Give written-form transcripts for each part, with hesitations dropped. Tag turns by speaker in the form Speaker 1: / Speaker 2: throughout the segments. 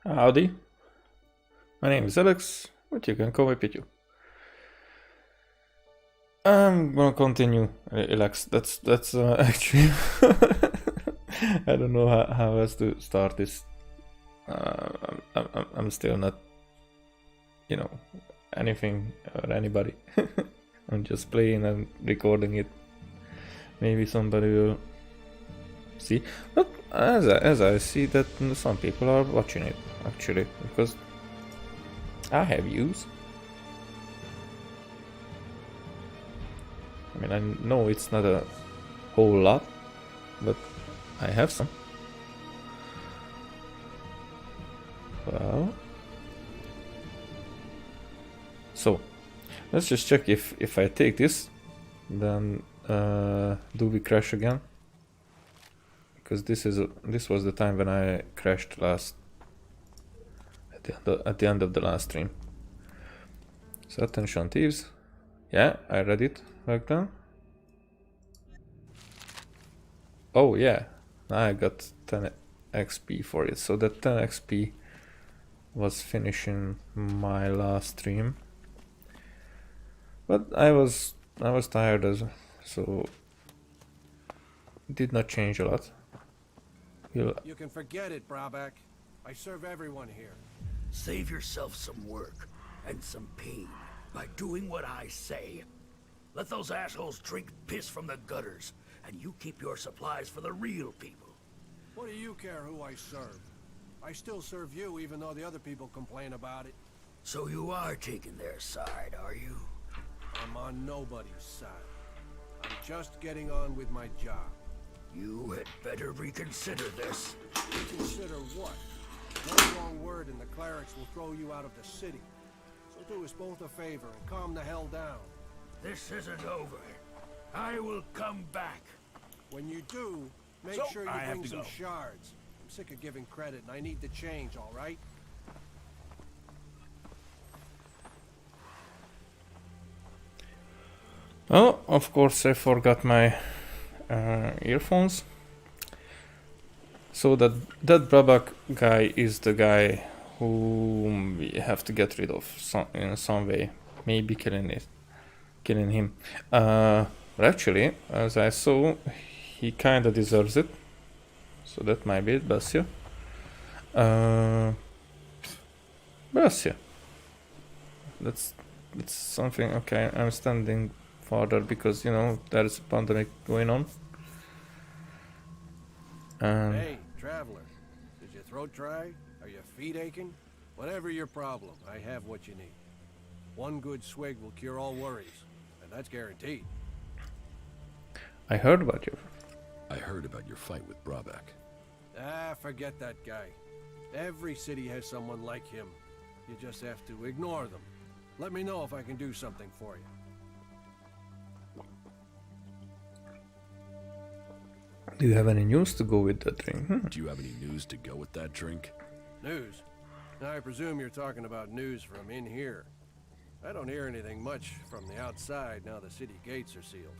Speaker 1: Howdy, my name is Alex, but you can call me Pitu. I'm gonna continue ELEX. That's actually I don't know how else to start this. I'm still not, anything or anybody. I'm just playing and recording it. Maybe somebody will see, but as I see that some people are watching it actually, because I have views. I mean, I know it's not a whole lot, but I have some. Well, so let's just check if I take this, then do we crash again? Because this was the time when I crashed last at the end of the last stream. So attention thieves. Yeah, I read it back then. Oh yeah, I got 10 XP for it. So that 10 XP was finishing my last stream. But I was tired so it did not change a lot.
Speaker 2: You can forget it, Brabak. I serve everyone here.
Speaker 3: Save yourself some work and some pain by doing what I say. Let those assholes drink piss from the gutters, and you keep your supplies for the real people.
Speaker 2: What do you care who I serve? I still serve you, even though the other people complain about it.
Speaker 3: So you are taking their side, are you?
Speaker 2: I'm on nobody's side. I'm just getting on with my job.
Speaker 3: You had better reconsider this.
Speaker 2: Consider what? One wrong word and the clerics will throw you out of the city. So do us both a favor and calm the hell down.
Speaker 3: This isn't over. I will come back.
Speaker 2: When you do, make sure you bring some shards. I'm sick of giving credit and I need the change, all right?
Speaker 1: Oh, of course I forgot my earphones. So that Brabak guy is the guy whom we have to get rid of in some way. Maybe killing him. But actually, as I saw, he kinda deserves it. So that might be it, Bastia. Bastia. That's something. Okay, I'm standing farther because there's a pandemic going on.
Speaker 2: Hey, traveler. Is your throat dry? Are your feet aching? Whatever your problem, I have what you need. One good swig will cure all worries, and that's guaranteed.
Speaker 1: I heard about you.
Speaker 4: I heard about your fight with Brabak.
Speaker 2: Ah, forget that guy. Every city has someone like him. You just have to ignore them. Let me know if I can do something for you.
Speaker 1: Do you have any news to go with that drink?
Speaker 4: Do you have any news to go with that drink?
Speaker 2: News? I presume you're talking about news from in here. I don't hear anything much from the outside now the city gates are sealed.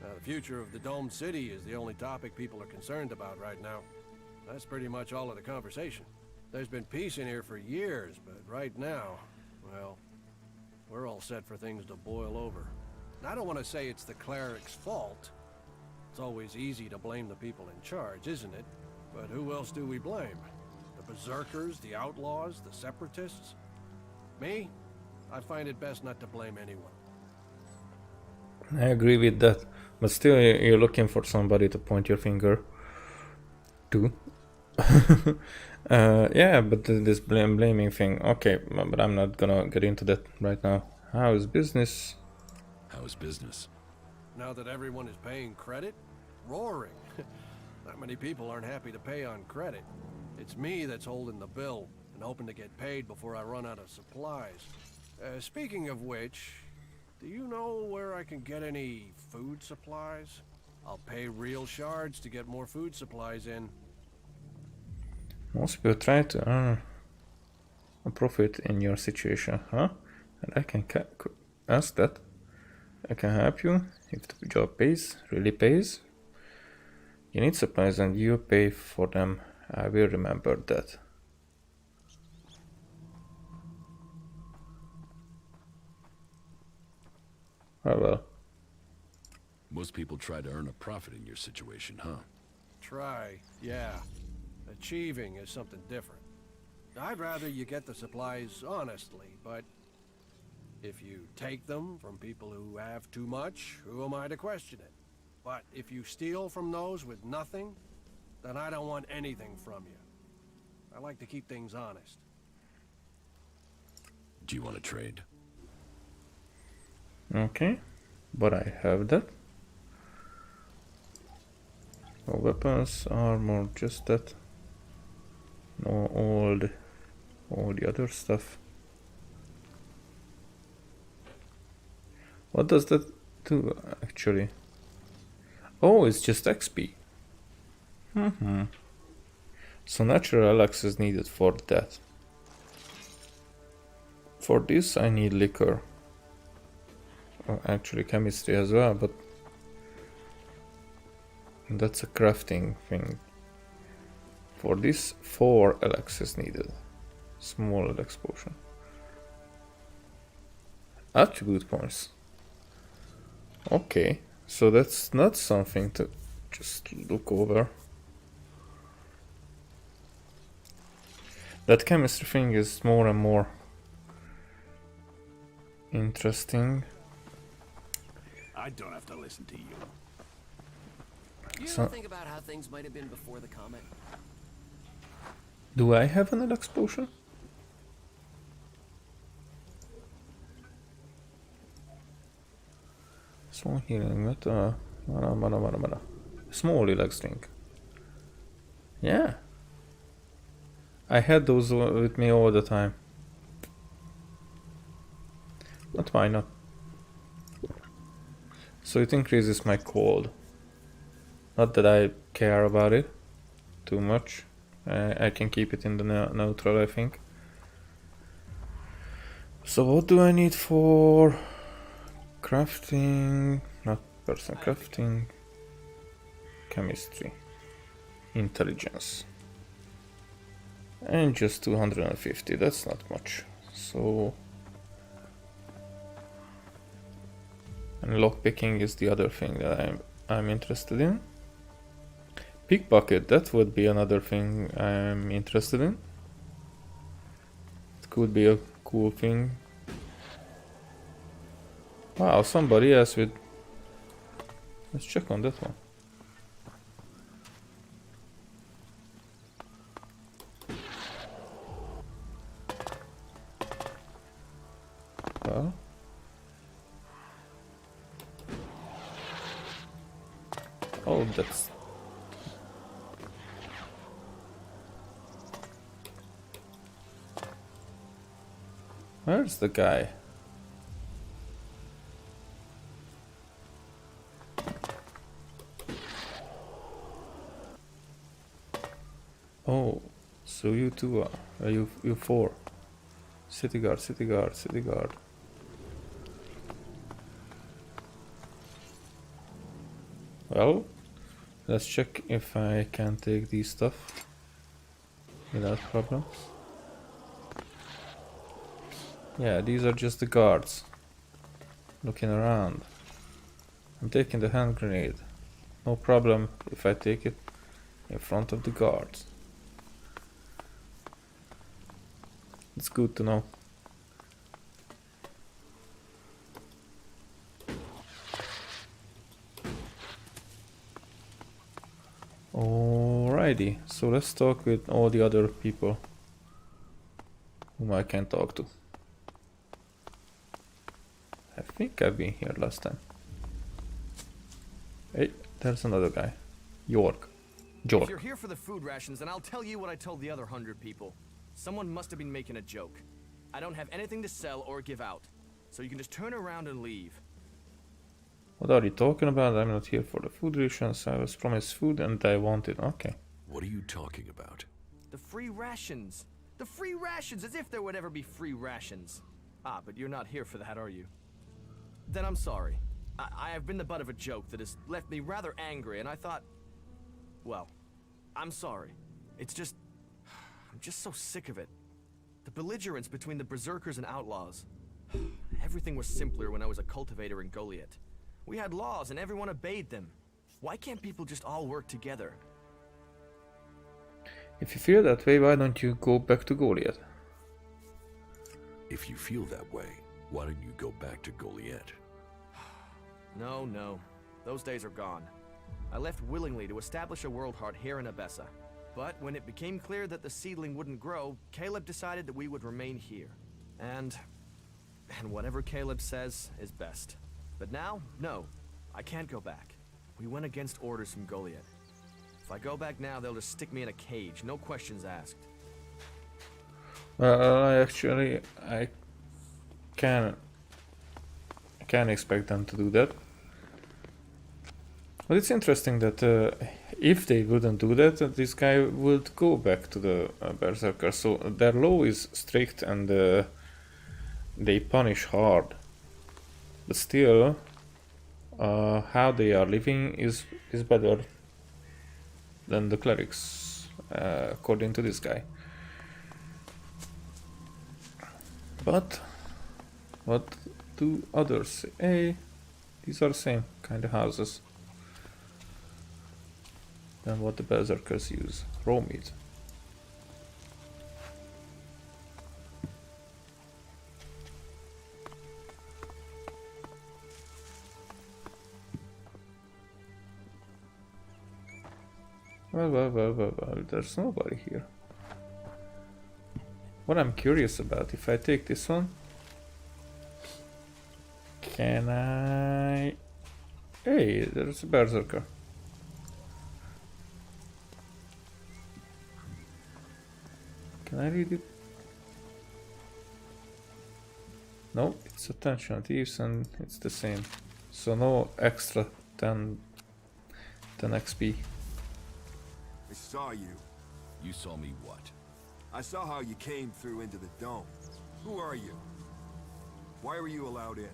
Speaker 2: Now, the future of the domed city is the only topic people are concerned about right now. That's pretty much all of the conversation. There's been peace in here for years, but right now, well, we're all set for things to boil over. I don't want to say it's the cleric's fault. It's always easy to blame the people in charge, isn't it? But who else do we blame? The berserkers, the outlaws, the separatists? Me? I find it best not to blame anyone.
Speaker 1: I agree with that, but still you're looking for somebody to point your finger to. Yeah, but this blaming thing, okay, but I'm not gonna get into that right now. How is business?
Speaker 4: How is business?
Speaker 2: Now that everyone is paying credit? Roaring. Not many people aren't happy to pay on credit. It's me that's holding the bill and hoping to get paid before I run out of supplies. Speaking of which, do you know where I can get any food supplies? I'll pay real shards to get more food supplies in.
Speaker 1: Most people try to earn a profit in your situation, huh? And I can ask that. I can help you if the job really pays. You need supplies and you pay for them. I will remember that. Oh well.
Speaker 4: Most people try to earn a profit in your situation, huh?
Speaker 2: Try, yeah. Achieving is something different. I'd rather you get the supplies honestly, but if you take them from people who have too much, who am I to question it? But if you steal from those with nothing, then I don't want anything from you. I like to keep things honest.
Speaker 4: Do you want to trade?
Speaker 1: Okay, but I have that. No weapons, armor, just that. No, all the other stuff. What does that do actually? Oh, it's just XP. So natural ELEX is needed for that. For this I need liquor. Actually chemistry as well, but that's a crafting thing. For this 4 ELEX is needed. Small ELEX potion. Attribute points. Okay, so that's not something to just look over. That chemistry thing is more and more interesting.
Speaker 3: I don't have to listen to you.
Speaker 5: You
Speaker 1: So-
Speaker 5: ever think about how things might have been before the comet?
Speaker 1: Do I have an ELEX potion? Small healing, mana. Small ELEX drink. Yeah. I had those with me all the time. But why not? So it increases my cold. Not that I care about it too much. I can keep it in the neutral, I think. So what do I need for crafting? Not person crafting. Chemistry. Intelligence. And just 250, that's not much. So... And lockpicking is the other thing that I'm interested in. Pickpocket, that would be another thing I'm interested in. It could be a cool thing. Wow, somebody else with... Let's check on that one. Well... Oh, that's... Where's the guy? Oh, so you two are you four? City guard, city guard, city guard. Well, let's check if I can take these stuff without problems. Yeah, these are just the guards looking around. I'm taking the hand grenade. No problem if I take it in front of the guards. It's good to know. Alrighty, so let's talk with all the other people whom I can talk to. I think I've been here last time. Hey, there's another guy. York.
Speaker 6: If
Speaker 1: York.
Speaker 6: you're here for the food rations, then I'll tell you what I told the other 100 people. Someone must have been making a joke. I don't have anything to sell or give out, so you can just turn around and leave.
Speaker 1: What are you talking about? I'm not here for the food rations. I was promised food and I want it. Okay.
Speaker 4: What are you talking about?
Speaker 6: The free rations! The free rations, as if there would ever be free rations. Ah, but you're not here for that, are you? Then I'm sorry. I have been the butt of a joke that has left me rather angry, and I thought... Well, I'm sorry. It's just... I'm just so sick of it. The belligerence between the berserkers and outlaws. Everything was simpler when I was a cultivator in Goliath. We had laws and everyone obeyed them. Why can't people just all work together?
Speaker 1: If you feel that way, why don't you go back to Goliath?
Speaker 4: If you feel that way, why don't you go back to Goliath?
Speaker 6: No. Those days are gone. I left willingly to establish a world heart here in Abessa. But when it became clear that the seedling wouldn't grow, Caleb decided that we would remain here. And whatever Caleb says is best. But now, no, I can't go back. We went against orders from Goliath. If I go back now, they'll just stick me in a cage, no questions asked.
Speaker 1: Well, I can expect them to do that. But it's interesting that if they wouldn't do that, this guy would go back to the berserker. So their law is strict and they punish hard. But still, how they are living is better than the clerics, according to this guy. But what do others say? Hey, these are the same kind of houses than what the berserkers use. Raw meat. Well, there's nobody here. What I'm curious about, if I take this one, can I... Hey, there's a berserker. Can I read it? No, it's attention thieves and it's the same. So no extra 10 XP.
Speaker 7: I saw you.
Speaker 4: You saw me what?
Speaker 7: I saw how you came through into the dome. Who are you? Why were you allowed in?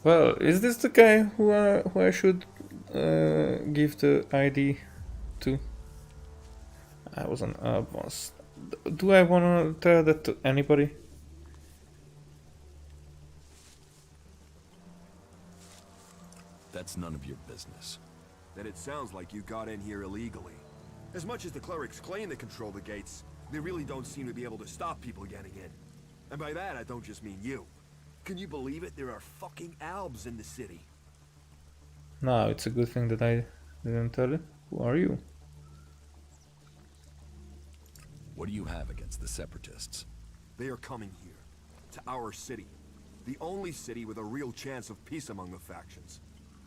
Speaker 1: Well, is this the guy who I should give the ID to? I was an once. Do I want to tell that to anybody?
Speaker 4: That's none of your business.
Speaker 7: Then it sounds like you got in here illegally. As much as the clerics claim to control the gates, they really don't seem to be able to stop people getting in. And by that, I don't just mean you. Can you believe it? There are fucking Albs in the city.
Speaker 1: No, it's a good thing that I didn't tell you. Who are you?
Speaker 4: What do you have against the Separatists?
Speaker 7: They are coming here, to our city. The only city with a real chance of peace among the factions.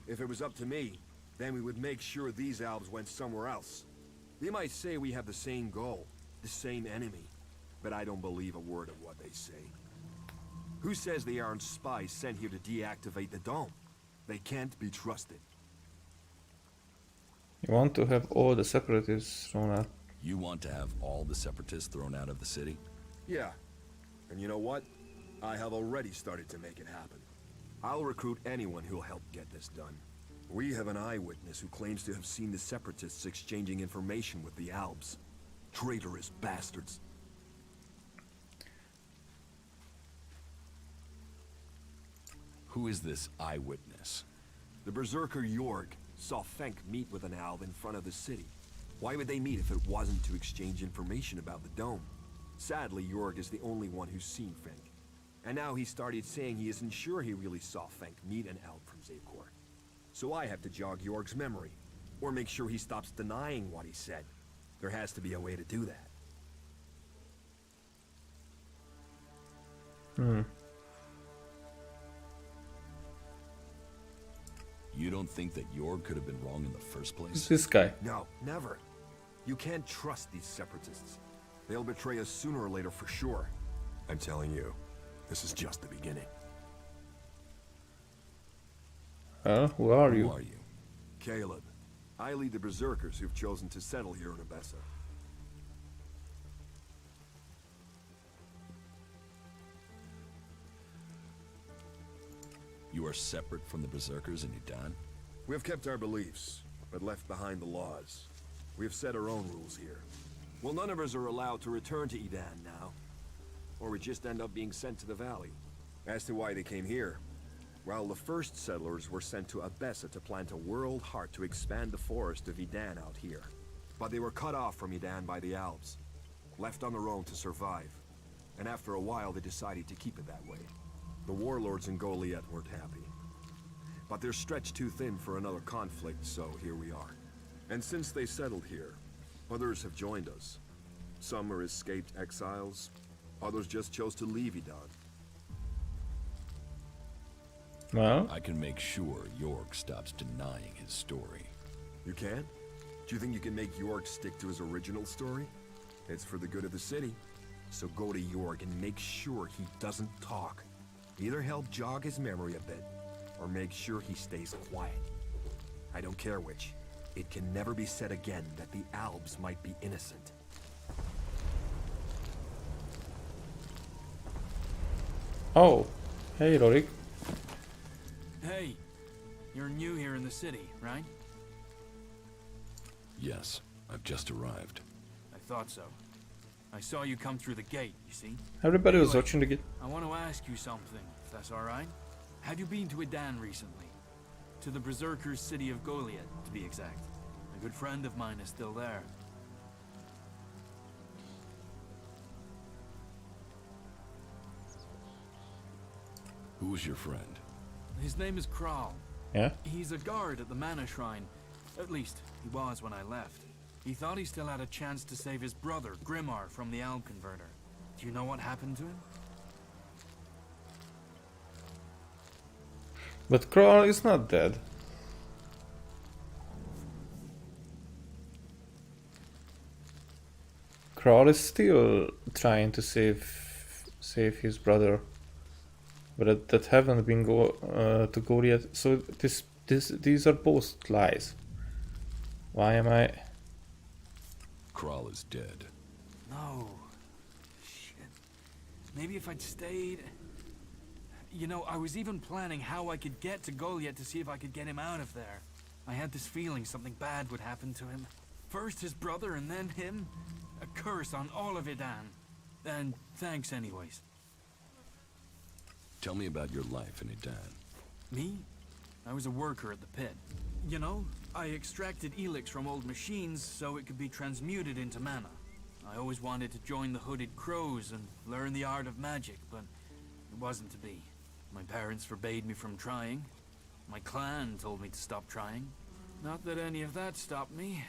Speaker 7: If it was up to me, then we would make sure these Albs went somewhere else. They might say we have the same goal, the same enemy, but I don't believe a word of what they say. Who says they aren't spies sent here to deactivate the dome? They can't be trusted.
Speaker 1: You want to have all the separatists thrown out?
Speaker 4: You want to have all the Separatists thrown out of the city?
Speaker 7: Yeah. And you know what? I have already started to make it happen. I'll recruit anyone who'll help get this done. We have an eyewitness who claims to have seen the Separatists exchanging information with the Albs. Traitorous bastards.
Speaker 4: Who is this eyewitness?
Speaker 7: The Berserker Jorg saw Fenk meet with an Alb in front of the city. Why would they meet if it wasn't to exchange information about the dome? Sadly, Jorg is the only one who's seen Fenk. And now he started saying he isn't sure he really saw Fenk meet an Alb from Zapor. So I have to jog Jorg's memory, or make sure he stops denying what he said. There has to be a way to do that.
Speaker 4: You don't think that Jorg could have been wrong in the first
Speaker 1: Who's
Speaker 4: place?
Speaker 1: this guy?
Speaker 7: No, never. You can't trust these Separatists. They'll betray us sooner or later for sure. I'm telling you, this is just the beginning.
Speaker 1: Who are you?
Speaker 4: Who are you?
Speaker 7: Caleb, I lead the Berserkers who've chosen to settle here in Abessa.
Speaker 4: You are separate from the Berserkers in Udan?
Speaker 7: We have kept our beliefs, but left behind the laws. We have set our own rules here. Well, none of us are allowed to return to Edan now. or we just end up being sent to the valley. As to why they came here, well, the first settlers were sent to Abessa to plant a world heart to expand the forest of Idan out here. But they were cut off from Idan by the Alps, left on their own to survive. And after a while, they decided to keep it that way. The warlords in Goliath weren't happy. But they're stretched too thin for another conflict, so here we are. And since they settled here, others have joined us. Some are escaped exiles, others just chose to leave Idan.
Speaker 1: Well,
Speaker 4: I can make sure York stops denying his story.
Speaker 7: You can? Do you think you can make York stick to his original story? It's for the good of the city. So go to York and make sure he doesn't talk. Either help jog his memory a bit, or make sure he stays quiet. I don't care which. It can never be said again that the Albs might be innocent.
Speaker 1: oh, hey Rorik.
Speaker 8: Hey, you're new here in the city, right?
Speaker 4: Yes, I've just arrived.
Speaker 8: I thought so. I saw you come through the gate, you see?
Speaker 1: Everybody was
Speaker 8: Anyway,
Speaker 1: watching the game.
Speaker 8: I want to ask you something, if that's alright. Have you been to Idan recently? To the Berserkers' city of Goliath, to be exact. A good friend of mine is still there.
Speaker 4: Who was your friend?
Speaker 8: His name is Kral.
Speaker 1: Yeah?
Speaker 8: He's a guard at the Mana Shrine. At least, he was when I left. He thought he still had a chance to save his brother, Grimar, from the Alb Converter. Do you know what happened to him?
Speaker 1: But Kral is not dead. Kral is still trying to save his brother, but that haven't been to go yet. So these are both lies. Why am I?
Speaker 4: Kral is dead.
Speaker 8: No. Shit. Maybe if I'd stayed... You know, I was even planning how I could get to Goliath to see if I could get him out of there. I had this feeling something bad would happen to him. First his brother and then him. A curse on all of Idan. And thanks anyways.
Speaker 4: Tell me about your life in Idan.
Speaker 8: Me? I was a worker at the pit. You know, I extracted ELEX from old machines so it could be transmuted into mana. I always wanted to join the Hooded Crows and learn the art of magic, but it wasn't to be. My parents forbade me from trying. My clan told me to stop trying. Not that any of that stopped me.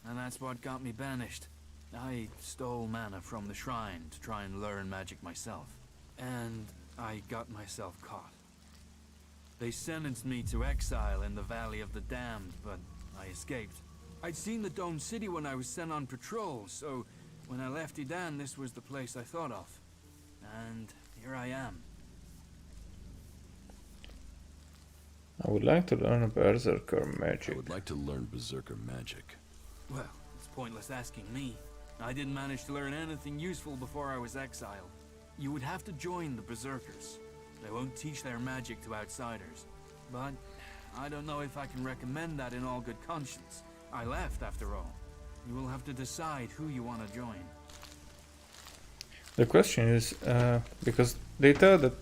Speaker 8: And that's what got me banished. I stole mana from the shrine to try and learn magic myself. And I got myself caught. They sentenced me to exile in the Valley of the Damned, but I escaped. I'd seen the Dome City when I was sent on patrol, so when I left Idan, this was the place I thought of. And here I am.
Speaker 1: I would like to learn Berserker
Speaker 4: I
Speaker 1: magic.
Speaker 4: would like to learn Berserker magic.
Speaker 8: Well, it's pointless asking me. I didn't manage to learn anything useful before I was exiled. You would have to join the Berserkers. They won't teach their magic to outsiders. But I don't know if I can recommend that in all good conscience. I left, after all. You will have to decide who you want to join.
Speaker 1: The question is, because they tell that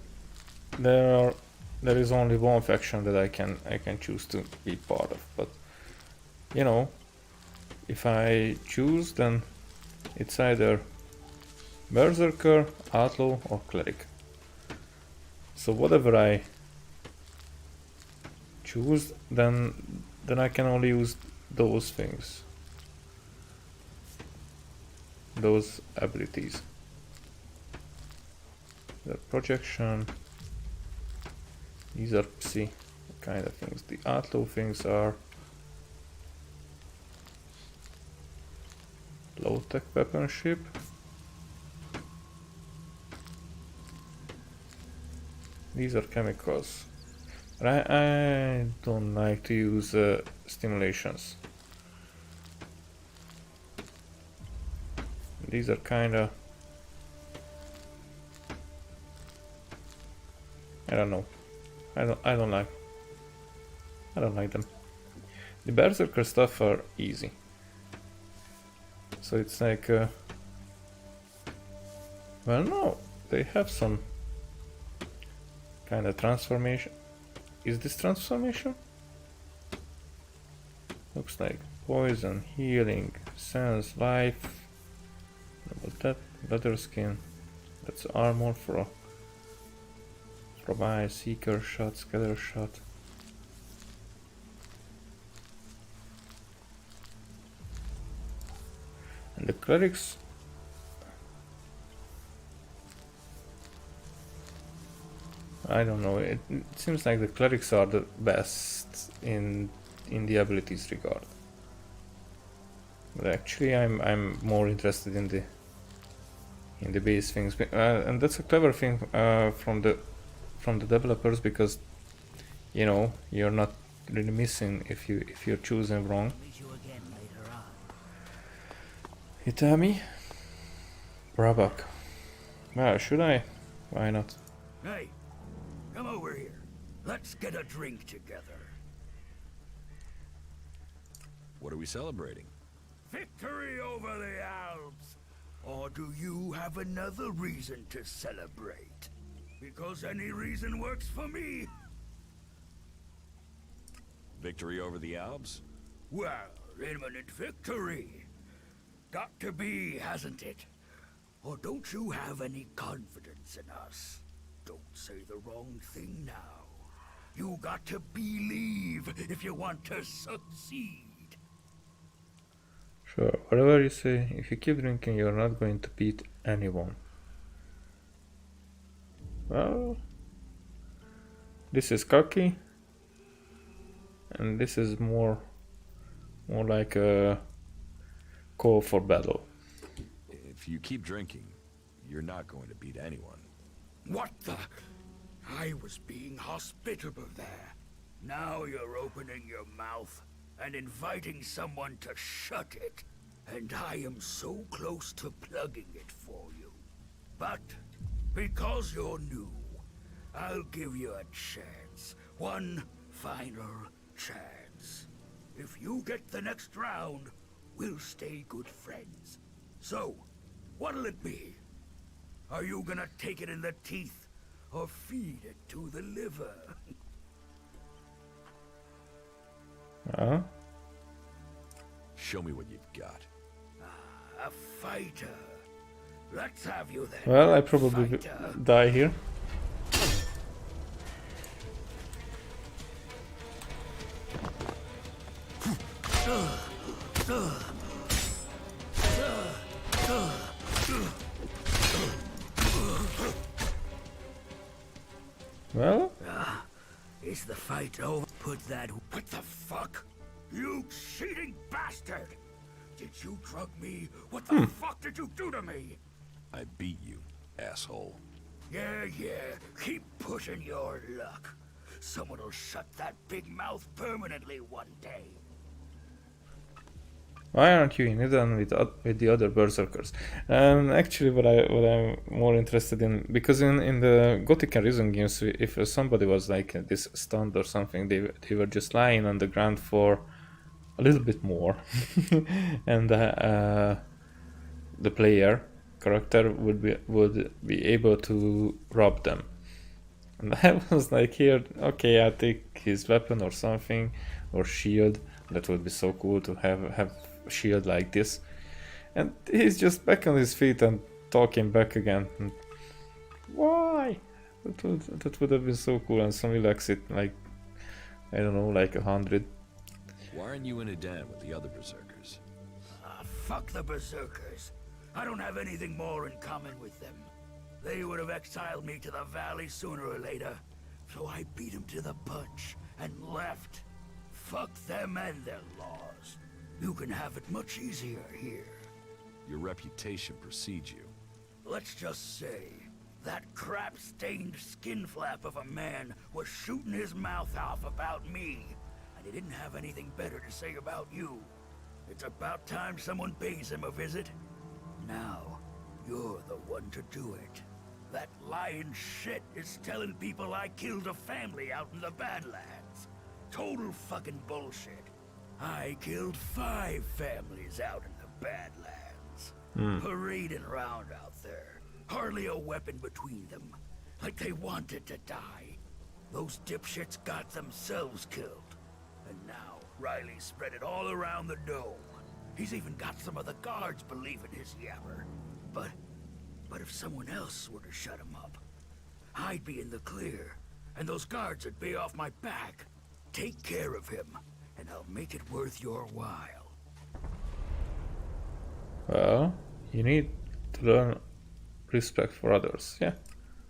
Speaker 1: there is only one faction that I can choose to be part of, but you know, if I choose, then it's either Berserker, Outlaw, or Cleric. So whatever I choose, then I can only use those things, those abilities. The projection. These are psi kind of things. The outlaw things are low-tech weaponship. These are chemicals. But I don't like to use stimulations. These are kinda... I don't know. I don't like them. The Berserker stuff are easy. So it's like Well, no, they have some kind of transformation. Is this transformation? Looks like poison, healing, sense, life. What that? Leather skin. That's armor for eye, seeker shot, scatter shot. And the clerics. I don't know. It seems like the clerics are the best in the abilities regard. But actually, I'm more interested in the base things, and that's a clever thing from the developers, because you know you're not really missing if you're choosing wrong.
Speaker 3: Meet you again later on.
Speaker 1: Itami, Brabak. Well, should I? Why not?
Speaker 3: Hey, come over here. Let's get a drink together.
Speaker 4: What are we celebrating?
Speaker 3: Victory over the Alps! Or do you have another reason to celebrate? Because any reason works for me.
Speaker 4: Victory over the Albs?
Speaker 3: Well, imminent victory. Got to be, hasn't it? Or don't you have any confidence in us? Don't say the wrong thing now. You got to believe if you want to succeed.
Speaker 1: Sure, whatever you say. If you keep drinking, you're not going to beat anyone. Well, this is cocky, and this is more like a call for battle.
Speaker 4: If you keep drinking, you're not going to beat anyone.
Speaker 3: What the? I was being hospitable there. Now you're opening your mouth and inviting someone to shut it. And I am so close to plugging it for you. But because you're new, I'll give you a chance. One final chance. If you get the next round, we'll stay good friends. So, what'll it be? Are you gonna take it in the teeth or feed it to the liver?
Speaker 4: Show me what you've got.
Speaker 3: A fighter. Let's have you then.
Speaker 1: Well, I probably
Speaker 3: fighter.
Speaker 1: die here. Well,
Speaker 3: Is the fight over? Put that. What the fuck? You cheating bastard! Did you drug me? What the fuck did you do to me?
Speaker 4: I beat you, asshole.
Speaker 3: Yeah, keep pushing your luck. Someone will shut that big mouth permanently one day.
Speaker 1: why aren't you in Eden with the other berserkers? Actually, what I'm more interested in, because in the Gothic and Risen games, if somebody was like this stunned or something, they were just lying on the ground for a little bit more, and the player character would be able to rob them. And I was like, here, okay, I take his weapon or something, or shield. That would be so cool to have a shield like this. And he's just back on his feet and talking back again. And why? That would have been so cool. And some ELEX it like, I don't know, like 100.
Speaker 4: Why aren't you in Adan with the other berserkers?
Speaker 3: Fuck the berserkers. I don't have anything more in common with them. They would have exiled me to the valley sooner or later, so I beat them to the punch and left. Fuck them and their laws. You can have it much easier here.
Speaker 4: Your reputation precedes you.
Speaker 3: Let's just say, that crap-stained skin flap of a man was shooting his mouth off about me, and he didn't have anything better to say about you. It's about time someone pays him a visit. Now, you're the one to do it. That lying shit is telling people I killed a family out in the Badlands. Total fucking bullshit. I killed 5 families out in the Badlands. Parading around out there, Hardly a weapon between them. Like they wanted to die. Those dipshits got themselves killed. And now, Riley spread it all around the dome. He's even got some of the guards believing his yammer. But if someone else were to shut him up, I'd be in the clear. And those guards would be off my back. Take care of him, and I'll make it worth your while.
Speaker 1: Well, you need to learn respect for others, yeah.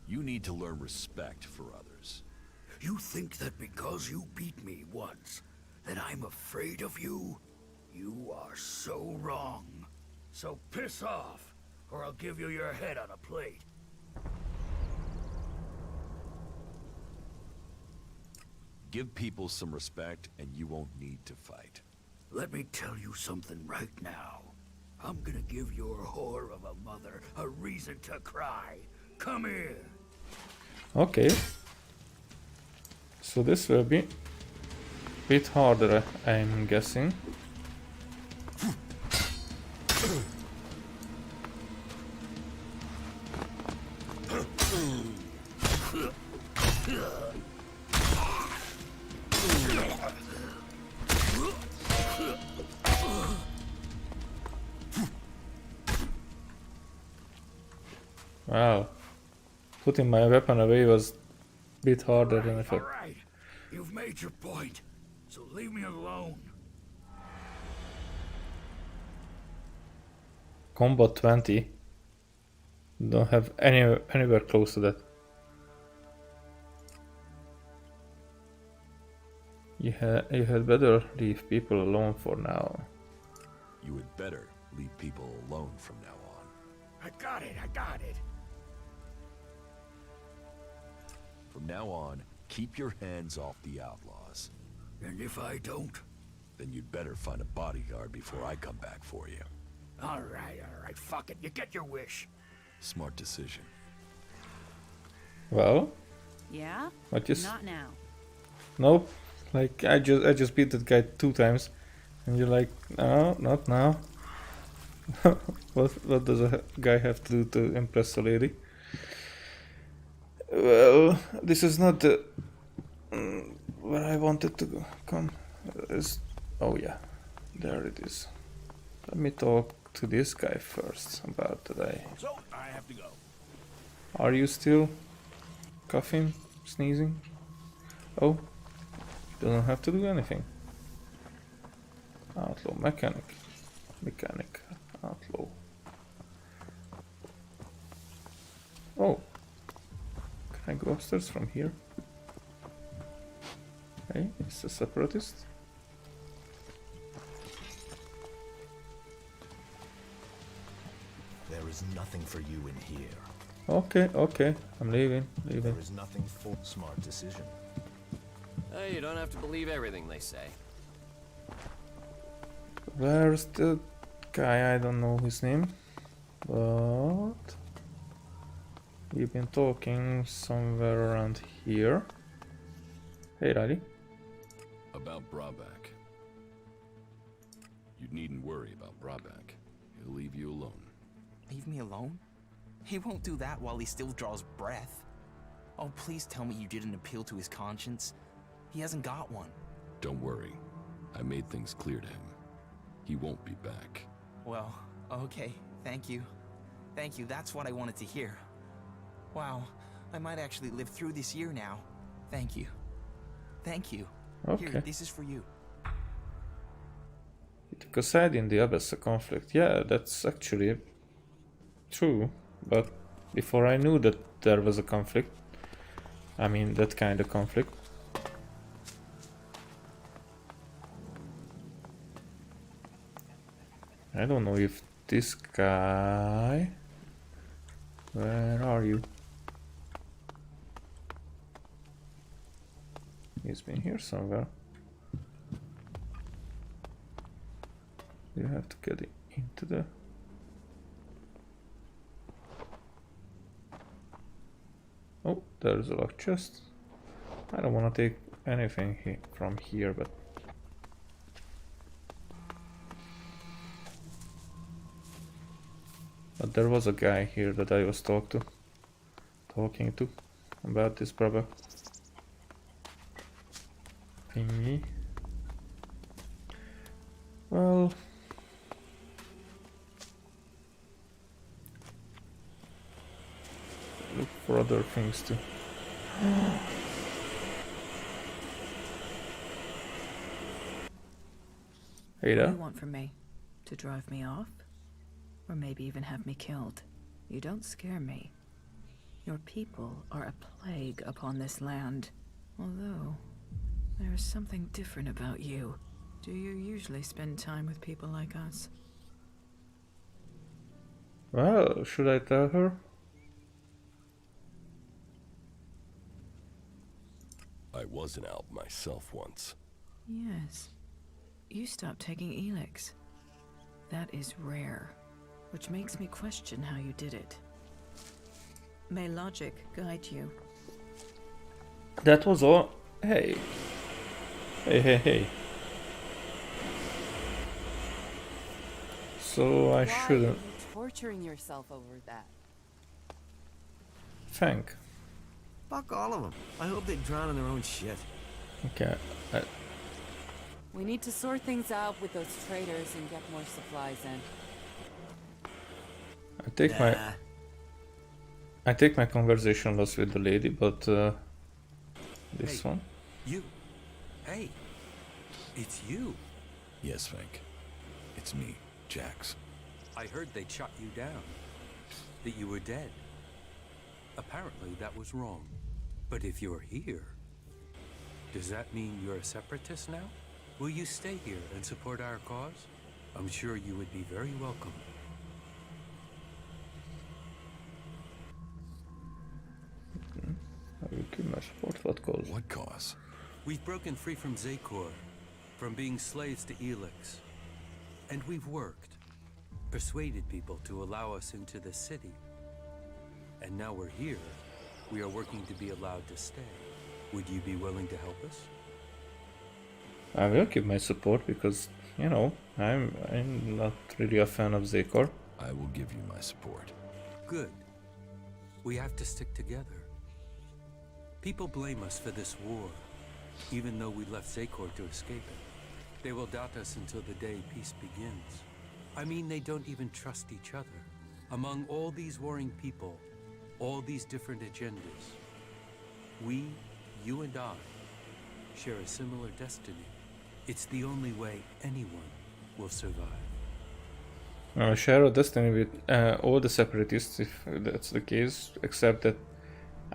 Speaker 4: You need to learn respect for others.
Speaker 3: You think that because you beat me once, that I'm afraid of you? You are so wrong. So piss off, or I'll give you your head on a plate.
Speaker 4: Give people some respect, and you won't need to fight.
Speaker 3: Let me tell you something right now. I'm gonna give your whore of a mother a reason to cry. Come here.
Speaker 1: Okay. So this will be a bit harder, I'm guessing. Wow. Putting my weapon away was a bit harder than I thought.
Speaker 3: All right. You've made your point, so leave me alone.
Speaker 1: Combat 20. Don't have anywhere close to that. You had better leave people alone for now.
Speaker 4: You had better leave people alone from now on.
Speaker 3: I got it.
Speaker 4: From now on, keep your hands off the outlaws.
Speaker 3: And if I don't?
Speaker 4: Then you'd better find a bodyguard before I come back for you.
Speaker 3: All right, fuck it. You get your wish.
Speaker 4: Smart decision.
Speaker 1: Well,
Speaker 9: Yeah?
Speaker 1: what is?
Speaker 9: Not now.
Speaker 1: Nope. Like I just beat that guy 2 times, and you're like, no, not now. What does a guy have to do to impress a lady? Well, this is not the where I wanted to come. Oh yeah, there it is. Let me talk to this guy first about today.
Speaker 3: So, I have to go.
Speaker 1: Are you still coughing, sneezing? Oh, doesn't have to do anything. Outlaw mechanic, outlaw. Oh, can I go upstairs from here? Hey, it's a separatist.
Speaker 10: There is nothing for you in here.
Speaker 1: Okay, I'm leaving.
Speaker 10: There is nothing for smart decision.
Speaker 5: Hey, you don't have to believe everything they say.
Speaker 1: Where's the guy? I don't know his name, but we've been talking somewhere around here. Hey, Riley.
Speaker 4: About Brabeck. You needn't worry about Brabeck. He'll leave you alone.
Speaker 11: Leave me alone? He won't do that while he still draws breath. Oh, please tell me you didn't appeal to his conscience. He hasn't got one.
Speaker 4: Don't worry. I made things clear to him. He won't be back.
Speaker 11: Well, okay. Thank you. Thank you. That's what I wanted to hear. Wow. I might actually live through this year now. Thank you. Thank you.
Speaker 1: Okay.
Speaker 11: Here, this is for you.
Speaker 1: He took a side in the Abessa conflict. Yeah, that's actually true. But before I knew that there was a conflict, I mean that kind of conflict, I don't know if this guy... Where are you? He's been here somewhere. You have to get into the... Oh, there's a locked chest. I don't want to take anything from here, but... But there was a guy here that I was talking to about this brother thingy. Well, look for other things too. Hey
Speaker 9: What do
Speaker 1: there.
Speaker 9: you want from me? To drive me off? Or maybe even have me killed? You don't scare me. Your people are a plague upon this land. Although, there is something different about you. Do you usually spend time with people like us?
Speaker 1: Well, should I tell her?
Speaker 4: I was an Alp myself once.
Speaker 9: Yes. You stopped taking ELEX. That is rare, which makes me question how you did it. May logic guide you.
Speaker 1: That was all. Hey. Hey. So I shouldn't.
Speaker 12: Why are you torturing yourself over that?
Speaker 1: Thank.
Speaker 6: Fuck all of them. I hope they drown in their own shit.
Speaker 1: Okay.
Speaker 12: We need to sort things out with those traders and get more supplies in.
Speaker 1: I take my conversation loss with the lady, but this one.
Speaker 3: You. Hey. It's you.
Speaker 4: Yes, Frank. It's me, Jax.
Speaker 3: I heard they'd shot you down. That you were dead. Apparently that was wrong. But if you're here, does that mean you're a separatist now? Will you stay here and support our cause? I'm sure you would be very welcome.
Speaker 1: I will give my support. What cause?
Speaker 4: What cause?
Speaker 3: We've broken free from Zakor, from being slaves to ELEX. And we've worked, persuaded people to allow us into the city. And now we're here, we are working to be allowed to stay. Would you be willing to help us?
Speaker 1: I will give my support because, you know, I'm not really a fan of Zakor.
Speaker 4: I will give you my support.
Speaker 3: Good. We have to stick together. People blame us for this war, even though we left Zakor to escape it. They will doubt us until the day peace begins. I mean, they don't even trust each other. Among all these warring people, all these different agendas, we, you and I, share a similar destiny. It's the only way anyone will survive.
Speaker 1: Share a destiny with all the separatists, if that's the case, except that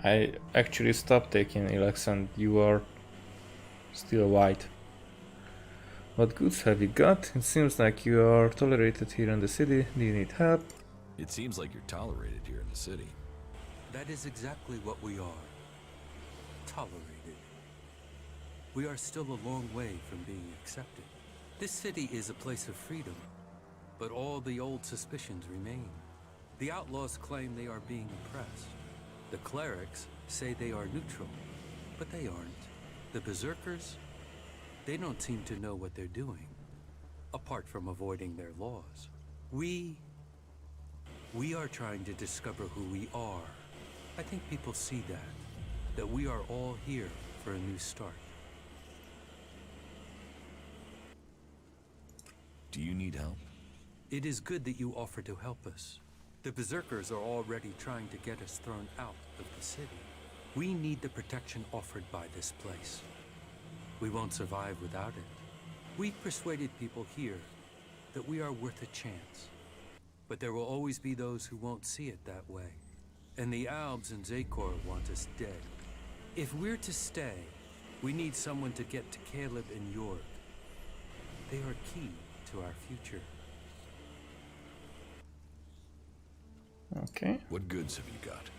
Speaker 1: I actually stopped taking ELEX and you are still white. What goods have you got? It seems like you are tolerated here in the city. Do you need help?
Speaker 4: It seems like you're tolerated here in the city.
Speaker 3: That is exactly what we are. Tolerated. We are still a long way from being accepted. This city is a place of freedom, but all the old suspicions remain. The outlaws claim they are being oppressed. The clerics say they are neutral, but they aren't. The berserkers, they don't seem to know what they're doing, apart from avoiding their laws. We are trying to discover who we are. I think people see that we are all here for a new start.
Speaker 4: Do you need help?
Speaker 3: It is good that you offer to help us. The berserkers are already trying to get us thrown out of the city. We need the protection offered by this place. We won't survive without it. We've persuaded people here that we are worth a chance. But there will always be those who won't see it that way. And the Albs and Zakor want us dead. If we're to stay, we need someone to get to Caleb and York. They are key to our future.
Speaker 1: Okay.
Speaker 4: What goods have you got?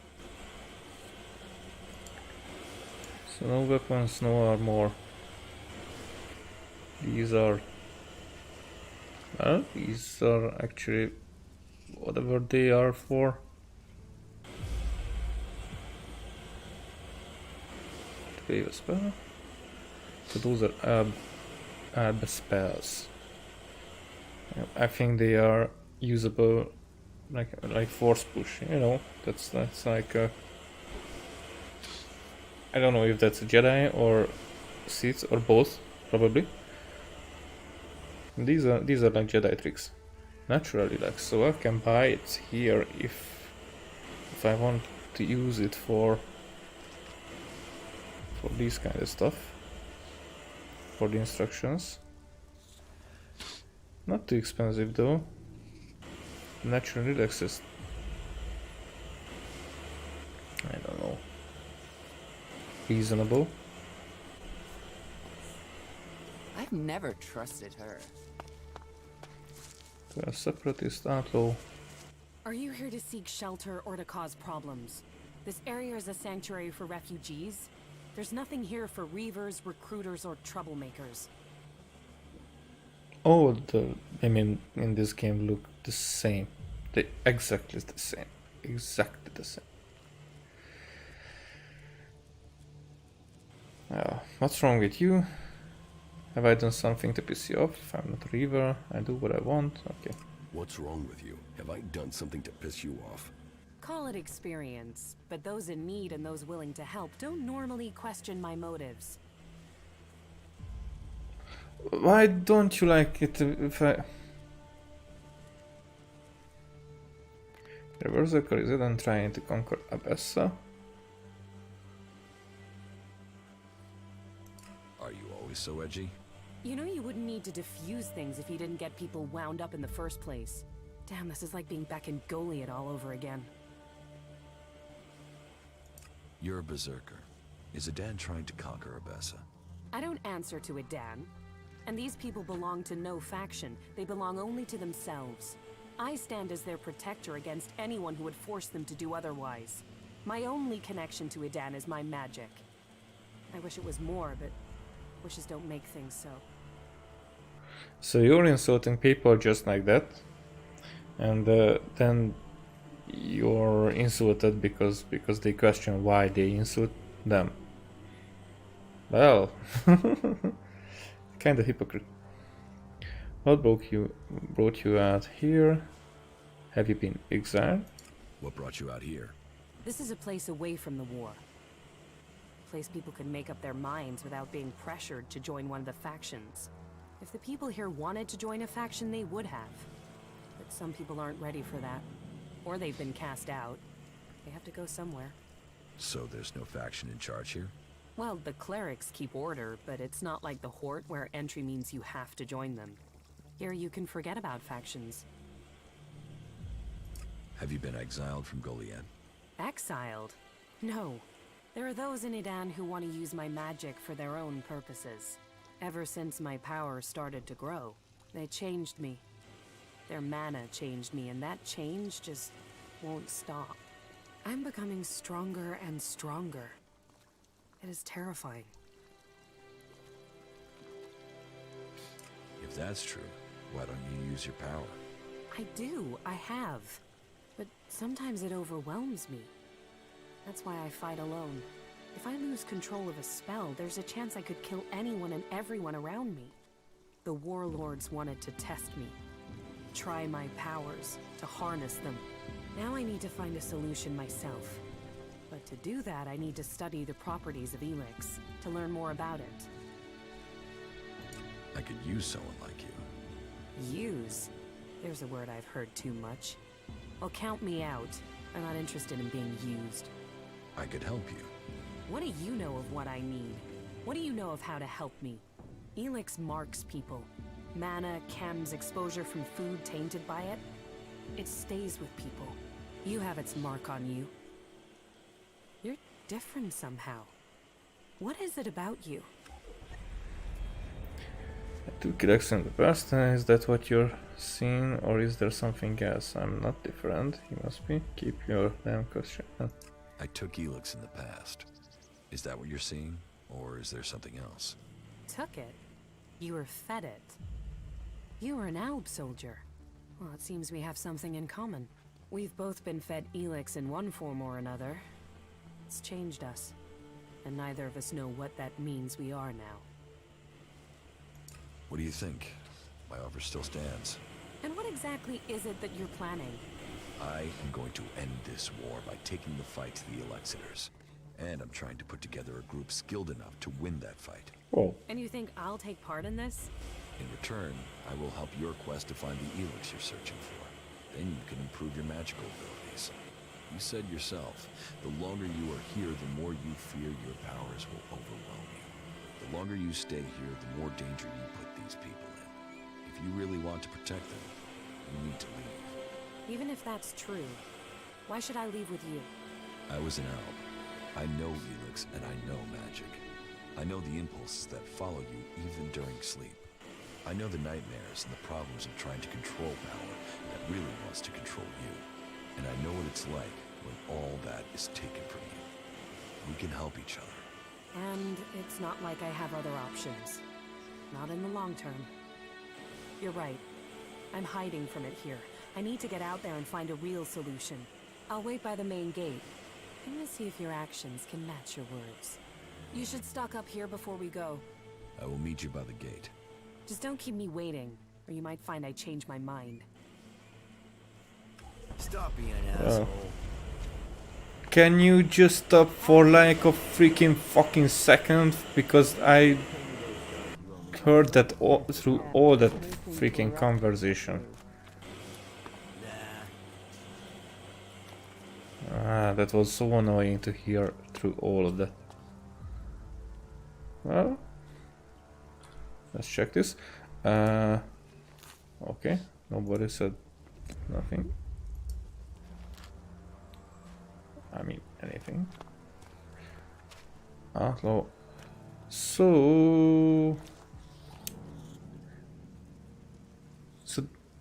Speaker 1: So no weapons, no armor. These are... Well, these are actually whatever they are for. Wave a spell. So those are ab spells. I think they are usable like force push, you know. That's like I don't know if that's a Jedi or Sith or both, probably. These are like Jedi tricks. Naturally, like, so I can buy it here if I want to use it for this kind of stuff, for the instructions. Not too expensive though. Natural relax is, I don't know, reasonable.
Speaker 12: I've never trusted her.
Speaker 1: A separatist outlaw.
Speaker 13: Are you here to seek shelter or to cause problems? This area is a sanctuary for refugees. There's nothing here for reavers, recruiters, or troublemakers.
Speaker 1: Oh, I mean, in this game look the same. They exactly the same. Exactly the same. What's wrong with you? Have I done something to piss you off? If I'm not a reaver, I do what I want. Okay.
Speaker 4: What's wrong with you? Have I done something to piss you off?
Speaker 13: Call it experience, but those in need and those willing to help don't normally question my motives.
Speaker 1: Why don't you like it if I... The Berserker is it and trying to conquer Abessa?
Speaker 4: Are you always so edgy?
Speaker 13: You know you wouldn't need to diffuse things if you didn't get people wound up in the first place. Damn, this is like being back in Goliath all over again.
Speaker 4: You're a Berserker. Is Adan trying to conquer Abessa?
Speaker 13: I don't answer to Adan. And these people belong to no faction. They belong only to themselves. I stand as their protector against anyone who would force them to do otherwise. My only connection to Adan is my magic. I wish it was more, but wishes don't make things so.
Speaker 1: So you're insulting people just like that, and then you're insulted because they question why they insult them. Well, kind of hypocrite. What brought you out here? Have you been exiled?
Speaker 4: What brought you out here?
Speaker 13: This is a place away from the war. A place people can make up their minds without being pressured to join one of the factions. If the people here wanted to join a faction, they would have. But some people aren't ready for that. Or they've been cast out. They have to go somewhere.
Speaker 4: So there's no faction in charge here?
Speaker 13: Well, the clerics keep order, but it's not like the Horde where entry means you have to join them. Here you can forget about factions.
Speaker 4: Have you been exiled from Goliath?
Speaker 13: Exiled? No. There are those in Adan who want to use my magic for their own purposes. Ever since my power started to grow, they changed me. Their mana changed me, and that change just won't stop. I'm becoming stronger and stronger. It is terrifying.
Speaker 4: If that's true, why don't you use your power?
Speaker 13: I do, I have. But sometimes it overwhelms me. That's why I fight alone. If I lose control of a spell, there's a chance I could kill anyone and everyone around me. The warlords wanted to test me. Try my powers, to harness them. Now I need to find a solution myself. But to do that, I need to study the properties of ELEX, to learn more about it.
Speaker 4: I could use someone like you.
Speaker 13: Use? There's a word I've heard too much. Well, count me out. I'm not interested in being used.
Speaker 4: I could help you.
Speaker 13: What do you know of what I need? What do you know of how to help me? ELEX marks people. Mana, chems, exposure from food tainted by it. It stays with people. You have its mark on you. You're different somehow. What is it about you?
Speaker 1: I took ELEX in the past, is that what you're seeing, or is there something else? I'm not different, you must be. Keep your damn question.
Speaker 4: I took ELEX in the past. Is that what you're seeing, or is there something else?
Speaker 13: Took it? You were fed it. You were an Alb soldier. Well, it seems we have something in common. We've both been fed ELEX in one form or another. It's changed us. And neither of us know what that means we are now.
Speaker 4: What do you think? My offer still stands.
Speaker 13: And what exactly is it that you're planning?
Speaker 4: I am going to end this war by taking the fight to the Elexitors. And I'm trying to put together a group skilled enough to win that fight.
Speaker 1: Oh.
Speaker 13: And you think I'll take part in this?
Speaker 4: In return, I will help your quest to find the ELEX you're searching for. Then you can improve your magical abilities. You said yourself, the longer you are here, the more you fear your powers will overwhelm you. The longer you stay here, the more danger you put these people in. If you really want to protect them, you need to leave.
Speaker 13: Even if that's true, why should I leave with you?
Speaker 4: I was an elf. I know ELEX and I know magic. I know the impulses that follow you even during sleep. I know the nightmares and the problems of trying to control power that really wants to control you. And I know what it's like when all that is taken from you. We can help each other.
Speaker 13: And it's not like I have other options. Not in the long term. You're right. I'm hiding from it here. I need to get out there and find a real solution. I'll wait by the main gate. I'm gonna see if your actions can match your words. You should stock up here before we go.
Speaker 4: I will meet you by the gate.
Speaker 13: Just don't keep me waiting, or you might find I changed my mind.
Speaker 3: Stop being an asshole.
Speaker 1: Can you just stop for like a freaking fucking second? Because I heard that through all that freaking conversation. Ah, that was so annoying to hear through all of that. Well, let's check this. Okay, nobody said nothing. I mean, anything. Ah, no. So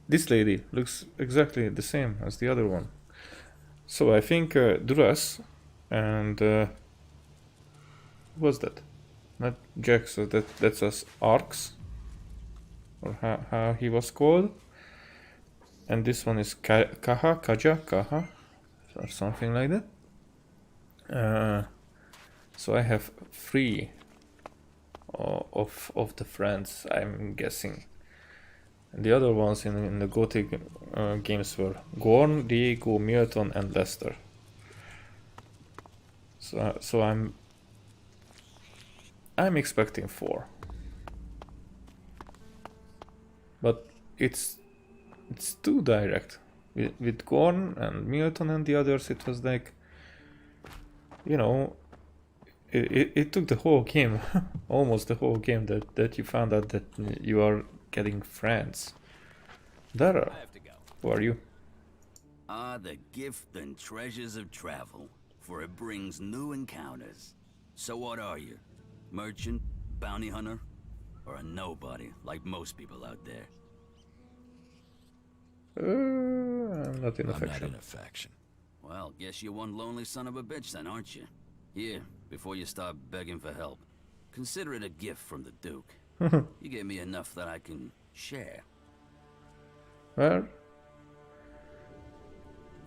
Speaker 1: this lady looks exactly the same as the other one. So I think Duras and who was that? Not Jack, so that's us Arcs, or how he was called. And this one is Kaja, or something like that. So I have 3 of the friends, I'm guessing. And the other ones in the Gothic games were Gorn, Diego, Milton, and Lester. So I'm expecting 4, but it's too direct. With Gorn and Milton and the others, it was like, you know, it took the whole game, almost the whole game, that you found out that you are getting friends. Dara, who are you?
Speaker 14: Ah, the gift and treasures of travel, for it brings new encounters. So what are you? Merchant, bounty hunter, or a nobody like most people out there?
Speaker 1: I'm not in a faction.
Speaker 4: I'm not in a faction.
Speaker 14: Well, guess you're one lonely son of a bitch then, aren't you? Here, before you start begging for help, consider it a gift from the Duke. You gave me enough that I can share.
Speaker 1: Well,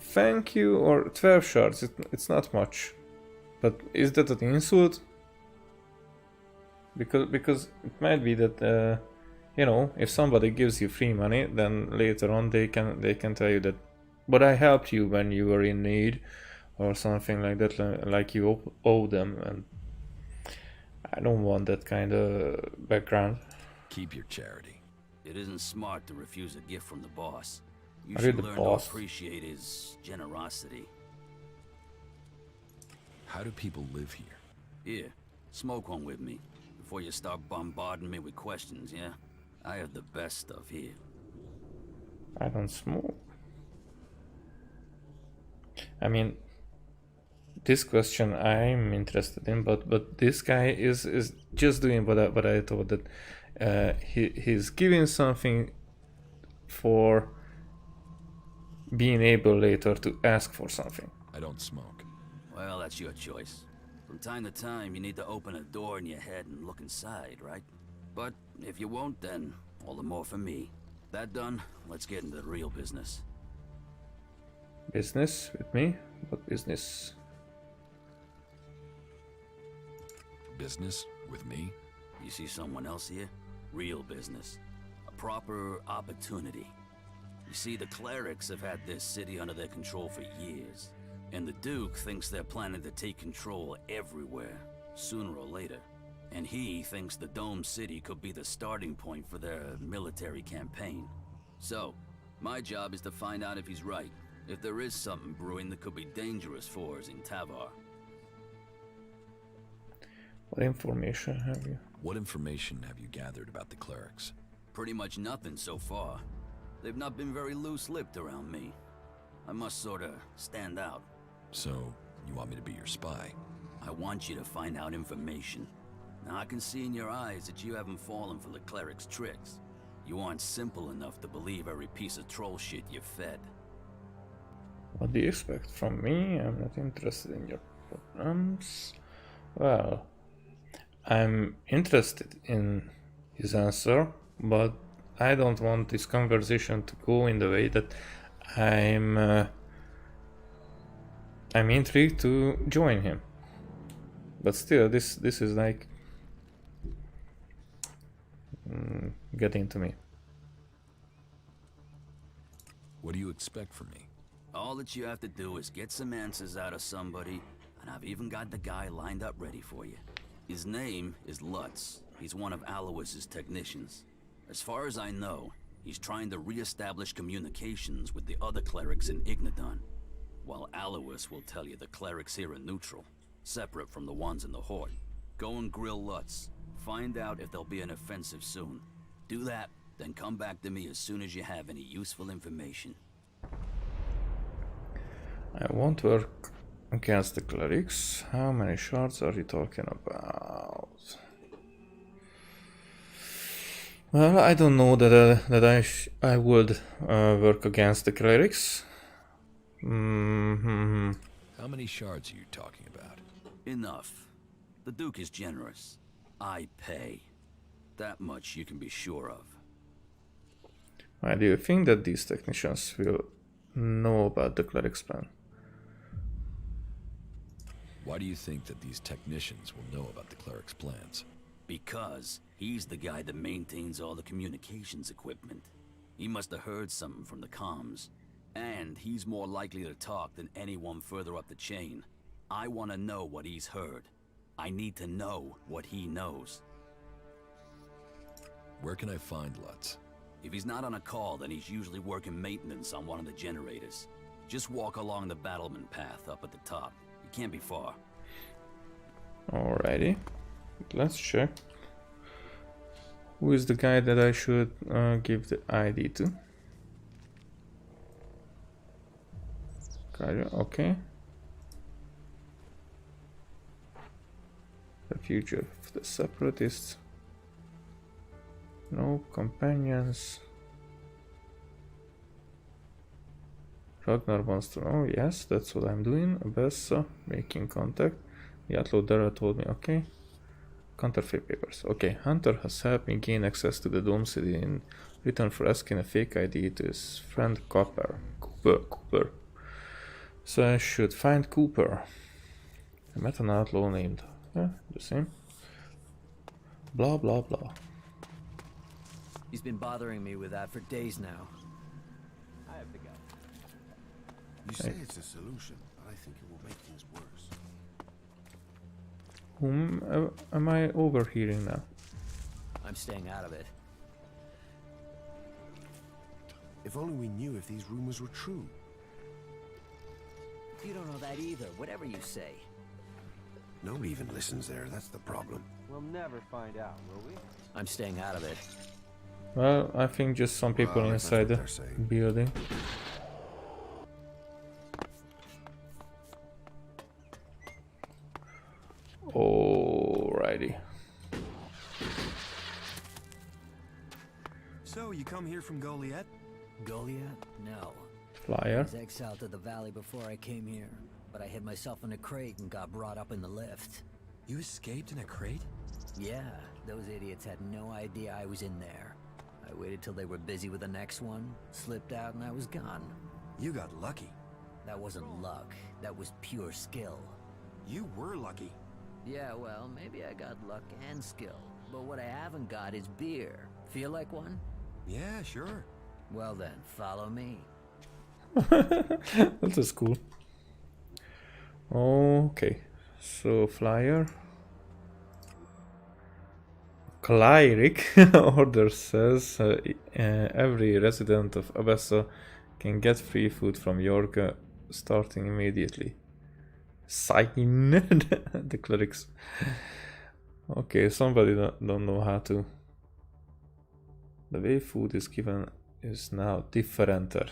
Speaker 1: thank you, or 12 shards, it's not much. But is that an insult? Because it might be that, you know, if somebody gives you free money, then later on they can tell you that, but I helped you when you were in need, or something like that, like you owe them, and I don't want that kind of background.
Speaker 4: Keep your charity.
Speaker 14: It isn't smart to refuse a gift from the boss. You
Speaker 1: Are you
Speaker 14: should
Speaker 1: the
Speaker 14: learn
Speaker 1: boss?
Speaker 14: to appreciate his generosity.
Speaker 4: How do people live here?
Speaker 14: Here, smoke one with me, before you start bombarding me with questions, yeah? I have the best stuff here.
Speaker 1: I don't smoke. I mean, this question I'm interested in, but this guy is just doing what I thought, that he's giving something for being able later to ask for something.
Speaker 4: I don't smoke.
Speaker 14: Well, that's your choice. From time to time, you need to open a door in your head and look inside, right? But if you won't, then all the more for me. That done, let's get into the real business.
Speaker 1: Business with me? What business?
Speaker 4: Business with me?
Speaker 14: You see someone else here? Real business. A proper opportunity. You see, the clerics have had this city under their control for years, and the Duke thinks they're planning to take control everywhere, sooner or later. And he thinks the Dome City could be the starting point for their military campaign. So, my job is to find out if he's right, if there is something brewing that could be dangerous for us in Tavar.
Speaker 1: What information have you?
Speaker 4: What information have you gathered about the clerics?
Speaker 14: Pretty much nothing so far. They've not been very loose-lipped around me. I must sorta stand out.
Speaker 4: So, you want me to be your spy?
Speaker 14: I want you to find out information. Now I can see in your eyes that you haven't fallen for the cleric's tricks. You aren't simple enough to believe every piece of troll shit you're fed.
Speaker 1: What do you expect from me? I'm not interested in your programs. Well, I'm interested in his answer, but I don't want this conversation to go in the way that I'm intrigued to join him. But still, this is like getting to me.
Speaker 4: What do you expect from me?
Speaker 14: All that you have to do is get some answers out of somebody, and I've even got the guy lined up ready for you. His name is Lutz. He's one of Alois's technicians. As far as I know, he's trying to re-establish communications with the other clerics in Ignadon. While Alois will tell you the clerics here are neutral, separate from the ones in the Horde. Go and grill Lutz. Find out if there'll be an offensive soon. Do that, then come back to me as soon as you have any useful information.
Speaker 1: I won't work against the clerics. How many shards are you talking about? Well, I don't know that I would work against the clerics.
Speaker 4: How many shards are you talking about?
Speaker 14: Enough. The Duke is generous. I pay. That much you can be sure of.
Speaker 1: Why do you think that these technicians will know about the cleric's plan?
Speaker 4: Why do you think that these technicians will know about the cleric's plans?
Speaker 14: Because he's the guy that maintains all the communications equipment. He must have heard something from the comms. And he's more likely to talk than anyone further up the chain. I want to know what he's heard. I need to know what he knows.
Speaker 4: Where can I find Lutz?
Speaker 14: If he's not on a call, then he's usually working maintenance on one of the generators. Just walk along the battlement path up at the top. It can't be far.
Speaker 1: Alrighty. Let's check. Who is the guy that I should give the ID to? Okay. Refuge of the Separatists. No companions. Ragnar wants to know. Yes, that's what I'm doing. Bessa, making contact. The outlaw Dara told me. Okay. Counterfeit papers. Okay, Hunter has helped me gain access to the Dome City in return for asking a fake ID to his friend Cooper. So I should find Cooper. I met an outlaw named. Yeah, the same. Blah blah blah.
Speaker 15: He's been bothering me with that for days now. I have the guy.
Speaker 7: You say it's a solution, but I think it will make things worse.
Speaker 1: Whom am I overhearing now?
Speaker 15: I'm staying out of it.
Speaker 7: If only we knew if these rumors were true.
Speaker 15: You don't know that either, whatever you say.
Speaker 7: Nobody even listens there, that's the problem.
Speaker 6: We'll never find out, will we?
Speaker 15: I'm staying out of it.
Speaker 1: Well, I think just some people inside the building. Alrighty.
Speaker 16: So, you come here from Goliath?
Speaker 15: Goliath? No.
Speaker 1: Flyer.
Speaker 15: I was exiled to the valley before I came here, but I hid myself in a crate and got brought up in the lift.
Speaker 16: You escaped in a crate?
Speaker 15: Yeah, those idiots had no idea I was in there. I waited till they were busy with the next one, slipped out, and I was gone.
Speaker 16: You got lucky.
Speaker 15: That wasn't luck. That was pure skill.
Speaker 16: You were lucky.
Speaker 15: Yeah, well, maybe I got luck and skill. But what I haven't got is beer. Feel like one?
Speaker 16: Yeah, sure.
Speaker 15: Well then, follow me.
Speaker 1: That was cool. Okay, so flyer. Cleric order says every resident of Abessa can get free food from Yorga starting immediately. Sign the clerics. Okay, somebody don't know how to. The way food is given is now differenter.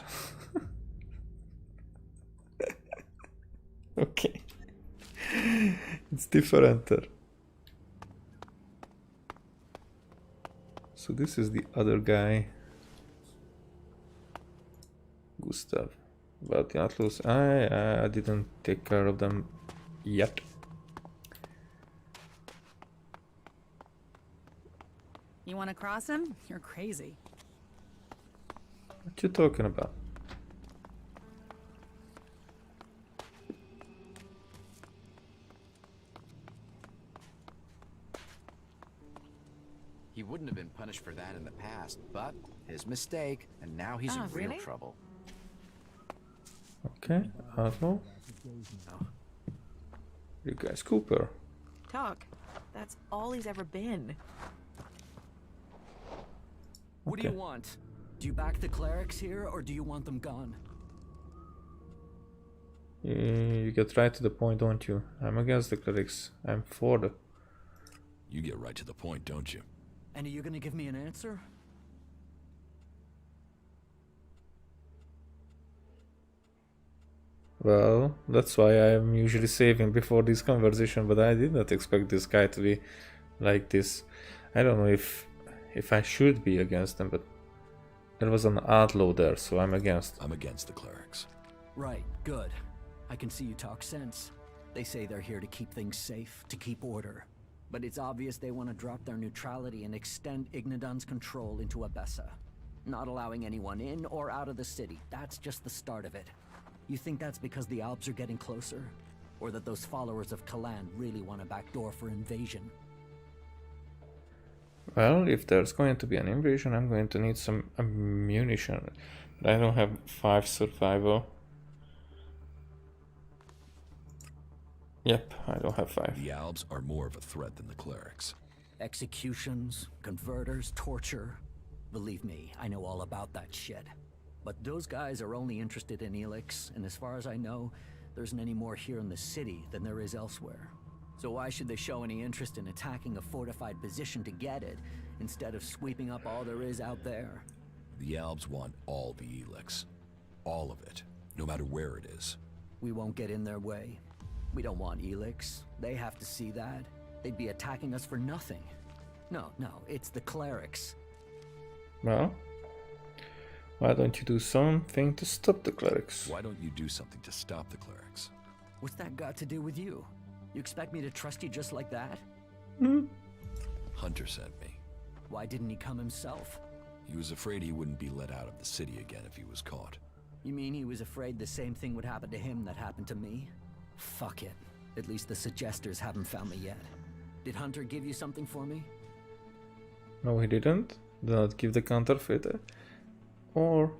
Speaker 1: Okay. It's differenter. So this is the other guy. Gustav. But the Atlas, I didn't take care of them yet.
Speaker 12: You want to cross him? You're crazy.
Speaker 1: What you talking about?
Speaker 17: He wouldn't have been punished for that in the past, but his mistake, and now he's in real trouble.
Speaker 1: Okay, Oslo. You guys, Cooper.
Speaker 11: Talk. That's all he's ever been.
Speaker 18: What do you want? Do you back the clerics here, or do you want them gone?
Speaker 1: You get right to the point, don't you? I'm against the clerics. I'm for the...
Speaker 4: You get right to the point, don't you?
Speaker 18: And are you gonna give me an answer?
Speaker 1: Well, that's why I'm usually saving before this conversation, but I did not expect this guy to be like this. I don't know if I should be against them, but there was an outlaw there, so I'm against.
Speaker 4: I'm against the clerics.
Speaker 18: Right, good. I can see you talk sense. They say they're here to keep things safe, to keep order. But it's obvious they want to drop their neutrality and extend Ignadon's control into Abessa. Not allowing anyone in or out of the city. That's just the start of it. You think that's because the Alps are getting closer? Or that those followers of Kalan really want a backdoor for invasion?
Speaker 1: Well, if there's going to be an invasion, I'm going to need some ammunition. But I don't have 5 survival. Yep, I don't have 5.
Speaker 4: The Albs are more of a threat than the clerics.
Speaker 18: Executions, converters, torture. Believe me, I know all about that shit. But those guys are only interested in ELEX, and as far as I know, there isn't any more here in the city than there is elsewhere. So why should they show any interest in attacking a fortified position to get it, instead of sweeping up all there is out there?
Speaker 4: The Albs want all the ELEX. All of it, no matter where it is.
Speaker 18: We won't get in their way. We don't want ELEX. They have to see that. They'd be attacking us for nothing. No, it's the clerics.
Speaker 1: Well, why don't you do something to stop the clerics?
Speaker 4: Why don't you do something to stop the clerics?
Speaker 18: What's that got to do with you? You expect me to trust you just like that?
Speaker 4: Hunter sent me.
Speaker 18: Why didn't he come himself?
Speaker 4: He was afraid he wouldn't be let out of the city again if he was caught.
Speaker 18: You mean he was afraid the same thing would happen to him that happened to me? Fuck it. At least the suggesters haven't found me yet. Did Hunter give you something for me?
Speaker 1: No, he didn't. Do not give the counterfeit. Or...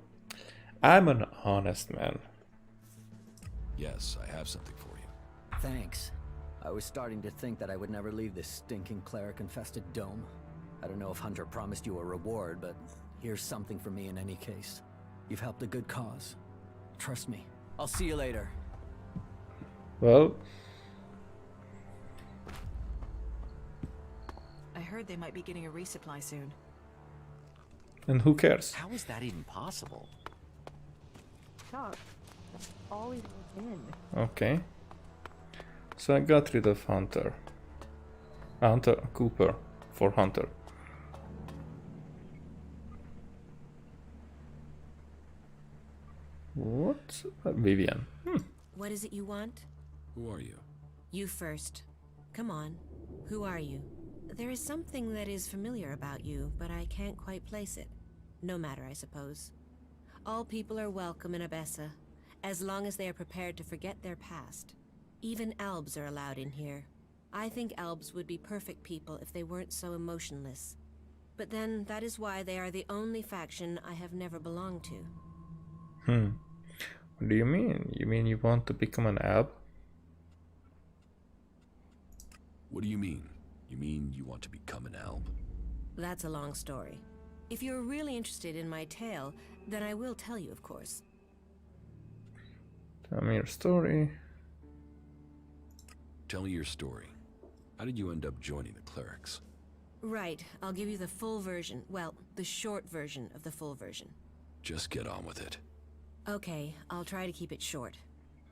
Speaker 1: I'm an honest man.
Speaker 4: Yes, I have something for you.
Speaker 18: Thanks. I was starting to think that I would never leave this stinking cleric-infested dome. I don't know if Hunter promised you a reward, but here's something for me in any case. You've helped a good cause. Trust me. I'll see you later.
Speaker 1: Well...
Speaker 11: I heard they might be getting a resupply soon.
Speaker 1: And who cares?
Speaker 17: How is that even possible?
Speaker 11: Talk. That's all he's been.
Speaker 1: Okay. So I got rid of Hunter. Cooper for Hunter. What? Vivian.
Speaker 19: What is it you want?
Speaker 4: Who are you?
Speaker 19: You first. Come on. Who are you? There is something that is familiar about you, but I can't quite place it. No matter, I suppose. All people are welcome in Abessa, as long as they are prepared to forget their past. Even Albs are allowed in here. I think Albs would be perfect people if they weren't so emotionless. But then that is why they are the only faction I have never belonged to.
Speaker 1: What do you mean? You mean you want to become an elf?
Speaker 4: What do you mean? You mean you want to become an elf?
Speaker 19: That's a long story. If you're really interested in my tale, then I will tell you, of course.
Speaker 1: Tell me your story.
Speaker 4: Tell me your story. How did you end up joining the clerics?
Speaker 19: Right, I'll give you the full version. Well, the short version of the full version.
Speaker 4: Just get on with it.
Speaker 19: Okay, I'll try to keep it short.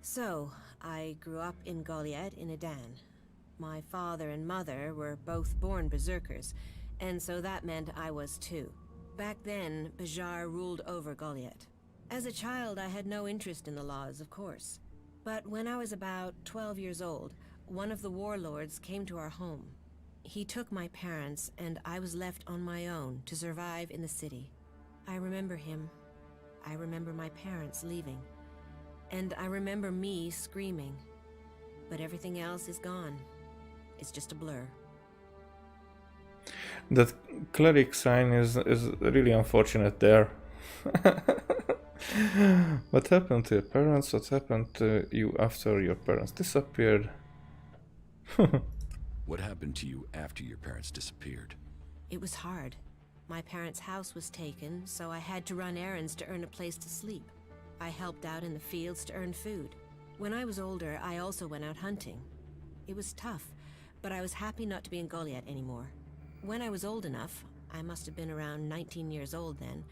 Speaker 19: So, I grew up in Goliad in Edan. My father and mother were both born berserkers, and so that meant I was too. Back then, Bajar ruled over Goliad. As a child, I had no interest in the laws, of course. But when I was about 12 years old, one of the warlords came to our home. He took my parents, and I was left on my own to survive in the city. I remember him. I remember my parents leaving. And I remember me screaming. But everything else is gone. It's just a blur.
Speaker 1: That cleric sign is really unfortunate there. What happened to your parents? What happened to you after your parents disappeared?
Speaker 4: What happened to you after your parents disappeared?
Speaker 19: It was hard. My parents' house was taken, so I had to run errands to earn a place to sleep. I helped out in the fields to earn food. When I was older, I also went out hunting. It was tough, but I was happy not to be in Goliad anymore. When I was old enough, I must have been around 19 years old then,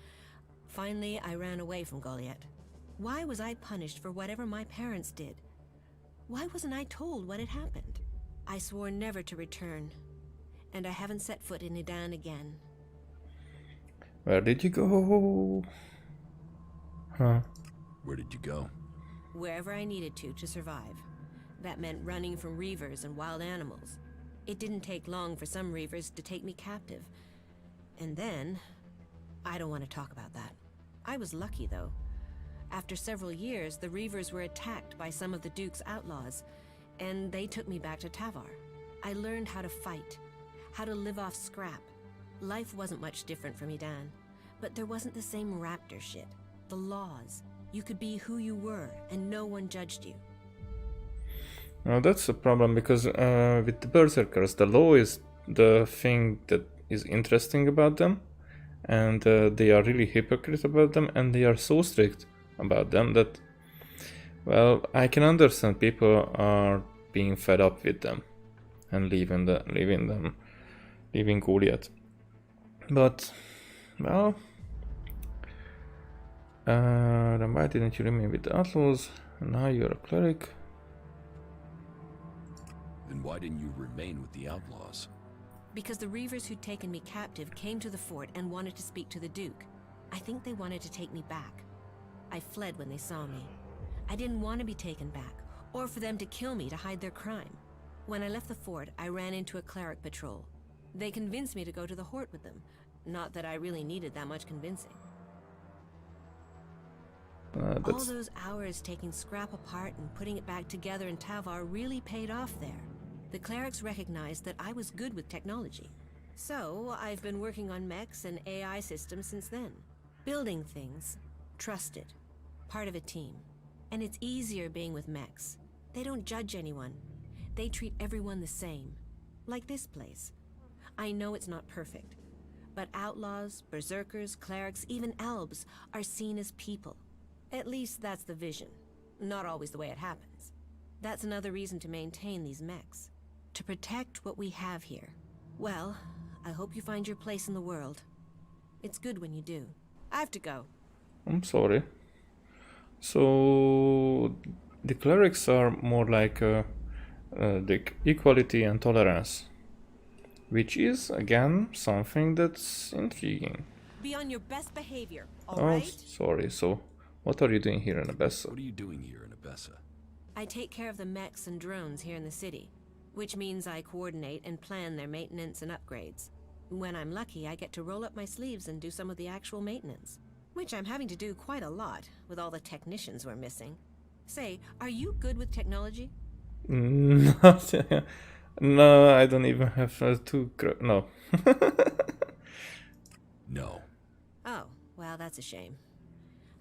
Speaker 19: finally I ran away from Goliad. Why was I punished for whatever my parents did? Why wasn't I told what had happened? I swore never to return, and I haven't set foot in Edan again.
Speaker 1: Where did you go? Huh?
Speaker 4: Where did you go?
Speaker 19: Wherever I needed to survive. That meant running from reavers and wild animals. It didn't take long for some reavers to take me captive. And then... I don't want to talk about that. I was lucky, though. After several years, the reavers were attacked by some of the Duke's outlaws, and they took me back to Tavar. I learned how to fight, how to live off scrap. Life wasn't much different from Edan, but there wasn't the same raptor shit. The laws. You could be who you were, and no one judged you.
Speaker 1: Now that's a problem, because with the berserkers, the law is the thing that is interesting about them, and they are really hypocrite about them, and they are so strict about them that, well, I can understand people are being fed up with them and leaving Goliath. But, well, then why didn't you remain with the outlaws? Now you're a cleric.
Speaker 4: Then why didn't you remain with the outlaws?
Speaker 19: Because the reavers who'd taken me captive came to the fort and wanted to speak to the Duke. I think they wanted to take me back. I fled when they saw me. I didn't want to be taken back, or for them to kill me to hide their crime. When I left the fort, I ran into a cleric patrol. They convinced me to go to the Hort with them. Not that I really needed that much convincing. All those hours taking scrap apart and putting it back together in Tavar really paid off there. The clerics recognized that I was good with technology. So, I've been working on mechs and AI systems since then. Building things. Trusted. Part of a team. And it's easier being with mechs. They don't judge anyone. They treat everyone the same. Like this place. I know it's not perfect. But outlaws, berserkers, clerics, even elves are seen as people. At least that's the vision. Not always the way it happens. That's another reason to maintain these mechs. To protect what we have here. Well, I hope you find your place in the world. It's good when you do. I have to go.
Speaker 1: I'm sorry. So the clerics are more like the equality and tolerance, which is again something that's intriguing.
Speaker 19: Be on your best behavior,
Speaker 1: Oh,
Speaker 19: alright?
Speaker 1: sorry. So, what are you doing here in Abessa?
Speaker 4: What are you doing here in Abessa?
Speaker 19: I take care of the mechs and drones here in the city, which means I coordinate and plan their maintenance and upgrades. When I'm lucky, I get to roll up my sleeves and do some of the actual maintenance, which I'm having to do quite a lot with all the technicians we're missing. Say, are you good with technology?
Speaker 1: No, I don't even have no.
Speaker 4: No.
Speaker 19: Oh, well, that's a shame.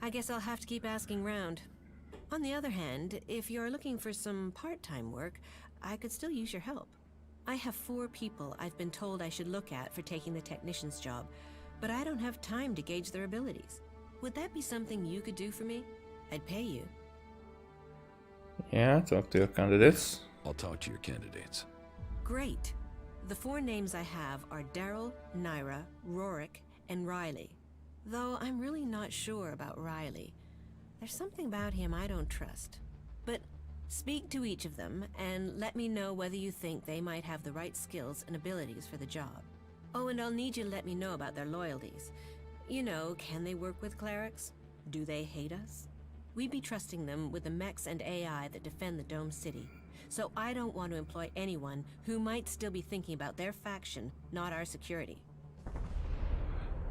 Speaker 19: I guess I'll have to keep asking round. On the other hand, if you're looking for some part-time work, I could still use your help. I have 4 people I've been told I should look at for taking the technician's job, but I don't have time to gauge their abilities. Would that be something you could do for me? I'd pay you.
Speaker 1: Yeah, talk to your candidates.
Speaker 4: I'll talk to your candidates.
Speaker 19: Great. The 4 names I have are Daryl, Naira, Rorik, and Riley. Though I'm really not sure about Riley. There's something about him I don't trust. But speak to each of them and let me know whether you think they might have the right skills and abilities for the job. Oh, and I'll need you to let me know about their loyalties. You know, can they work with clerics? Do they hate us? We'd be trusting them with the mechs and AI that defend the Dome City. So I don't want to employ anyone who might still be thinking about their faction, not our security.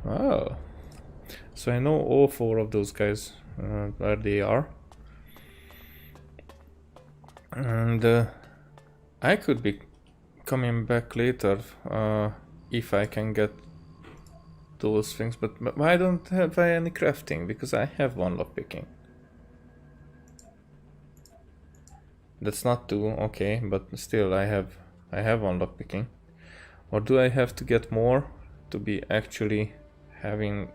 Speaker 1: Oh. So I know all 4 of those guys, where they are. And I could be coming back later if I can get those things, but I don't have any crafting because I have 1 lockpicking. That's not 2, okay, but still I have 1 lockpicking. Or do I have to get more to be actually having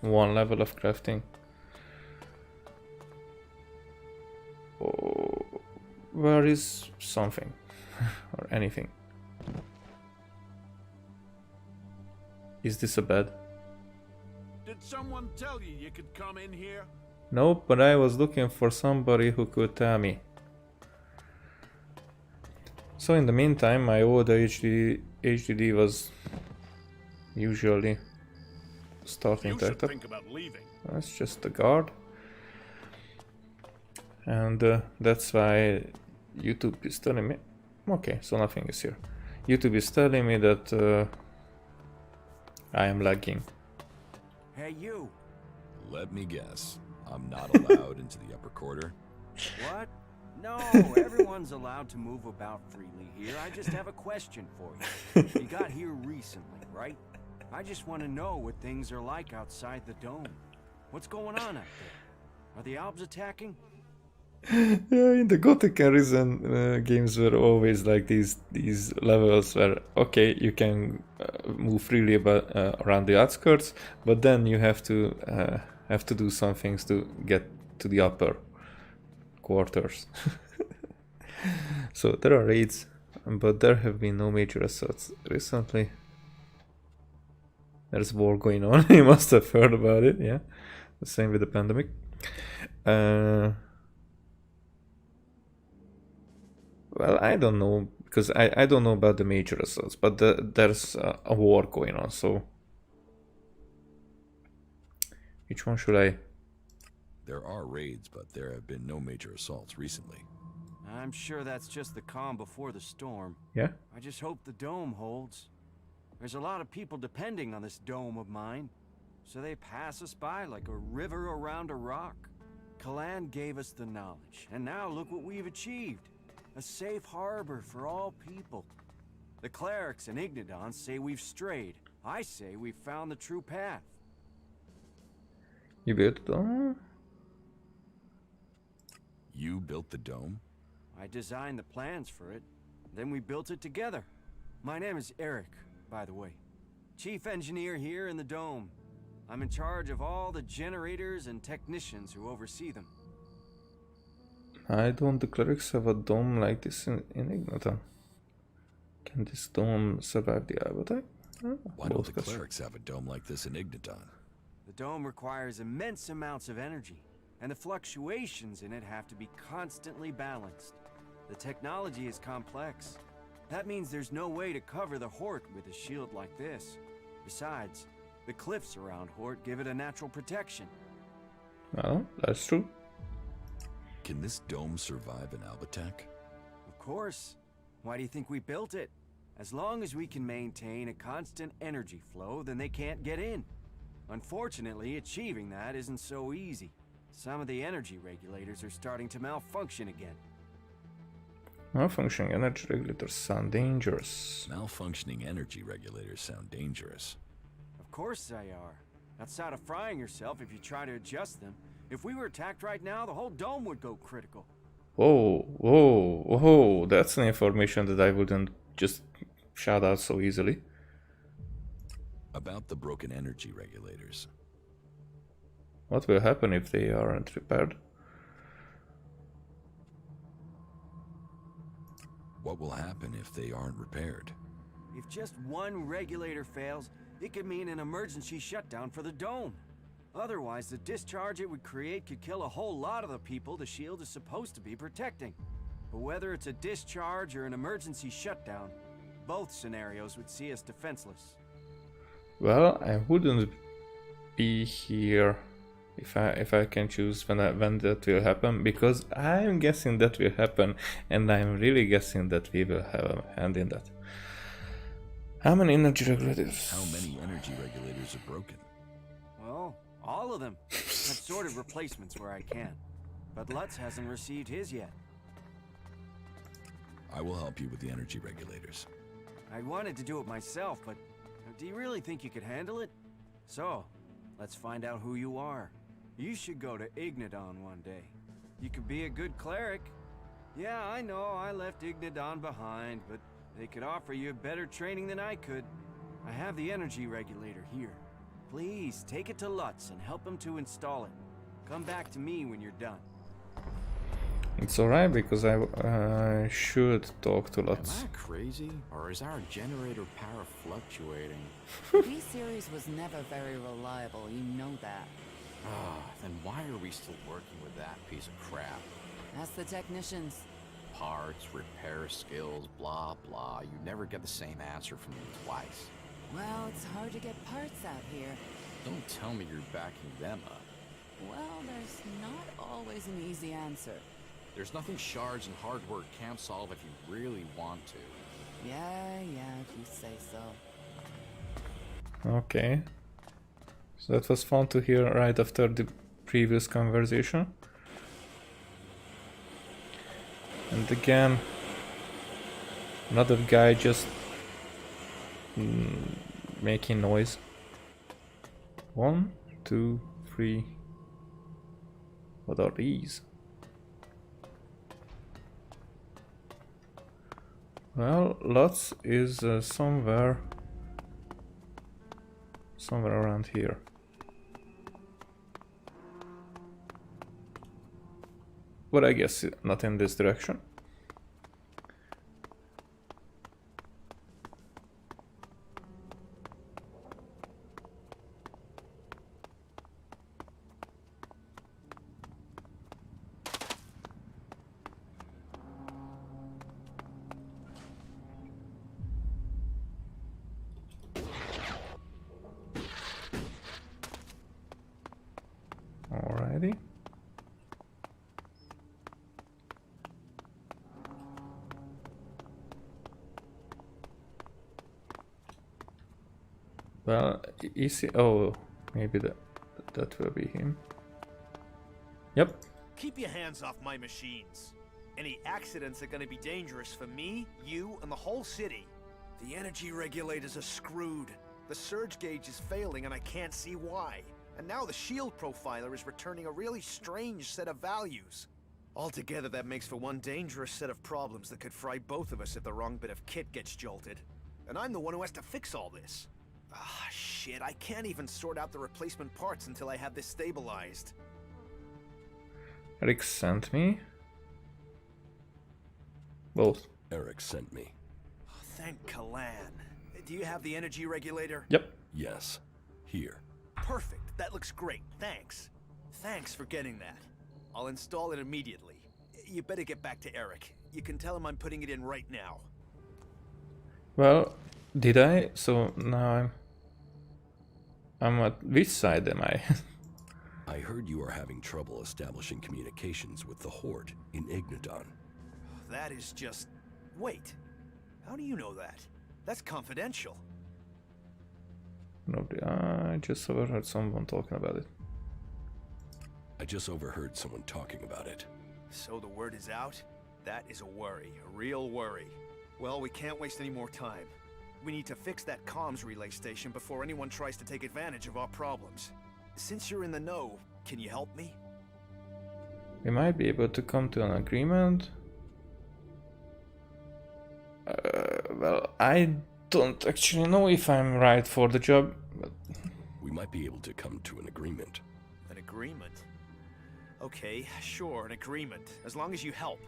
Speaker 1: 1 level of crafting? Oh, where is something or anything? Is this a bed?
Speaker 20: Did someone tell you you could come in here?
Speaker 1: Nope, but I was looking for somebody who could tell me. So in the meantime, my old HDD was usually starting to act up.
Speaker 20: Think about leaving.
Speaker 1: That's just the guard. And that's why YouTube is telling me... Okay, so nothing is here. YouTube is telling me that I am lagging.
Speaker 16: Hey, you!
Speaker 4: Let me guess. I'm not allowed into the upper quarter?
Speaker 16: What? No, everyone's allowed to move about freely here. I just have a question for you. You got here recently, right? I just want to know what things are like outside the dome. What's going on out there? Are the Albs attacking?
Speaker 1: Yeah, in the Gothic and Risen games were always like these levels where, okay, you can move freely around the outskirts, but then you have to do some things to get to the upper quarters. So there are raids, but there have been no major assaults recently. There's war going on. You must have heard about it, yeah. The same with the pandemic. Well, I don't know, because I don't know about the major assaults, but there's a war going on, so... Which one should I...
Speaker 4: There are raids, but there have been no major assaults recently.
Speaker 16: I'm sure that's just the calm before the storm.
Speaker 1: Yeah?
Speaker 16: I just hope the dome holds. There's a lot of people depending on this dome of mine, so they pass us by like a river around a rock. Kalan gave us the knowledge, and now look what we've achieved. A safe harbor for all people. The clerics and Ignodons say we've strayed. I say we've found the true path.
Speaker 1: You built the dome?
Speaker 4: You built the dome?
Speaker 16: I designed the plans for it. Then we built it together. My name is Eric, by the way. Chief engineer here in the dome. I'm in charge of all the generators and technicians who oversee them.
Speaker 1: Why don't the clerics have a dome like this in Ignodon? Can this dome survive the attack?
Speaker 4: Why don't the clerics have a dome like this in Ignodon?
Speaker 16: The dome requires immense amounts of energy, and the fluctuations in it have to be constantly balanced. The technology is complex. That means there's no way to cover the Hort with a shield like this. Besides, the cliffs around Hort give it a natural protection.
Speaker 1: Well, that's true.
Speaker 4: Can this dome survive an Alb attack?
Speaker 16: Of course. Why do you think we built it? As long as we can maintain a constant energy flow, then they can't get in. Unfortunately, achieving that isn't so easy. Some of the energy regulators are starting to malfunction again.
Speaker 1: Malfunctioning energy regulators sound dangerous.
Speaker 4: Malfunctioning energy regulators sound dangerous.
Speaker 16: Of course they are. Outside of frying yourself if you try to adjust them. If we were attacked right now, the whole dome would go critical.
Speaker 1: Whoa, whoa, whoa, that's an information that I wouldn't just shout out so easily.
Speaker 4: About the broken energy regulators.
Speaker 1: What will happen if they aren't repaired?
Speaker 4: What will happen if they aren't repaired?
Speaker 16: If just one regulator fails, it could mean an emergency shutdown for the dome. Otherwise, the discharge it would create could kill a whole lot of the people the shield is supposed to be protecting. But whether it's a discharge or an emergency shutdown, both scenarios would see us defenseless.
Speaker 1: Well, I wouldn't be here if I can choose when that will happen, because I'm guessing that will happen, and I'm really guessing that we will have a hand in that. How many energy regulators?
Speaker 4: How many energy regulators are broken?
Speaker 16: Well, all of them. I've sorted replacements where I can. But Lutz hasn't received his yet.
Speaker 4: I will help you with the energy regulators.
Speaker 16: I wanted to do it myself, but do you really think you could handle it? So, let's find out who you are. You should go to Ignadon one day. You could be a good cleric. Yeah, I know, I left Ignadon behind, but they could offer you better training than I could. I have the energy regulator here. Please, take it to Lutz and help him to install it. Come back to me when you're done.
Speaker 1: It's alright, because I should talk to Lutz.
Speaker 17: Am I crazy? Or is our generator power fluctuating?
Speaker 12: B-Series was never very reliable, you know that.
Speaker 17: Then why are we still working with that piece of crap?
Speaker 12: Ask the technicians.
Speaker 17: Parts, repair skills, blah blah. You never get the same answer from them twice.
Speaker 12: Well, it's hard to get parts out here.
Speaker 17: Don't tell me you're backing them up.
Speaker 12: Well, there's not always an easy answer.
Speaker 17: There's nothing shards and hard work can't solve if you really want to.
Speaker 12: Yeah, if you say so.
Speaker 1: Okay. So that was fun to hear right after the previous conversation. And again, another guy just making noise. 1, 2, 3. What are these? Well, Lutz is somewhere around here. But I guess not in this direction. Alrighty. Well, easy. Oh, maybe that will be him. Yep.
Speaker 21: Keep your hands off my machines. Any accidents are gonna be dangerous for me, you, and the whole city. The energy regulators are screwed. The surge gauge is failing and I can't see why. And now the shield profiler is returning a really strange set of values. Altogether, that makes for one dangerous set of problems that could fry both of us if the wrong bit of kit gets jolted. And I'm the one who has to fix all this. Ah, shit, I can't even sort out the replacement parts until I have this stabilized.
Speaker 1: Eric sent me. Both.
Speaker 7: Eric sent me.
Speaker 21: Oh, thank Kalan. Do you have the energy regulator?
Speaker 1: Yep.
Speaker 7: Yes. Here.
Speaker 21: Perfect. That looks great. Thanks. Thanks for getting that. I'll install it immediately. You better get back to Eric. You can tell him I'm putting it in right now.
Speaker 1: Well, did I? So now I'm at which side am I?
Speaker 7: I heard you are having trouble establishing communications with the Horde in Ignadon.
Speaker 21: That is just... Wait. How do you know that? That's confidential.
Speaker 1: Nobody. I just overheard someone talking about it.
Speaker 7: I just overheard someone talking about it.
Speaker 21: So the word is out? That is a worry. A real worry. Well, we can't waste any more time. We need to fix that comms relay station before anyone tries to take advantage of our problems. Since you're in the know, can you help me?
Speaker 1: We might be able to come to an agreement. Well, I don't actually know if I'm right for the job, but...
Speaker 2: We might be able to come to an agreement.
Speaker 21: An agreement? Okay, sure, an agreement. As long as you help.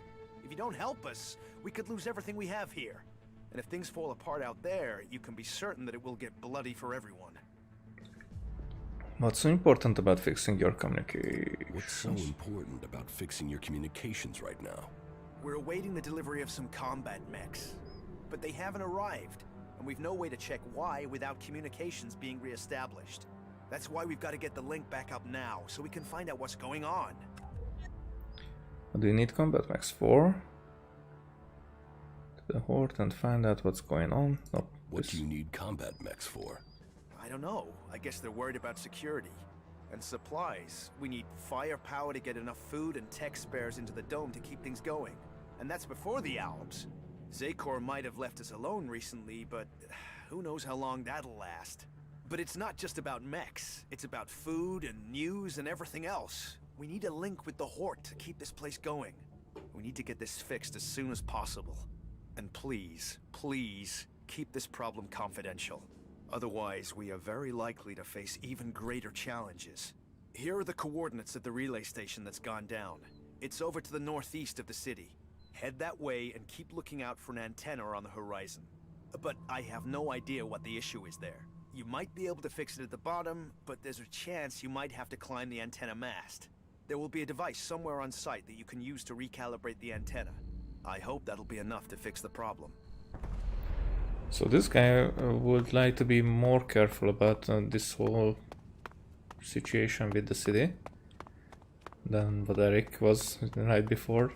Speaker 21: If you don't help us, we could lose everything we have here. And if things fall apart out there, you can be certain that it will get bloody for everyone.
Speaker 1: What's so important about fixing your communications?
Speaker 2: What's so important about fixing your communications right now?
Speaker 21: We're awaiting the delivery of some combat mechs. But they haven't arrived, and we've no way to check why without communications being re-established. That's why we've got to get the link back up now, so we can find out what's going on.
Speaker 1: What do you need combat mechs for? To the horde and find out what's going on. Nope.
Speaker 2: What do you need combat mechs for?
Speaker 21: I don't know. I guess they're worried about security. And supplies. We need firepower to get enough food and tech spares into the dome to keep things going. And that's before the Alps. Zakor might have left us alone recently, but who knows how long that'll last. But it's not just about mechs. It's about food and news and everything else. We need a link with the Horde to keep this place going. We need to get this fixed as soon as possible. And please, please, keep this problem confidential. Otherwise, we are very likely to face even greater challenges. Here are the coordinates of the relay station that's gone down. It's over to the northeast of the city. Head that way and keep looking out for an antenna on the horizon. But I have no idea what the issue is there. You might be able to fix it at the bottom, but there's a chance you might have to climb the antenna mast. There will be a device somewhere on site that you can use to recalibrate the antenna. I hope that'll be enough to fix the problem.
Speaker 1: So this guy would like to be more careful about this whole situation with the city than what Eric was right before.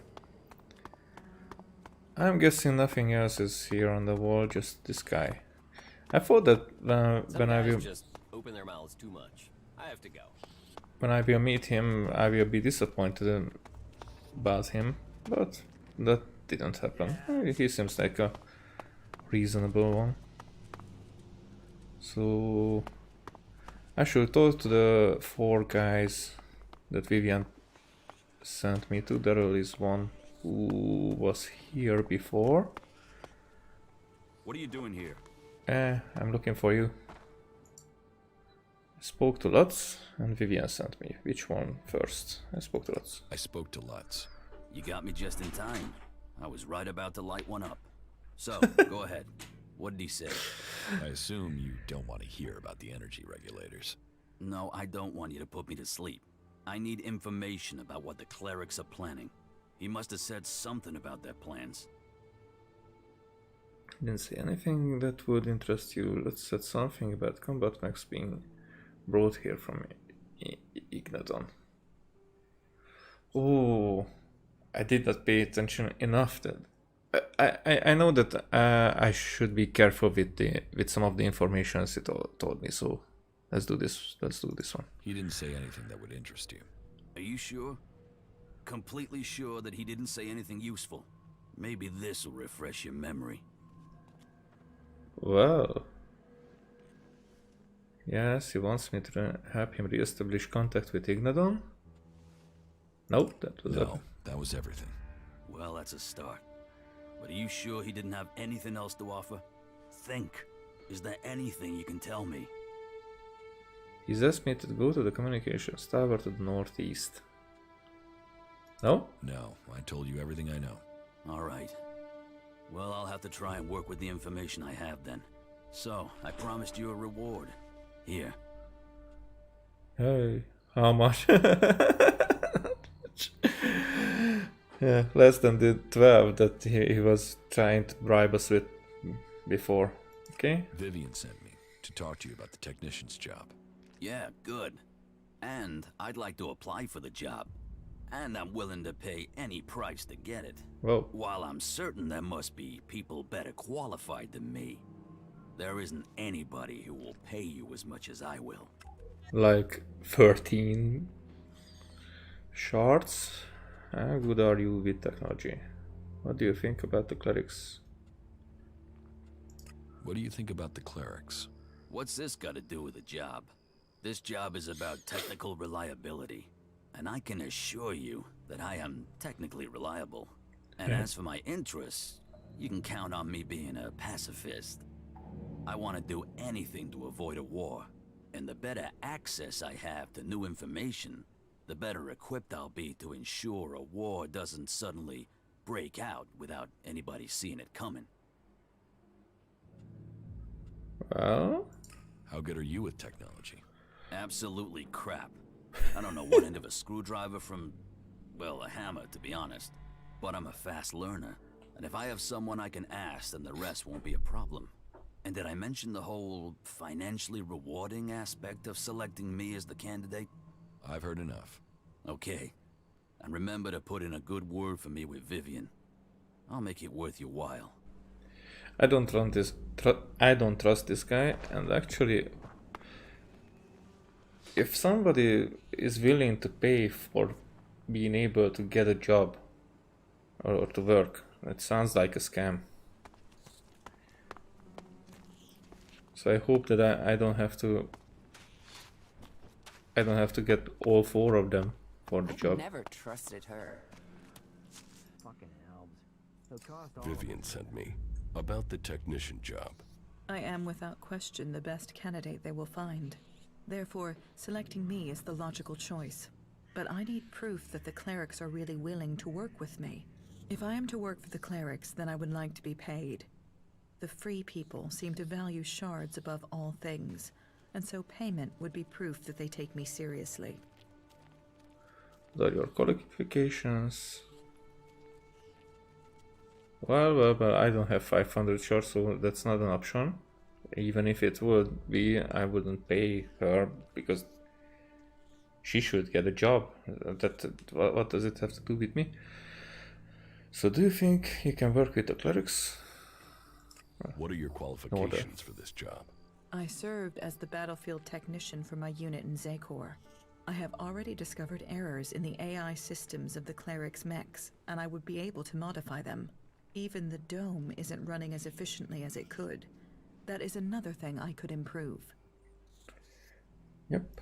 Speaker 1: I'm guessing nothing else is here on the wall, just this guy. I thought that when I will
Speaker 5: just open their mouths too much. I have to go.
Speaker 1: When I will meet him, I will be disappointed about him, but that didn't happen. He seems like a reasonable one. So I should talk to the 4 guys that Vivian sent me to. There is one who was here before.
Speaker 14: What are you doing here?
Speaker 1: I'm looking for you. I spoke to Lutz and Vivian sent me. Which one first? I spoke to Lutz.
Speaker 2: I spoke to Lutz.
Speaker 14: You got me just in time. I was right about to light one up. So, go ahead. What did he say?
Speaker 2: I assume you don't want to hear about the energy regulators.
Speaker 14: No, I don't want you to put me to sleep. I need information about what the clerics are planning. He must have said something about their plans.
Speaker 1: He didn't say anything that would interest you. Let's said something about combat mechs being brought here from Ignadon. Oh, I did not pay attention enough. That I know that I should be careful with some of the information he told me. So let's do this. Let's do this one.
Speaker 2: He didn't say anything that would interest you.
Speaker 14: Are you sure? Completely sure that he didn't say anything useful? Maybe this will refresh your memory.
Speaker 1: Wow. Yes, he wants me to help him re-establish contact with Ignadon. Nope, that was
Speaker 2: that was everything.
Speaker 14: Well, that's a start. But are you sure he didn't have anything else to offer? Think. Is there anything you can tell me?
Speaker 1: He's asked me to go to the communications tower to the northeast. No?
Speaker 2: No, I told you everything I know.
Speaker 14: All right. Well, I'll have to try and work with the information I have then. So, I promised you a reward. Here.
Speaker 1: Hey, how much? Yeah, less than the 12 that he was trying to bribe us with before. Okay?
Speaker 2: Vivian sent me to talk to you about the technician's job.
Speaker 14: Yeah, good. And I'd like to apply for the job. And I'm willing to pay any price to get it.
Speaker 1: Whoa.
Speaker 14: While I'm certain there must be people better qualified than me, there isn't anybody who will pay you as much as I will.
Speaker 1: Like 13 shards? How good are you with technology? What do you think about the clerics?
Speaker 4: What do you think about the clerics?
Speaker 14: What's this got to do with the job? This job is about technical reliability. And I can assure you that I am technically reliable. And as for my interests, you can count on me being a pacifist. I want to do anything to avoid a war. And the better access I have to new information, the better equipped I'll be to ensure a war doesn't suddenly break out without anybody seeing it coming.
Speaker 1: Well?
Speaker 4: How good are you with technology?
Speaker 14: Absolutely crap. I don't know one end of a screwdriver from, well, a hammer, to be honest. But I'm a fast learner. And if I have someone I can ask, then the rest won't be a problem. And did I mention the whole financially rewarding aspect of selecting me as the candidate?
Speaker 4: I've heard enough.
Speaker 14: Okay. And remember to put in a good word for me with Vivian. I'll make it worth your while.
Speaker 1: I don't trust this guy, and actually, if somebody is willing to pay for being able to get a job or to work, it sounds like a scam. So I hope that I don't have to get all 4 of them for the job.
Speaker 8: Never trusted her.
Speaker 6: Fucking elves.
Speaker 4: Vivian sent me about the technician job.
Speaker 9: I am without question the best candidate they will find. Therefore, selecting me is the logical choice. But I need proof that the clerics are really willing to work with me. If I am to work for the clerics, then I would like to be paid. The free people seem to value shards above all things, and so payment would be proof that they take me seriously.
Speaker 1: What are your qualifications? Well, I don't have 500 shards, so that's not an option. Even if it would be, I wouldn't pay her because she should get a job. What does it have to do with me? So do you think you can work with the clerics?
Speaker 4: What are your qualifications for this job?
Speaker 9: I served as the battlefield technician for my unit in Zakor. I have already discovered errors in the AI systems of the clerics' mechs, and I would be able to modify them. Even the dome isn't running as efficiently as it could. That is another thing I could improve.
Speaker 1: Yep.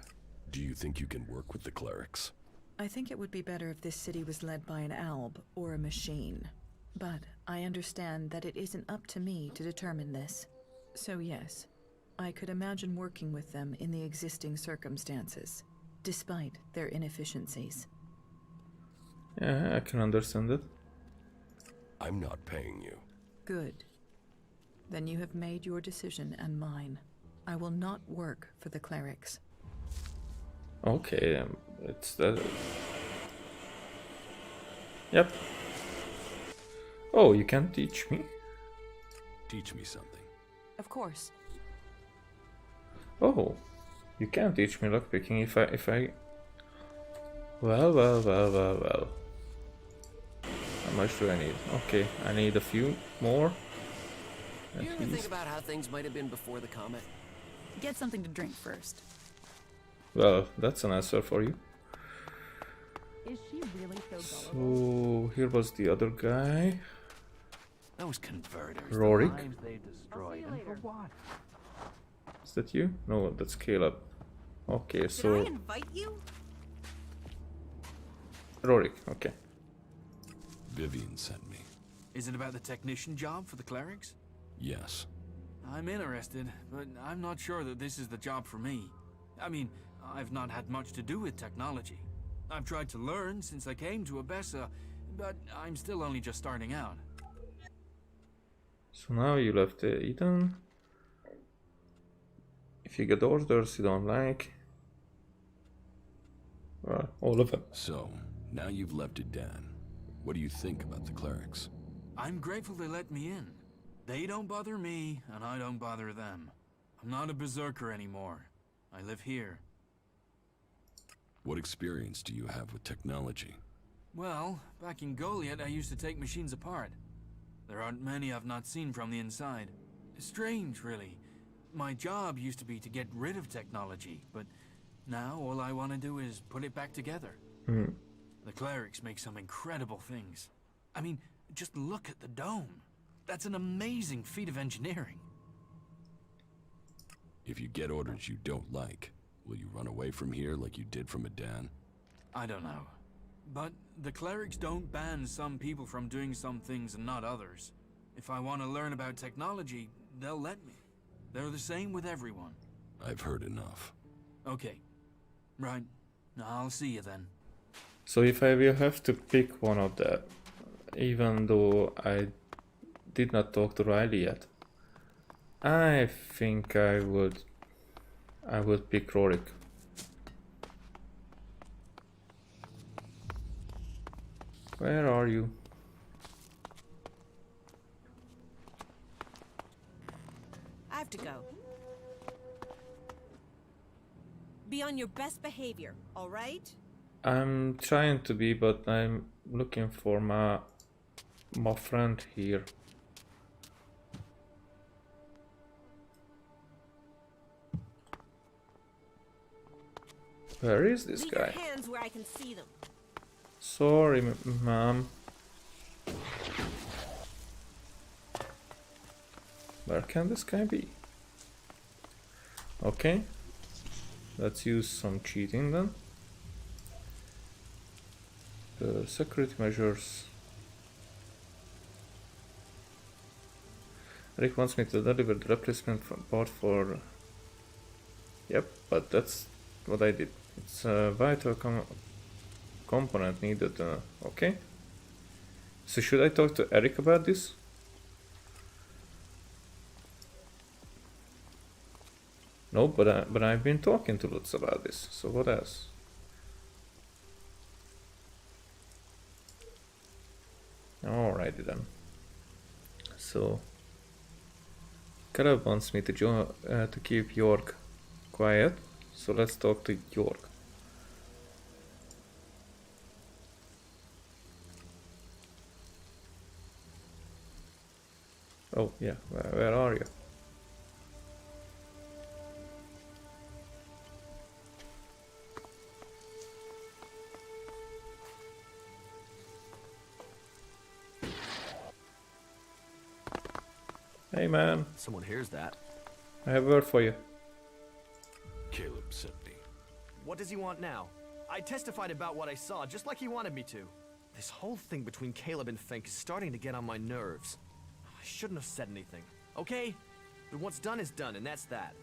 Speaker 4: Do you think you can work with the clerics?
Speaker 9: I think it would be better if this city was led by an alb or a machine. But I understand that it isn't up to me to determine this. So yes, I could imagine working with them in the existing circumstances, despite their inefficiencies.
Speaker 1: Yeah, I can understand it.
Speaker 4: I'm not paying you.
Speaker 9: Good. Then you have made your decision and mine. I will not work for the clerics.
Speaker 1: Okay, it's that. Yep. Oh, you can teach me?
Speaker 4: Teach me something.
Speaker 12: Of course.
Speaker 1: Oh, you can teach me lockpicking if I. Well. How much do I need? Okay, I need a few more.
Speaker 5: You ever think about how things might have been before the comet?
Speaker 22: Get something to drink first.
Speaker 1: Well, that's an answer for you.
Speaker 22: Is she really so gullible?
Speaker 1: So here was the other guy.
Speaker 16: Those converters.
Speaker 1: Rorik.
Speaker 16: The lives they destroyed. And for what?
Speaker 1: Is that you? No, that's Caleb. Okay, so
Speaker 19: Did I invite you?
Speaker 1: Rorik. Okay.
Speaker 4: Vivian sent me.
Speaker 16: Is it about the technician job for the clerics?
Speaker 4: Yes.
Speaker 16: I'm interested, but I'm not sure that this is the job for me. I mean, I've not had much to do with technology. I've tried to learn since I came to Abessa, but I'm still only just starting out.
Speaker 1: So now you left Eden. If you get orders you don't like, well, all of them.
Speaker 4: So, now you've left Eden. What do you think about the clerics?
Speaker 16: I'm grateful they let me in. They don't bother me, and I don't bother them. I'm not a berserker anymore. I live here.
Speaker 4: What experience do you have with technology?
Speaker 16: Well, back in Goliath, I used to take machines apart. There aren't many I've not seen from the inside. It's strange, really. My job used to be to get rid of technology, but now all I want to do is put it back together.
Speaker 1: Mm.
Speaker 16: The clerics make some incredible things. I mean, just look at the dome. That's an amazing feat of engineering.
Speaker 4: If you get orders you don't like, will you run away from here like you did from Adan?
Speaker 8: I don't know. But the clerics don't ban some people from doing some things and not others. If I want to learn about technology, they'll let me. They're the same with everyone.
Speaker 4: I've heard enough.
Speaker 8: Okay. Right. I'll see you then.
Speaker 1: So if I will have to pick one of that, even though I did not talk to Riley yet, I think I would pick Rorik. Where are you?
Speaker 19: I have to go. Be on your best behavior, all right?
Speaker 1: I'm trying to be, but I'm looking for my friend here. Where is this
Speaker 19: Leave
Speaker 1: guy?
Speaker 19: your hands where I can see them.
Speaker 1: Sorry, ma'am. Where can this guy be? Okay. Let's use some cheating then. The security measures. Rick wants me to deliver the replacement part for... Yep, but that's what I did. It's a vital component needed. Okay. So should I talk to Eric about this? No, but I've been talking to Lutz about this. So what else? Alrighty then. So Caleb wants me to to keep York quiet. So let's talk to York. Oh yeah, where are you? Hey man.
Speaker 6: Someone hears that.
Speaker 1: I have a word for you.
Speaker 4: Caleb sent me.
Speaker 6: What does he want now? I testified about what I saw, just like he wanted me to. This whole thing between Caleb and Fink is starting to get on my nerves. I shouldn't have said anything, okay? But what's done is done, and that's that.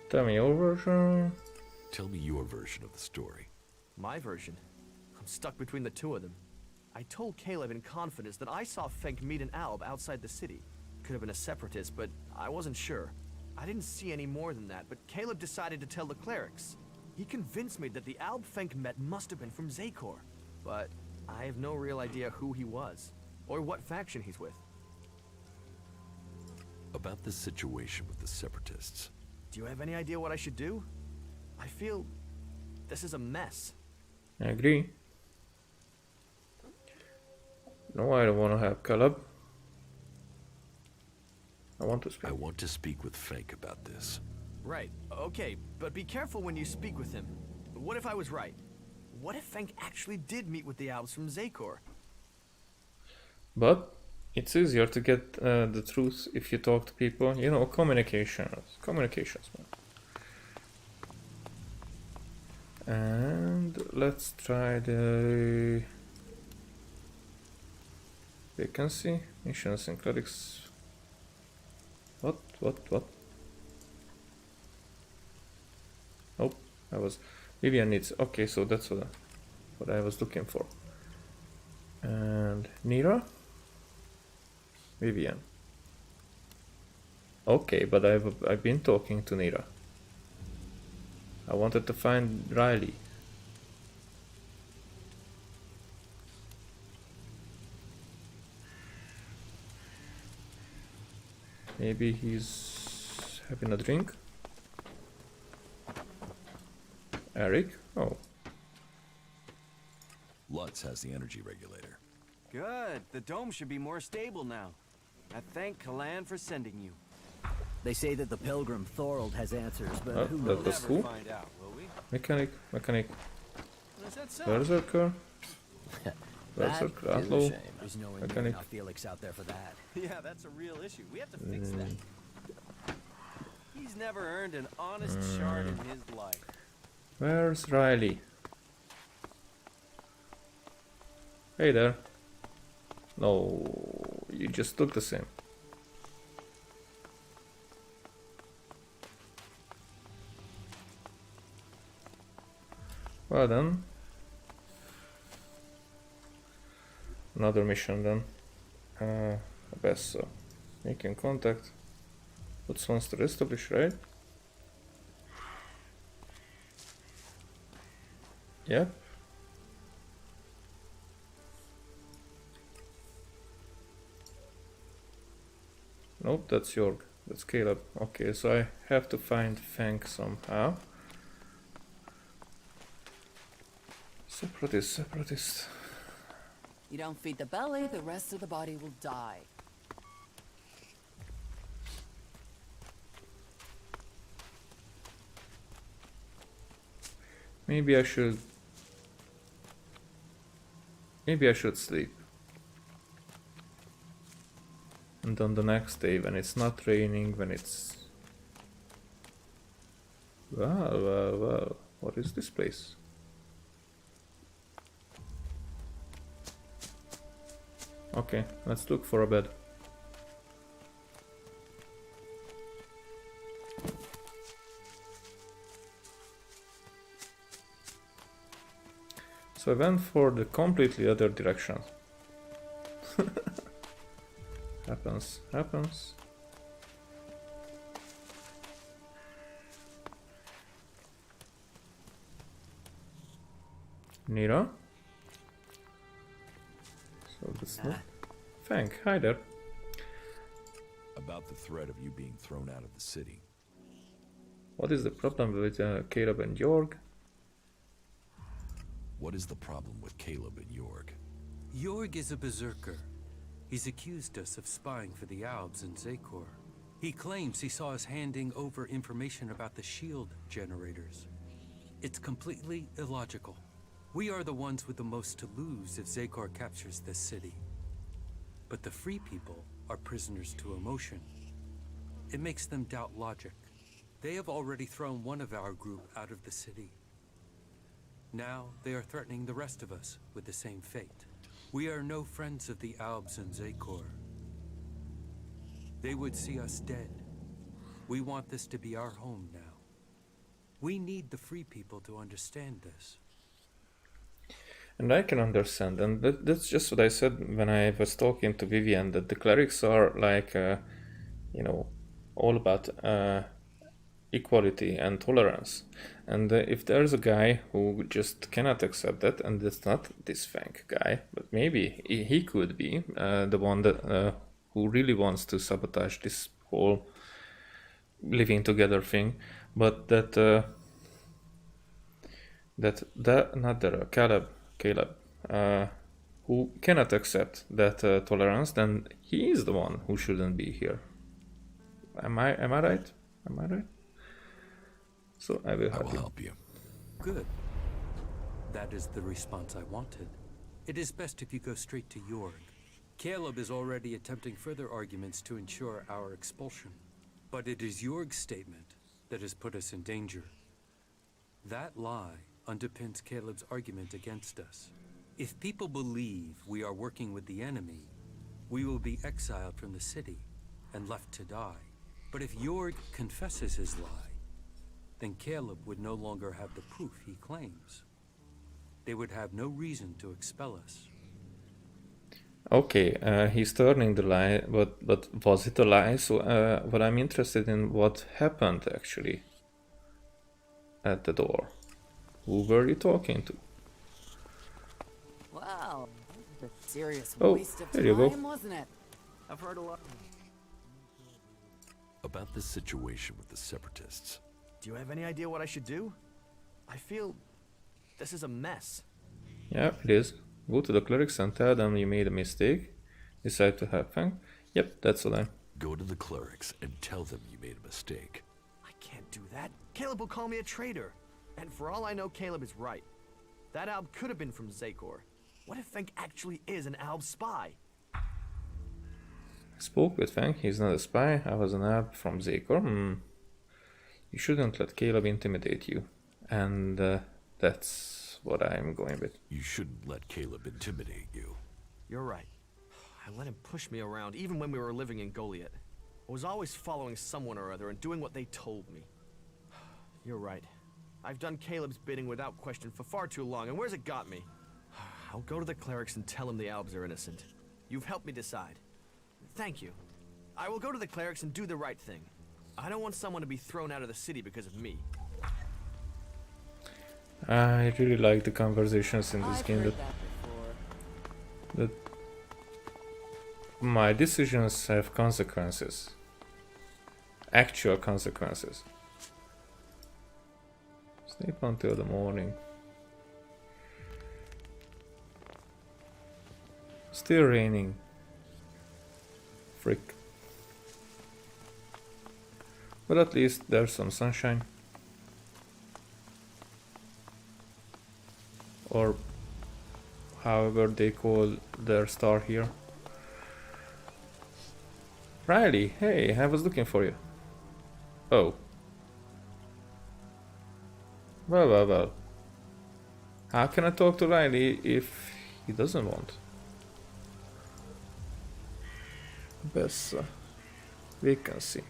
Speaker 1: Tell me your version.
Speaker 4: Tell me your version of the story.
Speaker 6: My version? I'm stuck between the two of them. I told Caleb in confidence that I saw Fink meet an Alb outside the city. Could have been a separatist, but I wasn't sure. I didn't see any more than that, but Caleb decided to tell the clerics. He convinced me that the Alb Fink met must have been from Zakor. But I have no real idea who he was, or what faction he's with.
Speaker 4: About the situation with the separatists.
Speaker 6: Do you have any idea what I should do? I feel this is a mess.
Speaker 1: I agree. No, I don't want to have Caleb. I want to speak.
Speaker 4: I want to speak with Fink about this.
Speaker 6: Right, okay, but be careful when you speak with him. What if I was right? What if Fink actually did meet with the Albs from Zakor?
Speaker 1: But it's easier to get the truth if you talk to people. You know, communications, man. And let's try the vacancy missions and clerics. What? Oh, I was Vivian needs. Okay, so that's what I was looking for. And Nira, Vivian. Okay, but I've been talking to Nira. I wanted to find Riley. Maybe he's having a drink. Eric? Oh.
Speaker 4: Lutz has the energy regulator.
Speaker 16: Good. The dome should be more stable now. I thank Kalan for sending you.
Speaker 15: They say that the pilgrim Thorold has answers, but
Speaker 1: Oh,
Speaker 15: who
Speaker 1: that
Speaker 15: knows?
Speaker 1: was cool.
Speaker 16: Find out, will we?
Speaker 1: Mechanic.
Speaker 16: Does that sound?
Speaker 1: Berserker.
Speaker 15: That
Speaker 1: Berserker.
Speaker 15: is a
Speaker 1: Atlo.
Speaker 15: shame. There's no
Speaker 1: Mechanic.
Speaker 15: enough ELEX out there for that.
Speaker 16: Yeah, that's a real issue. We have to fix that. He's never earned an honest shard in his life.
Speaker 1: Where's Riley? Hey there. No, you just look the same. Well then. Another mission then. Abesso. Making contact. What's wants to establish, right? Yep. Nope, that's Jorg. That's Caleb. Okay, so I have to find Fang somehow. Separatist.
Speaker 12: You don't feed the belly, the rest of the body will die.
Speaker 1: Maybe I should sleep. And on the next day, when it's not raining, when it's... Well, what is this place? Okay, let's look for a bed. So I went for the completely other direction. Happens. Nira? So that's not... Fang, hi there.
Speaker 4: About the threat of you being thrown out of the city.
Speaker 1: What is the problem with Caleb and Jorg?
Speaker 4: What is the problem with Caleb and Jorg?
Speaker 10: Jorg is a berserker. He's accused us of spying for the Albs and Zakor. He claims he saw us handing over information about the shield generators. It's completely illogical. We are the ones with the most to lose if Zakor captures this city. But the free people are prisoners to emotion. It makes them doubt logic. They have already thrown one of our group out of the city. Now they are threatening the rest of us with the same fate. We are no friends of the Albs and Zakor. They would see us dead. We want this to be our home now. We need the free people to understand this.
Speaker 1: And I can understand, and that's just what I said when I was talking to Vivian, that the clerics are like, you know, all about equality and tolerance. And if there's a guy who just cannot accept that, and it's not this Fang guy, but maybe he could be the one that who really wants to sabotage this whole living together thing, but Caleb, who cannot accept that tolerance, then he is the one who shouldn't be here. Am I right? Am I right? So I will help you.
Speaker 10: Good. That is the response I wanted. It is best if you go straight to Jorg. Caleb is already attempting further arguments to ensure our expulsion. But it is Jorg's statement that has put us in danger. That lie underpins Caleb's argument against us. If people believe we are working with the enemy, we will be exiled from the city and left to die. But if Jorg confesses his lie, then Caleb would no longer have the proof he claims. They would have no reason to expel us.
Speaker 1: Okay, he's turning the lie, but was it a lie? So what I'm interested in, what happened actually at the door. Who were you talking to?
Speaker 12: Wow, a serious
Speaker 1: Oh,
Speaker 12: waste of
Speaker 1: there you go.
Speaker 12: time, wasn't it?
Speaker 6: I've heard a lot.
Speaker 4: About this situation with the Separatists.
Speaker 6: Do you have any idea what I should do? I feel this is a mess.
Speaker 1: Yeah, it is. Go to the clerics and tell them you made a mistake. Decide to have Fang. Yep, that's what I...
Speaker 4: Go to the clerics and tell them you made a mistake.
Speaker 6: I can't do that. Caleb will call me a traitor. And for all I know, Caleb is right. That Alb could have been from Zakor. What if Fang actually is an Alb spy?
Speaker 1: I spoke with Fang. He's not a spy. I was an Alb from Zakor. You shouldn't let Caleb intimidate you. And that's what I'm going with.
Speaker 4: You shouldn't let Caleb intimidate you.
Speaker 6: You're right. I let him push me around even when we were living in Goliath. I was always following someone or other and doing what they told me. You're right. I've done Caleb's bidding without question for far too long, and where's it got me? I'll go to the clerics and tell them the Albs are innocent. You've helped me decide. Thank you. I will go to the clerics and do the right thing. I don't want someone to be thrown out of the city because of me.
Speaker 1: I really like the conversations in this game that my decisions have consequences. Actual consequences. Sleep until the morning. Still raining. Frick. But at least there's some sunshine. Or however they call their star here. Riley, hey, I was looking for you. Oh. Well. How can I talk to Riley if he doesn't want? Bessa. Vacancy.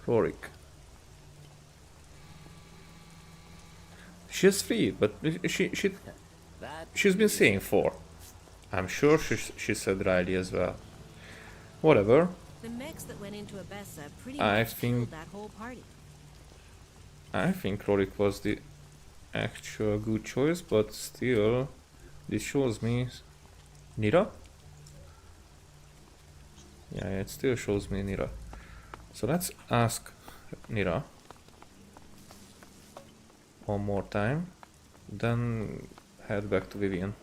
Speaker 1: Rorik. She's free, but she's been saying 4. I'm sure she said Riley as well. Whatever.
Speaker 19: The mechs that went into Abessa pretty
Speaker 1: I
Speaker 19: much
Speaker 1: think
Speaker 19: killed that whole party.
Speaker 1: I think Rorik was the actual good choice, but still, this shows me Nira. Yeah, it still shows me Nira. So let's ask Nira one more time, then head back to Vivian.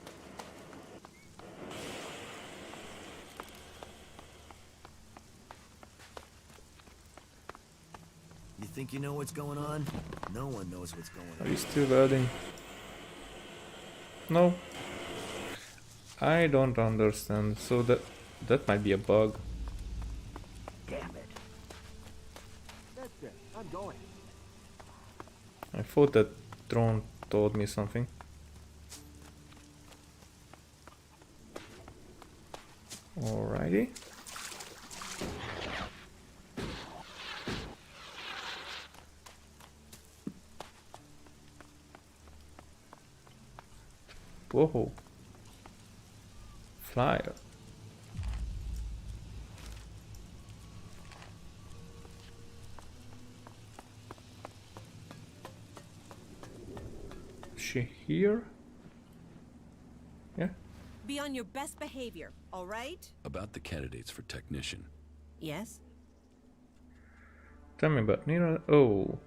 Speaker 6: You think you know what's going on? No one knows what's going on.
Speaker 1: Are you still welding? No. I don't understand. So that might be a bug.
Speaker 6: Damn it. That's it. I'm going.
Speaker 1: I thought that drone told me something. Alrighty. Whoa. Flyer. Is she here? Yeah.
Speaker 19: Be on your best behavior, all right?
Speaker 4: About the candidates for technician.
Speaker 19: Yes?
Speaker 1: Tell me about Nira. Oh.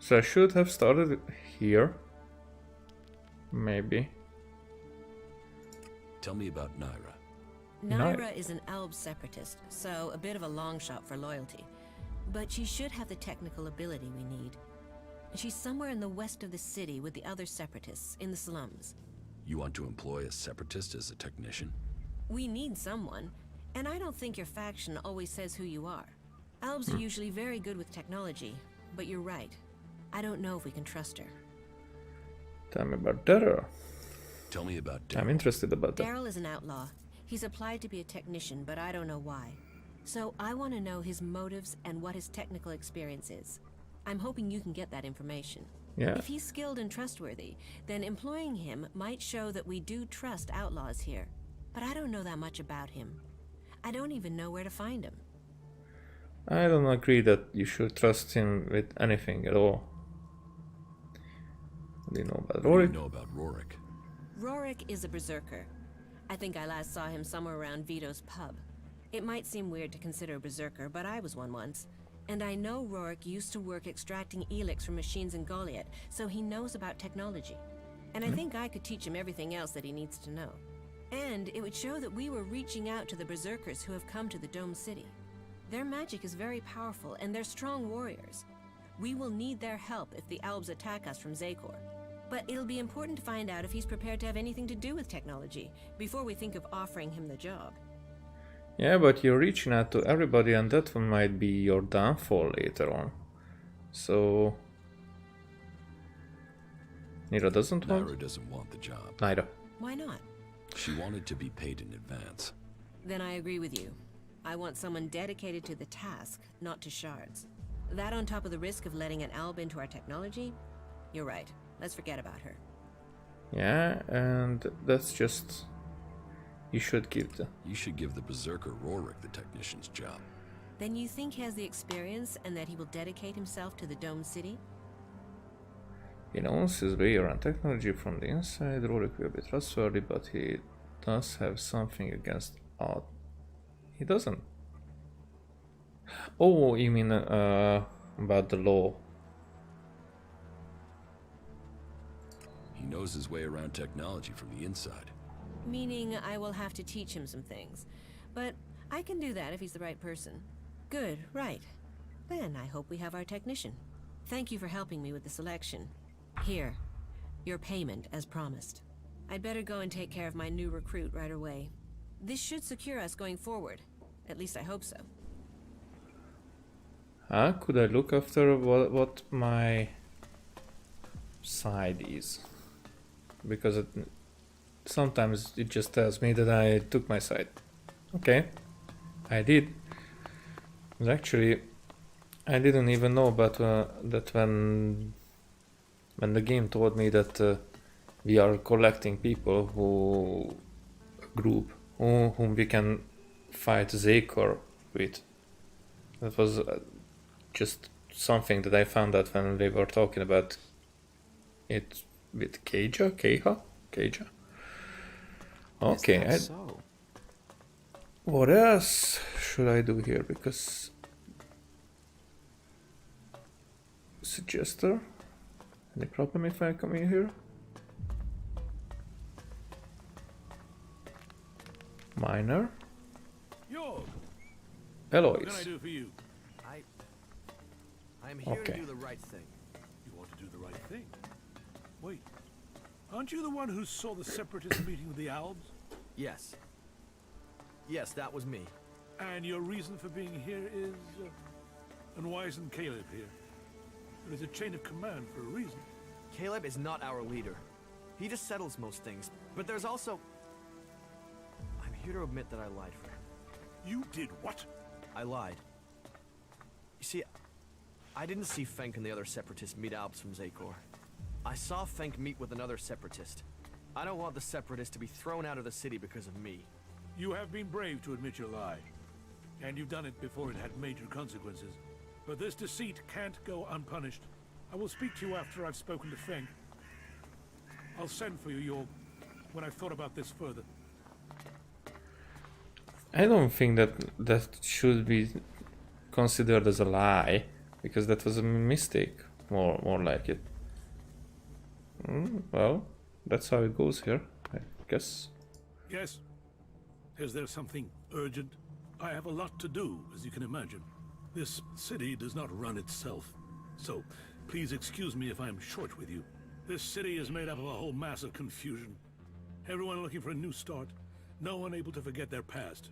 Speaker 1: So I should have started here. Maybe.
Speaker 4: Tell me about Naira.
Speaker 19: Naira is an Alb separatist, so a bit of a long shot for loyalty. But she should have the technical ability we need. She's somewhere in the west of the city with the other separatists, in the slums.
Speaker 4: You want to employ a separatist as a technician?
Speaker 19: We need someone, and I don't think your faction always says who you are. Albs are usually very good with technology, but you're right. I don't know if we can trust her.
Speaker 1: Tell me about Daryl.
Speaker 4: Tell me about Daryl.
Speaker 1: I'm interested about that.
Speaker 19: Daryl is an outlaw. He's applied to be a technician, but I don't know why. So I want to know his motives and what his technical experience is. I'm hoping you can get that information.
Speaker 1: Yeah.
Speaker 19: If he's skilled and trustworthy, then employing him might show that we do trust outlaws here. But I don't know that much about him. I don't even know where to find him.
Speaker 1: I don't agree that you should trust him with anything at all. What do you know about Rorik?
Speaker 4: What do you know about Rorik?
Speaker 19: Rorik is a berserker. I think I last saw him somewhere around Vito's pub. It might seem weird to consider a berserker, but I was one once. And I know Rorik used to work extracting ELEX from machines in Goliath, so he knows about technology. And I think I could teach him everything else that he needs to know. And it would show that we were reaching out to the berserkers who have come to the Dome City. Their magic is very powerful, and they're strong warriors. We will need their help if the Albs attack us from Zakor. But it'll be important to find out if he's prepared to have anything to do with technology, before we think of offering him the job.
Speaker 1: Yeah, but you're reaching out to everybody, and that one might be your downfall later on. So Nira doesn't want?
Speaker 4: Nira doesn't want the job.
Speaker 1: Neither.
Speaker 19: Why not?
Speaker 4: She wanted to be paid in advance.
Speaker 19: Then I agree with you. I want someone dedicated to the task, not to shards. That on top of the risk of letting an alb into our technology? You're right. Let's forget about her.
Speaker 1: Yeah, and that's just... You should give
Speaker 4: the Berserker Rorik the technician's job.
Speaker 19: Then you think he has the experience and that he will dedicate himself to the Dome City?
Speaker 1: He knows his way around technology from the inside. Rorik will be trustworthy, but he does have something against art. He doesn't. Oh, you mean about the law?
Speaker 4: He knows his way around technology from the inside.
Speaker 19: Meaning I will have to teach him some things. But I can do that if he's the right person. Good, right. Then I hope we have our technician. Thank you for helping me with the selection. Here, your payment as promised. I'd better go and take care of my new recruit right away. This should secure us going forward. At least I hope so.
Speaker 1: Could I look after what my side is? Because sometimes it just tells me that I took my side. Okay, I did. But actually, I didn't even know about that when the game told me that we are collecting people whom we can fight Zakor with. That was just something that I found out when they were talking about it with Keija. Okay. What else should I do here? Because suggester. Any problem if I come in here? Miner.
Speaker 20: Yo.
Speaker 1: Eloise.
Speaker 20: What can I do for you?
Speaker 6: I'm here to do the right thing.
Speaker 20: You want to do the right thing? Wait. Aren't you the one who saw the separatist meeting with the Albs?
Speaker 6: Yes. Yes, that was me.
Speaker 20: And your reason for being here is... and why isn't Caleb here? There is a chain of command for a reason.
Speaker 6: Caleb is not our leader. He just settles most things. But there's also... I'm here to admit that I lied for him.
Speaker 20: You did what?
Speaker 6: I lied. You see, I didn't see Fenk and the other separatists meet Albs from Zakor. I saw Fenk meet with another separatist. I don't want the separatists to be thrown out of the city because of me.
Speaker 20: You have been brave to admit your lie. And you've done it before it had major consequences. But this deceit can't go unpunished. I will speak to you after I've spoken to Fenk. I'll send for you, Yorg, when I've thought about this further.
Speaker 1: I don't think that should be considered as a lie, because that was a mistake, more like it. Well, that's how it goes here, I guess.
Speaker 20: Yes. Is there something urgent? I have a lot to do, as you can imagine. This city does not run itself. So, please excuse me if I'm short with you. This city is made up of a whole mass of confusion. Everyone looking for a new start. No one able to forget their past.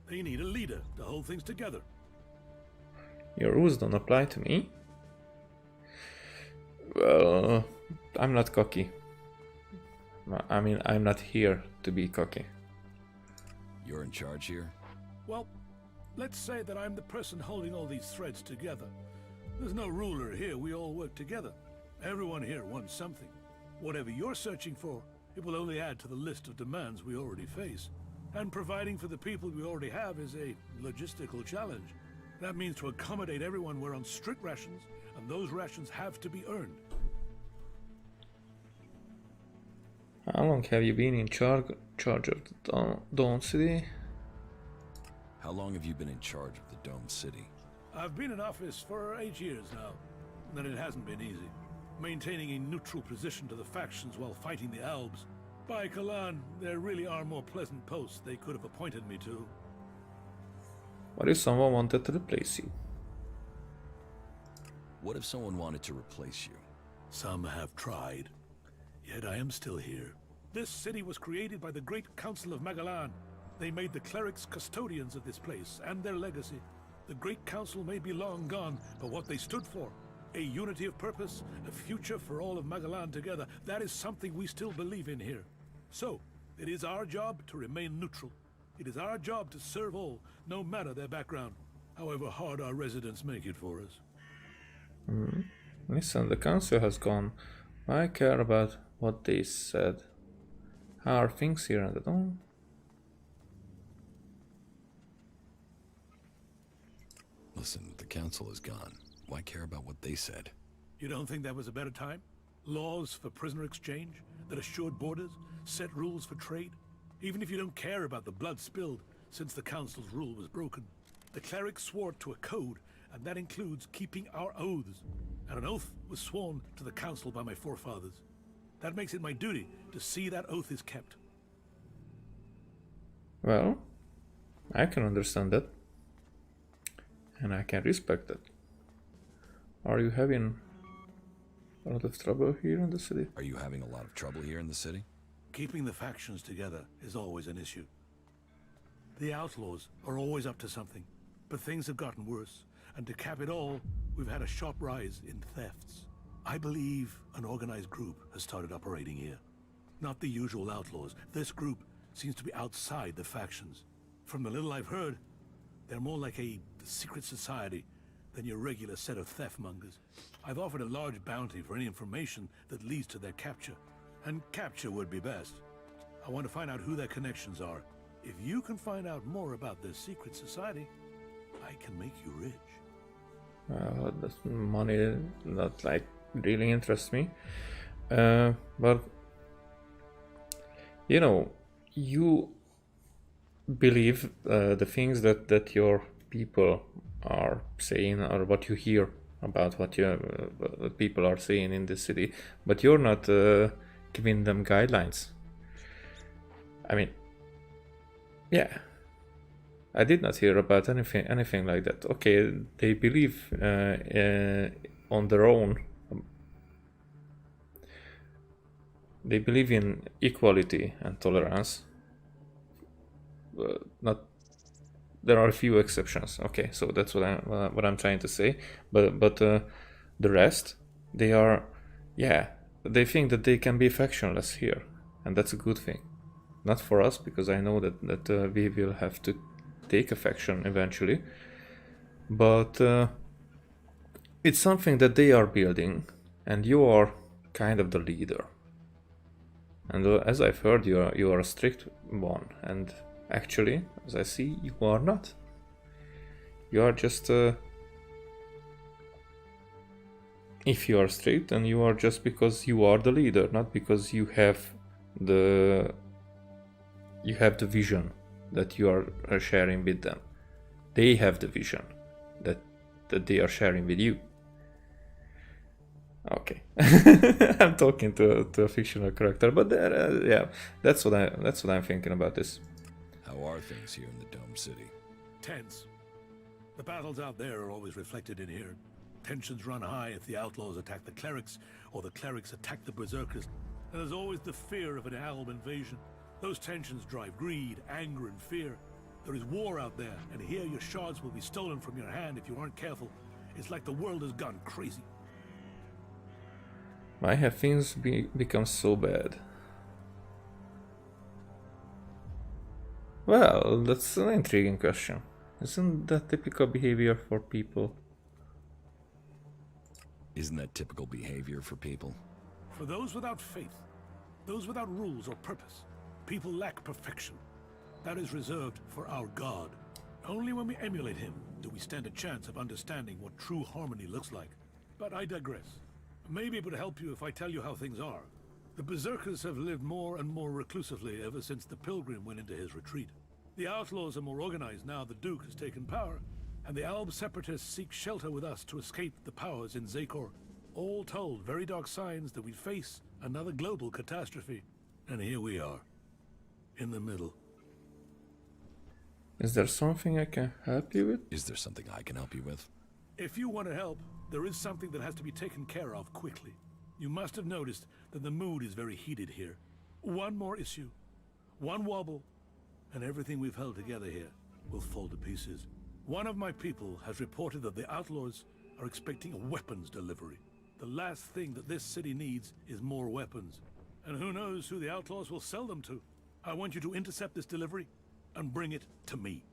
Speaker 20: They need a leader to hold things together.
Speaker 1: Your rules don't apply to me. Well, I'm not cocky. I mean, I'm not here to be cocky.
Speaker 4: You're in charge here?
Speaker 20: Well, let's say that I'm the person holding all these threads together. There's no ruler here, we all work together. Everyone here wants something. Whatever you're searching for, it will only add to the list of demands we already face. And providing for the people we already have is a logistical challenge. That means to accommodate everyone we're on strict rations, and those rations have to be earned.
Speaker 1: How long have you been in charge of the Dome City?
Speaker 4: How long have you been in charge of the Dome City?
Speaker 20: I've been in office for 8 years now, and it hasn't been easy. Maintaining a neutral position to the factions while fighting the Albs. By Kalan, there really are more pleasant posts they could have appointed me to.
Speaker 1: What if someone wanted to replace you?
Speaker 4: What if someone wanted to replace you?
Speaker 20: Some have tried. Yet I am still here. This city was created by the Great Council of Magalan. They made the clerics custodians of this place and their legacy. The Great Council may be long gone, but what they stood for a unity of purpose, a future for all of Magalan together. That is something we still believe in here. So, it is our job to remain neutral. It is our job to serve all, no matter their background, however hard our residents make it for us.
Speaker 1: Listen, the council has gone. I care about what they said. How are things here in the dome?
Speaker 4: Listen, the council is gone. Why care about what they said?
Speaker 20: You don't think that was a better time? Laws for prisoner exchange that assured borders, set rules for trade? Even if you don't care about the blood spilled since the council's rule was broken, the clerics swore to a code, and that includes keeping our oaths. And an oath was sworn to the council by my forefathers. That makes it my duty to see that oath is kept.
Speaker 1: Well, I can understand that. And I can respect that. Are you having a lot of trouble here in the city?
Speaker 4: Are you having a lot of trouble here in the city?
Speaker 20: Keeping the factions together is always an issue. The outlaws are always up to something, but things have gotten worse. And to cap it all, we've had a sharp rise in thefts. I believe an organized group has started operating here. Not the usual outlaws. This group seems to be outside the factions. From the little I've heard, they're more like a secret society than your regular set of theft mongers. I've offered a large bounty for any information that leads to their capture. And capture would be best. I want to find out who their connections are. If you can find out more about their secret society, I can make you rich.
Speaker 1: That money not like really interests me. But you know, you believe the things that your people are saying, or what you hear about what people are saying in the city, but you're not giving them guidelines. I mean, yeah, I did not hear about anything like that. Okay, they believe on their own. They believe in equality and tolerance. Not, there are a few exceptions. Okay, so that's what I'm trying to say. But the rest, they are, yeah, they think that they can be factionless here, and that's a good thing. Not for us, because I know that we will have to take a faction eventually. But it's something that they are building, and you are kind of the leader. And as I've heard, you are a strict one, and actually, as I see, you are not. You are just if you are strict, then you are just because you are the leader, not because you have the vision that you are sharing with them. They have the vision that they are sharing with you. Okay, I'm talking to a fictional character, but yeah, that's what I'm thinking about this.
Speaker 4: How are things here in the Dome City?
Speaker 20: Tense. The battles out there are always reflected in here. Tensions run high if the outlaws attack the clerics, or the clerics attack the berserkers. And there's always the fear of an alb invasion. Those tensions drive greed, anger, and fear. There is war out there, and here your shards will be stolen from your hand if you aren't careful. It's like the world has gone crazy.
Speaker 1: Why have things become so bad? Well, that's an intriguing question. Isn't that typical behavior for people?
Speaker 4: Isn't that typical behavior for people?
Speaker 20: For those without faith, those without rules or purpose, people lack perfection. That is reserved for our God. Only when we emulate him do we stand a chance of understanding what true harmony looks like. But I digress. Maybe it would help you if I tell you how things are. The berserkers have lived more and more reclusively ever since the pilgrim went into his retreat. The outlaws are more organized now the Duke has taken power, and the Alb separatists seek shelter with us to escape the powers in Zakor. All told, very dark signs that we'd face another global catastrophe. And here we are, in the middle.
Speaker 1: Is there something I can help you with?
Speaker 4: Is there something I can help you with?
Speaker 20: If you want to help, there is something that has to be taken care of quickly. You must have noticed that the mood is very heated here. One more issue, one wobble, and everything we've held together here will fall to pieces. One of my people has reported that the outlaws are expecting a weapons delivery. The last thing that this city needs is more weapons. And who knows who the outlaws will sell them to. I want you to intercept this delivery and bring it to me.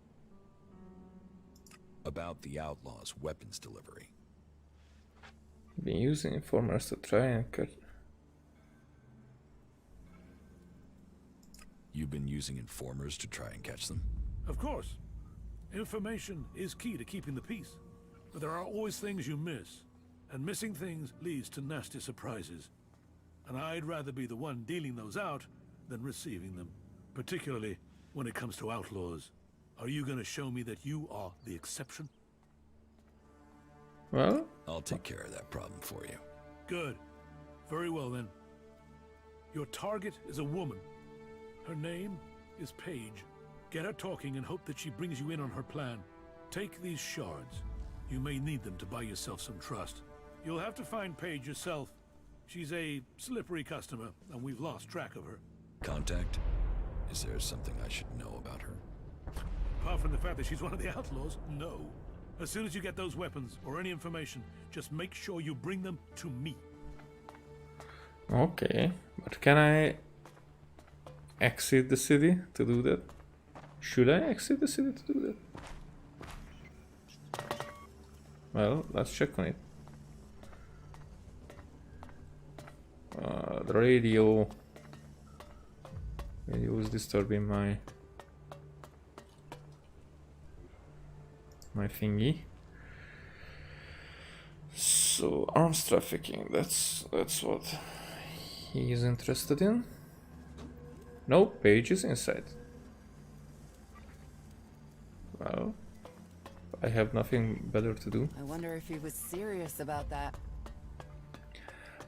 Speaker 4: About the outlaws' weapons delivery.
Speaker 1: Been using informers to try and cut.
Speaker 4: You've been using informers to try and catch them?
Speaker 20: Of course. Information is key to keeping the peace. But there are always things you miss. And missing things leads to nasty surprises. And I'd rather be the one dealing those out than receiving them. Particularly when it comes to outlaws. Are you going to show me that you are the exception?
Speaker 1: Well,
Speaker 4: I'll take care of that problem for you.
Speaker 20: Good. Very well then. Your target is a woman. Her name is Paige. Get her talking and hope that she brings you in on her plan. Take these shards. You may need them to buy yourself some trust. You'll have to find Paige yourself. She's a slippery customer, and we've lost track of her.
Speaker 4: Contact? Is there something I should know about her?
Speaker 20: Apart from the fact that she's one of the outlaws, no. As soon as you get those weapons, or any information, just make sure you bring them to me.
Speaker 1: okay, but can I exit the city to do that? Should I exit the city to do that? Well, let's check on it. The radio is disturbing my thingy. So arms trafficking, that's what he is interested in. No, Paige is inside. Well, I have nothing better to do.
Speaker 12: I wonder if he was serious about that.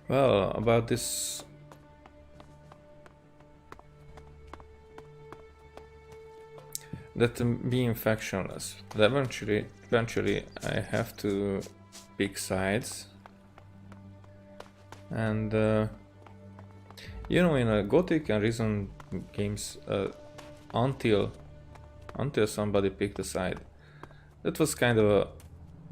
Speaker 1: Well, about this... that being factionless. But eventually I have to pick sides. And you know, in a Gothic and Risen games, until somebody picked a side, that was kind of a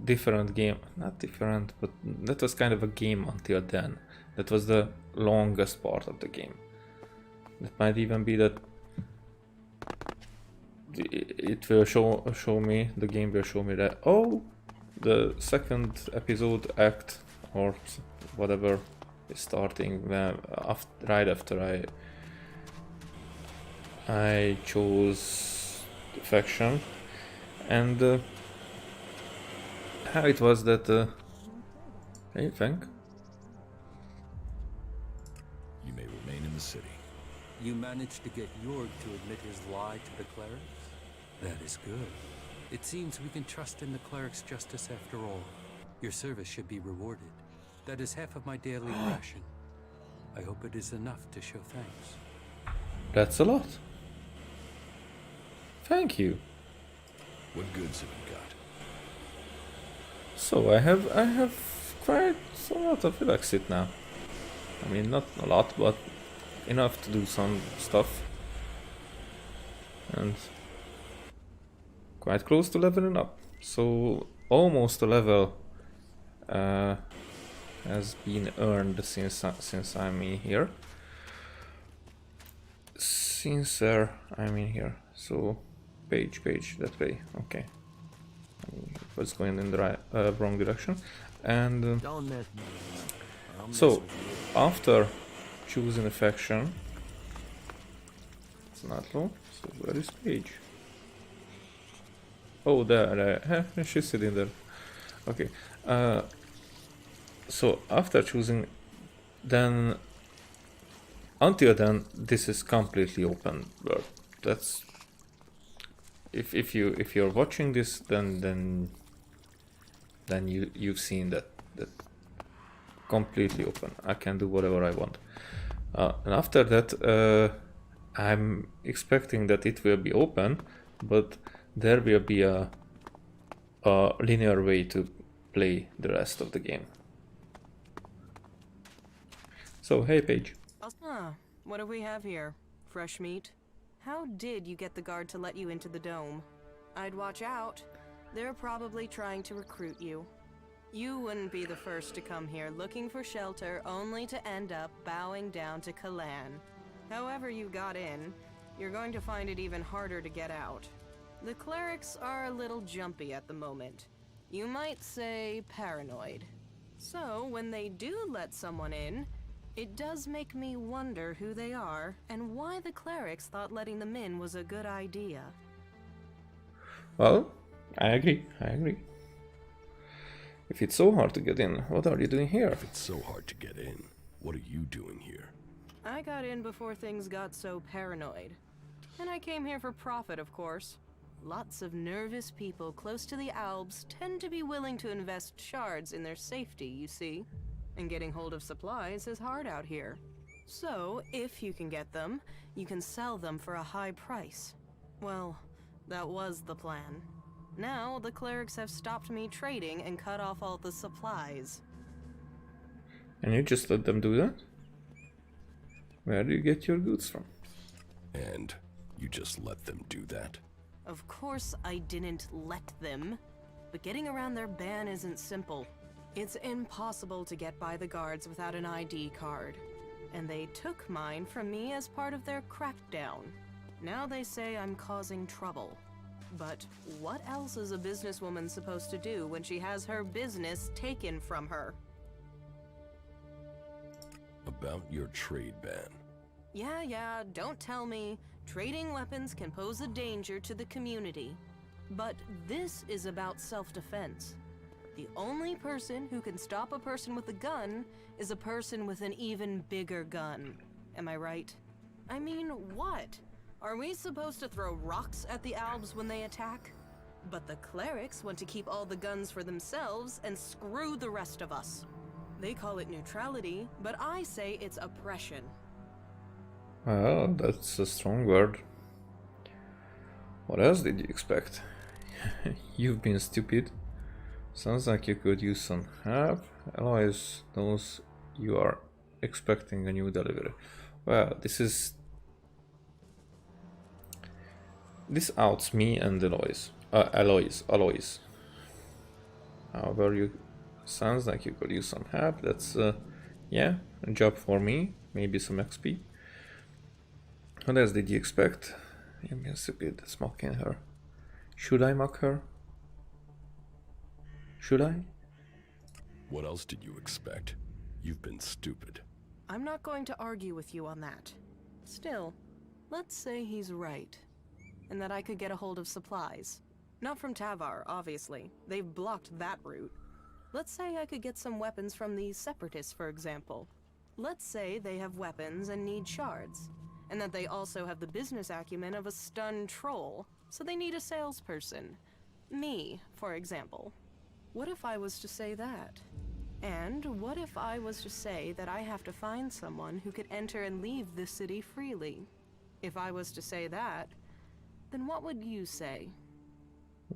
Speaker 1: different game. Not different, but that was kind of a game until then. That was the longest part of the game. It might even be that it will show me, the game will show me that, oh, the second episode act or whatever is starting right after I chose the faction. And how it was that hey, thank
Speaker 4: you may remain in the city.
Speaker 10: You managed to get Jorg to admit his lie to the clerics? That is good. It seems we can trust in the cleric's justice after all. Your service should be rewarded. That is half of my daily ration. I hope it is enough to show thanks.
Speaker 1: That's a lot. Thank you.
Speaker 4: What goods have you got?
Speaker 1: So I have quite a lot of Elexit now. I mean, not a lot, but enough to do some stuff. And quite close to leveling up. So almost a level has been earned since I'm in here. I'm in here. So page that way. Okay. I was going in the wrong direction. And so after choosing a faction, it's not low. So where is Paige? Oh, there. She's sitting there. Okay. So after choosing, then until then, this is completely open world. That's if you're watching this, then you've seen that completely open. I can do whatever I want. And after that, I'm expecting that it will be open, but there will be a linear way to play the rest of the game. So, hey Paige.
Speaker 3: What do we have here? Fresh meat? How did you get the guard to let you into the dome? I'd watch out. They're probably trying to recruit you. You wouldn't be the first to come here looking for shelter only to end up bowing down to Kalan. However you got in, you're going to find it even harder to get out. The clerics are a little jumpy at the moment. You might say paranoid. So, when they do let someone in, it does make me wonder who they are and why the clerics thought letting them in was a good idea.
Speaker 1: Well, I agree. If it's so hard to get in, what are you doing here?
Speaker 4: If it's so hard to get in, what are you doing here?
Speaker 3: I got in before things got so paranoid. And I came here for profit, of course. Lots of nervous people close to the Alps tend to be willing to invest shards in their safety, you see. And getting hold of supplies is hard out here. So, if you can get them, you can sell them for a high price. Well, that was the plan. Now, the clerics have stopped me trading and cut off all the supplies.
Speaker 1: And you just let them do that? Where do you get your goods from?
Speaker 4: And you just let them do that?
Speaker 3: Of course I didn't let them. But getting around their ban isn't simple. It's impossible to get by the guards without an ID card. And they took mine from me as part of their crackdown. Now they say I'm causing trouble. But what else is a businesswoman supposed to do when she has her business taken from her?
Speaker 4: About your trade ban.
Speaker 3: Yeah, don't tell me. Trading weapons can pose a danger to the community. But this is about self-defense. The only person who can stop a person with a gun is a person with an even bigger gun. Am I right? I mean, what? Are we supposed to throw rocks at the Albs when they attack? But the clerics want to keep all the guns for themselves and screw the rest of us. They call it neutrality, but I say it's oppression.
Speaker 1: Well, that's a strong word. What else did you expect? You've been stupid. Sounds like you could use some help. Eloise knows you are expecting a new delivery. Well, this outs me and Eloise. Eloise. However, you sounds like you could use some help. That's yeah, a job for me. Maybe some XP. What else did you expect? You've been stupid. That's mocking her. Should I mock her? Should I?
Speaker 4: What else did you expect? You've been stupid.
Speaker 3: I'm not going to argue with you on that. Still, let's say he's right. And that I could get a hold of supplies. Not from Tavar, obviously. They've blocked that route. Let's say I could get some weapons from the Separatists, for example. Let's say they have weapons and need shards. And that they also have the business acumen of a stunned troll, so they need a salesperson. Me, for example. What if I was to say that? And what if I was to say that I have to find someone who could enter and leave this city freely? If I was to say that, then what would you say?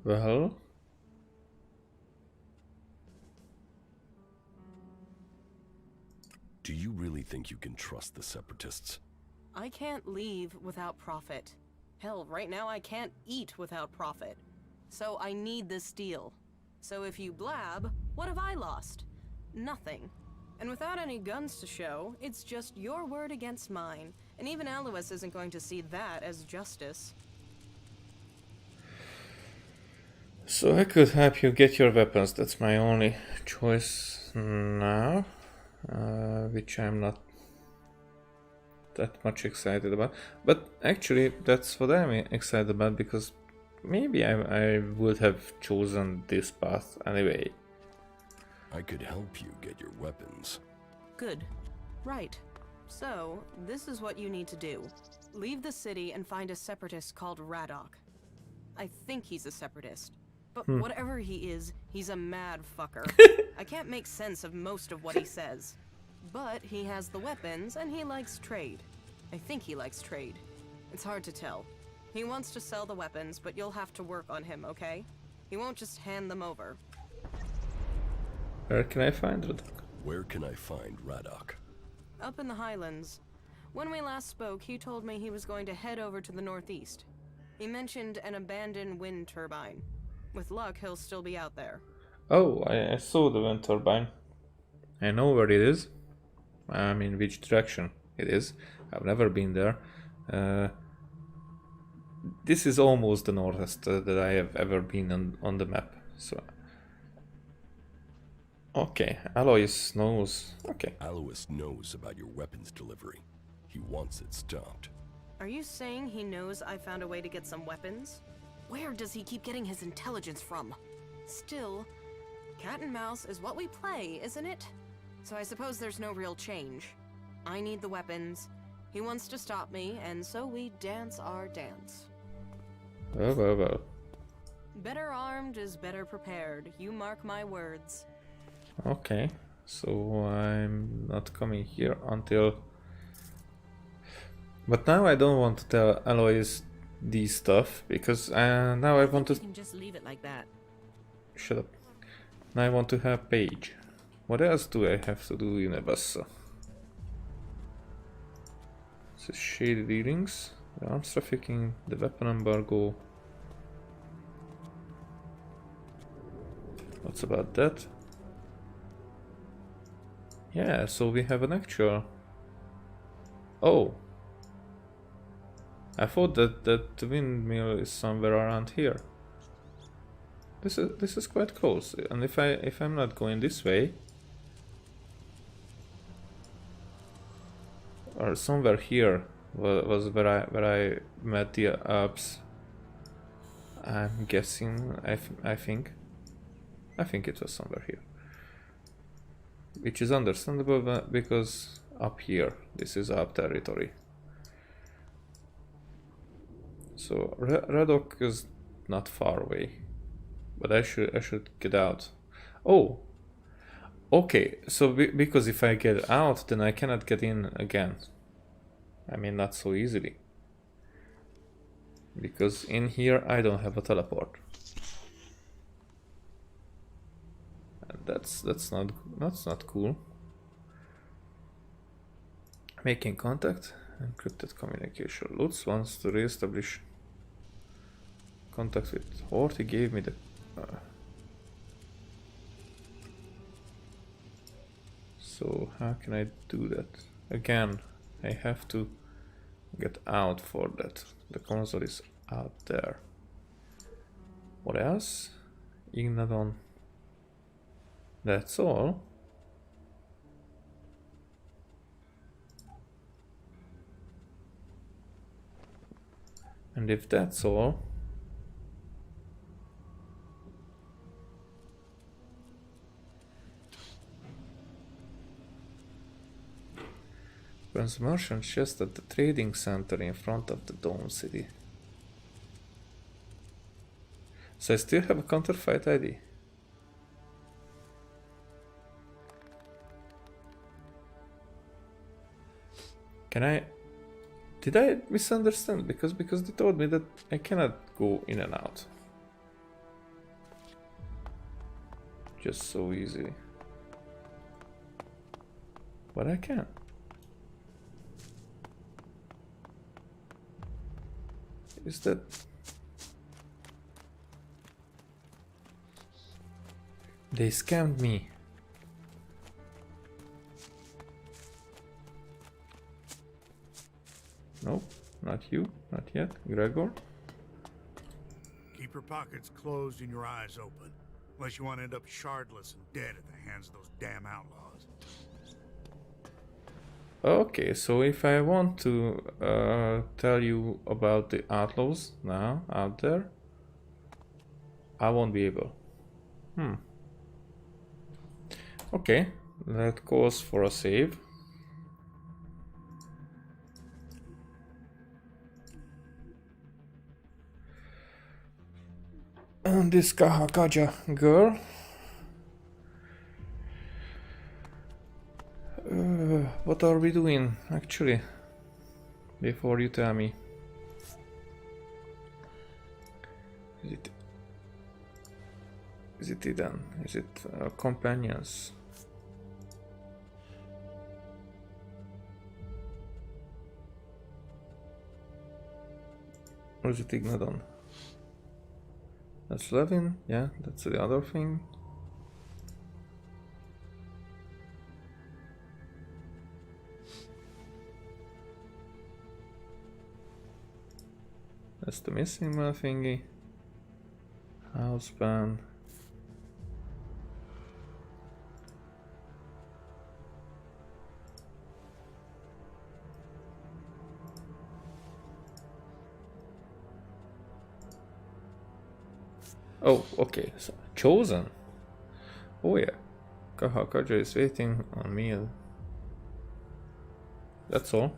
Speaker 1: Well...
Speaker 4: Do you really think you can trust the Separatists?
Speaker 3: I can't leave without profit. Hell, right now I can't eat without profit. So I need this deal. So if you blab, what have I lost? Nothing. And without any guns to show, it's just your word against mine. And even Alois isn't going to see that as justice.
Speaker 1: So I could help you get your weapons. That's my only choice now. Which I'm not that much excited about. But actually, that's what I'm excited about, because maybe I would have chosen this path anyway.
Speaker 4: I could help you get your weapons.
Speaker 3: Good. Right. So, this is what you need to do. Leave the city and find a separatist called Radok. I think he's a separatist. But whatever he is, he's a mad fucker. I can't make sense of most of what he says. But he has the weapons and he likes trade. I think he likes trade. It's hard to tell. He wants to sell the weapons, but you'll have to work on him, okay? He won't just hand them over.
Speaker 1: Where can I find Radok?
Speaker 4: Where can I find Radok?
Speaker 3: Up in the Highlands. When we last spoke, he told me he was going to head over to the northeast. He mentioned an abandoned wind turbine. With luck, he'll still be out there.
Speaker 1: Oh, I saw the wind turbine. I know where it is. I mean, which direction it is. I've never been there. This is almost the northest that I have ever been on the map. So, okay, Alois knows. Okay.
Speaker 13: Alois knows about your weapons delivery. He wants it stopped.
Speaker 3: Are you saying he knows I found a way to get some weapons? Where does he keep getting his intelligence from? Still, cat and mouse is what we play, isn't it? So I suppose there's no real change. I need the weapons. He wants to stop me, and so we dance our dance.
Speaker 1: Well.
Speaker 3: Better armed is better prepared. You mark my words.
Speaker 1: Okay, so I'm not coming here until... But now I don't want to tell Alois these stuff, because now I want to...
Speaker 19: You can just leave it like that.
Speaker 1: Shut up. Now I want to have Paige. What else do I have to do in Ebassa? So shady dealings, the arms trafficking, the weapon embargo. What's about that? Yeah, so we have an actual... Oh! I thought that the windmill is somewhere around here. This is quite close, and if I'm not going this way, or somewhere here was where I met the Alps. I'm guessing. I think it was somewhere here, which is understandable because up here this is Alp territory. So Radok is not far away, but I should get out. Oh, okay. So because if I get out, then I cannot get in again. I mean, not so easily. Because in here I don't have a teleport. And that's not cool. Making contact, encrypted communication. Lutz wants to reestablish contact with Hort. He gave me the so how can I do that? Again, I have to get out for that. The console is out there. What else? Ignadon. That's all. And if that's all, runs merchant chest at the trading center in front of the Dome City. So I still have a counterfeit ID. Can I... Did I misunderstand? Because they told me that I cannot go in and out. Just so easily. But I can. Is that... They scammed me. Nope, not you, not yet. Gregor?
Speaker 18: Keep your pockets closed and your eyes open. Unless you want to end up shardless and dead at the hands of those damn outlaws.
Speaker 1: Okay, so if I want to tell you about the outlaws now out there, I won't be able. Okay, that calls for a save. And this Kaja girl. What are we doing actually? Before you tell me. Is it Eden? Is it companions? Or is it Ignadon? That's Levin, yeah, that's the other thing. That's the missing one thingy. House ban. Oh, okay. So, chosen. Oh yeah. Kaja is waiting on me. That's all.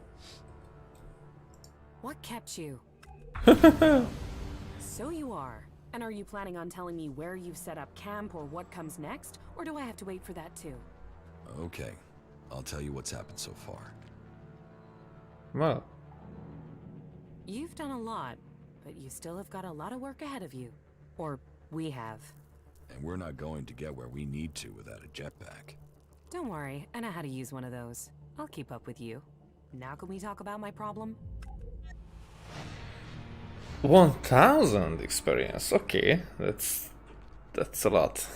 Speaker 11: What kept you? So you are. And are you planning on telling me where you've set up camp or what comes next? Or do I have to wait for that too?
Speaker 4: Okay, I'll tell you what's happened so far.
Speaker 1: Well.
Speaker 11: You've done a lot, but you still have got a lot of work ahead of you. Or we have.
Speaker 4: And we're not going to get where we need to without a jetpack.
Speaker 11: Don't worry, I know how to use one of those. I'll keep up with you. Now can we talk about my problem?
Speaker 1: 1000 experience. Okay, that's a lot.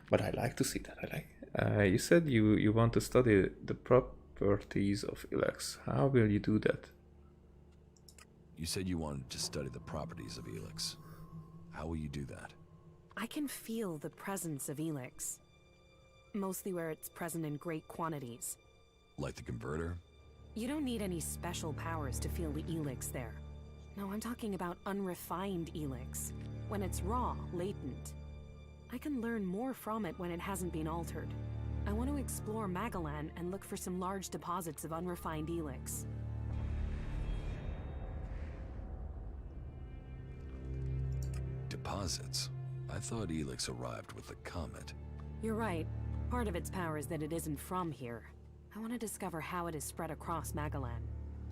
Speaker 1: But I like to see that. I like. You said you want to study the properties of ELEX. How will you do that?
Speaker 4: You said you wanted to study the properties of ELEX. How will you do that?
Speaker 11: I can feel the presence of ELEX. Mostly where it's present in great quantities.
Speaker 4: Like the converter?
Speaker 11: You don't need any special powers to feel the ELEX there. No, I'm talking about unrefined ELEX. When it's raw, latent. I can learn more from it when it hasn't been altered. I want to explore Magalan and look for some large deposits of unrefined ELEX.
Speaker 4: Deposits? I thought ELEX arrived with the comet.
Speaker 11: You're right. Part of its power is that it isn't from here. I want to discover how it is spread across Magalan.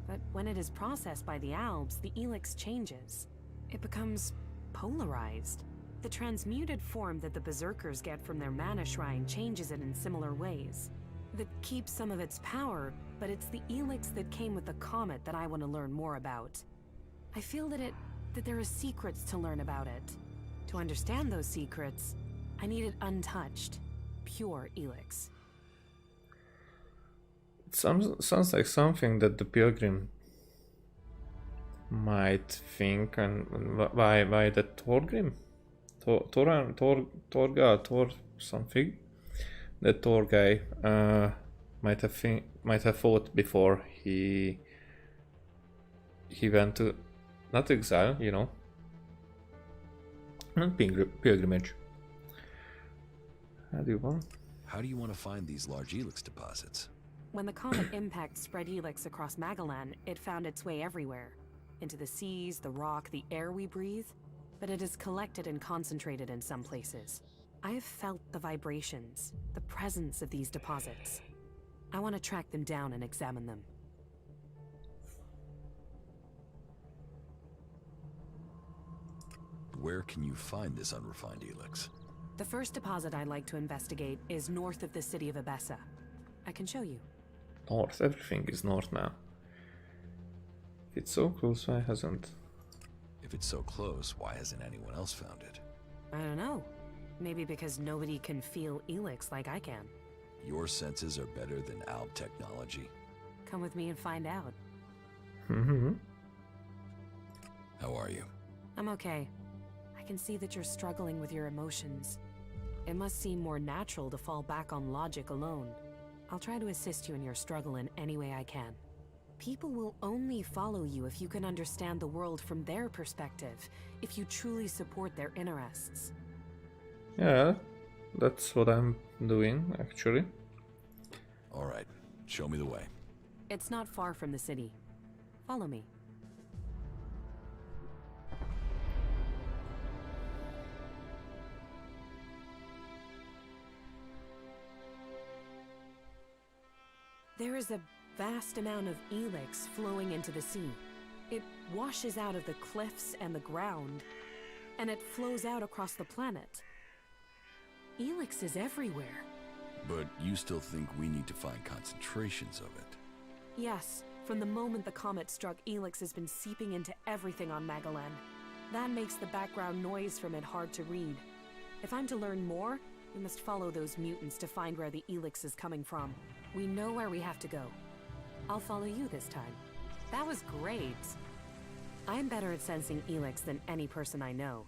Speaker 11: But when it is processed by the Albs, the ELEX changes. It becomes polarized. The transmuted form that the Berserkers get from their mana shrine changes it in similar ways. That keeps some of its power, but it's the ELEX that came with the comet that I want to learn more about. I feel that there are secrets to learn about it. To understand those secrets, I need it untouched, pure ELEX.
Speaker 1: It sounds like something that the pilgrim might think, and why the Thorgrim? Thor something. The Thor guy might have thought before he went to, not exile, you know, not pilgrimage. How do you want
Speaker 4: to find these large ELEX deposits?
Speaker 11: When the comet impact spread ELEX across Magalan, it found its way everywhere. Into the seas, the rock, the air we breathe. But it is collected and concentrated in some places. I have felt the vibrations, the presence of these deposits. I want to track them down and examine them.
Speaker 4: Where can you find this unrefined ELEX?
Speaker 11: The first deposit I'd like to investigate is north of the city of Abessa. I can show you.
Speaker 1: North, everything is north now. If it's so close, why hasn't?
Speaker 4: If it's so close, why hasn't anyone else found it?
Speaker 11: I don't know. Maybe because nobody can feel ELEX like I can.
Speaker 4: Your senses are better than Alb technology.
Speaker 11: Come with me and find out.
Speaker 4: How are you?
Speaker 11: I'm okay. I can see that you're struggling with your emotions. It must seem more natural to fall back on logic alone. I'll try to assist you in your struggle in any way I can. People will only follow you if you can understand the world from their perspective, if you truly support their interests.
Speaker 1: Yeah, that's what I'm doing, actually.
Speaker 4: Alright, show me the way.
Speaker 11: It's not far from the city. Follow me. There is a vast amount of ELEX flowing into the sea. It washes out of the cliffs and the ground, and it flows out across the planet. ELEX is everywhere.
Speaker 4: But you still think we need to find concentrations of it?
Speaker 11: Yes, from the moment the comet struck, ELEX has been seeping into everything on Magalan. That makes the background noise from it hard to read. If I'm to learn more, we must follow those mutants to find where the ELEX is coming from. We know where we have to go. I'll follow you this time. That was great. I am better at sensing ELEX than any person I know,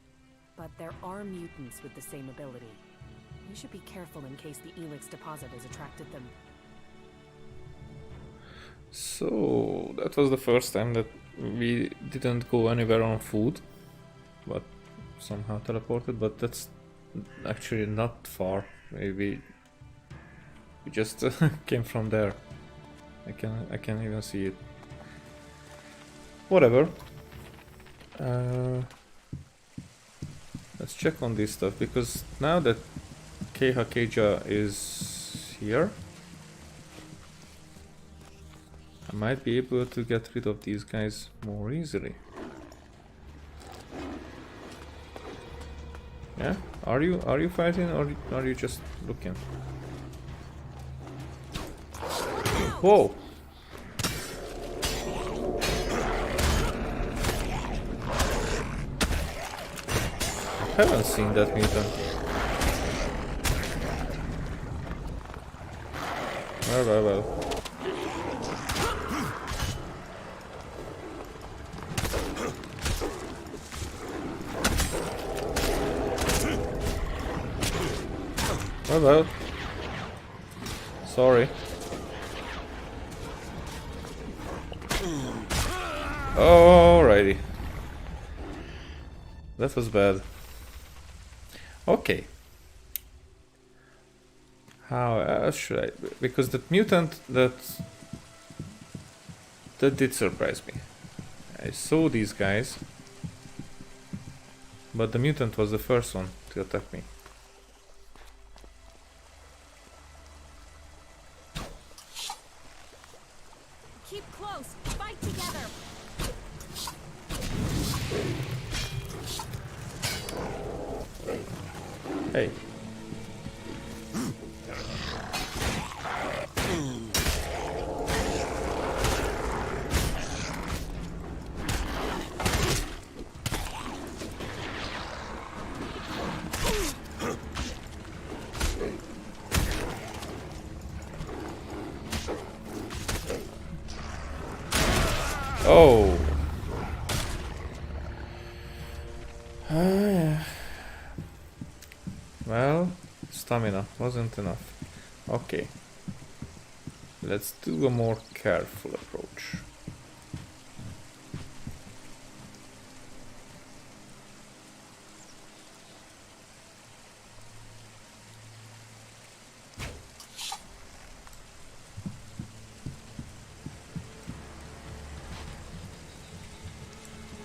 Speaker 11: but there are mutants with the same ability. We should be careful in case the ELEX deposit has attracted them.
Speaker 1: So that was the first time that we didn't go anywhere on food, but somehow teleported. But that's actually not far. We just came from there. I can even see it. Whatever. Let's check on this stuff, because now that Keija is here, I might be able to get rid of these guys more easily. Yeah? Are you fighting, or are you just looking? Whoa! I haven't seen that mutant. Well. Well. Sorry. Alrighty. That was bad. Okay. How else should I? Because that mutant that did surprise me. I saw these guys, but the mutant was the first one to attack me.
Speaker 22: Keep close. Fight together.
Speaker 1: Hey. Oh. Yeah. Well, stamina wasn't enough. Okay. Let's do a more careful approach.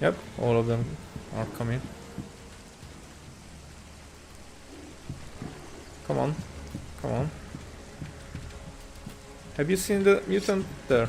Speaker 1: Yep, all of them are coming. Come on, come on. Have you seen the mutant there?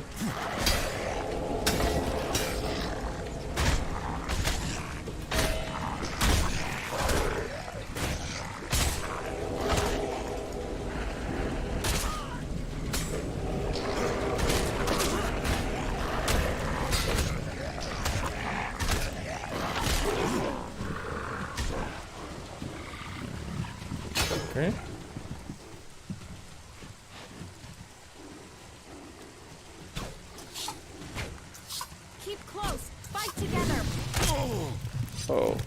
Speaker 1: Okay.
Speaker 22: Keep close. Fight together.
Speaker 1: Oh.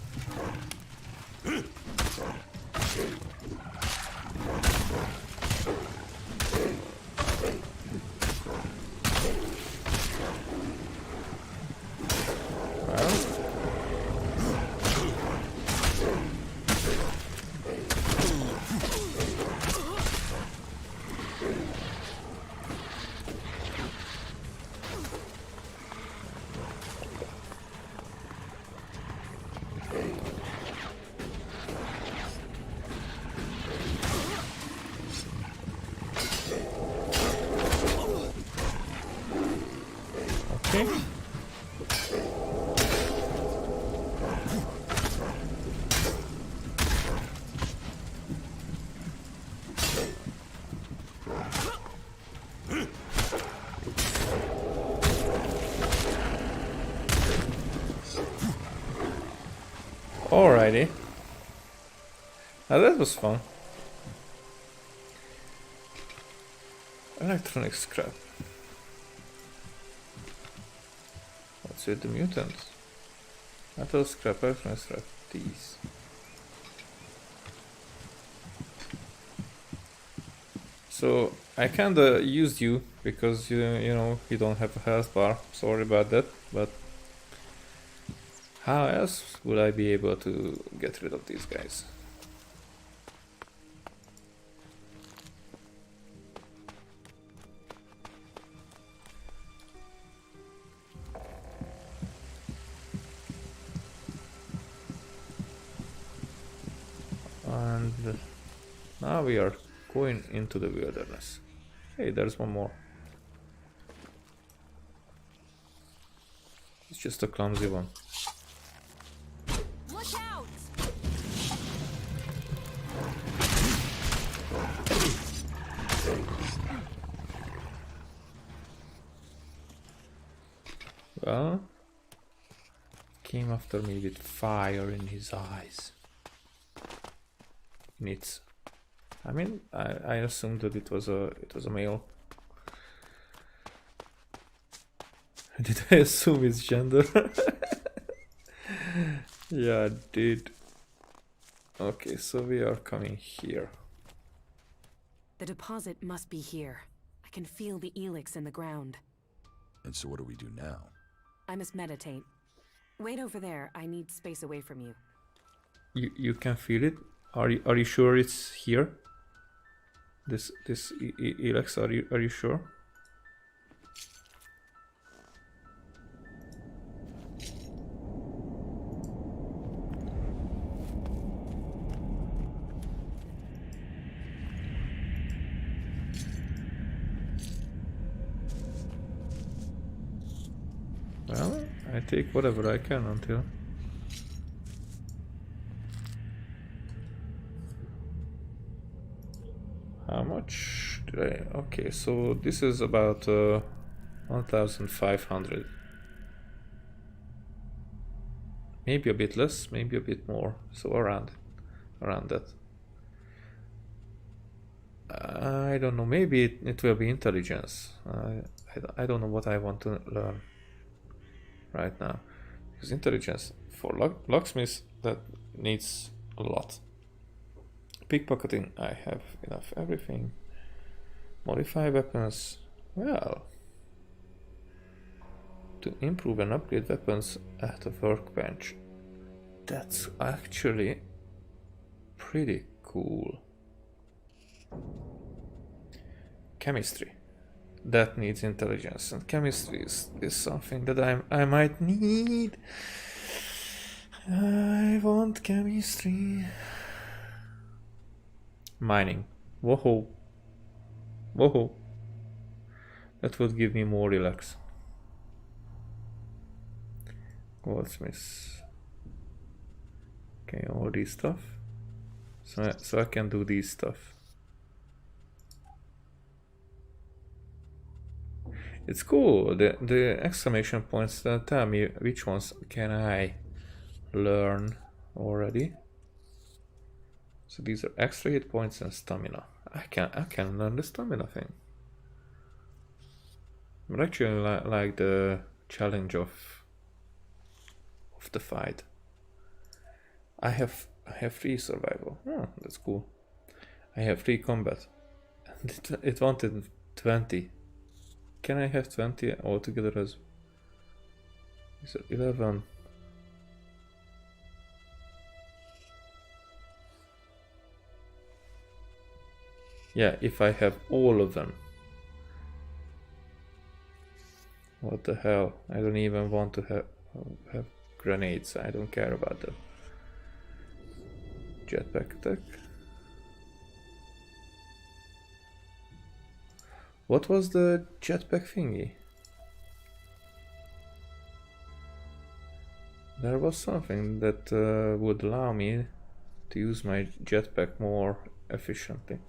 Speaker 1: Okay. Alrighty. Now that was fun. Electronic scrap. What's with the mutants? Metal scrap, electronic scrap, these. So I kinda used you because you know you don't have a health bar. Sorry about that, but how else would I be able to get rid of these guys? And now we are going into the wilderness. Hey, there's one more. It's just a clumsy one.
Speaker 22: Look out!
Speaker 1: Well, came after me with fire in his eyes. Needs. I mean, I assumed that it was a male. Did I assume its gender? Yeah, I did. Okay, so we are coming here.
Speaker 11: The deposit must be here. I can feel the ELEX in the ground.
Speaker 4: And so what do we do now?
Speaker 11: I must meditate. Wait over there. I need space away from you.
Speaker 1: You can feel it? Are you sure it's here? This ELEX, are you sure? Well, I take whatever I can until. How much did I? Okay, so this is about 1,500. Maybe a bit less, maybe a bit more. So around that. I don't know. Maybe it will be intelligence. I don't know what I want to learn right now, because intelligence for locksmiths, that needs a lot. Pickpocketing, I have enough everything. Modify weapons, well, to improve and upgrade weapons at the workbench. That's actually pretty cool. Chemistry, that needs intelligence, and chemistry is something that I might need. I want chemistry. Mining, whoa, whoa, that would give me more relax. Goldsmiths. Okay, all this stuff. So I can do this stuff. It's cool. The exclamation points tell me which ones can I learn already. So these are extra hit points and stamina. I can learn the stamina thing. But actually like the challenge of the fight. I have 3 survival. Oh, that's cool. I have 3 combat. And it wanted 20. Can I have 20 altogether as? Is it 11? Yeah, if I have all of them. What the hell? I don't even want to have grenades. I don't care about that. Jetpack attack. What was the jetpack thingy? There was something that would allow me to use my jetpack more efficiently.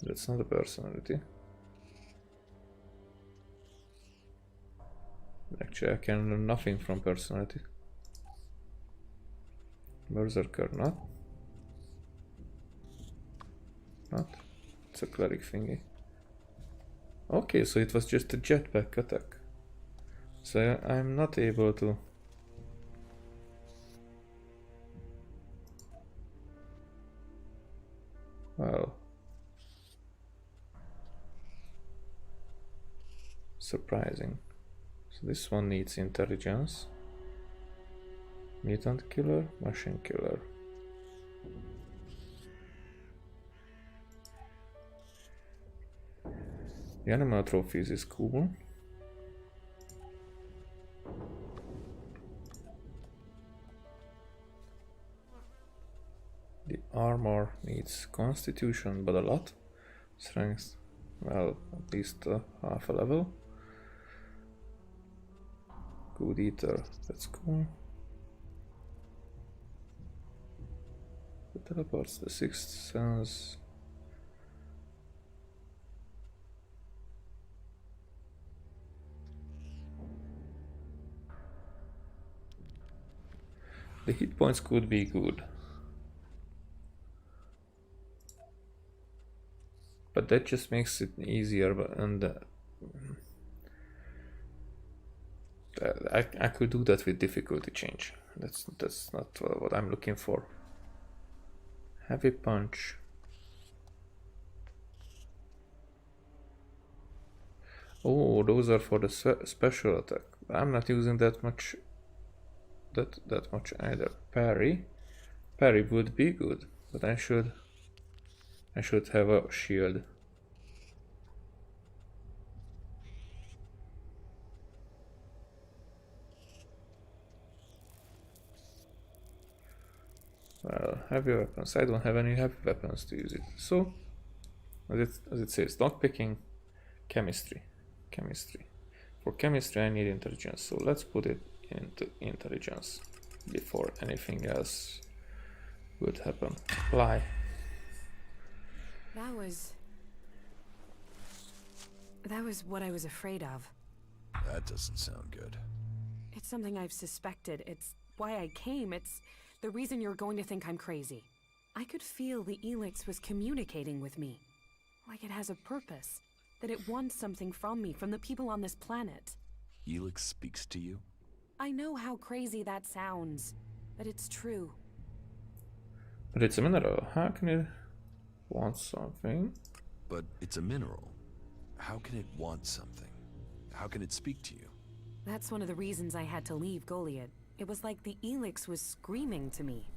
Speaker 1: That's not a personality. Actually, I can learn nothing from personality. Berserker, not. Not. It's a cleric thingy. Okay, so it was just a jetpack attack. So I'm not able to... Well... Surprising. So this one needs intelligence. Mutant killer, machine killer. The animal trophies is cool. The armor needs constitution, but a lot. Strength, well, at least half a level. Good eater, that's cool. The teleports, the sixth sense. The hit points could be good. But that just makes it easier, and I could do that with difficulty change. That's not what I'm looking for. Heavy punch. Oh, those are for the special attack. I'm not using that much. That much either. Parry would be good, but I should have a shield. Well, heavy weapons. I don't have any heavy weapons to use it. So, as it says, lockpicking, chemistry. For chemistry, I need intelligence. So let's put it into intelligence before anything else would happen. Apply.
Speaker 11: That was what I was afraid of.
Speaker 4: That doesn't sound good.
Speaker 11: It's something I've suspected. It's why I came. It's the reason you're going to think I'm crazy. I could feel the ELEX was communicating with me. Like it has a purpose. That it wants something from me, from the people on this planet.
Speaker 4: ELEX speaks to you?
Speaker 11: I know how crazy that sounds, but it's true.
Speaker 1: But it's a mineral. How can it want something?
Speaker 4: But it's a mineral. How can it want something? How can it speak to you?
Speaker 11: That's one of the reasons I had to leave Goliad. It was like the ELEX was screaming to me.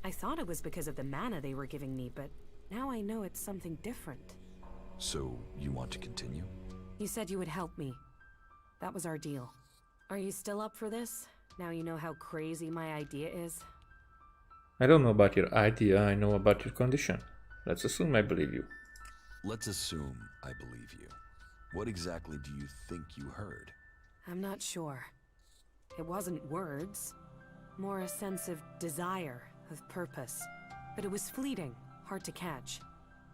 Speaker 11: I thought it was because of the mana they were giving me, but now I know it's something different.
Speaker 4: So, you want to continue?
Speaker 11: You said you would help me. That was our deal. Are you still up for this? Now you know how crazy my idea is?
Speaker 1: I don't know about your idea, I know about your condition. Let's assume I believe you.
Speaker 4: Let's assume I believe you. What exactly do you think you heard?
Speaker 11: I'm not sure. It wasn't words. More a sense of desire, of purpose. But it was fleeting, hard to catch.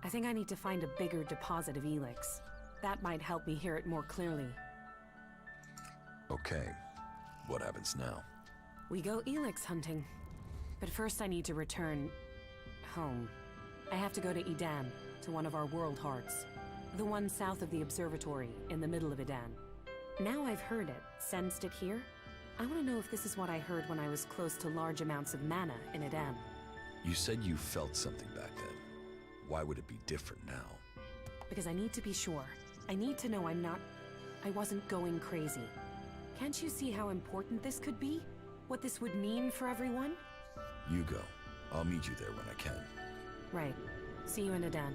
Speaker 11: I think I need to find a bigger deposit of ELEX. That might help me hear it more clearly.
Speaker 4: Okay. What happens now?
Speaker 11: We go ELEX hunting. But first I need to return... home. I have to go to Edan, to one of our world hearts. The one south of the observatory, in the middle of Edan. Now I've heard it, sensed it here, I want to know if this is what I heard when I was close to large amounts of mana in Edan.
Speaker 4: You said you felt something back then. Why would it be different now?
Speaker 11: Because I need to be sure. I need to know I wasn't going crazy. Can't you see how important this could be? What this would mean for everyone?
Speaker 4: You go. I'll meet you there when I can.
Speaker 11: Right. See you in Edan.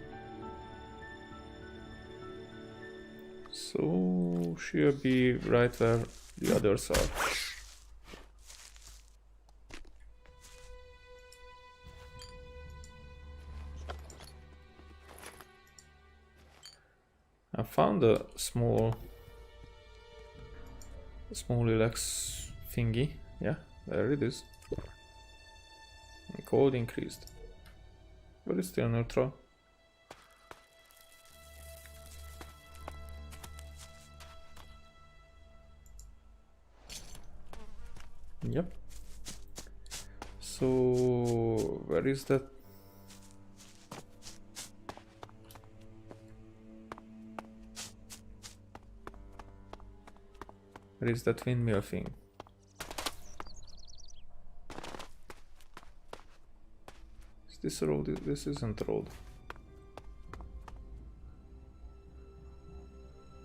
Speaker 1: So she'll be right where the others are. I found a small ELEX thingy. Yeah, there it is. And code increased, but it's still neutral. Yep. So where is that? Where is that windmill thing? Is this a road? This isn't a road.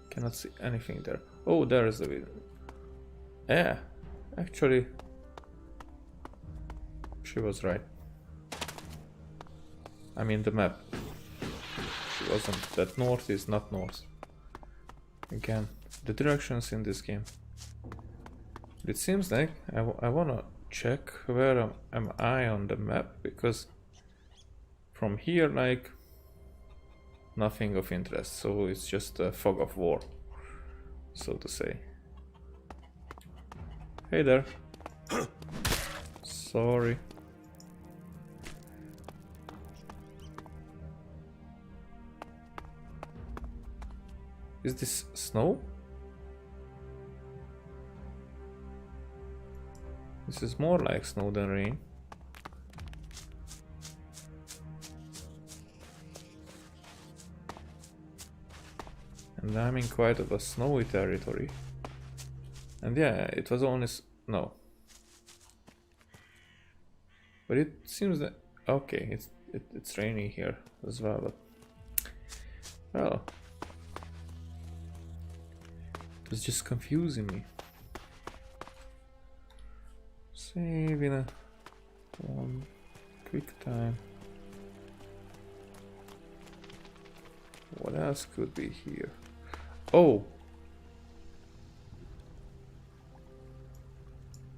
Speaker 1: Cannot see anything there. Oh, there is the windmill. Yeah, actually, she was right. I mean, the map. She wasn't. That north is not north. Again, the directions in this game. It seems like I wanna check where am I on the map, because from here, like, nothing of interest. So it's just a fog of war, so to say. Hey there. Sorry. Is this snow? This is more like snow than rain. And I'm in quite of a snowy territory. And yeah, it was only no. But it seems that okay, it's raining here as well. But well, it's just confusing me. Save in a one quick time. What else could be here? Oh!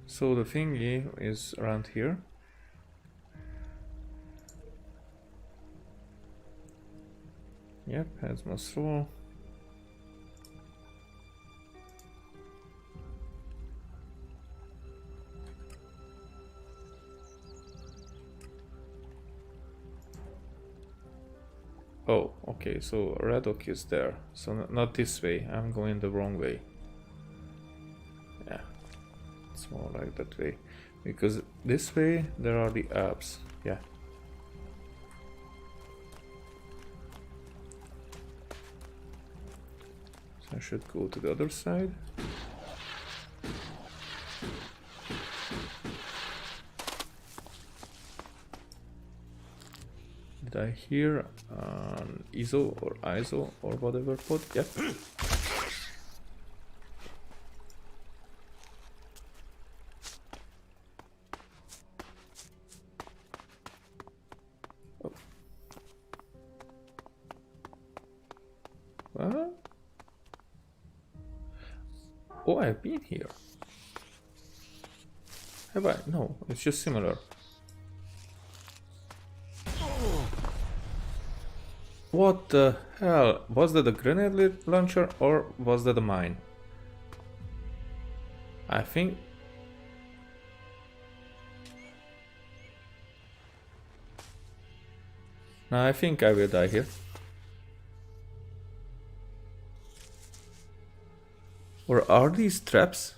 Speaker 1: So the thingy is around here. Yep, heads must roll. Oh, okay, so Red Oak is there. So not this way, I'm going the wrong way. Yeah, it's more like that way. Because this way, there are the Alps. Yeah. So I should go to the other side. Did I hear ISO or ISO or whatever pod? Yep. Oh. What? Oh, I've been here. Have I? No, it's just similar. What the hell? Was that a grenade launcher or was that a mine? I think... No, I think I will die here. Or are these traps?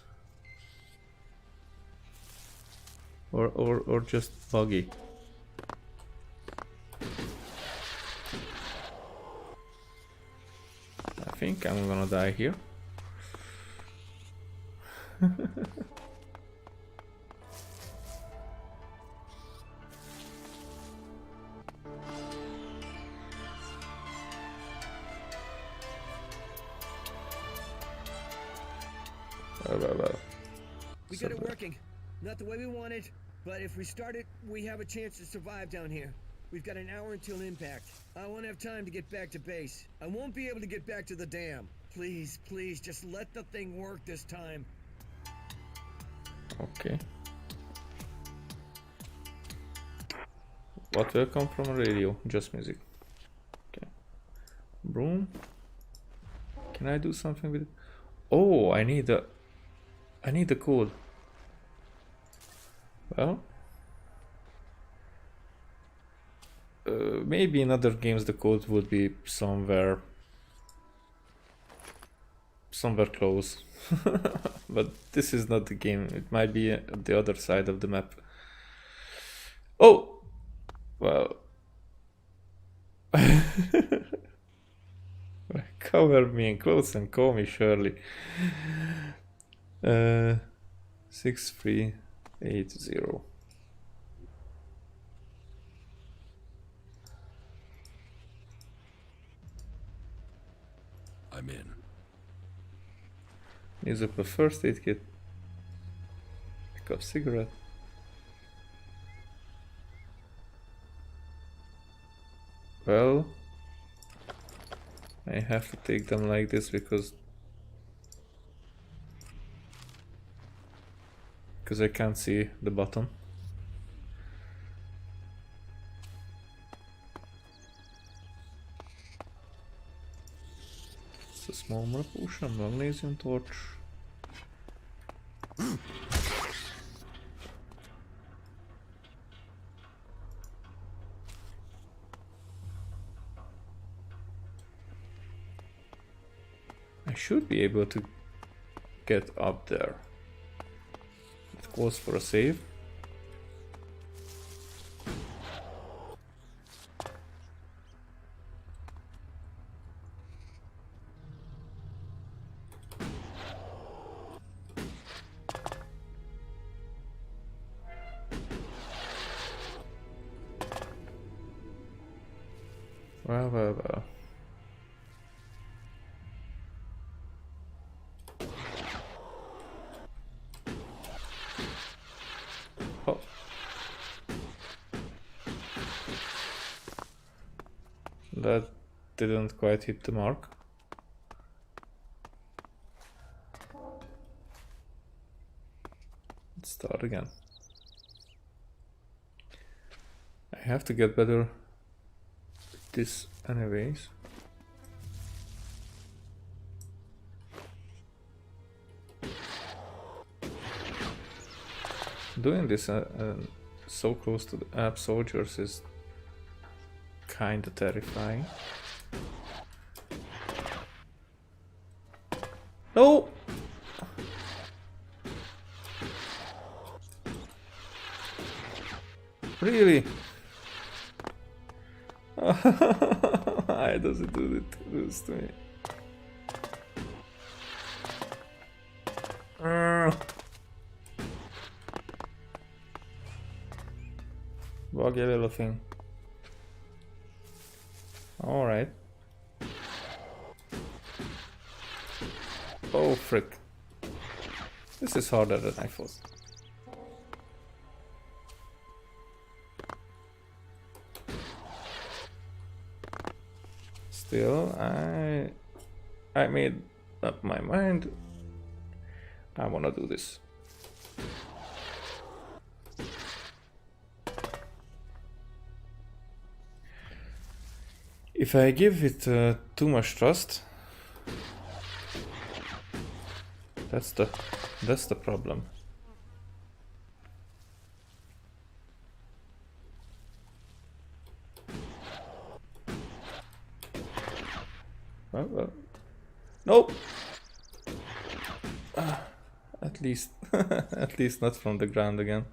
Speaker 1: Or just buggy? I think I'm gonna die here. Well.
Speaker 7: We got it working. Not the way we wanted, but if we start it, we have a chance to survive down here. We've got an hour until impact. I won't have time to get back to base. I won't be able to get back to the dam. Please, please, just let the thing work this time.
Speaker 1: Okay. What will come from a radio? Just music. Okay. Broom. Can I do something with it? Oh, I need the code. Well, maybe in other games the code would be somewhere close. But this is not the game. It might be at the other side of the map. Oh! Well. Cover me in clothes and call me Shirley. 6380.
Speaker 13: I'm in.
Speaker 1: Use up a first aid kit. Pick up cigarette. Well, I have to take them like this because I can't see the button. It's a small more potion, magnesium torch. I should be able to get up there. It calls for a save. Well. Oh. That didn't quite hit the mark. Let's start again. I have to get better with this anyways. Doing this so close to the app soldiers is kinda terrifying. No! Really? Why does it do this to me? Buggy little thing. Alright. Oh frick. This is harder than I thought. Still, I made up my mind. I wanna do this. If I give it too much trust, that's the problem. Well. Nope. At least, at least not from the ground again.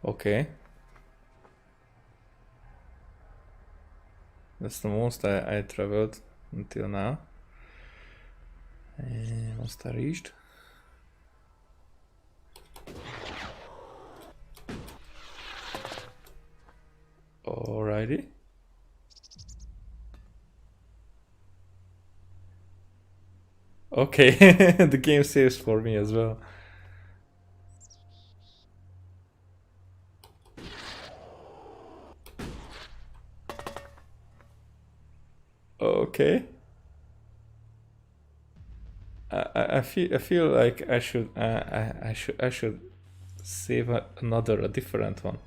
Speaker 1: Okay. That's the most I traveled until now. Most I reached. Alrighty. Okay, the game saves for me as well. Okay. I feel like I should save a different one,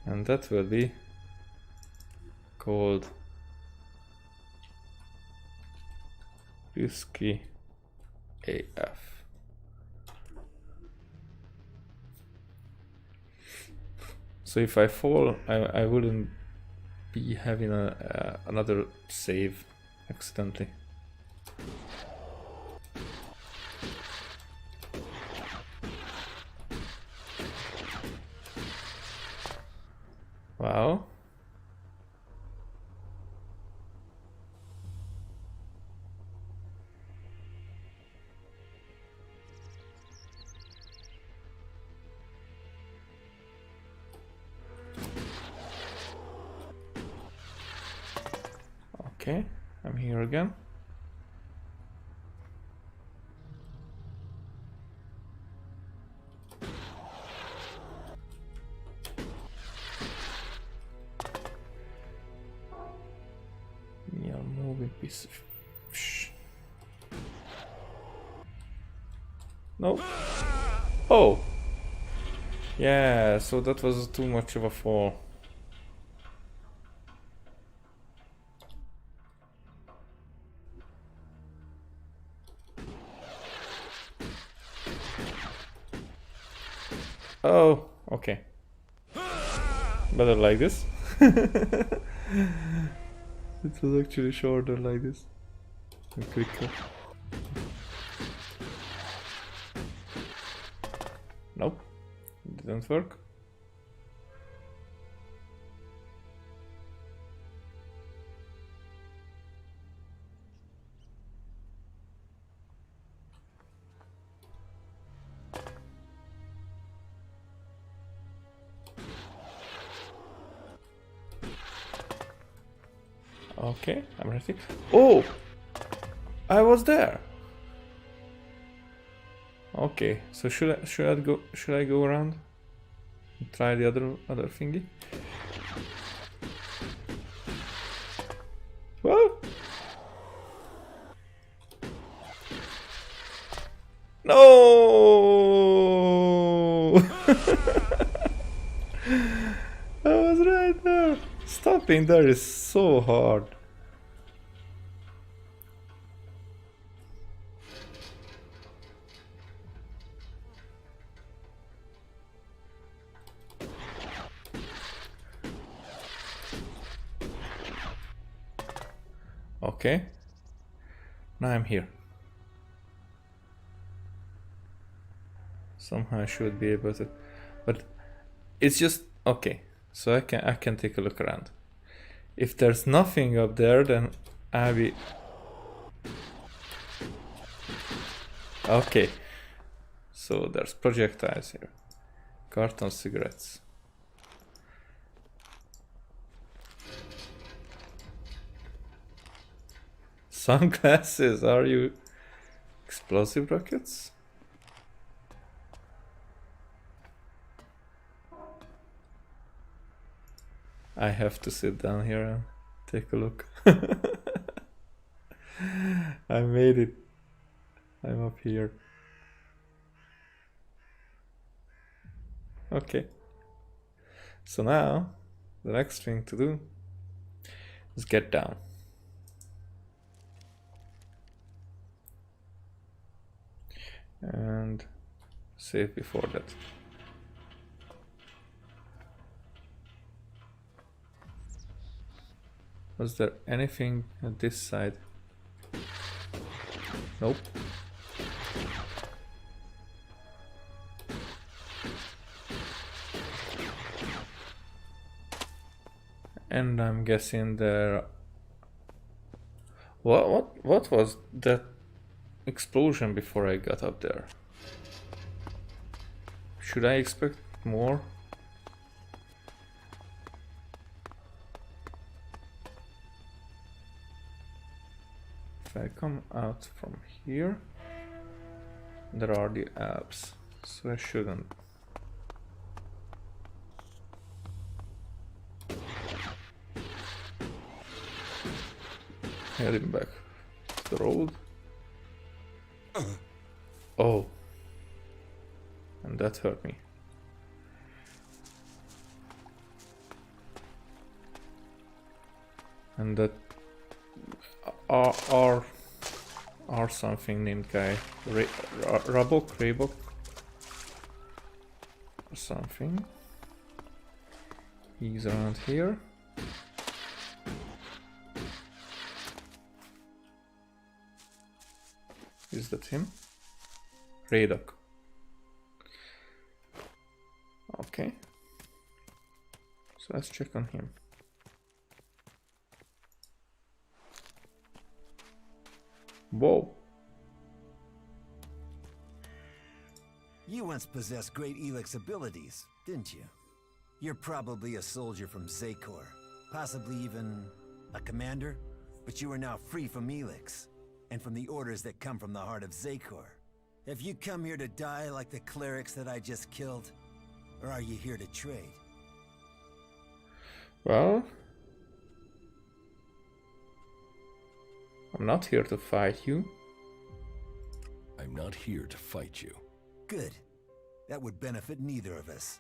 Speaker 1: and that will be called Risky AF. So if I fall, I wouldn't be having another save accidentally. Wow. Okay, I'm here again. Yeah, moving piece of shh. No. Oh. Yeah, so that was too much of a fall. Oh, okay. Better like this. It was actually shorter like this. And quicker. Nope. Didn't work. Okay, I'm ready. Oh! I was there! Okay, so should I go around and try the other thingy? Whoa! No! I was right there. Stopping there is so hard. Okay. Now I'm here. Somehow I should be able to, but it's just okay. So I can take a look around. If there's nothing up there, then I'll be okay. So there's projectiles here, carton cigarettes. Sunglasses, are you explosive rockets? I have to sit down here and take a look. I made it. I'm up here. Okay. So now, the next thing to do is get down. And save before that. Was there anything at this side? Nope. And I'm guessing there. What was that explosion before I got up there? Should I expect more? If I come out from here, there are the Alps, so I shouldn't. Heading back to the road. Oh. And that hurt me. And that are something named guy Rabok or something. He's around here. Is that him? Radok. Okay. So let's check on him. Whoa.
Speaker 17: You once possessed great ELEX abilities, didn't you? You're probably a soldier from Zakor. Possibly even a commander? but you are now free from ELEX, and from the orders that come from the heart of Zakor. Have you come here to die like the clerics that I just killed? Or are you here to trade?
Speaker 1: Well, I'm not here to fight you.
Speaker 13: I'm not here to fight you.
Speaker 17: Good. That would benefit neither of us.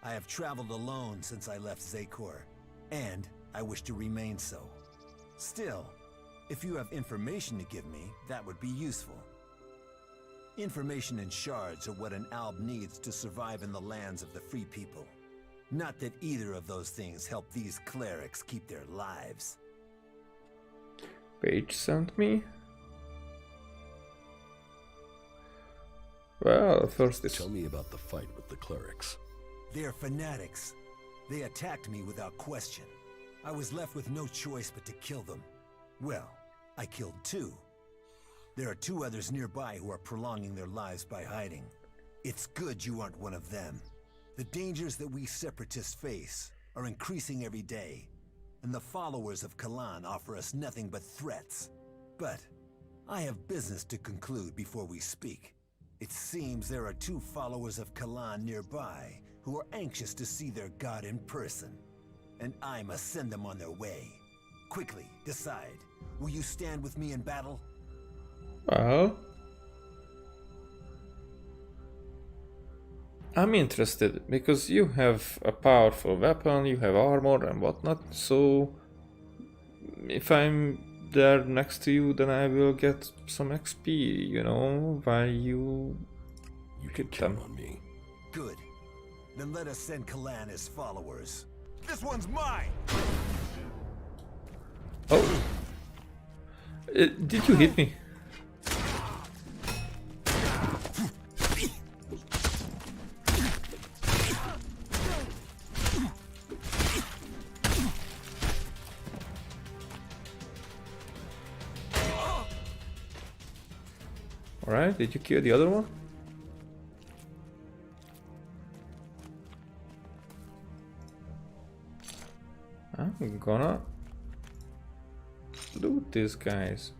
Speaker 17: I have traveled alone since I left Zakor, and I wish to remain so. Still, if you have information to give me, that would be useful. Information and shards are what an alb needs to survive in the lands of the free people. Not that either of those things help these clerics keep their lives.
Speaker 1: Page sent me. Well, first this.
Speaker 13: Tell me about the fight with the clerics.
Speaker 17: They're fanatics. They attacked me without question. I was left with no choice but to kill them. Well, I killed two. There are two others nearby who are prolonging their lives by hiding. It's good you aren't one of them. The dangers that we separatists face are increasing every day, and the followers of Kalan offer us nothing but threats. But I have business to conclude before we speak. It seems there are two followers of Kalan nearby who are anxious to see their god in person, and I must send them on their way. Quickly, decide. Will you stand with me in battle?
Speaker 1: Well, I'm interested because you have a powerful weapon, you have armor and whatnot, so if I'm there next to you, then I will get some XP, you know, while you
Speaker 13: can count on me.
Speaker 17: Good. Then let us send Kalan as followers. This one's mine!
Speaker 1: Oh! Did you hit me? Alright, did you kill the other one? I'm gonna loot these guys.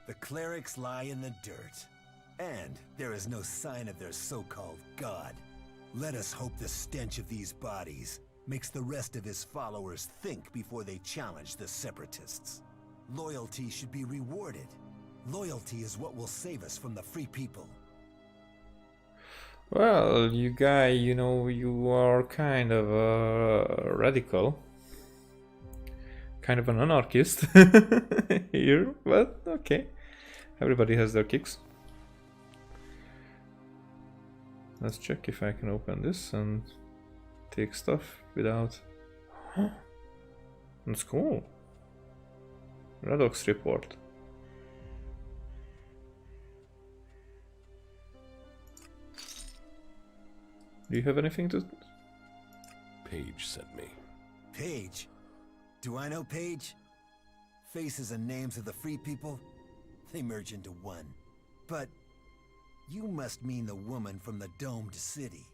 Speaker 17: The clerics lie in the dirt. And there is no sign of their so-called god. Let us hope the stench of these bodies makes the rest of his followers think before they challenge the separatists. Loyalty should be rewarded. Loyalty is what will save us from the free people.
Speaker 1: Well, you guy, you know, you are kind of a radical. Kind of an anarchist here, but okay. Everybody has their kicks. Let's check if I can open this and take stuff without... That's cool. Redox report. Do you have anything to...
Speaker 13: Paige sent me.
Speaker 17: Paige? Do I know Paige? Faces and names of the free people? They merge into one. But you must mean the woman from the domed city.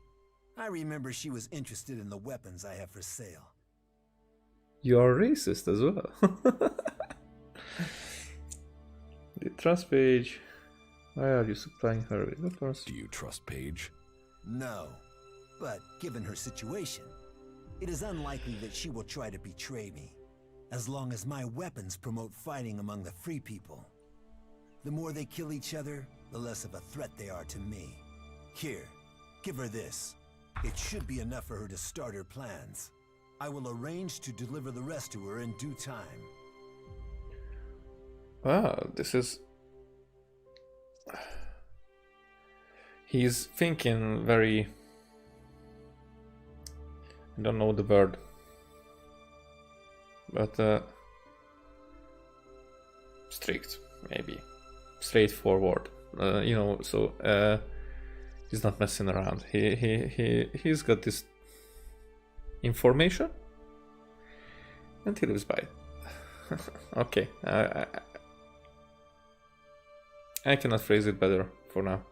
Speaker 17: I remember she was interested in the weapons I have for sale.
Speaker 1: You're racist as well. The trust Paige. Why are you supplying her with weapons?
Speaker 13: Do you trust Paige?
Speaker 17: No. But given her situation, it is unlikely that she will try to betray me. As long as my weapons promote fighting among the free people. The more they kill each other, the less of a threat they are to me. Here, give her this. It should be enough for her to start her plans. I will arrange to deliver the rest to her in due time.
Speaker 1: Wow, this is... He's thinking very... I don't know the word. But strict, maybe. Straightforward. You know, so he's not messing around. He's got this information and he lives by it. Okay, I cannot phrase it better for now.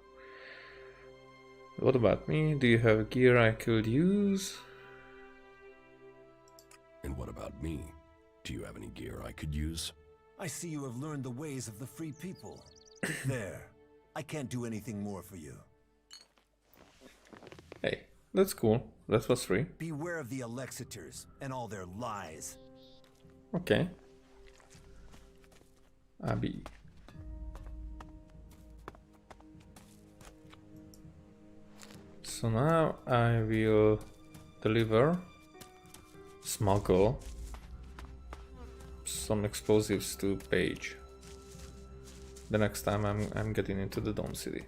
Speaker 1: What about me? Do you have gear I could use?
Speaker 13: And what about me? Do you have any gear I could use?
Speaker 17: I see you have learned the ways of the free people. There. I can't do anything more for you.
Speaker 1: Hey, that's cool. That was free.
Speaker 17: Beware of the Elexitors and all their lies.
Speaker 1: Okay. Abby. So now I will smuggle some explosives to Paige. The next time I'm getting into the Dome City.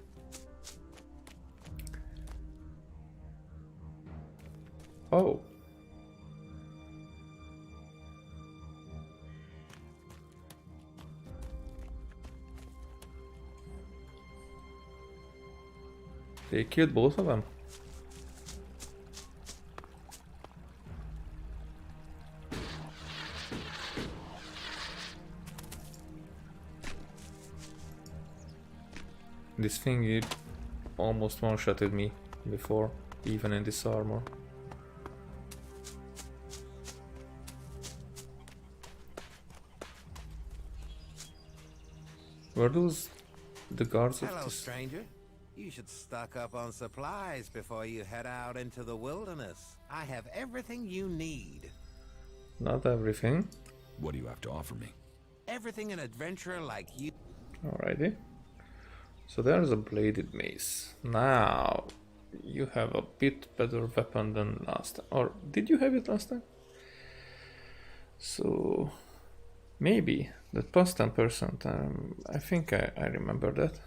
Speaker 1: Oh. They killed both of them. This thing, it almost one-shotted me before, even in this armor. Were those the guards of
Speaker 2: Hello,
Speaker 1: this?
Speaker 2: stranger. You should stock up on supplies before you head out into the wilderness. I have everything you need.
Speaker 1: Not everything.
Speaker 4: What do you have to offer me?
Speaker 2: Everything an adventurer like you.
Speaker 1: Alrighty. So there's a bladed mace. Now, you have a bit better weapon than last time. Or did you have it last time? So, maybe. That plus 10%, I think I remember that.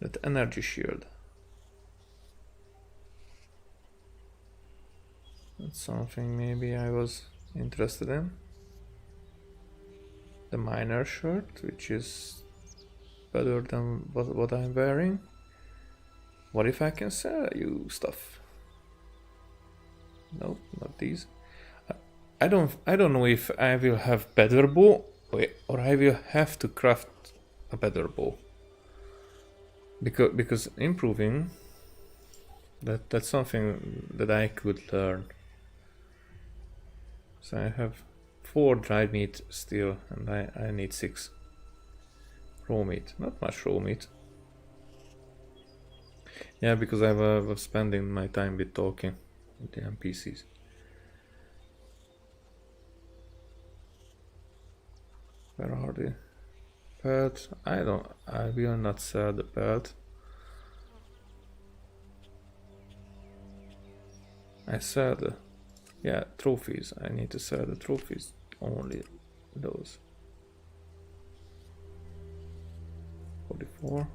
Speaker 1: That energy shield. That's something maybe I was interested in. The miner shirt, which is better than what I'm wearing. What if I can sell you stuff? Nope, not these. I don't know if I will have better bow or I will have to craft a better bow. Because improving, that's something that I could learn. So I have 4 dried meat still, and I need 6 raw meat. Not much raw meat. Yeah, because I was spending my time with talking with the NPCs. Where are they? Pet. I will not sell the pet. I sell the, yeah, trophies. I need to sell the trophies, only those. 44.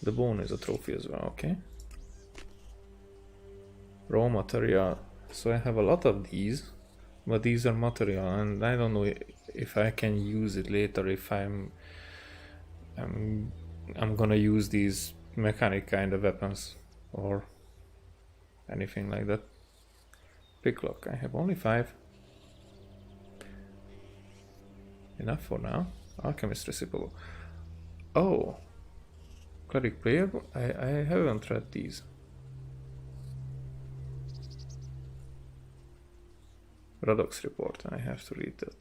Speaker 1: The bone is a trophy as well, okay. Raw material. So I have a lot of these. But these are material, and I don't know if I can use it later. If I'm gonna use these mechanic kind of weapons or anything like that. Picklock. I have only 5. Enough for now. Alchemist reciprocal. Oh, cleric playable. I haven't read these. Radok's report, I have to read that.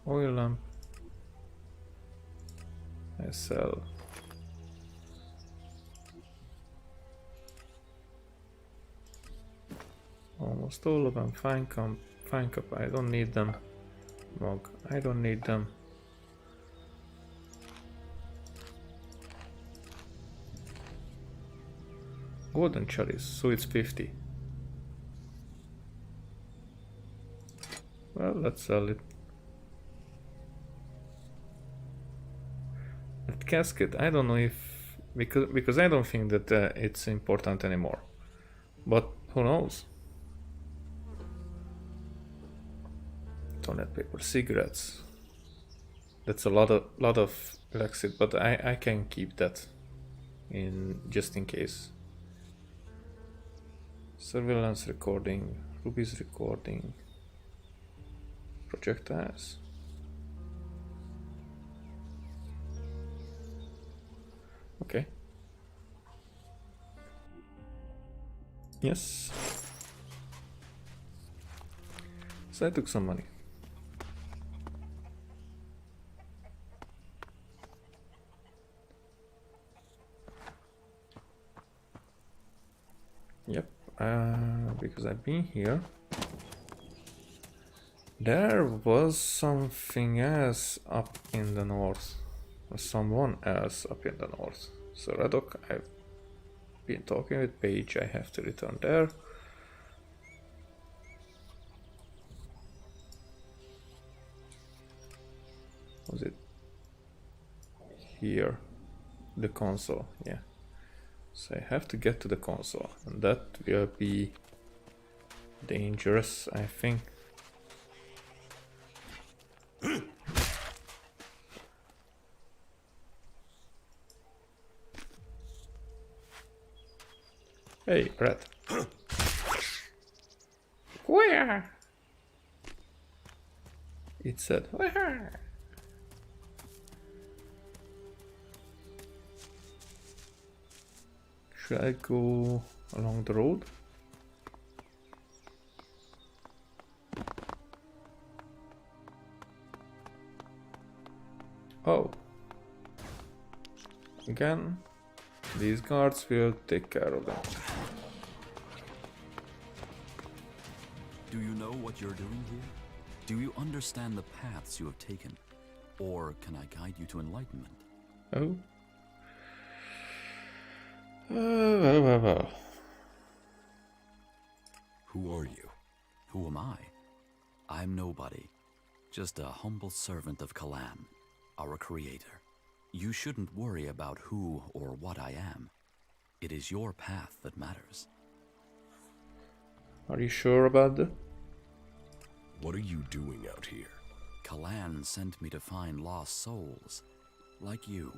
Speaker 1: Oil lamp. I sell. Almost all of them. Fine cup, I don't need them. Mug, I don't need them. Golden cherries, so it's 50. Well, let's sell it. That casket, I don't know if... Because I don't think that it's important anymore. But who knows? Toilet paper, cigarettes. That's a lot of Lexit, but I can keep that in just in case. Surveillance recording, Ruby's recording, projectiles. Okay. Yes. So I took some money. Yep, because I've been here. There was something else up in the north. Or someone else up in the north. So Radok, I've been talking with Paige, I have to return there. Was it here? The console, yeah. So I have to get to the console, and that will be dangerous, I think. Hey, rat. Where? It said, where? Should I go along the road? Oh. Again, these guards will take care of them.
Speaker 4: Do you know what you're doing here? Do you understand the paths you have taken? Or can I guide you to enlightenment?
Speaker 1: Oh. Well.
Speaker 4: Who are you? Who am I? I'm nobody. Just a humble servant of Kalan, our creator. You shouldn't worry about who or what I am. It is your path that matters.
Speaker 1: Are you sure about that?
Speaker 13: What are you doing out here?
Speaker 4: Kalan sent me to find lost souls, like you,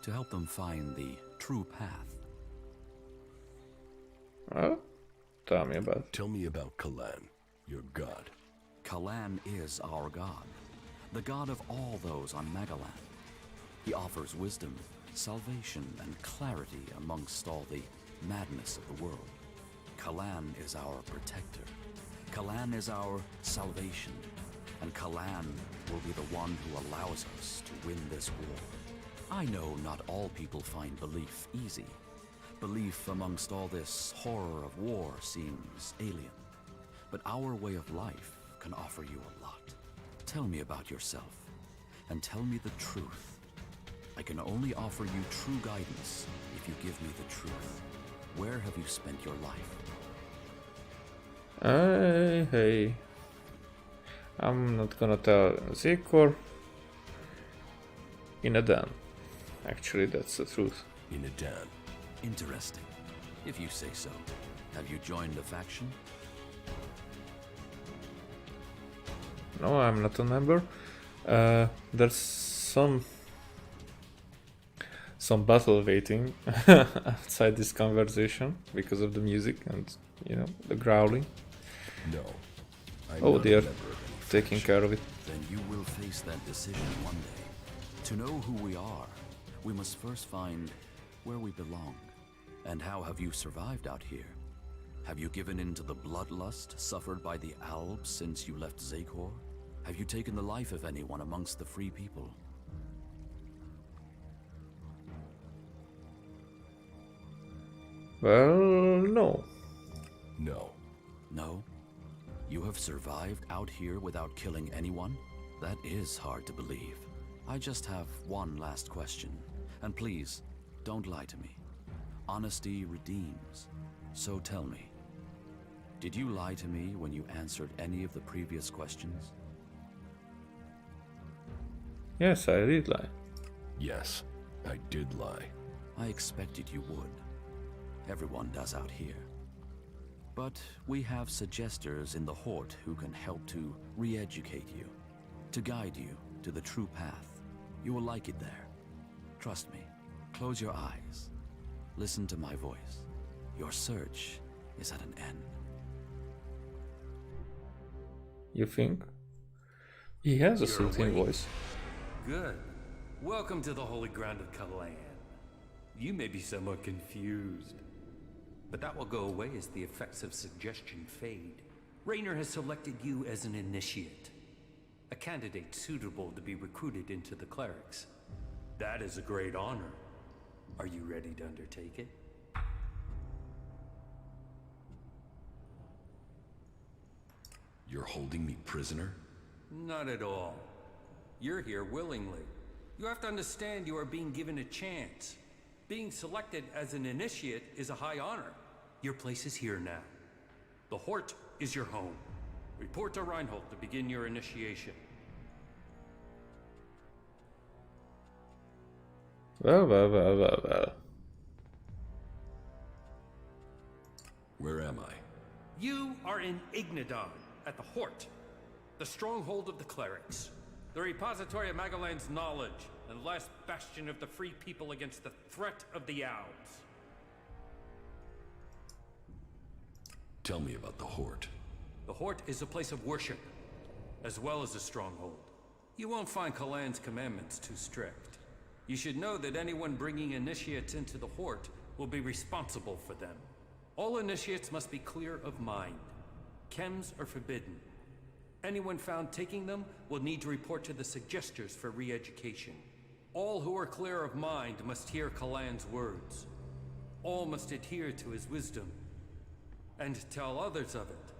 Speaker 4: to help them find the true path.
Speaker 1: Oh? Tell me about it.
Speaker 13: Tell me about Kalan, your god.
Speaker 4: Kalan is our god, the god of all those on Magalan. He offers wisdom, salvation, and clarity amongst all the madness of the world. Kalan is our protector. Kalan is our salvation. And Kalan will be the one who allows us to win this war. I know not all people find belief easy. Belief amongst all this horror of war seems alien. But our way of life can offer you a lot. Tell me about yourself, and tell me the truth. I can only offer you true guidance if you give me the truth. Where have you spent your life?
Speaker 1: Hey. I'm not gonna tell Zekor. In a den. Actually, that's the truth.
Speaker 13: In a den.
Speaker 4: Interesting. If you say so. Have you joined a faction?
Speaker 1: No, I'm not a member. There's some battle waiting outside this conversation because of the music and, you know, the growling.
Speaker 13: No.
Speaker 1: Oh, they are taking care of it.
Speaker 4: Then you will face that decision one day. To know who we are, we must first find where we belong. And how have you survived out here? Have you given in to the bloodlust suffered by the Albs since you left Zekor? Have you taken the life of anyone amongst the free people?
Speaker 1: Well, no.
Speaker 13: No.
Speaker 4: No? You have survived out here without killing anyone? That is hard to believe. I just have one last question. And please, don't lie to me. Honesty redeems. So tell me, did you lie to me when you answered any of the previous questions?
Speaker 1: Yes, I did lie.
Speaker 13: Yes, I did lie.
Speaker 4: I expected you would. Everyone does out here. But we have suggesters in the Hort who can help to re-educate you, to guide you to the true path. You will like it there. Trust me. Close your eyes. Listen to my voice. Your search
Speaker 14: is at an end.
Speaker 1: You think? He has a
Speaker 10: You're
Speaker 1: soothing
Speaker 10: awake.
Speaker 1: voice.
Speaker 10: Good. Welcome to the holy ground of Kalan. You may be somewhat confused, but that will go away as the effects of suggestion fade. Raynor has selected you as an initiate, a candidate suitable to be recruited into the clerics. That is a great honor. Are you ready to undertake it?
Speaker 4: You're holding me prisoner?
Speaker 10: Not at all. You're here willingly. You have to understand you are being given a chance. Being selected as an initiate is a high honor. Your place is here now. The Hort is your home. Report to Reinhold to begin your initiation.
Speaker 1: Well.
Speaker 4: Where am I?
Speaker 10: You are in Ignadon, at the Hort, the stronghold of the clerics, the repository of Magalan's knowledge, and last bastion of the free people against the threat of the Owls.
Speaker 4: Tell me about the Hort.
Speaker 10: The Hort is a place of worship, as well as a stronghold. You won't find Kalan's commandments too strict. You should know that anyone bringing initiates into the Hort will be responsible for them. All initiates must be clear of mind. Chems are forbidden. Anyone found taking them will need to report to the suggesters for re-education. All who are clear of mind must hear Kalan's words. All must adhere to his wisdom, and tell others of it.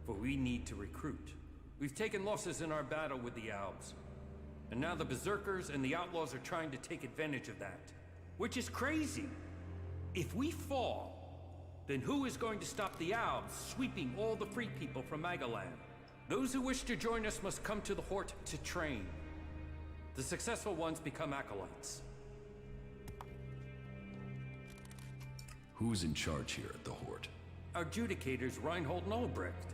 Speaker 10: For we need to recruit. We've taken losses in our battle with the Owls, and now the Berserkers and the Outlaws are trying to take advantage of that. Which is crazy. If we fall, then who is going to stop the Owls sweeping all the free people from Magalan? Those who wish to join us must come to the Hort to train. The successful ones become acolytes.
Speaker 4: Who's in charge here at the Hort?
Speaker 10: Our adjudicators, Reinhold and Albrecht.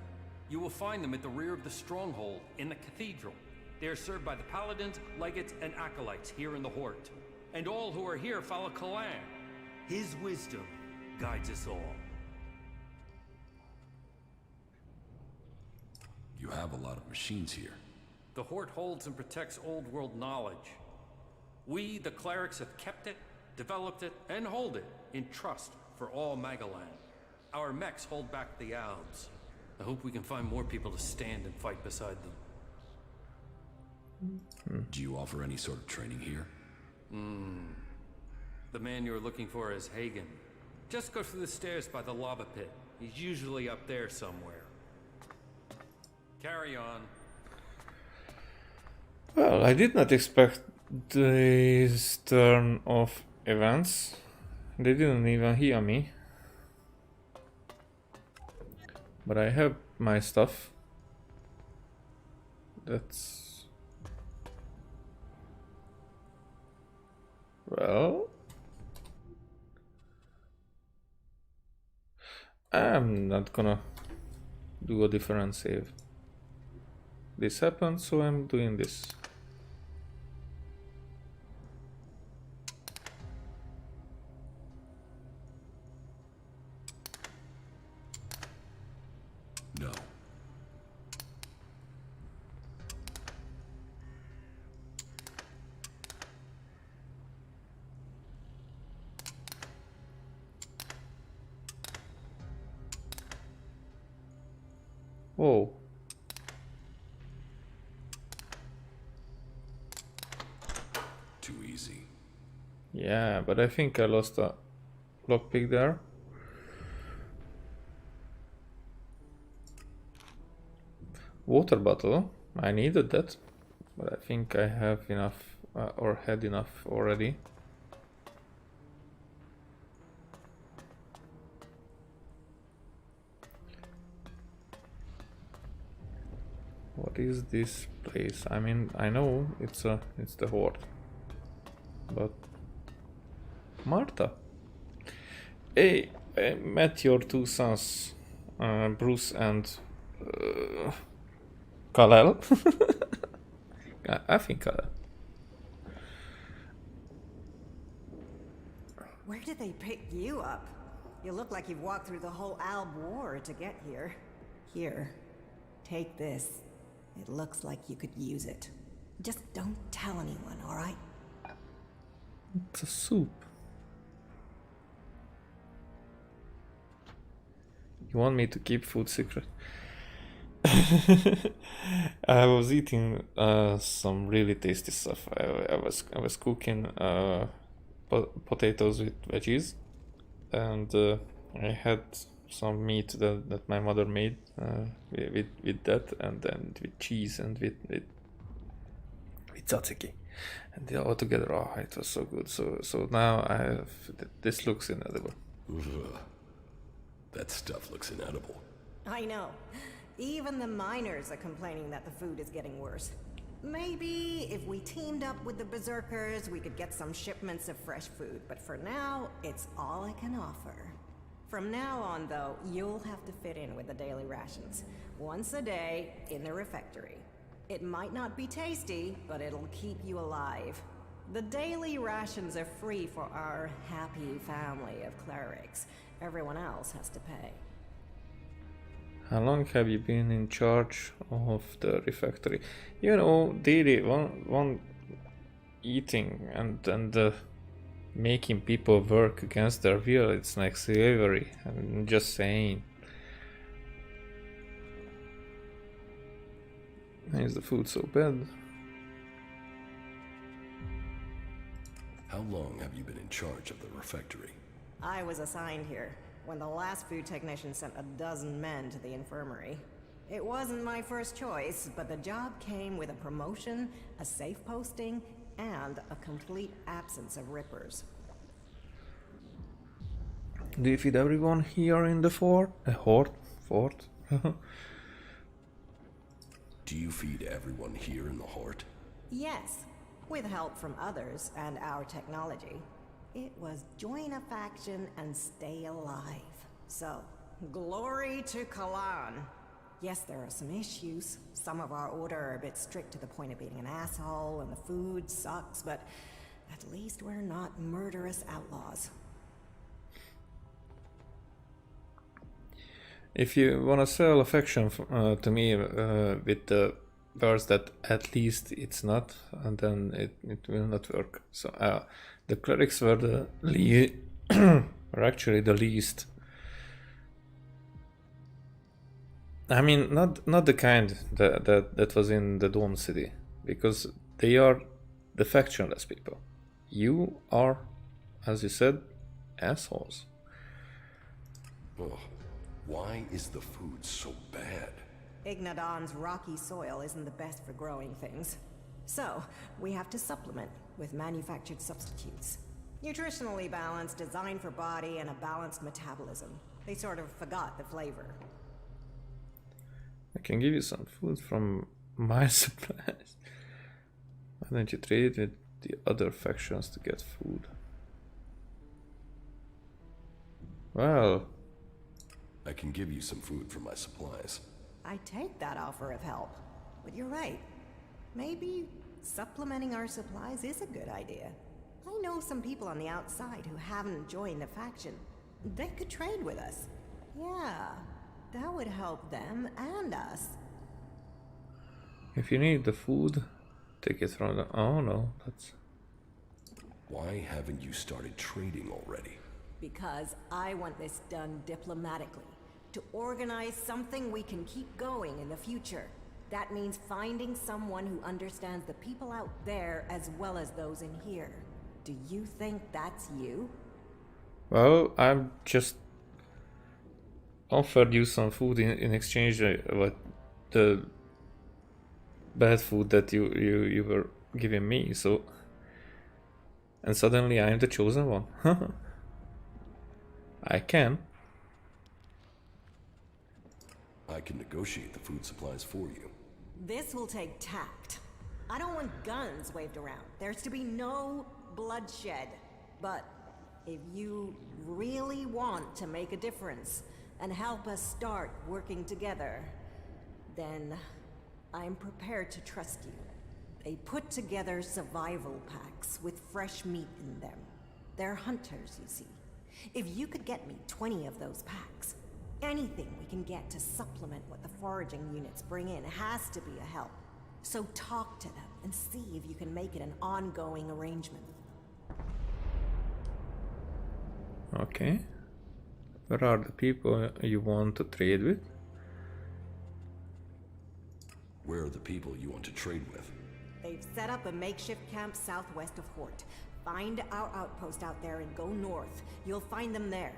Speaker 10: You will find them at the rear of the stronghold in the cathedral. They are served by the paladins, legates, and acolytes here in the Hort. And all who are here follow Kalan. His wisdom guides us all.
Speaker 4: You have a lot of machines here.
Speaker 10: The Hort holds and protects old world knowledge. We, the clerics, have kept it, developed it, and hold it in trust for all Magalan. Our mechs hold back the Owls. I hope we can find more people to stand and fight beside them.
Speaker 4: Do you offer any sort of training here?
Speaker 10: The man you're looking for is Hagen. Just go through the stairs by the lava pit. He's usually up there somewhere. Carry on.
Speaker 1: Well, I did not expect this turn of events. They didn't even hear me. But I have my stuff. That's... Well... I'm not gonna do a different save. This happened, so I'm doing this.
Speaker 4: No.
Speaker 1: Whoa.
Speaker 4: Too easy.
Speaker 1: Yeah, but I think I lost a lockpick there. Water bottle. I needed that, but I think I have enough or had enough already. What is this place? I mean, I know it's the Horde, but Martha. Hey, I met your two sons, Bruce and Kal-El. I think Kal-El.
Speaker 21: Where did they pick you up?
Speaker 14: You look like you've walked through the whole Alb War to get here. Here, take this. It looks like you could use it. Just don't tell anyone, alright?
Speaker 1: It's a soup. You want me to keep food secret? I was eating some really tasty stuff. I was cooking potatoes with veggies, and I had some meat that my mother made with that, and then with cheese and with tzatziki, and all together. Oh, it was so good. So now I have this looks inedible.
Speaker 13: Ugh. That stuff looks inedible.
Speaker 14: I know. Even the miners are complaining that the food is getting worse. Maybe if we teamed up with the Berserkers, we could get some shipments of fresh food, but for now, it's all I can offer. From now on, though, you'll have to fit in with the daily rations. Once a day, in the refectory. It might not be tasty, but it'll keep you alive. The daily rations are free for our happy family of clerics. Everyone else has to pay.
Speaker 1: How long have you been in charge of the refectory? You know, daily one eating and making people work against their will, it's like slavery. I'm just saying. Is the food so bad?
Speaker 13: How long have you been in charge of the refectory?
Speaker 14: I was assigned here when the last food technician sent a dozen men to the infirmary. It wasn't my first choice, but the job came with a promotion, a safe posting, and a complete absence of rippers.
Speaker 1: Do you feed everyone here in the fort? Fort?
Speaker 13: Do you feed everyone here in the Hort?
Speaker 14: Yes, with help from others and our technology. It was join a faction and stay alive. So, glory to Kalan. Yes, there are some issues. Some of our order are a bit strict to the point of being an asshole, and the food sucks, but at least we're not murderous outlaws.
Speaker 1: If you want to sell affection to me with the words that at least it's not, and then it will not work. So the clerics were the were actually the least. I mean, not the kind that was in the Dawn City, because they are the factionless people. You are, as you said, assholes.
Speaker 13: Oh, why is the food so bad?
Speaker 14: Ignadon's rocky soil isn't the best for growing things. So, we have to supplement with manufactured substitutes. Nutritionally balanced, designed for body and a balanced metabolism. They sort of forgot the flavor.
Speaker 1: I can give you some food from my supplies. Why don't you trade with the other factions to get food? Well,
Speaker 13: I can give you some food from my supplies.
Speaker 14: I take that offer of help, but you're right. Maybe supplementing our supplies is a good idea. I know some people on the outside who haven't joined the faction. They could trade with us. Yeah, that would help them and us.
Speaker 1: If you need the food, take it from the... Oh no, that's...
Speaker 13: Why haven't you started trading already?
Speaker 14: Because I want this done diplomatically. To organize something we can keep going in the future. That means finding someone who understands the people out there as well as those in here. Do you think that's you?
Speaker 1: Well, I'm just offered you some food in exchange with the bad food that you were giving me, so... And suddenly I'm the chosen one. I can.
Speaker 13: I can negotiate the food supplies for you.
Speaker 14: This will take tact. I don't want guns waved around. There's to be no bloodshed. But if you really want to make a difference and help us start working together, then I'm prepared to trust you. They put together survival packs with fresh meat in them. They're hunters, you see. If you could get me 20 of those packs, anything we can get to supplement what the foraging units bring in has to be a help. So talk to them and see if you can make it an ongoing arrangement.
Speaker 1: Okay. Where are the people you want to trade with?
Speaker 13: Where are the people you want to trade with?
Speaker 14: They've set up a makeshift camp southwest of Hort. Find our outpost out there and go north. You'll find them there.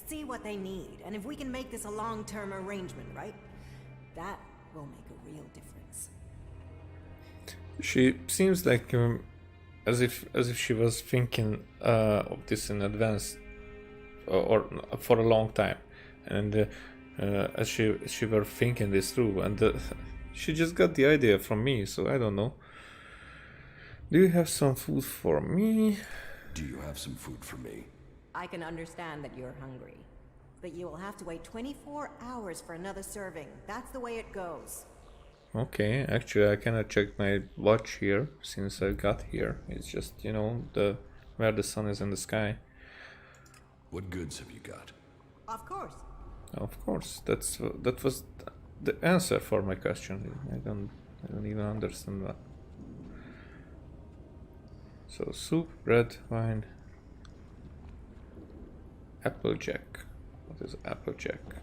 Speaker 14: See what they need, and if we can make this a long-term arrangement, right? That will make a real difference.
Speaker 1: She seems like as if she was thinking of this in advance, or for a long time, and as she were thinking this through, and she just got the idea from me. So I don't know. Do you have some food for me?
Speaker 13: Do you have some food for me?
Speaker 14: I can understand that you're hungry, but you will have to wait 24 hours for another serving. That's the way it goes.
Speaker 1: Okay, actually I cannot check my watch here since I got here. It's just, you know, where the sun is in the sky.
Speaker 13: What goods have you got?
Speaker 14: Of course.
Speaker 1: Of course, that was the answer for my question. I don't even understand that. So soup, bread, wine, applejack. What is applejack?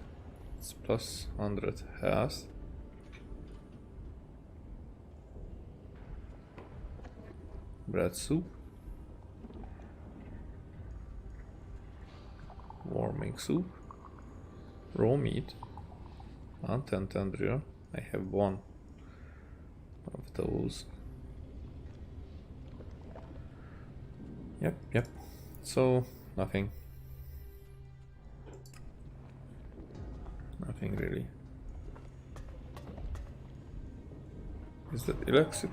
Speaker 1: It's plus 100 health. Bread soup. Warming soup. Raw meat. Untended. I have one of those. Yep. So, nothing. Nothing really. Is that ELEX?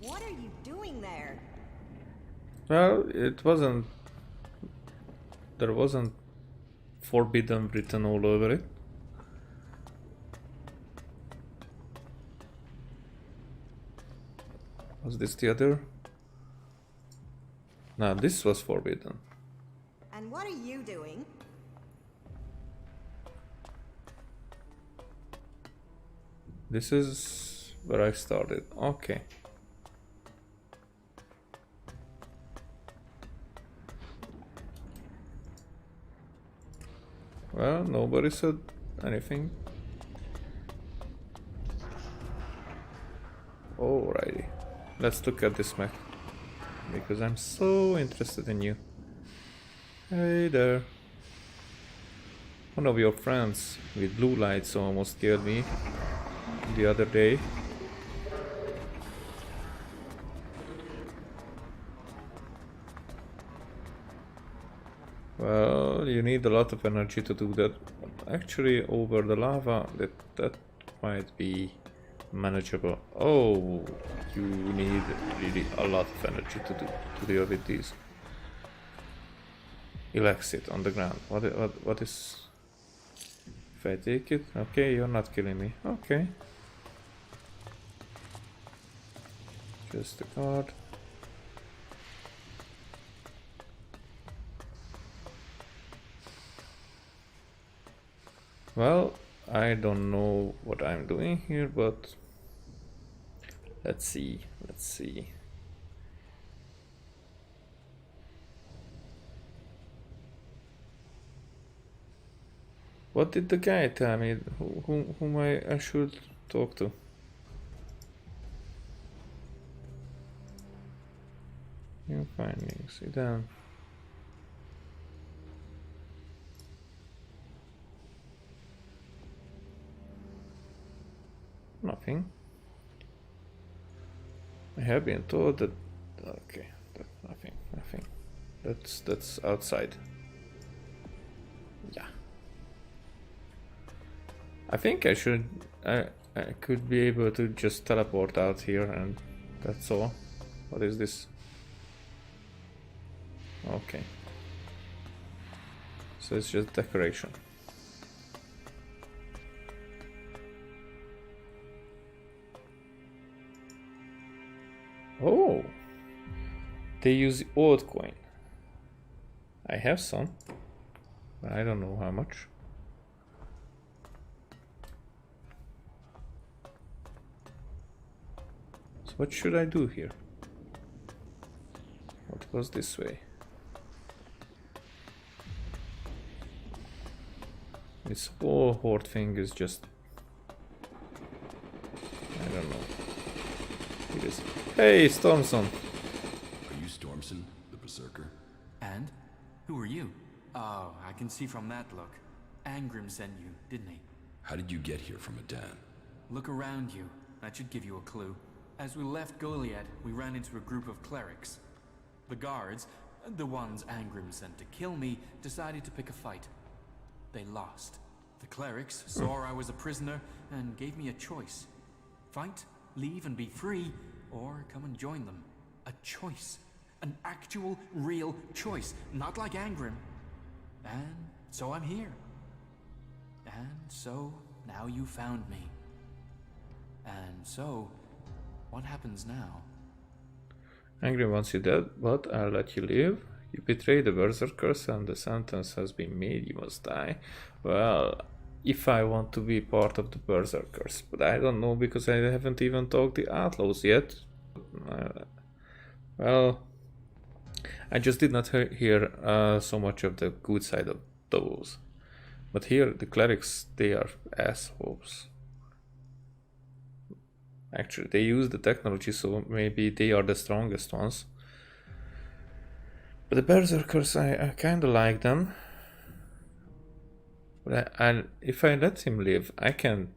Speaker 14: What are you doing there?
Speaker 1: Well, it wasn't... There wasn't forbidden written all over it. Was this the other? No, this was forbidden.
Speaker 14: And what are you doing?
Speaker 1: This is where I started. Okay. Well, nobody said anything. Alrighty. Let's look at this map, because I'm so interested in you. Hey there. One of your friends with blue lights almost killed me the other day. Well, you need a lot of energy to do that. Actually, over the lava, that might be manageable. Oh, you need really a lot of energy to deal with these. ELEX it on the ground. What is? If I take it, okay, you're not killing me. Okay. Just a card. Well, I don't know what I'm doing here, but let's see. What did the guy tell me? Whom I should talk to? New findings. Then. Nothing. I have been told that. Okay, nothing. That's outside. Yeah. I think I should. I could be able to just teleport out here, and that's all. What is this? Okay. So it's just decoration. Oh, They use old coin. I have some, but I don't know how much. So what should I do here? What was this way? This whole horde thing is just... I don't know. It is. Hey, Stormson!
Speaker 4: Are you Stormson, the Berserker?
Speaker 8: And? Who are you? Oh, I can see from that look. Angrim sent you, didn't he?
Speaker 4: How did you get here from Adan?
Speaker 8: Look around you. That should give you a clue. As we left Goliad, we ran into a group of clerics. The guards, the ones Angrim sent to kill me, decided to pick a fight. They lost. The clerics saw I was a prisoner and gave me a choice. Fight, leave and be free, or come and join them. A choice. An actual, real choice. Not like Angrim. And so I'm here. And so now you found me. And so, what happens now?
Speaker 1: Angrim wants you dead, but I'll let you live. You betrayed the Berserkers and the sentence has been made, you must die. Well, if I want to be part of the Berserkers, but I don't know because I haven't even talked the Outlaws yet. Well, I just did not hear so much of the good side of those. But here, the clerics, they are assholes. Actually, they use the technology, so maybe they are the strongest ones. But the Berserkers, I kinda like them. But if I let him live, I can...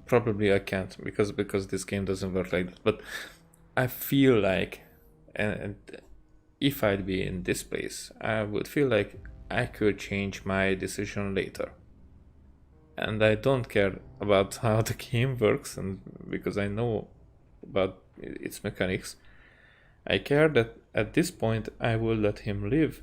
Speaker 1: Probably I can't, because this game doesn't work like that. But I feel like, and if I'd be in this place, I would feel like I could change my decision later. And I don't care about how the game works, and because I know about its mechanics. I care that at this point I will let him live.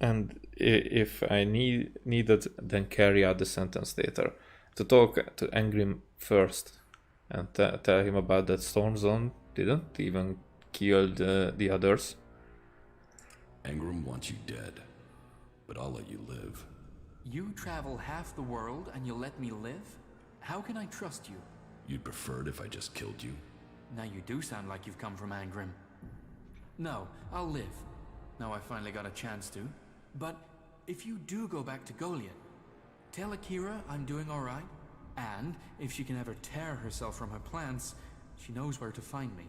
Speaker 1: And if I needed, then carry out the sentence later. To talk to Angrim first and tell him about that storm zone didn't even kill the others.
Speaker 4: Angrim wants you dead, but I'll let you live.
Speaker 8: You travel half the world and you'll let me live? How can I trust you?
Speaker 4: You'd prefer it if I just killed you?
Speaker 8: Now you do sound like you've come from Angrim. No, I'll live. Now I finally got a chance to. But if you do go back to Goliad, tell Akira I'm doing alright. And if she can ever tear herself from her plants, she knows where to find me.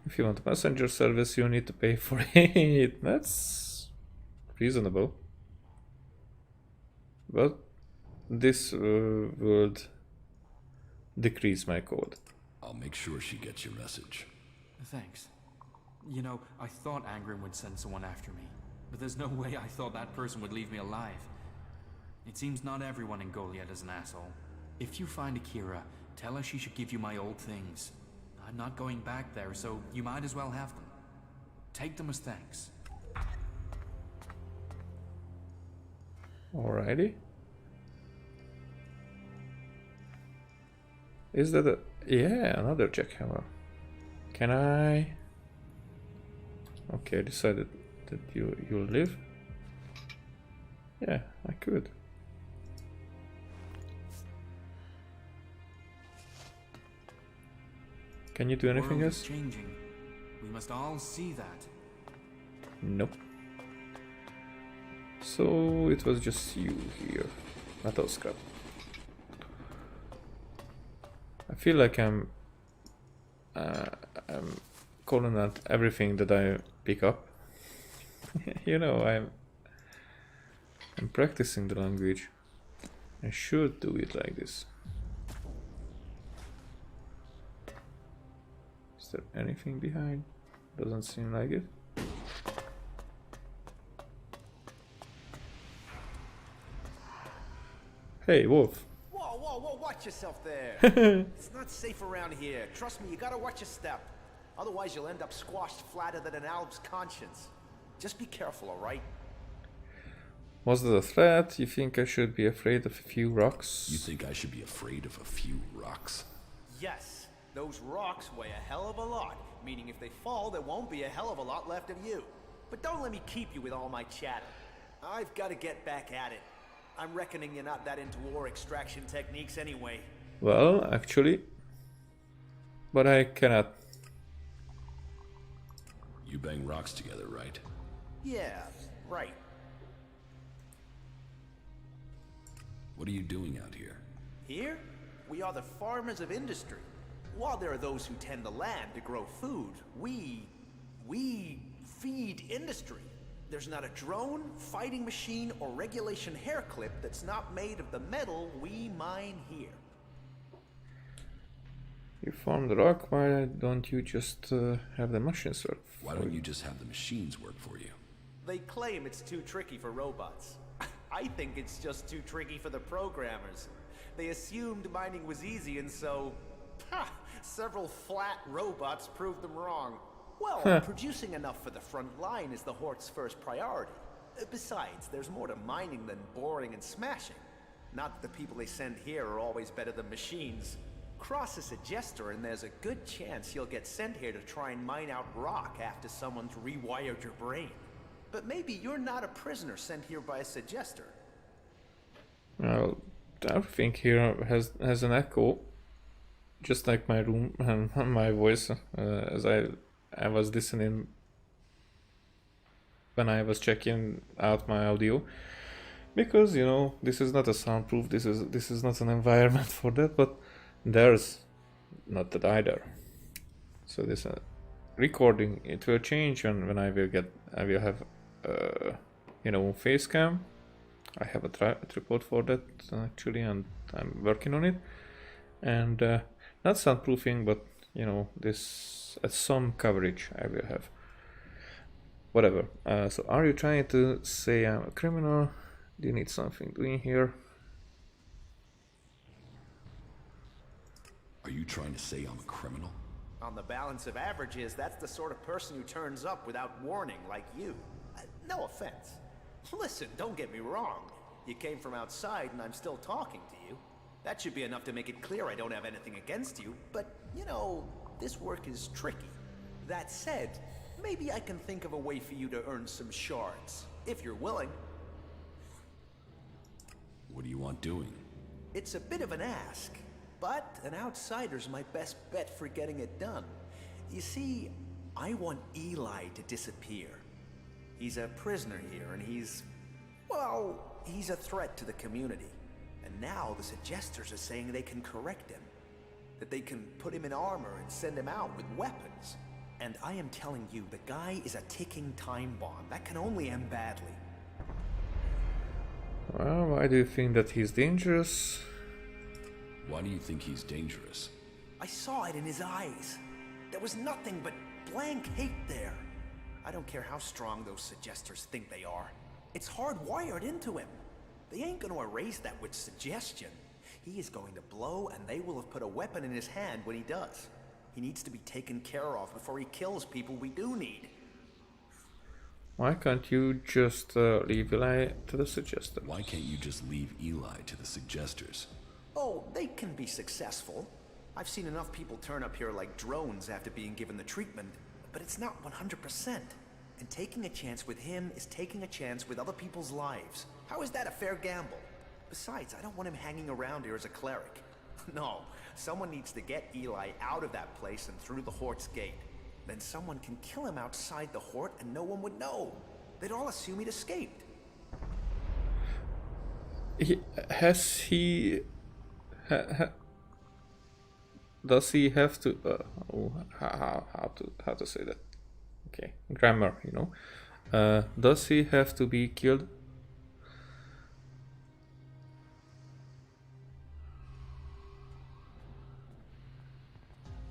Speaker 1: If you want messenger service, you need to pay for it. That's reasonable. But this would decrease my code.
Speaker 4: I'll make sure she gets your message.
Speaker 8: Thanks. You know, I thought Angrim would send someone after me, but there's no way I thought that person would leave me alive. It seems not everyone in Goliad is an asshole. If you find Akira, tell her she should give you my old things. I'm not going back there, so you might as well have them. Take them as thanks.
Speaker 1: Alrighty. Is that a... yeah, another jackhammer. Can I... okay, I decided that you'll live. Yeah, I could. Can you do anything else?
Speaker 8: Changing. We must all see that.
Speaker 1: Nope. So it was just you here, not Oscar. I feel like I'm calling out everything that I pick up. You know, I'm practicing the language. I should do it like this. Is there anything behind? Doesn't seem like it. Hey, wolf.
Speaker 9: Whoa, whoa, whoa, watch yourself there. It's not safe around here. Trust me, you gotta watch your step. Otherwise you'll end up squashed flatter than an alb's conscience. Just be careful, alright?
Speaker 1: Was that a threat? You think I should be afraid of a few rocks?
Speaker 4: You think I should be afraid of a few rocks?
Speaker 9: Yes, those rocks weigh a hell of a lot, meaning if they fall, there won't be a hell of a lot left of you. But don't let me keep you with all my chatter. I've got to get back at it. I'm reckoning you're not that into ore extraction techniques anyway.
Speaker 1: Well, actually, but I cannot.
Speaker 4: You bang rocks together, right?
Speaker 9: Yeah, right.
Speaker 4: What are you doing out here?
Speaker 9: Here, we are the farmers of industry. While there are those who tend the land to grow food, we feed industry. There's not a drone, fighting machine, or regulation hair clip that's not made of the metal we mine here.
Speaker 1: You farm the rock, why don't you just have the machines work?
Speaker 4: Why don't you just have the machines work for you?
Speaker 9: They claim it's too tricky for robots. I think it's just too tricky for the programmers. They assumed mining was easy, and so... Ha! Several flat robots proved them wrong. Well, producing enough for the front line is the Hort's first priority. Besides, there's more to mining than boring and smashing. Not that the people they send here are always better than machines. Cross a suggester and there's a good chance you'll get sent here to try and mine out rock after someone's rewired your brain. But maybe you're not a prisoner sent here by a suggester.
Speaker 1: Well, everything here has an echo, just like my room and my voice, as I was listening when I was checking out my audio, because you know this is not a soundproof. This is not an environment for that, but there's not that either. So this recording, it will change when I will have you know, face cam. I have a tripod for that actually, and I'm working on it. And not soundproofing, but you know, this some coverage I will have. Whatever. So are you trying to say I'm a criminal? Do you need something doing here?
Speaker 4: Are you trying to say I'm a criminal?
Speaker 9: On the balance of averages, that's the sort of person who turns up without warning, like you. No offense. Listen, don't get me wrong. You came from outside and I'm still talking to you. That should be enough to make it clear I don't have anything against you, but, you know, this work is tricky. That said, maybe I can think of a way for you to earn some shards, if you're willing.
Speaker 4: What do you want doing?
Speaker 9: It's a bit of an ask, but an outsider's my best bet for getting it done. You see, I want Eli to disappear. He's a prisoner here, and he's a threat to the community. And now the suggesters are saying they can correct him. That they can put him in armor and send him out with weapons. And I am telling you, the guy is a ticking time bomb. That can only end badly.
Speaker 1: Well, why do you think that he's dangerous?
Speaker 4: Why do you think he's dangerous?
Speaker 9: I saw it in his eyes. There was nothing but blank hate there. I don't care how strong those suggesters think they are. It's hardwired into him. They ain't gonna erase that with suggestion. He is going to blow, and they will have put a weapon in his hand when he does. He needs to be taken care of before he kills people we do need.
Speaker 1: Why can't you just leave Eli to the suggester?
Speaker 4: Why can't you just leave Eli to the suggesters?
Speaker 9: Oh, they can be successful. I've seen enough people turn up here like drones after being given the treatment, but it's not 100%. And taking a chance with him is taking a chance with other people's lives. How is that a fair gamble? Besides, I don't want him hanging around here as a cleric. No, someone needs to get Eli out of that place and through the Hort's gate. Then someone can kill him outside the Hort and no one would know. They'd all assume he'd escaped.
Speaker 1: Does he have to? How to say that? Okay, grammar, you know. Does he have to be killed?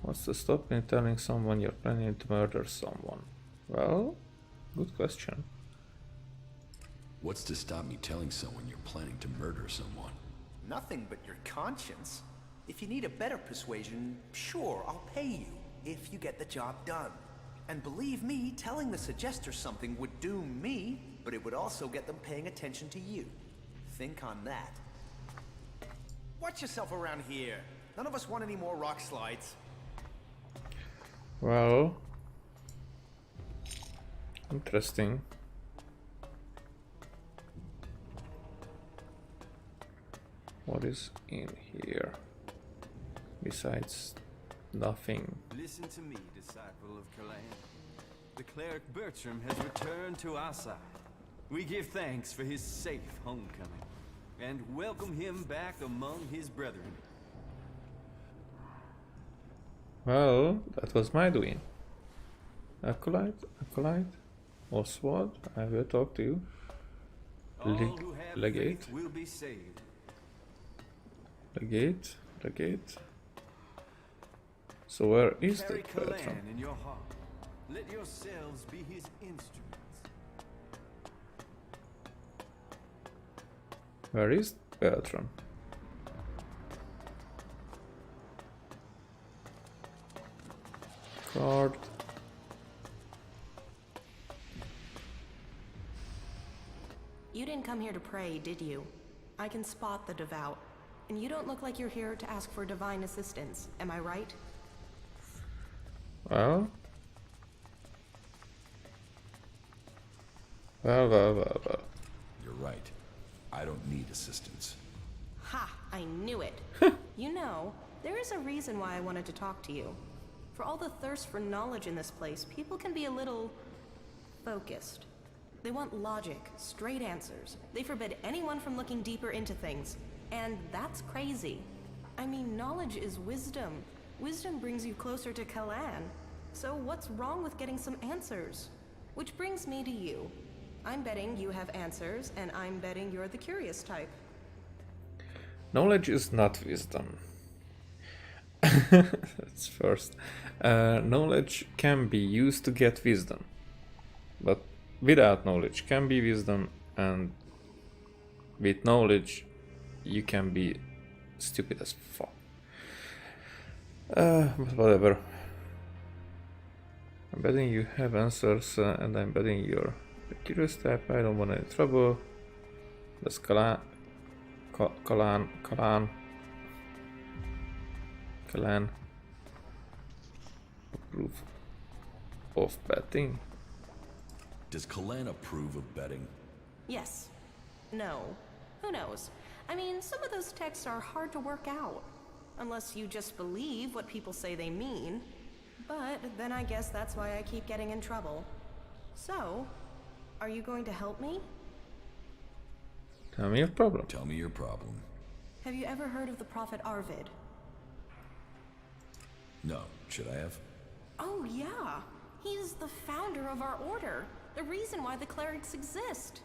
Speaker 1: What's to stop in telling someone you're planning to murder someone? Well, good question.
Speaker 4: What's to stop me telling someone you're planning to murder someone?
Speaker 9: Nothing but your conscience. If you need a better persuasion, sure, I'll pay you, if you get the job done. And believe me, telling the suggester something would doom me, but it would also get them paying attention to you. Think on that. Watch yourself around here. None of us want any more rock slides.
Speaker 1: Well, interesting. What is in here? Besides nothing.
Speaker 16: Listen to me, disciple of Kalan. The cleric Bertram has returned to our side. We give thanks for his safe homecoming, and welcome him back among his brethren.
Speaker 1: Well, that was my doing. Acolyte, Oswald, I will talk to you.
Speaker 16: All who have
Speaker 1: Legate.
Speaker 16: faith will be saved.
Speaker 1: Legate. So where is the
Speaker 16: Carry
Speaker 1: Bertram?
Speaker 16: Kalan in your heart. Let yourselves be his instruments.
Speaker 1: Where is Bertram? Card.
Speaker 3: You didn't come here to pray, did you? I can spot the devout. And you don't look like you're here to ask for divine assistance, am I right?
Speaker 1: Well.
Speaker 4: You're right. I don't need assistance.
Speaker 3: Ha! I knew it. You know, there is a reason why I wanted to talk to you. For all the thirst for knowledge in this place, people can be a little focused. They want logic, straight answers. They forbid anyone from looking deeper into things. And that's crazy. I mean, knowledge is wisdom. Wisdom brings you closer to Kalan. So what's wrong with getting some answers? Which brings me to you. I'm betting you have answers, and I'm betting you're the curious type.
Speaker 1: Knowledge is not wisdom. That's first. Knowledge can be used to get wisdom. But without knowledge can be wisdom, and with knowledge you can be stupid as fuck. But whatever. I'm betting you have answers, and I'm betting you're the curious type. I don't want any trouble. That's Kalan. Approve of betting.
Speaker 4: Does Kalan approve of betting?
Speaker 3: Yes. No. Who knows? I mean, some of those texts are hard to work out. Unless you just believe what people say they mean. But then I guess that's why I keep getting in trouble. So, are you going to help me?
Speaker 1: Tell me your problem.
Speaker 4: Tell me your problem.
Speaker 3: Have you ever heard of the prophet Arvid?
Speaker 4: No. Should I have?
Speaker 3: Oh yeah. He's the founder of our order. The reason why the clerics exist.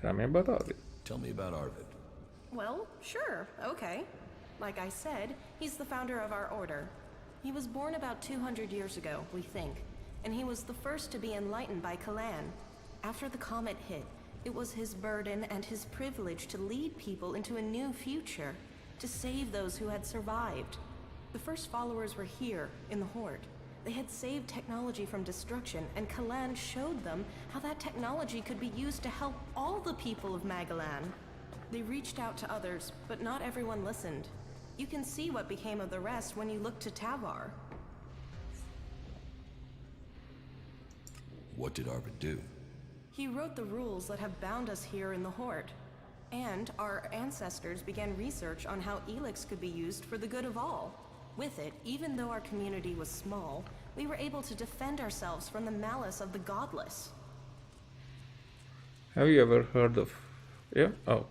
Speaker 1: Tell me about Arvid.
Speaker 4: Tell me about Arvid.
Speaker 3: Well, sure, okay. Like I said, he's the founder of our order. He was born about 200 years ago, we think, and he was the first to be enlightened by Kalan. After the comet hit, it was his burden and his privilege to lead people into a new future, to save those who had survived. The first followers were here, in the Horde. They had saved technology from destruction, and Kalan showed them how that technology could be used to help all the people of Magalan. They reached out to others, but not everyone listened. You can see what became of the rest when you look to Tavar.
Speaker 4: What did Arvid do?
Speaker 3: He wrote the rules that have bound us here in the Horde. And our ancestors began research on how ELEX could be used for the good of all. With it, even though our community was small, we were able to defend ourselves from the malice of the godless.
Speaker 1: Have you ever heard of... Yeah? Oh.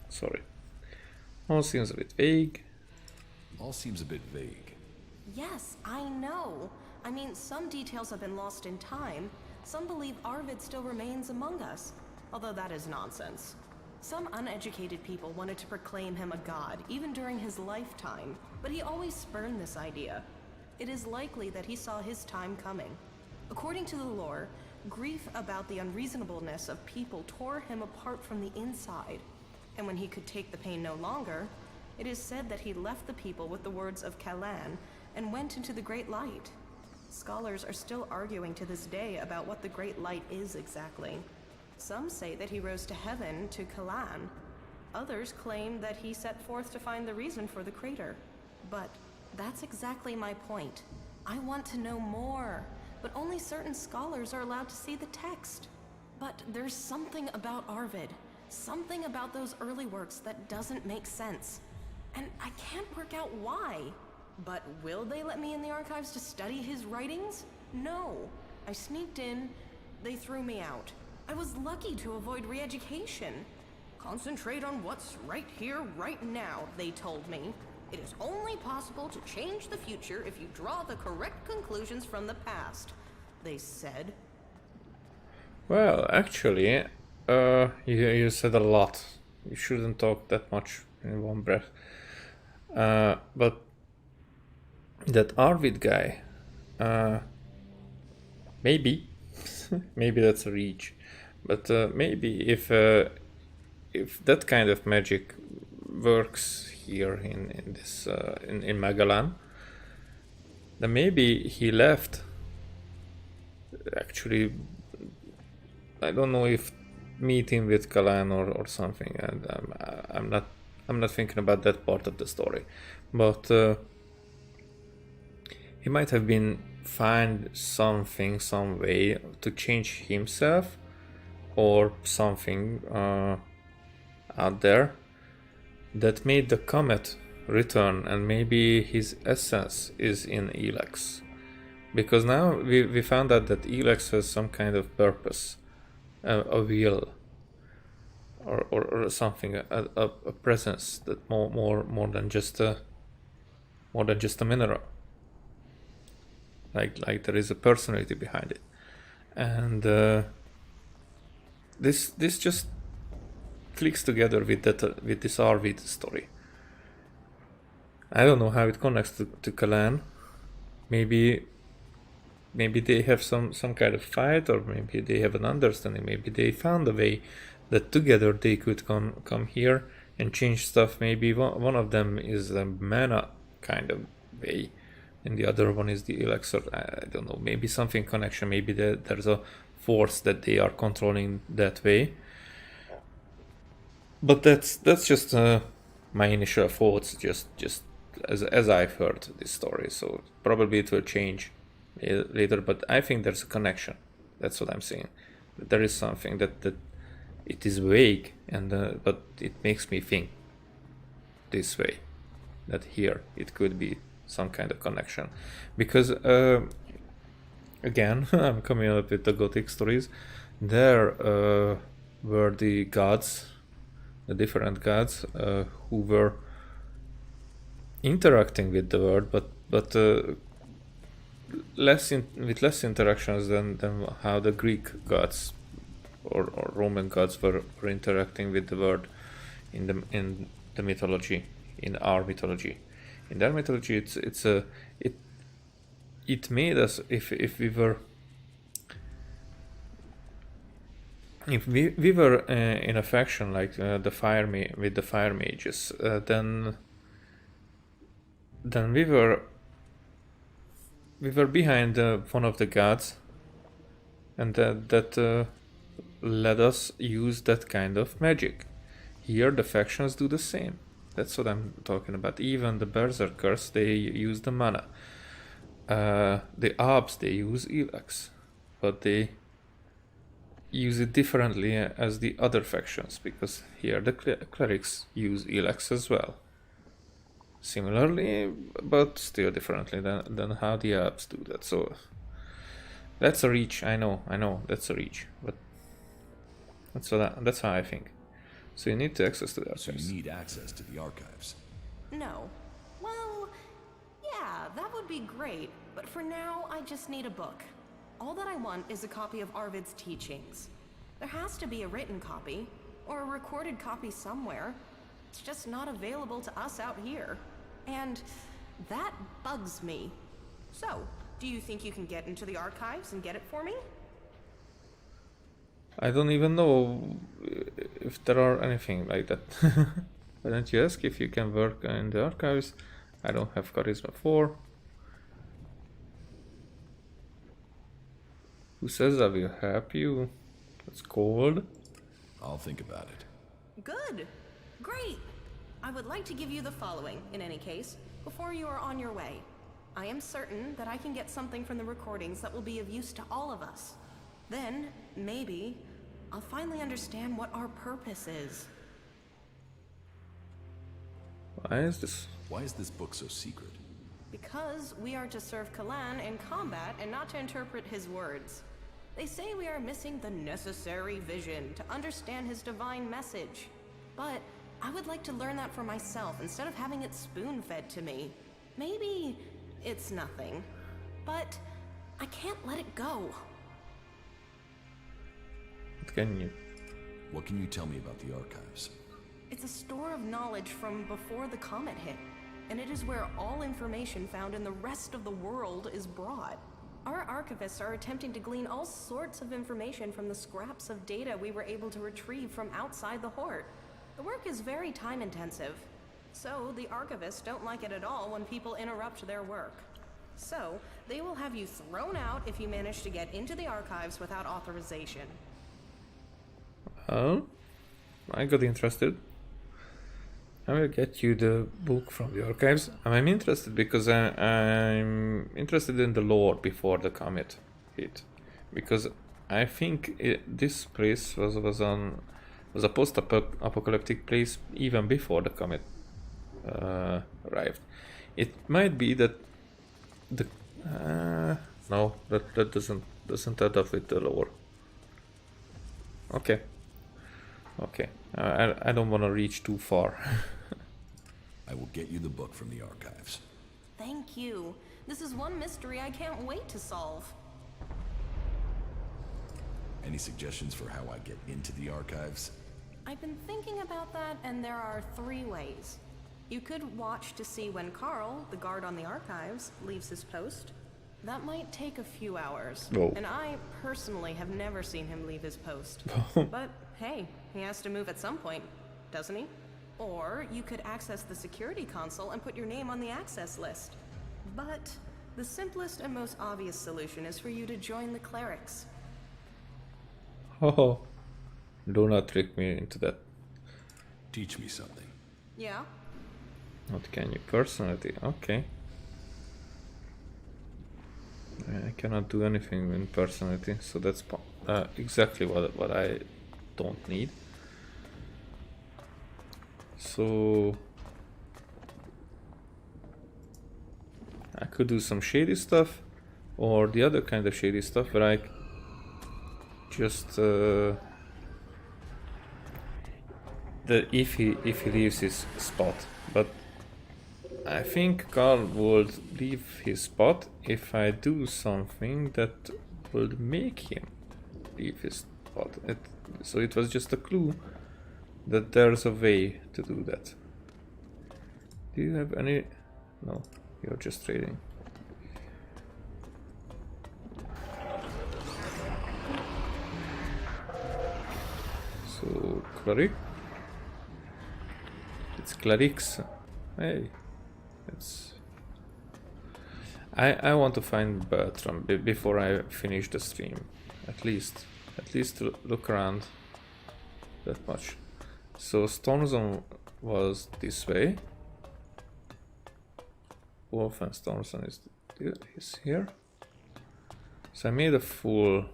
Speaker 1: Sorry. All seems a bit vague.
Speaker 4: All seems a bit vague.
Speaker 3: Yes, I know. I mean, some details have been lost in time. Some believe Arvid still remains among us, although that is nonsense. Some uneducated people wanted to proclaim him a god, even during his lifetime, but he always spurned this idea. It is likely that he saw his time coming. According to the lore, grief about the unreasonableness of people tore him apart from the inside. And when he could take the pain no longer, it is said that he left the people with the words of Kalan and went into the Great Light. Scholars are still arguing to this day about what the Great Light is exactly. Some say that he rose to heaven to Kalan. Others claim that he set forth to find the reason for the crater. But that's exactly my point. I want to know more, but only certain scholars are allowed to see the text. But there's something about Arvid, something about those early works that doesn't make sense. And I can't work out why. But will they let me in the archives to study his writings? No. I sneaked in, they threw me out. I was lucky to avoid re-education. Concentrate on what's right here, right now, they told me. It is only possible to change the future if you draw the correct conclusions from the past, they said.
Speaker 1: Well, actually, you said a lot. You shouldn't talk that much in one breath. But that Arvid guy, maybe, maybe that's a reach. But maybe if that kind of magic works here in this in Magalan, then maybe he left. Actually, I don't know if meeting with Kalan or something, and I'm not thinking about that part of the story, but he might have been find something, some way to change himself or something out there that made the comet return, and maybe his essence is in ELEX. Because now we found out that ELEX has some kind of purpose, a will, or something, a presence that more than just a mineral. Like there is a personality behind it, and this just clicks together with this Arvid story. I don't know how it connects to Kalan. Maybe they have some kind of fight, or maybe they have an understanding. Maybe they found a way that together they could come here and change stuff. Maybe one of them is a mana kind of way, and the other one is the ELEX, or I don't know. Maybe something connection. Maybe there's a force that they are controlling that way. But that's just my initial thoughts, just as I've heard this story. So probably it will change later, but I think there's a connection. That's what I'm saying. There is something that it is vague, and but it makes me think this way, that here it could be some kind of connection, because again, I'm coming up with the Gothic stories. There were the gods, the different gods who were interacting with the world, but with less interactions than how the Greek gods or Roman gods were interacting with the world in the mythology, in our mythology. In their mythology, it made us, if we were in a faction like the fire mages, then we were behind one of the gods, and that let us use that kind of magic. Here the factions do the same. That's what I'm talking about. Even the berserkers, they use the mana. The Abs, they use ELEX, but they use it differently as the other factions, because here the clerics use ELEX as well. Similarly, but still differently than how the Abs do that. So that's a reach. I know that's a reach, but that's how I think. So you need access to the archives.
Speaker 4: So you need access to the archives.
Speaker 3: No. Well, yeah, that would be great, but for now, I just need a book. All that I want is a copy of Arvid's teachings. There has to be a written copy, or a recorded copy somewhere. It's just not available to us out here. And that bugs me. So, do you think you can get into the archives and get it for me?
Speaker 1: I don't even know if there are anything like that. Why don't you ask if you can work in the archives? I don't have charisma 4. Who says I will help you? It's cold.
Speaker 4: I'll think about it.
Speaker 3: Good. Great. I would like to give you the following, in any case, before you are on your way. I am certain that I can get something from the recordings that will be of use to all of us. Then, maybe, I'll finally understand what our purpose is.
Speaker 1: Why is this
Speaker 4: book so secret?
Speaker 3: Because we are to serve Kalan in combat and not to interpret his words. They say we are missing the necessary vision to understand his divine message. But I would like to learn that for myself instead of having it spoon-fed to me. Maybe it's nothing, but I can't let it go.
Speaker 4: What can you tell me about the archives?
Speaker 3: It's a store of knowledge from before the comet hit, and it is where all information found in the rest of the world is brought. Our archivists are attempting to glean all sorts of information from the scraps of data we were able to retrieve from outside the Horde. The work is very time-intensive, so the archivists don't like it at all when people interrupt their work. So, they will have you thrown out if you manage to get into the archives without authorization.
Speaker 1: Oh, I got interested. I will get you the book from the archives. I'm interested because I'm interested in the lore before the comet hit, because I think this place was a post-apocalyptic place even before the comet arrived. It might be that the no, that doesn't add up with the lore. Okay. I don't want to reach too far.
Speaker 4: I will get you the book from the archives.
Speaker 3: Thank you. This is one mystery I can't wait to solve.
Speaker 4: Any suggestions for how I get into the archives?
Speaker 3: I've been thinking about that, and there are 3 ways. You could watch to see when Carl, the guard on the archives, leaves his post. That might take a few hours, and I personally have never seen him leave his post. But hey, he has to move at some point, doesn't he? Or you could access the security console and put your name on the access list. But the simplest and most obvious solution is for you to join the clerics.
Speaker 1: Oh, do not trick me into that.
Speaker 4: Teach me something.
Speaker 3: Yeah?
Speaker 1: What can you? Personality, okay. I cannot do anything in personality, so that's exactly what I don't need. So I could do some shady stuff, or the other kind of shady stuff where I just if he leaves his spot. But I think Carl would leave his spot if I do something that would make him leave his spot. So it was just a clue that there's a way to do that. Do you have any? No, you're just trading. So cleric. It's clerics. Hey. I want to find Bertram before I finish the stream. At least look around that much. So Stormzone was this way. Wolf and Stormzone is here. So I made a full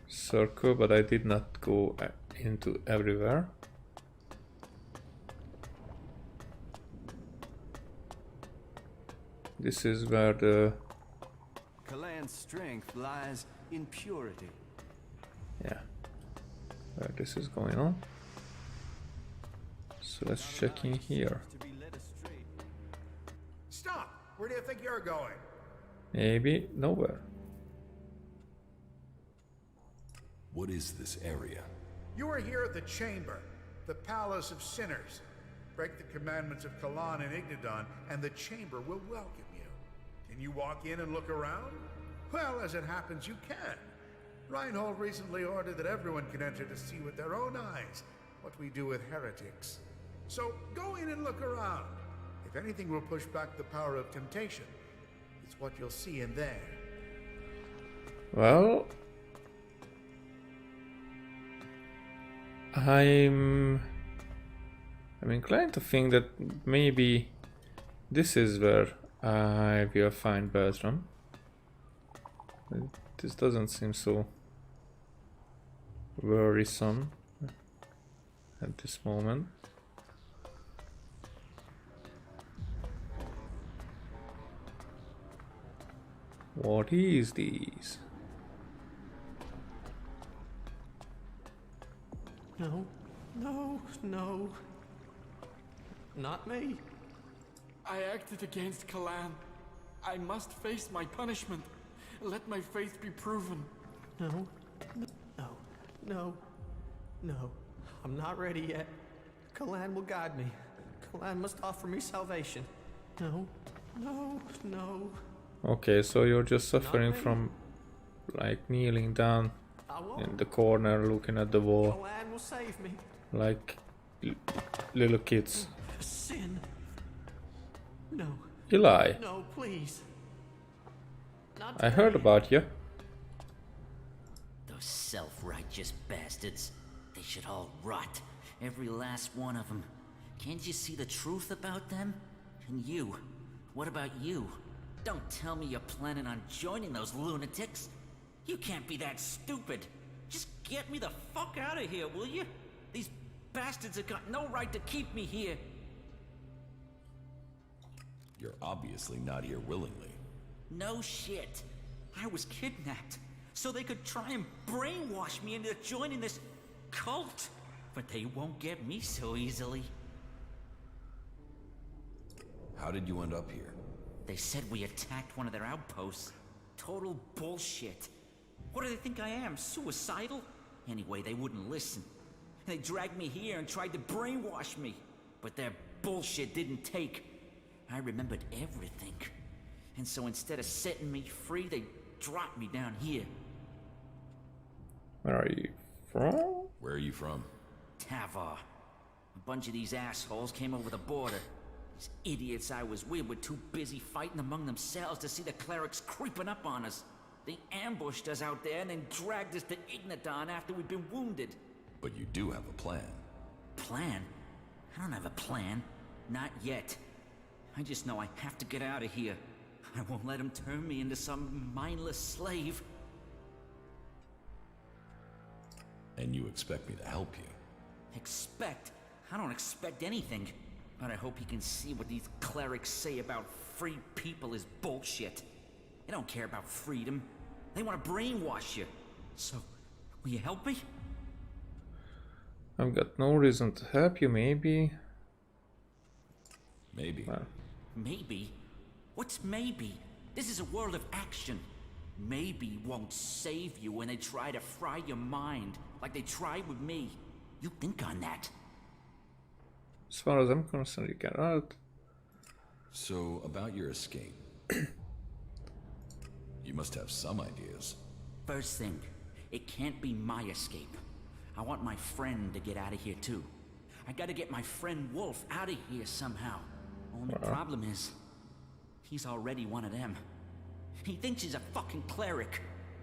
Speaker 1: circle, but I did not go into everywhere. This is where the
Speaker 16: Kalan's strength lies in purity.
Speaker 1: Yeah, where this is going on. So let's check in here.
Speaker 18: Stop! Where do you think you're going?
Speaker 1: Maybe nowhere.
Speaker 4: What is this area?
Speaker 18: You are here at the Chamber, the Palace of Sinners. Break the commandments of Kalan and Ignadon, and the Chamber will welcome you. Can you walk in and look around? Well, as it happens, you can. Reinhold recently ordered that everyone can enter to see with their own eyes what we do with heretics. So go in and look around. If anything will push back the power of temptation, it's what you'll see in there.
Speaker 1: Well, I'm inclined to think that maybe this is where I will find Bertram. This doesn't seem so worrisome at this moment. What is this?
Speaker 6: No, no, no. Not me.
Speaker 8: I acted against Kalan. I must face my punishment. Let my faith be proven.
Speaker 6: No, no, no, no. I'm not ready yet. Kalan will guide me. Kalan must offer me salvation. No, no, no.
Speaker 1: Okay, so you're just suffering from like kneeling down in the corner looking at the wall
Speaker 6: Kalan will save me.
Speaker 1: like little kids.
Speaker 6: Sin. No.
Speaker 1: You lie.
Speaker 6: No, please. Not
Speaker 1: I heard about you.
Speaker 5: Those self-righteous bastards. They should all rot. Every last one of them. Can't you see the truth about them? And you? What about you? Don't tell me you're planning on joining those lunatics. You can't be that stupid. Just get me the fuck out of here, will you? These bastards have got no right to keep me here.
Speaker 4: You're obviously not here willingly.
Speaker 5: No shit. I was kidnapped so they could try and brainwash me into joining this cult. But they won't get me so easily.
Speaker 4: How did you end up here?
Speaker 5: They said we attacked one of their outposts. Total bullshit. What do they think I am, suicidal? Anyway, they wouldn't listen. They dragged me here and tried to brainwash me. But their bullshit didn't take. I remembered everything. And so instead of setting me free, they dropped me down here.
Speaker 1: Where are you from?
Speaker 4: Where are you from?
Speaker 5: Tavar. A bunch of these assholes came over the border. These idiots I was with were too busy fighting among themselves to see the clerics creeping up on us. They ambushed us out there and then dragged us to Ignadon after we'd been wounded.
Speaker 4: But you do have a plan.
Speaker 5: Plan? I don't have a plan. Not yet. I just know I have to get out of here. I won't let them turn me into some mindless slave.
Speaker 4: And you expect me to help you?
Speaker 5: Expect? I don't expect anything. But I hope you can see what these clerics say about free people is bullshit. They don't care about freedom. They want to brainwash you. So, will you help me?
Speaker 1: I've got no reason to help you, maybe.
Speaker 4: Maybe.
Speaker 1: Well.
Speaker 5: Maybe? What's maybe? This is a world of action. Maybe won't save you when they try to fry your mind, like they tried with me. You think on that.
Speaker 1: As far as I'm concerned, you can out.
Speaker 4: So, about your escape. You must have some ideas.
Speaker 5: First thing, it can't be my escape. I want my friend to get out of here too. I gotta get my friend Wolf out of here somehow. Only problem is, he's already one of them. He thinks he's a fucking cleric.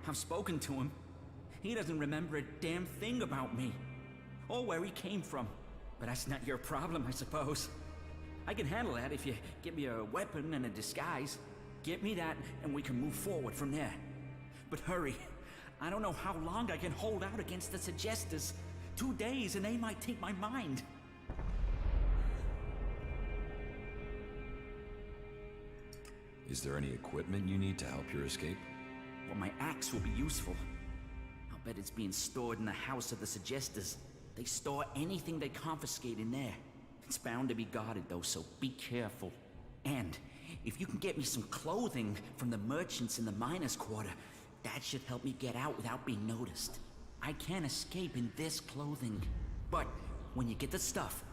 Speaker 5: I've spoken to him. He doesn't remember a damn thing about me. Or where he came from. But that's not your problem, I suppose. I can handle that if you give me a weapon and a disguise. Get me that, and we can move forward from there. But hurry. I don't know how long I can hold out against the Suggestors. 2 days and they might take my mind.
Speaker 4: Is there any equipment you need to help your escape?
Speaker 5: Well, my axe will be useful. I'll bet it's being stored in the house of the Suggestors. They store anything they confiscate in there. It's bound to be guarded though, so be careful. And if you can get me some clothing from the merchants in the miners' quarter, that should help me get out without being noticed. I can't escape in this clothing. But when you get the stuff,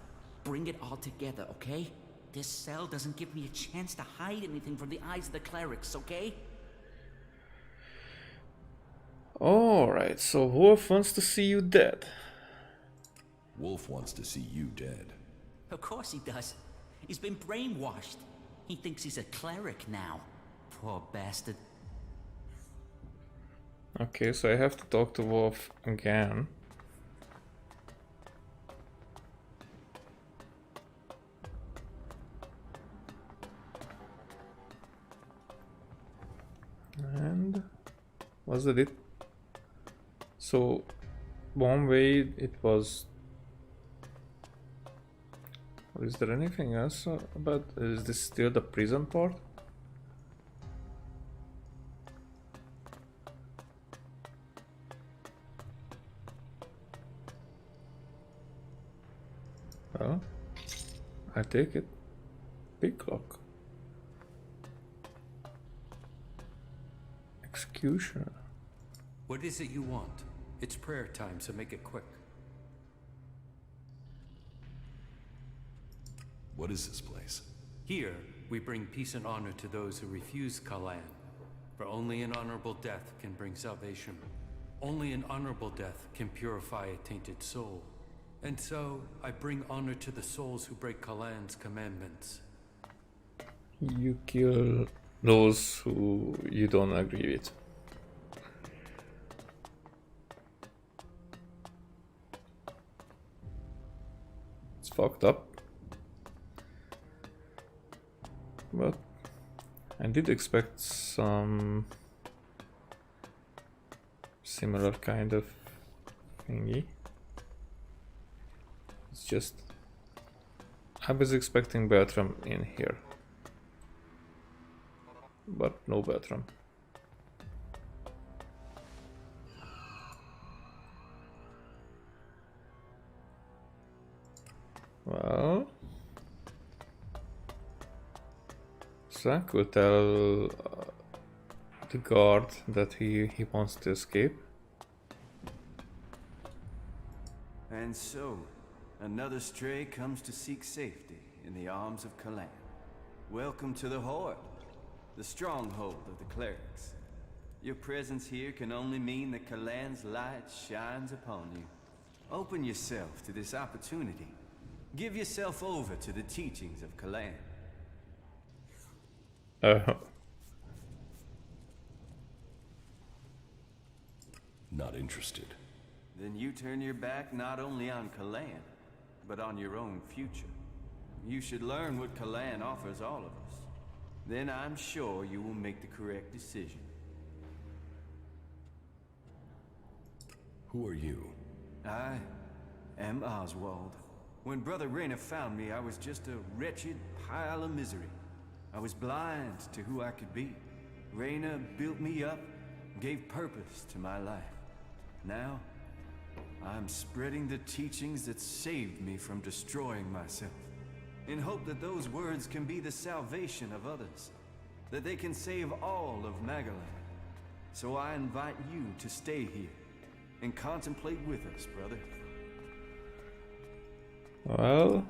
Speaker 5: bring it all together, okay? This cell doesn't give me a chance to hide anything from the eyes of the clerics, okay?
Speaker 1: Alright, so Wolf wants to see you dead.
Speaker 4: Wolf wants to see you dead.
Speaker 5: Of course he does. He's been brainwashed. He thinks he's a cleric now. Poor bastard.
Speaker 1: Okay, so I have to talk to Wolf again. Was that it? So one way it was. Is there anything else about? Is this still the prison part? Well, I take it. Big clock. Executioner.
Speaker 10: What is it you want? It's prayer time, so make it quick.
Speaker 13: What is this place?
Speaker 10: Here, we bring peace and honor to those who refuse Kalan. For only an honorable death can bring salvation. Only an honorable death can purify a tainted soul. And so, I bring honor to the souls who break Kalan's commandments.
Speaker 1: You kill those who you don't agree with. It's fucked up. But I did expect some similar kind of thingy. It's just I was expecting Bertram in here, but no Bertram. Well, Zack will tell the guard that he wants to escape.
Speaker 16: And so, another stray comes to seek safety in the arms of Kalan. Welcome to the Horde, the stronghold of the clerics. Your presence here can only mean that Kalan's light shines upon you. Open yourself to this opportunity. Give yourself over to the teachings of Kalan.
Speaker 13: Not interested.
Speaker 16: Then you turn your back not only on Kalan, but on your own future. You should learn what Kalan offers all of us. Then I'm sure you will make the correct decision.
Speaker 13: Who are you?
Speaker 16: I am Oswald. When Brother Rayner found me, I was just a wretched pile of misery. I was blind to who I could be. Rayner built me up, gave purpose to my life. Now, I'm spreading the teachings that saved me from destroying myself, in hope that those words can be the salvation of others, that they can save all of Magalan. So I invite you to stay here and contemplate with us, brother.
Speaker 1: Well,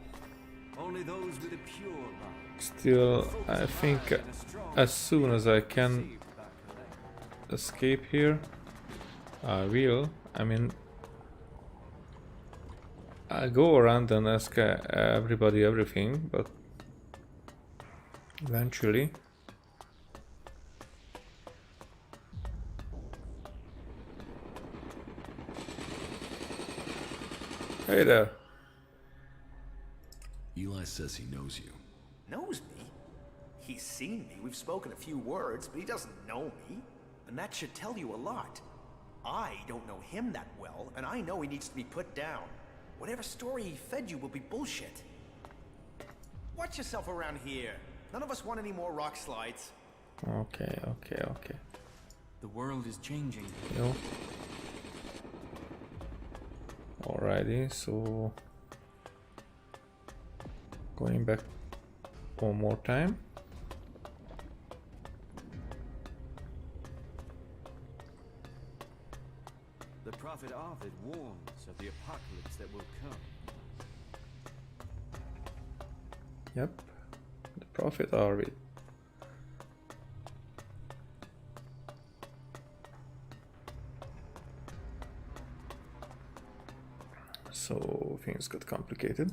Speaker 16: only those with a pure mind.
Speaker 1: Still, I think as soon as I can escape here, I will. I mean, I'll go around and ask everybody everything, but eventually. Hey there.
Speaker 13: Eli says he knows you.
Speaker 9: Knows me? He's seen me, we've spoken a few words, but he doesn't know me. And that should tell you a lot. I don't know him that well, and I know he needs to be put down. Whatever story he fed you will be bullshit. Watch yourself around here. None of us want any more rock slides.
Speaker 1: Okay.
Speaker 8: The world is changing.
Speaker 1: Yo. Alrighty, so going back one more time.
Speaker 16: The prophet Ovid warns of the apocalypse that will come.
Speaker 1: Yep, the prophet Ovid. So things got complicated.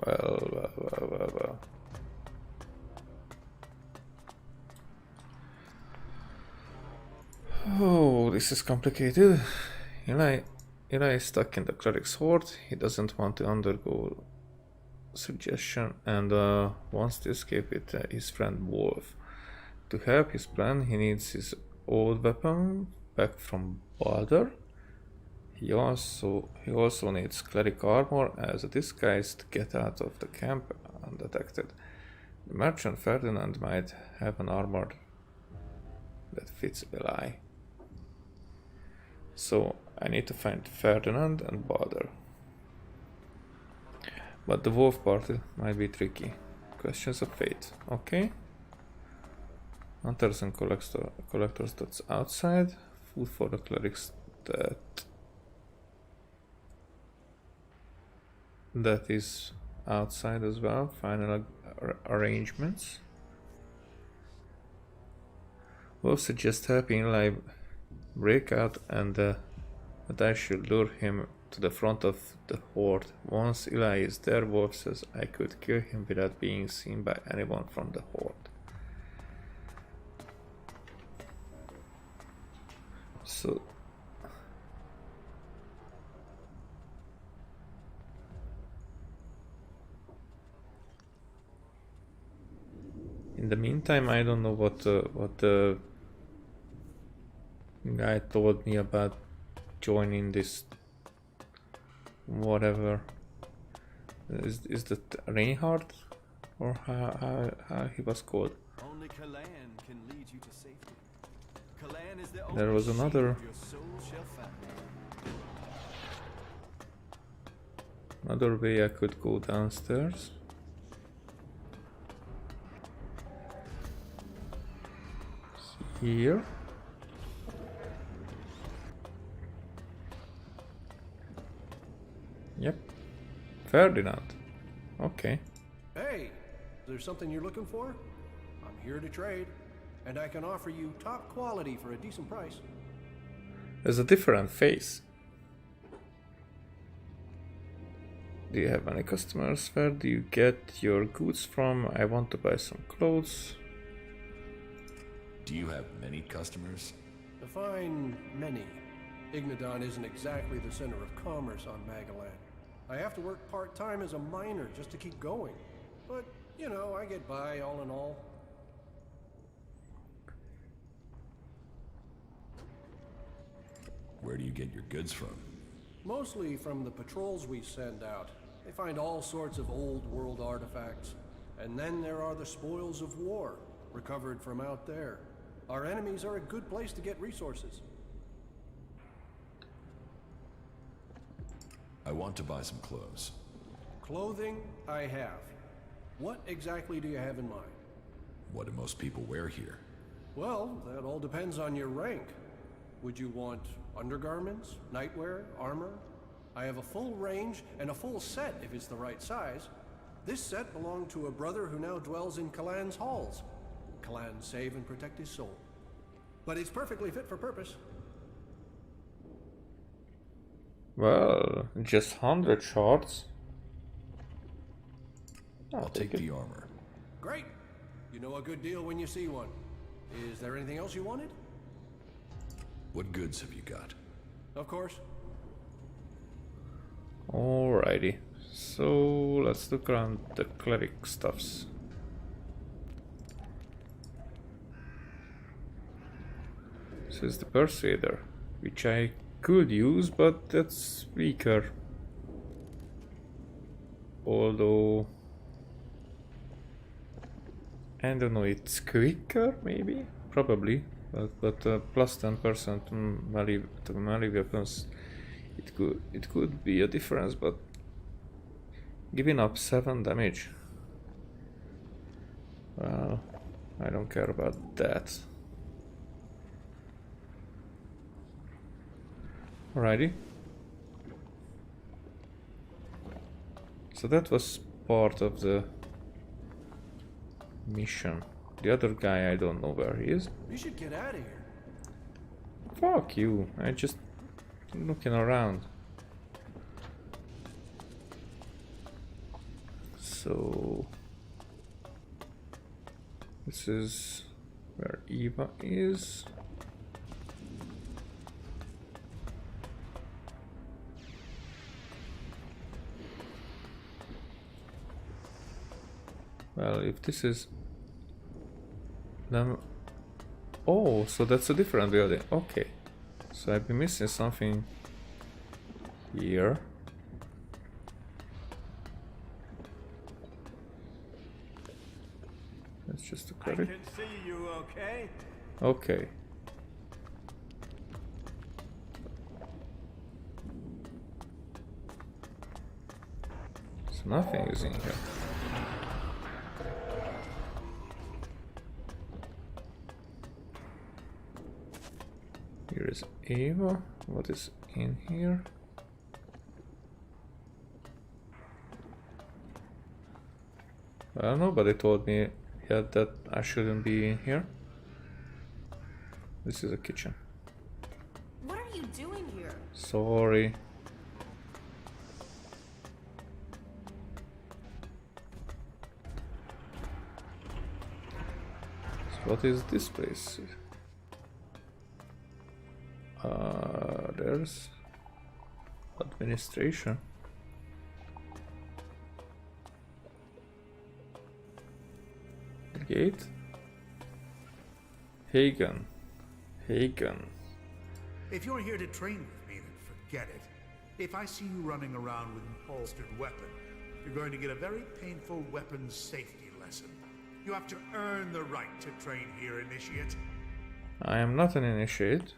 Speaker 1: Well. Oh, this is complicated. Eli is stuck in the cleric's horde. He doesn't want to undergo suggestion and wants to escape with his friend Wolf. to help his plan, he needs his old weapon back from Balder. He also needs cleric armor as a disguise to get out of the camp undetected. The merchant Ferdinand might have an armor that fits Belai. So I need to find Ferdinand and Balder. But the wolf party might be tricky. Questions of fate. Okay. Hunters and collectors, that's outside. Food for the clerics, that is outside as well. Final arrangements. Wolf suggests helping Eli break out and that I should lure him to the front of the horde. Once Eli is there, Wolf says I could kill him without being seen by anyone from the horde. So in the meantime, I don't know what the guy told me about joining this whatever. Is that Reinhardt or how he was called?
Speaker 16: Only Kalan can lead you to safety. Kalan is the
Speaker 1: There
Speaker 16: only
Speaker 1: was another
Speaker 16: shield your soul shall find.
Speaker 1: another way I could go downstairs. Here. Yep. Ferdinand. Okay.
Speaker 15: Hey, is there something you're looking for? I'm here to trade, and I can offer you top quality for a decent price.
Speaker 1: There's a different face. Do you have any customers? Where do you get your goods from? I want to buy some clothes.
Speaker 4: Do you have many customers?
Speaker 15: Define many. Ignadon isn't exactly the center of commerce on Magalan. I have to work part-time as a miner just to keep going. But, you know, I get by all in all.
Speaker 4: Where do you get your goods from?
Speaker 15: Mostly from the patrols we send out. They find all sorts of old world artifacts. And then there are the spoils of war, recovered from out there. Our enemies are a good place to get resources.
Speaker 4: I want to buy some clothes.
Speaker 15: Clothing, I have. What exactly do you have in mind?
Speaker 4: What do most people wear here?
Speaker 15: Well, that all depends on your rank. Would you want undergarments, nightwear, armor? I have a full range and a full set if it's the right size. This set belonged to a brother who now dwells in Kalan's halls. Kalan save and protect his soul. But it's perfectly fit for purpose.
Speaker 1: Well, just 100 shards.
Speaker 4: I'll take the armor.
Speaker 15: Great. You know a good deal when you see one. Is there anything else you wanted?
Speaker 4: What goods have you got?
Speaker 15: Of course.
Speaker 1: Alrighty. So let's look around the cleric stuffs. This is the Persuader, which I could use, but that's weaker. Although I don't know, it's quicker maybe, probably, but plus 10% melee to melee weapons. It could be a difference, but giving up 7 damage. Well, I don't care about that. Alrighty. So that was part of the mission. The other guy, I don't know where he is.
Speaker 15: You should get out of here.
Speaker 1: Fuck you. I just looking around. So this is where Eva is. Well, if this is them, Oh, so that's a different building. Okay. So I've been missing something here. That's just a
Speaker 16: I
Speaker 1: credit.
Speaker 16: can see you, okay?
Speaker 1: Okay. So nothing is in here. Here is Eva. What is in here? Well, nobody told me yet that I shouldn't be in here. This is a kitchen.
Speaker 3: What are you doing here?
Speaker 1: Sorry. So what is this place? There's administration. Gate. Hagen.
Speaker 18: If you're here to train with me, then forget it. If I see you running around with an holstered weapon, you're going to get a very painful weapons safety lesson. You have to earn the right to train here, Initiate.
Speaker 1: I am not an initiate.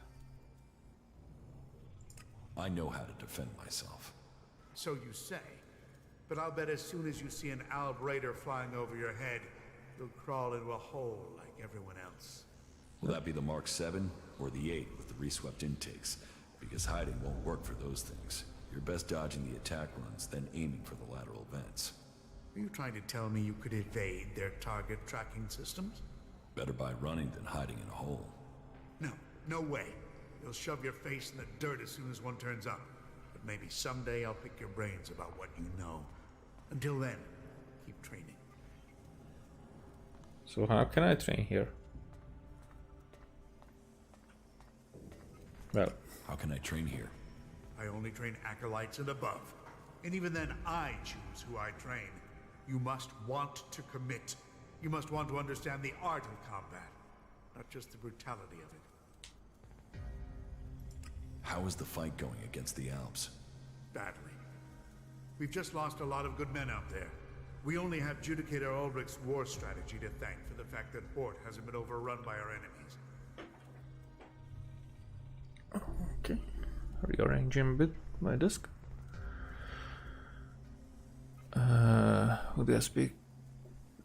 Speaker 4: I know how to defend myself.
Speaker 18: So you say. But I'll bet as soon as you see an Alb Raider flying over your head, you'll crawl into a hole like everyone else.
Speaker 4: Will that be the Mark 7 or the 8 with the reswept intakes? Because hiding won't work for those things. You're best dodging the attack runs, then aiming for the lateral vents.
Speaker 18: Are you trying to tell me you could evade their target tracking systems?
Speaker 4: Better by running than hiding in a hole.
Speaker 18: No, no way. You'll shove your face in the dirt as soon as one turns up. But maybe someday I'll pick your brains about what you know. Until then, keep training.
Speaker 1: So how can I train here? Well,
Speaker 4: how can I train here?
Speaker 18: I only train acolytes and above. And even then, I choose who I train. You must want to commit. You must want to understand the art of combat, not just the brutality of it.
Speaker 4: How is the fight going against the Alps?
Speaker 18: Badly. We've just lost a lot of good men out there. We only have Judicator Ulbrich's war strategy to thank for the fact that Hort hasn't been overrun by our enemies.
Speaker 1: Okay. Rearranging a bit my desk. Who do I speak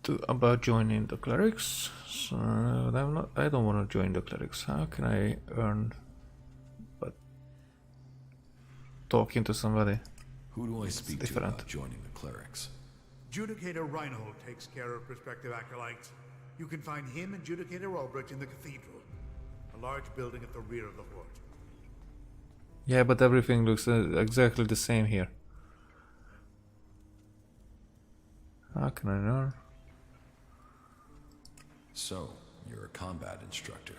Speaker 1: to about joining the clerics? So I don't want to join the clerics. How can I earn? But talking to somebody.
Speaker 4: Who do I speak to about joining the clerics?
Speaker 18: Judicator Reinhold takes care of prospective acolytes. You can find him and Judicator Ulbrich in the cathedral, a large building at the rear of the Hort.
Speaker 1: Yeah, but everything looks exactly the same here. How can I learn?
Speaker 4: So, you're a combat instructor.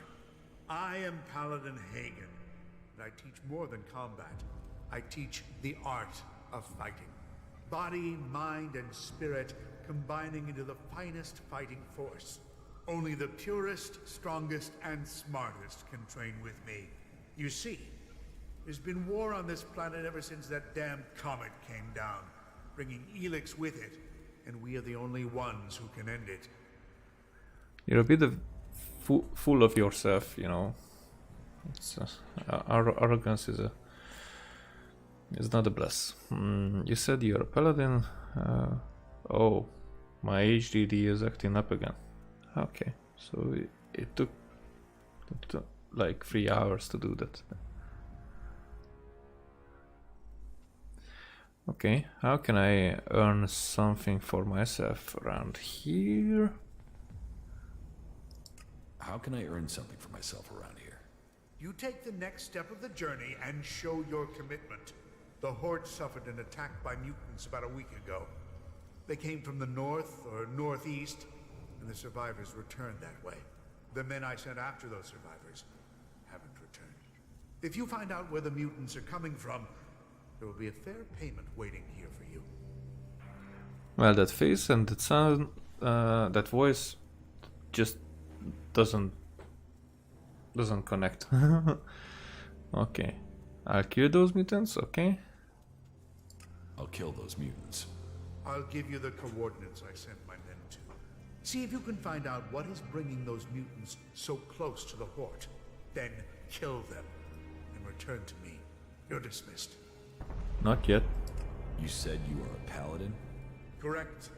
Speaker 18: I am Paladin Hagen, and I teach more than combat. I teach the art of fighting. Body, mind, and spirit combining into the finest fighting force. Only the purest, strongest, and smartest can train with me. You see, there's been war on this planet ever since that damn comet came down, bringing ELEX with it, and we are the only ones who can end it.
Speaker 1: You're a bit of full of yourself, you know. It's arrogance is not a bless. You said you're a paladin. Oh, my HDD is acting up again. Okay, so it took like 3 hours to do that. Okay, how can I earn something for myself around here?
Speaker 4: How can I earn something for myself around here?
Speaker 18: You take the next step of the journey and show your commitment. The Horde suffered an attack by mutants about a week ago. They came from the north or northeast, and the survivors returned that way. The men I sent after those survivors haven't returned. If you find out where the mutants are coming from, there will be a fair payment waiting here for you.
Speaker 1: Well, that face and that sound, that voice just doesn't doesn't connect. Okay, I'll kill those mutants. Okay.
Speaker 4: I'll kill those mutants.
Speaker 18: I'll give you the coordinates I sent my men to. See if you can find out what is bringing those mutants so close to the Hort. Then kill them and return to me. You're dismissed.
Speaker 1: Not yet.
Speaker 4: You said you are a paladin?
Speaker 18: Correct.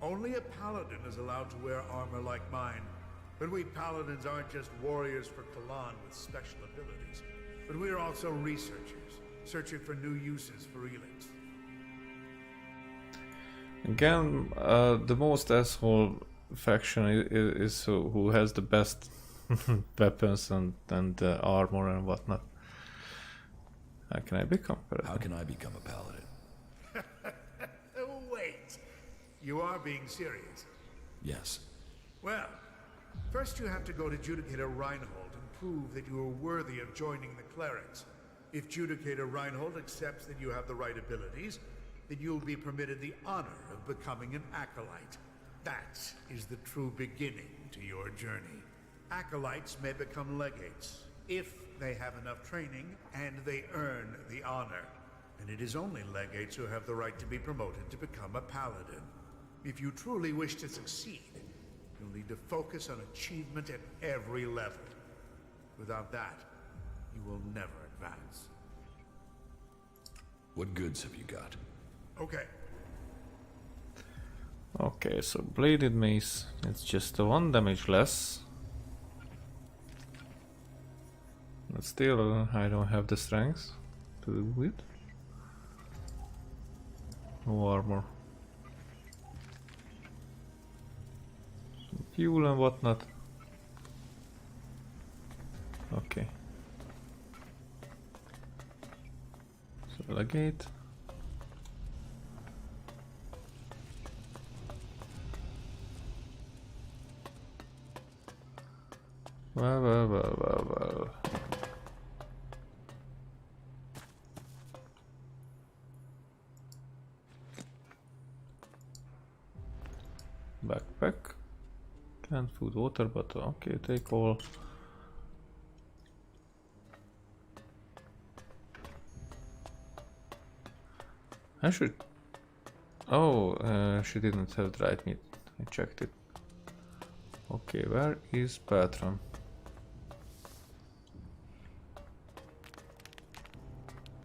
Speaker 18: Only a paladin is allowed to wear armor like mine. But we paladins aren't just warriors for Kalan with special abilities. But we are also researchers, searching for new uses for ELEX.
Speaker 1: Again, the most asshole faction is who has the best weapons and armor and whatnot. How can I become paladin?
Speaker 4: How can I become a paladin?
Speaker 18: Wait. You are being serious?
Speaker 4: Yes.
Speaker 18: Well, first you have to go to Judicator Reinhold and prove that you are worthy of joining the clerics. If Judicator Reinhold accepts that you have the right abilities, then you'll be permitted the honor of becoming an acolyte. That is the true beginning to your journey. Acolytes may become legates if they have enough training and they earn the honor. And it is only legates who have the right to be promoted to become a paladin. If you truly wish to succeed, you'll need to focus on achievement at every level. Without that, you will never advance.
Speaker 4: What goods have you got?
Speaker 18: Okay.
Speaker 1: Okay, so bladed mace, it's just a 1 damage less. But still, I don't have the strength to do it. No armor. Some fuel and whatnot. Okay. So legate. Well. Backpack. Canned food, water bottle. Okay, take all. I should. Oh, she didn't have dried meat. I checked it. Okay, where is Patron?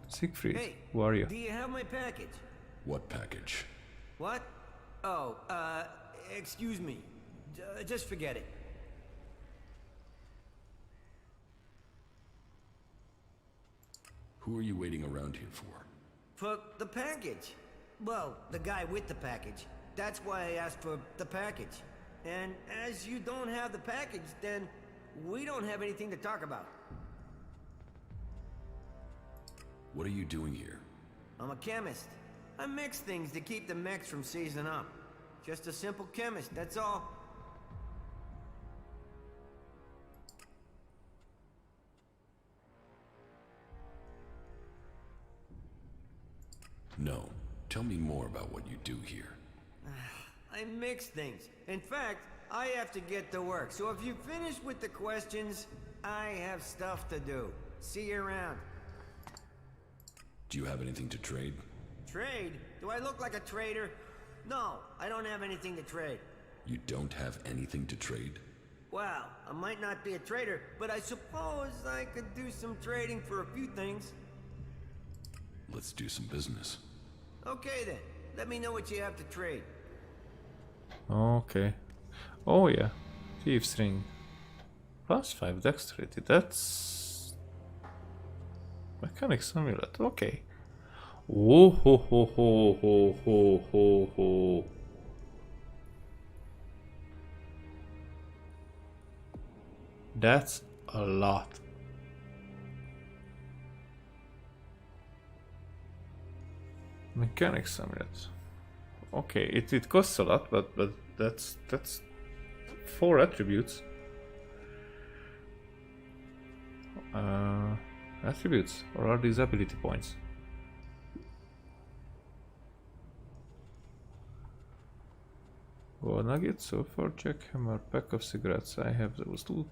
Speaker 1: Siegfried,
Speaker 7: Hey,
Speaker 1: who are you?
Speaker 7: Do you have my package?
Speaker 4: What package?
Speaker 7: What? Oh, excuse me. Just forget it.
Speaker 4: Who are you waiting around here for?
Speaker 7: For the package. Well, the guy with the package. That's why I asked for the package. And as you don't have the package, then we don't have anything to talk about.
Speaker 4: What are you doing here?
Speaker 7: I'm a chemist. I mix things to keep the mechs from seizing up. Just a simple chemist, that's all.
Speaker 4: No. Tell me more about what you do here.
Speaker 7: I mix things. In fact, I have to get to work. So if you finish with the questions, I have stuff to do. See you around.
Speaker 4: Do you have anything to trade?
Speaker 7: Trade? Do I look like a trader? No, I don't have anything to trade.
Speaker 4: You don't have anything to trade?
Speaker 7: Well, I might not be a trader, but I suppose I could do some trading for a few things.
Speaker 4: Let's do some business.
Speaker 7: Okay then, let me know what you have to trade.
Speaker 1: Okay. Oh yeah, Thieves Ring. +5 dexterity, that's... Mechanics amulet, okay. Oh ho ho ho ho ho ho ho. That's a lot. Mechanics amulet. Okay, it costs a lot, but that's 4 attributes. Attributes, or are these ability points? Gold nugget, sulfur, jackhammer, pack of cigarettes. I have those too.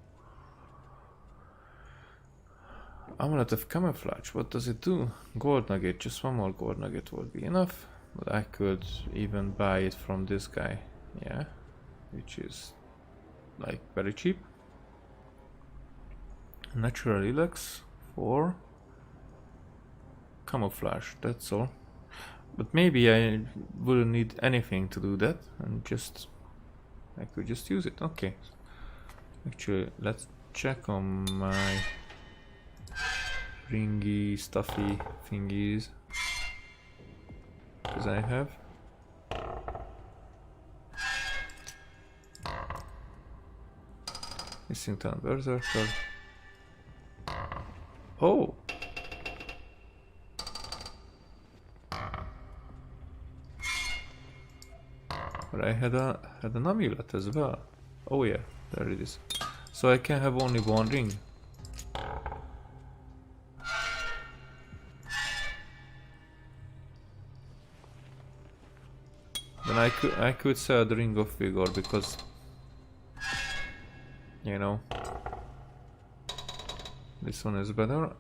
Speaker 1: Amulet of camouflage. What does it do? Gold nugget. Just one more gold nugget would be enough. But I could even buy it from this guy. Yeah. Which is like very cheap. Natural ELEX for camouflage. That's all. But maybe I wouldn't need anything to do that, and just I could just use it. Okay. Actually, let's check on my ringy, stuffy thingies. Because I have. Missing town berserker. Oh! But I had an amulet as well. Oh yeah, there it is. So I can have only one ring. Then I could sell the Ring of Vigor because, you know, this one is better.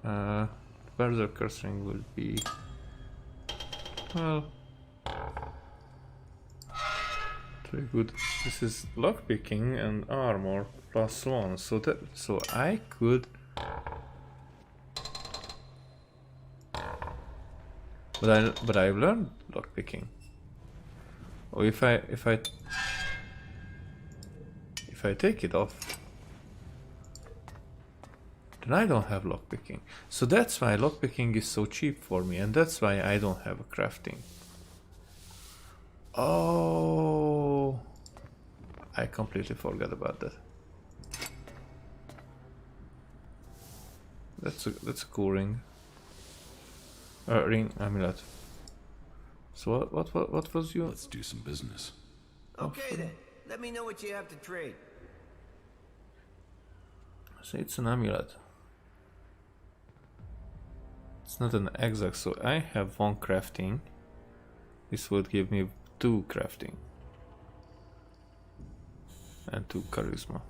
Speaker 1: Berserker's Ring will be, well, very good. This is lockpicking and armor +1, so I could, but I've learned lockpicking. Or if I take it off, then I don't have lockpicking. So that's why lockpicking is so cheap for me, and that's why I don't have a crafting. Oh, I completely forgot about that. That's a cool ring. Ring amulet. So what was your?
Speaker 13: Let's do some business.
Speaker 7: Okay then. Let me know what you have to trade.
Speaker 1: So it's an amulet. It's not an exact, so I have 1 crafting. This would give me 2 crafting. And 2 charisma.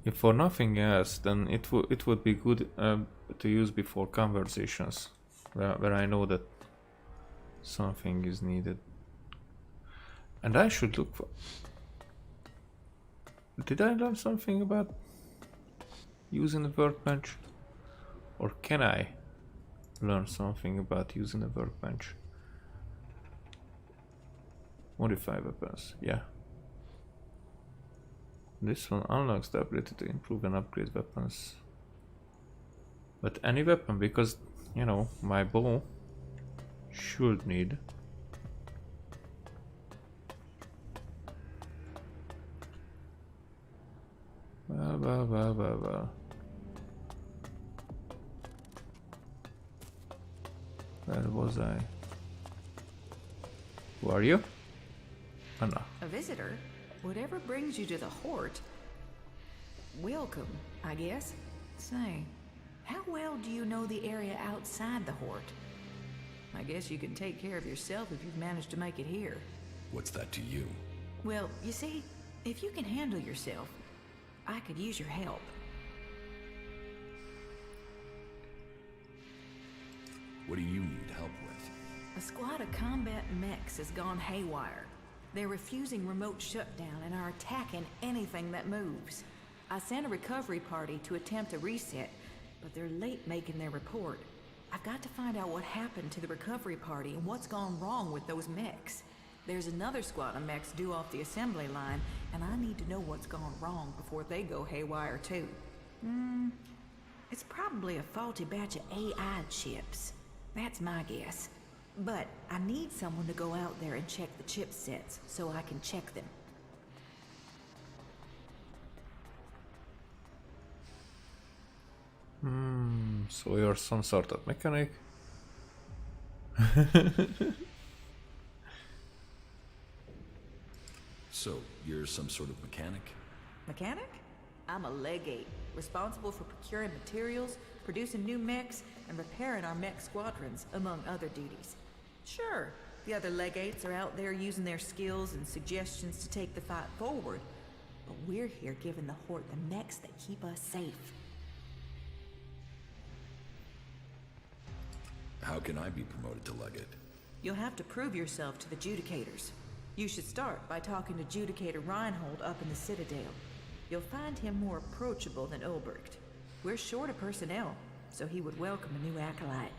Speaker 1: If for nothing else, then it would be good to use before conversations, where I know that something is needed. And I should look for... Did I learn something about using a workbench? Or can I learn something about using a workbench? Modify weapons, yeah. This one unlocks the ability to improve and upgrade weapons. But any weapon, because, you know, my bow should need. Well. Where was I? Who are you? Anna.
Speaker 20: A visitor? Whatever brings you to the Hort. Welcome, I guess. Say, how well do you know the area outside the Hort? I guess you can take care of yourself if you've managed to make it here.
Speaker 13: What's that to you?
Speaker 20: Well, you see, if you can handle yourself, I could use your help.
Speaker 13: What do you need help with?
Speaker 20: A squad of combat mechs has gone haywire. They're refusing remote shutdown and are attacking anything that moves. I sent a recovery party to attempt a reset, but they're late making their report. I've got to find out what happened to the recovery party and what's gone wrong with those mechs. There's another squad of mechs due off the assembly line, and I need to know what's gone wrong before they go haywire too. It's probably a faulty batch of AI chips. That's my guess. But I need someone to go out there and check the chipsets so I can check them.
Speaker 1: So you're some sort of mechanic?
Speaker 13: So, you're some sort of mechanic?
Speaker 20: Mechanic? I'm a legate, responsible for procuring materials, producing new mechs, and repairing our mech squadrons, among other duties. Sure, The other legates are out there using their skills and suggestions to take the fight forward. But we're here giving the Horde the mechs that keep us safe.
Speaker 4: How can I be promoted to legate?
Speaker 20: You'll have to prove yourself to the Judicators. You should start by talking to Judicator Reinhold up in the Citadel. You'll find him more approachable than Ulbricht. We're short of personnel, so he would welcome a new acolyte.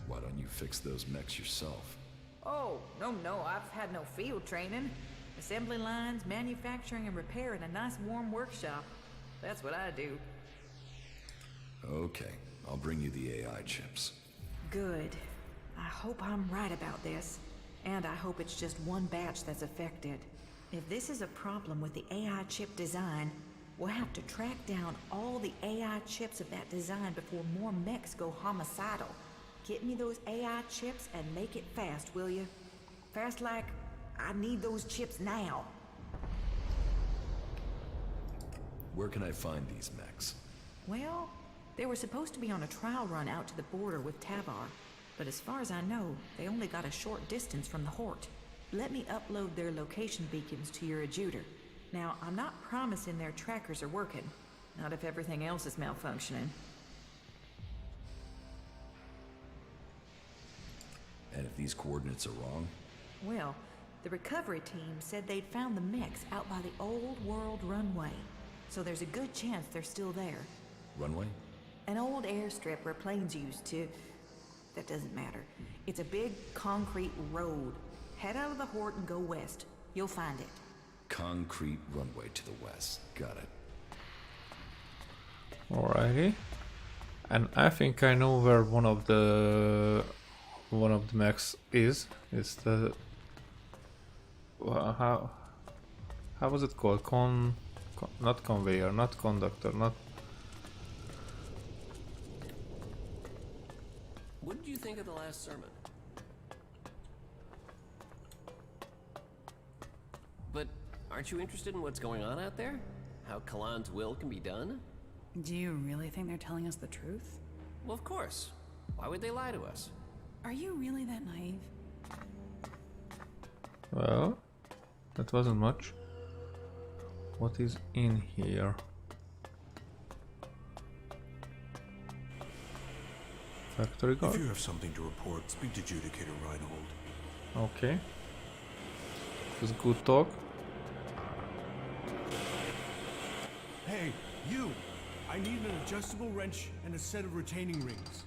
Speaker 4: Why don't you fix those mechs yourself?
Speaker 20: Oh, no, I've had no field training. Assembly lines, manufacturing and repair in a nice warm workshop. That's what I do.
Speaker 4: Okay, I'll bring you the AI chips.
Speaker 20: Good. I hope I'm right about this. And I hope it's just one batch that's affected. If this is a problem with the AI chip design, we'll have to track down all the AI chips of that design before more mechs go homicidal. Get me those AI chips and make it fast, will you? Fast like, I need those chips now.
Speaker 4: Where can I find these mechs?
Speaker 20: Well, they were supposed to be on a trial run out to the border with Tavar. But as far as I know, they only got a short distance from the Horde. Let me upload their location beacons to your adjutor. Now, I'm not promising their trackers are working. Not if everything else is malfunctioning.
Speaker 4: And if these coordinates are wrong?
Speaker 20: Well, the recovery team said they'd found the mechs out by the old world runway. So there's a good chance they're still there.
Speaker 4: Runway?
Speaker 20: An old airstrip where planes used to... That doesn't matter. It's a big concrete road. Head out of the Horde and go west. You'll find it.
Speaker 4: Concrete runway to the west. Got it.
Speaker 1: Alrighty. And I think I know where one of the mechs is. It's the... how was it called? Not conveyor, not conductor, not...
Speaker 12: What did you think of the last sermon? But aren't you interested in what's going on out there? How Kalan's will can be done?
Speaker 21: Do you really think they're telling us the truth?
Speaker 12: Well, of course. Why would they lie to us?
Speaker 21: Are you really that naive?
Speaker 1: Well, that wasn't much. What is in here? Factory guard?
Speaker 23: If you have something to report, speak to Judicator Reinhold.
Speaker 1: Okay. It was good talk.
Speaker 7: Hey, you! I need an adjustable wrench and a set of retaining rings.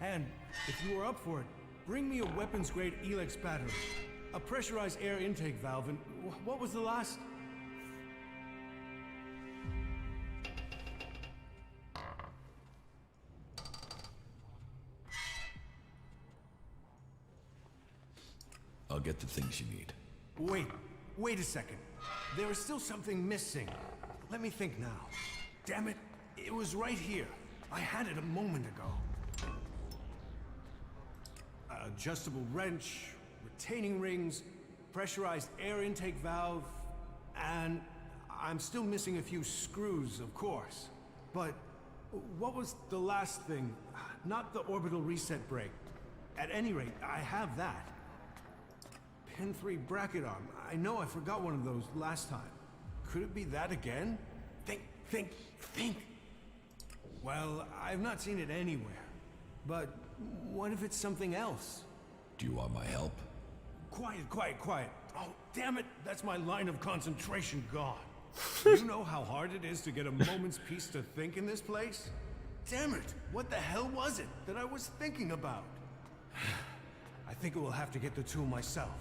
Speaker 7: And, if you are up for it, bring me a weapons-grade ELEX battery, a pressurized air intake valve, and what was the last?
Speaker 4: I'll get the things you need.
Speaker 7: Wait a second. There is still something missing. Let me think now. Damn it, it was right here. I had it a moment ago. Adjustable wrench, retaining rings, pressurized air intake valve, and I'm still missing a few screws, of course. But what was the last thing? Not the orbital reset brake. At any rate, I have that. Pin 3 bracket arm. I know I forgot one of those last time. Could it be that again? Think! Well, I've not seen it anywhere. But what if it's something else?
Speaker 4: Do you want my help?
Speaker 7: Quiet. Oh, damn it! That's my line of concentration gone. You know how hard it is to get a moment's peace to think in this place? Damn it! What the hell was it that I was thinking about? I think I will have to get the tool myself.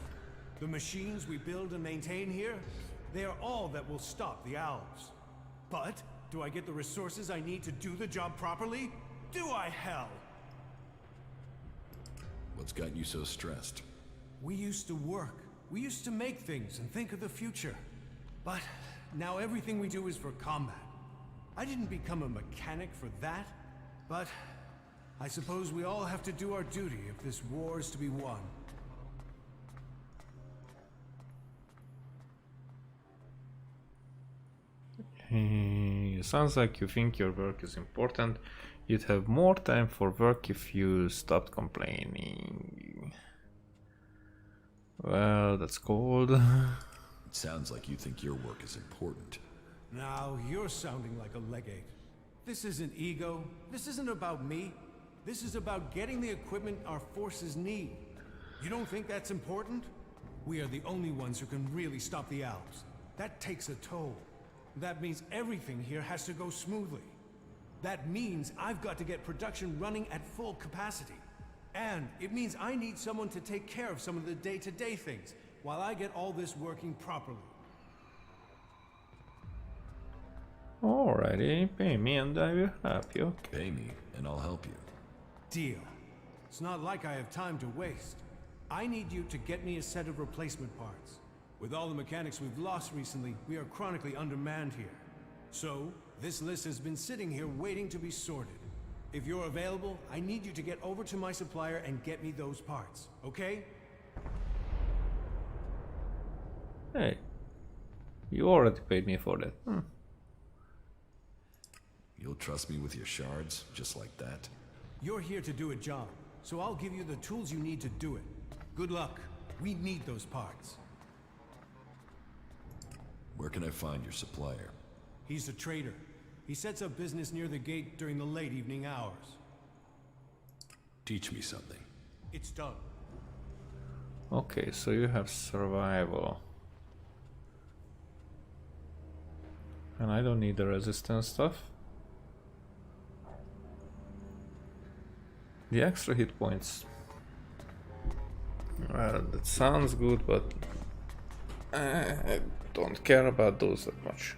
Speaker 7: The machines we build and maintain here, they are all that will stop the Alps. But, do I get the resources I need to do the job properly? Do I, hell?
Speaker 4: What's got you so stressed?
Speaker 7: We used to work. We used to make things and think of the future. But, now everything we do is for combat. I didn't become a mechanic for that, but I suppose we all have to do our duty if this war is to be won.
Speaker 1: You sounds like you think your work is important. You'd have more time for work if you stopped complaining. Well, that's cold.
Speaker 4: It sounds like you think your work is important.
Speaker 15: Now you're sounding like a legate. This isn't ego. This isn't about me. This is about getting the equipment our forces need. You don't think that's important? We are the only ones who can really stop the Alps. That takes a toll. That means everything here has to go smoothly. That means I've got to get production running at full capacity. And it means I need someone to take care of some of the day-to-day things, while I get all this working properly.
Speaker 1: Alrighty, pay me and I will help you.
Speaker 4: Pay me and I'll help you.
Speaker 15: Deal. It's not like I have time to waste. I need you to get me a set of replacement parts. With all the mechanics we've lost recently, we are chronically undermanned here. So, this list has been sitting here waiting to be sorted. If you're available, I need you to get over to my supplier and get me those parts, okay?
Speaker 1: Hey, you already paid me for that.
Speaker 4: You'll trust me with your shards, just like that?
Speaker 15: You're here to do a job, so I'll give you the tools you need to do it. Good luck. We need those parts.
Speaker 4: Where can I find your supplier?
Speaker 15: He's a trader. He sets up business near the gate during the late evening hours.
Speaker 4: Teach me something.
Speaker 15: It's done.
Speaker 1: Okay, so you have survival. And I don't need the resistance stuff. The extra hit points. Well, that sounds good, but I don't care about those that much.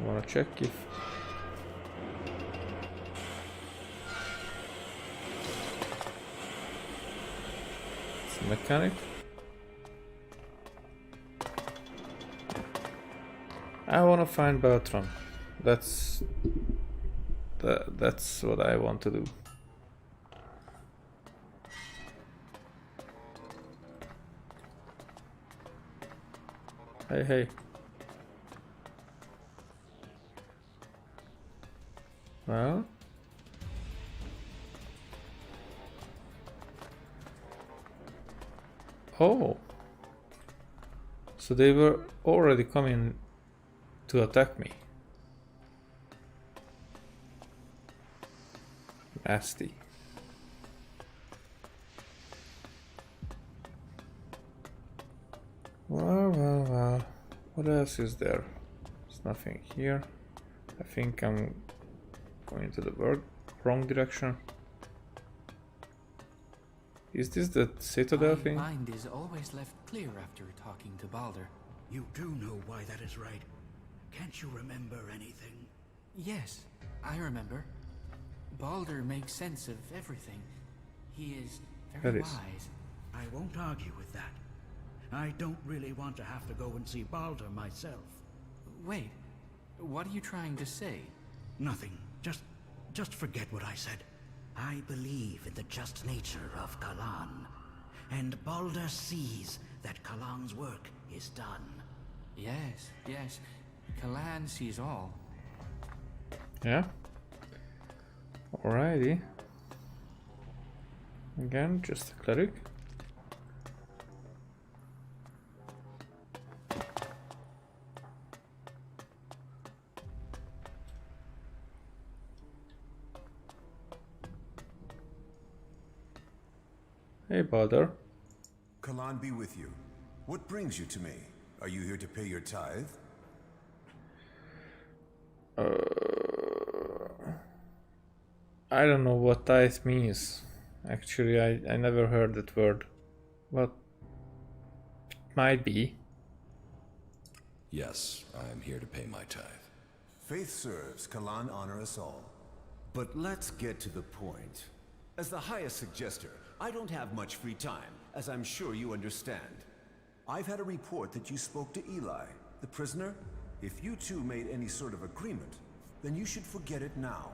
Speaker 1: Wanna check if it's a mechanic. I wanna find Bertram. That's what I want to do. Hey. Well, oh, so they were already coming to attack me. Nasty. Well. What else is there? There's nothing here. I think I'm going to the wrong direction. Is this the Citadel thing?
Speaker 8: My mind is always left clear after talking to Balder.
Speaker 11: You do know why that is, right? Can't you remember anything?
Speaker 8: Yes, I remember. Balder makes sense of everything. He is very wise.
Speaker 11: I won't argue with that. I don't really want to have to go and see Balder myself.
Speaker 8: Wait, what are you trying to say?
Speaker 11: Nothing. Just forget what I said. I believe in the just nature of Kalan. And Balder sees that Kalan's work is done.
Speaker 8: Yes. Kalan sees all.
Speaker 1: Yeah. Alrighty. Again, just a cleric. Hey, Balder.
Speaker 17: Kalan be with you. What brings you to me? Are you here to pay your tithe?
Speaker 1: I don't know what tithe means. Actually, I never heard that word. But it might be.
Speaker 4: Yes, I am here to pay my tithe.
Speaker 17: Faith serves, Kalan honor us all.
Speaker 19: But let's get to the point. As the highest suggester, I don't have much free time, as I'm sure you understand.
Speaker 17: I've had a report that you spoke to Eli, the prisoner. If you two made any sort of agreement, then you should forget it now.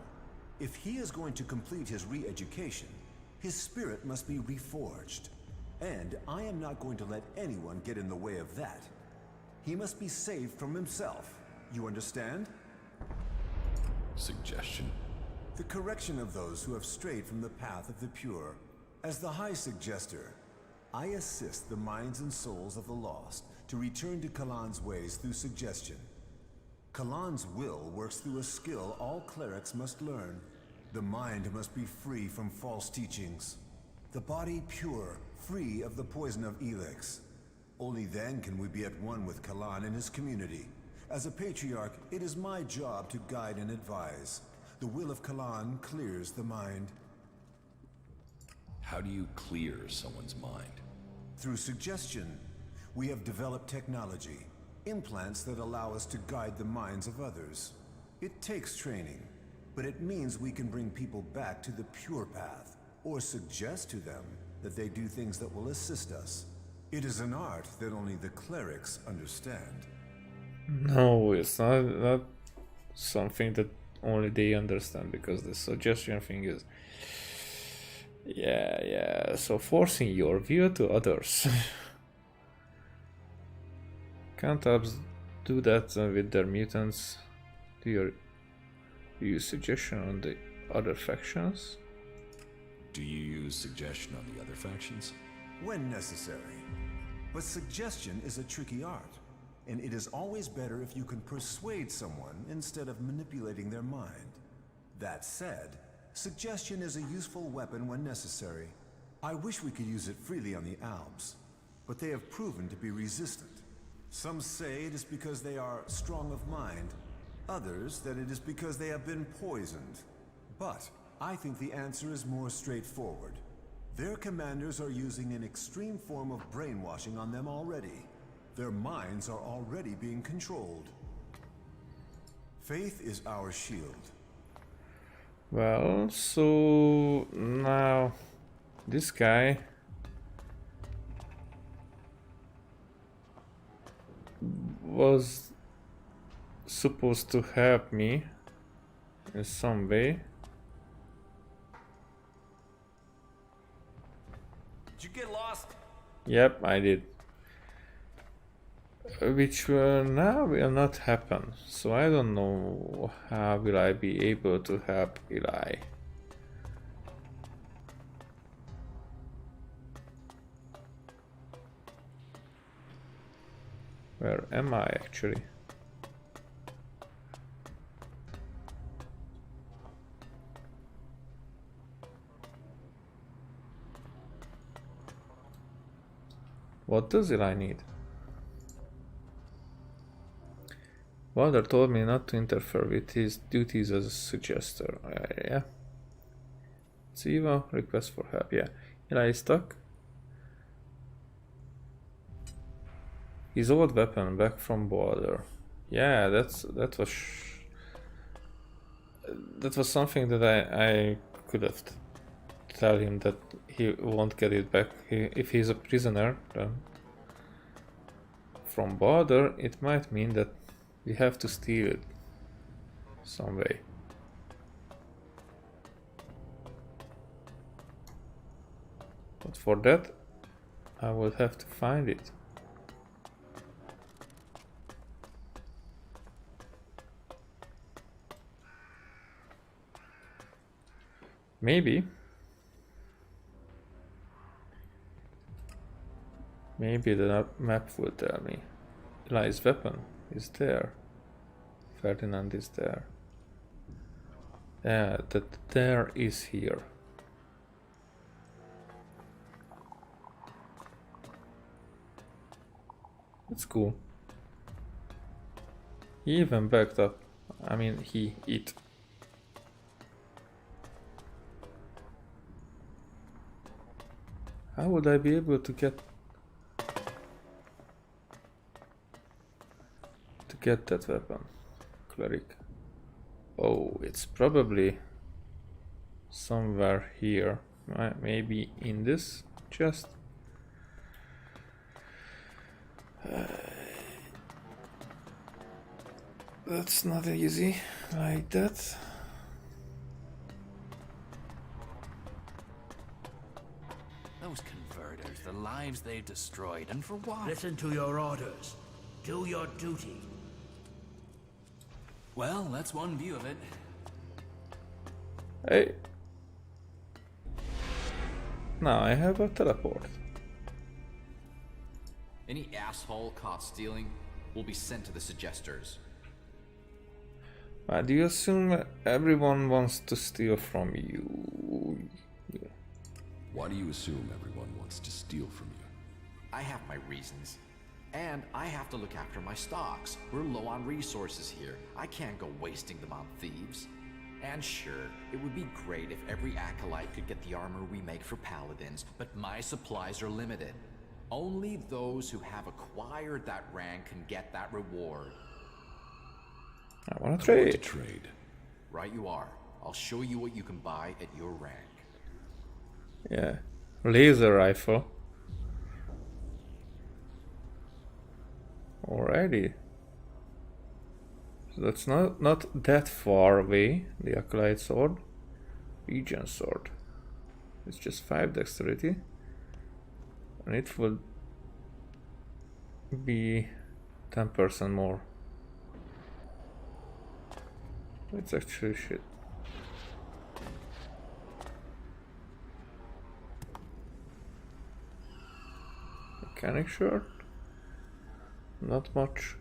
Speaker 17: If he is going to complete his re-education, his spirit must be reforged. And I am not going to let anyone get in the way of that. He must be saved from himself. You understand?
Speaker 13: Suggestion?
Speaker 17: The correction of those who have strayed from the path of the pure. As the High Suggester, I assist the minds and souls of the lost to return to Kalan's ways through suggestion. Kalan's will works through a skill all clerics must learn. The mind must be free from false teachings. The body pure, free of the poison of ELEX. Only then can we be at one with Kalan and his community. As a patriarch, it is my job to guide and advise. The will of Kalan clears the mind.
Speaker 13: How do you clear someone's mind?
Speaker 17: Through suggestion. We have developed technology, implants that allow us to guide the minds of others. It takes training, but it means we can bring people back to the pure path, or suggest to them that they do things that will assist us. It is an art that only the clerics understand.
Speaker 1: No, it's not something that only they understand, because the suggestion thing is... Yeah, so forcing your view to others. Can't Abs do that with their mutants? Do you use suggestion on the other factions?
Speaker 4: Do you use suggestion on the other factions?
Speaker 17: When necessary. But suggestion is a tricky art, and it is always better if you can persuade someone instead of manipulating their mind. That said, suggestion is a useful weapon when necessary. I wish we could use it freely on the Alps, but they have proven to be resistant. Some say it is because they are strong of mind, others that it is because they have been poisoned. But I think the answer is more straightforward. Their commanders are using an extreme form of brainwashing on them already. Their minds are already being controlled. Faith is our shield.
Speaker 1: Well, so now this guy was supposed to help me in some way.
Speaker 6: Did you get lost?
Speaker 1: Yep, I did. Which now will not happen, so I don't know how will I be able to help Eli. Where am I actually? What does Eli need? Walder told me not to interfere with his duties as a suggester. Yeah. Siva, request for help. Yeah. Eli is stuck. His old weapon back from Walder. Yeah, that was something that I could have tell him that he won't get it back. If he's a prisoner, then from Walder, it might mean that we have to steal it some way. But for that, I will have to find it. Maybe the map will tell me. Eli's weapon is there. Ferdinand is there. Yeah, that there is here. That's cool. He even backed up. I mean, it. How would I be able to get that weapon? Cleric. Oh, it's probably somewhere here. Maybe in this chest. That's not easy like that.
Speaker 8: Those converters, the lives they destroyed, and for what?
Speaker 11: Listen to your orders. Do your duty.
Speaker 8: Well, that's one view of it.
Speaker 1: Hey. Now I have a teleport.
Speaker 2: Any asshole caught stealing will be sent to the Suggesters.
Speaker 1: Do you assume everyone wants to steal from you? Yeah.
Speaker 13: Why do you assume everyone wants to steal from you?
Speaker 2: I have my reasons. And I have to look after my stocks. We're low on resources here. I can't go wasting them on thieves. And sure, it would be great if every acolyte could get the armor we make for paladins, but my supplies are limited. Only those who have acquired that rank can get that reward.
Speaker 1: I want to trade.
Speaker 2: Right you are. I'll show you what you can buy at your rank.
Speaker 1: Yeah. Laser rifle. Alrighty. So that's not that far away. The Acolyte sword. Legion sword. It's just 5 dexterity. And it will be 10% more. It's actually shit. Mechanic shirt. Not much.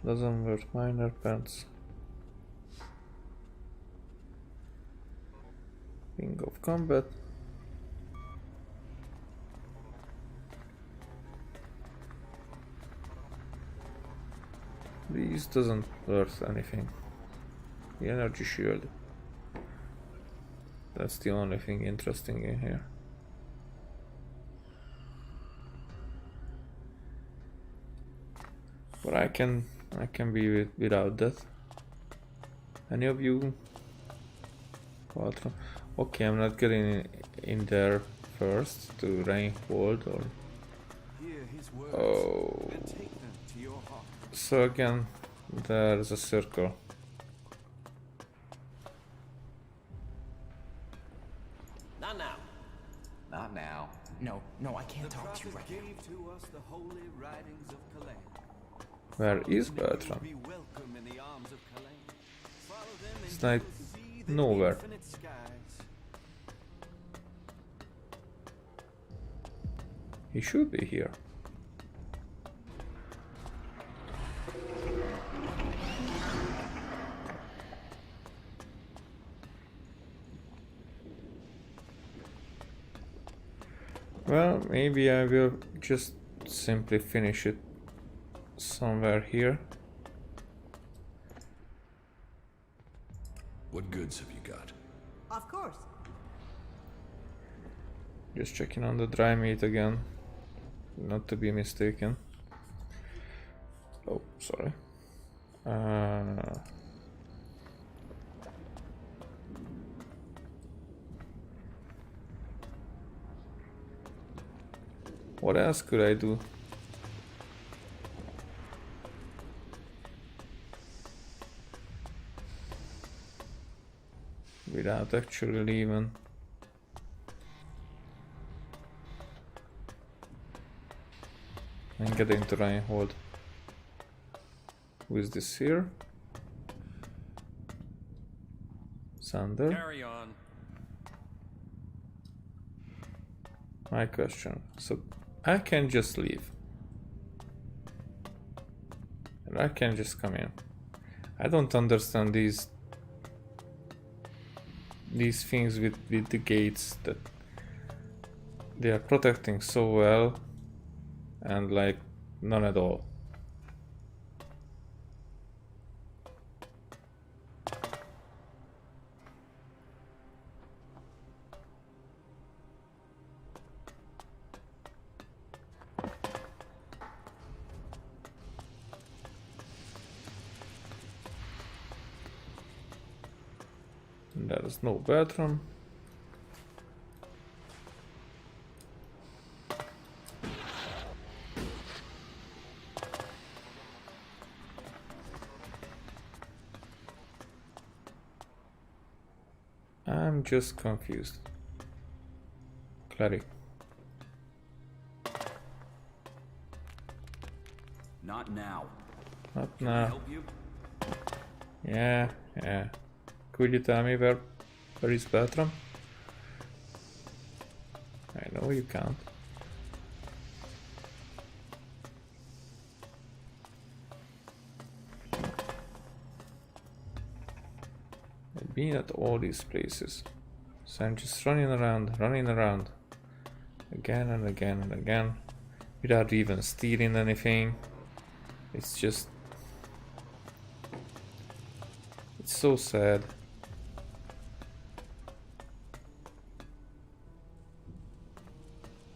Speaker 1: Doesn't wear minor pants. King of combat. This doesn't worth anything. The energy shield. That's the only thing interesting in here. But I can be without that. Any of you? Okay, I'm not getting in there first to Reinhold or. Oh. So again, there's a circle.
Speaker 12: Not now.
Speaker 2: Not now. No, I can't talk to you right now.
Speaker 1: Where is Bertram? It's like nowhere. He should be here. Well, maybe I will just simply finish it somewhere here.
Speaker 13: What goods have you got?
Speaker 14: Of course.
Speaker 1: Just checking on the dry meat again, not to be mistaken. Oh, sorry. What else could I do? Without actually leaving. And getting to Reinhold. Who is this here? Sander?
Speaker 10: Carry on.
Speaker 1: My question. So I can just leave. And I can just come in. I don't understand these things with the gates that they are protecting so well and like none at all. There is no bathroom. I'm just confused. Cleric.
Speaker 5: Not now.
Speaker 1: Not
Speaker 5: Can I
Speaker 1: now.
Speaker 5: help you?
Speaker 1: Yeah. Could you tell me where is Bertram? I know you can't. I've been at all these places, so I'm just running around, again and again and again, without even stealing anything. It's just... it's so sad.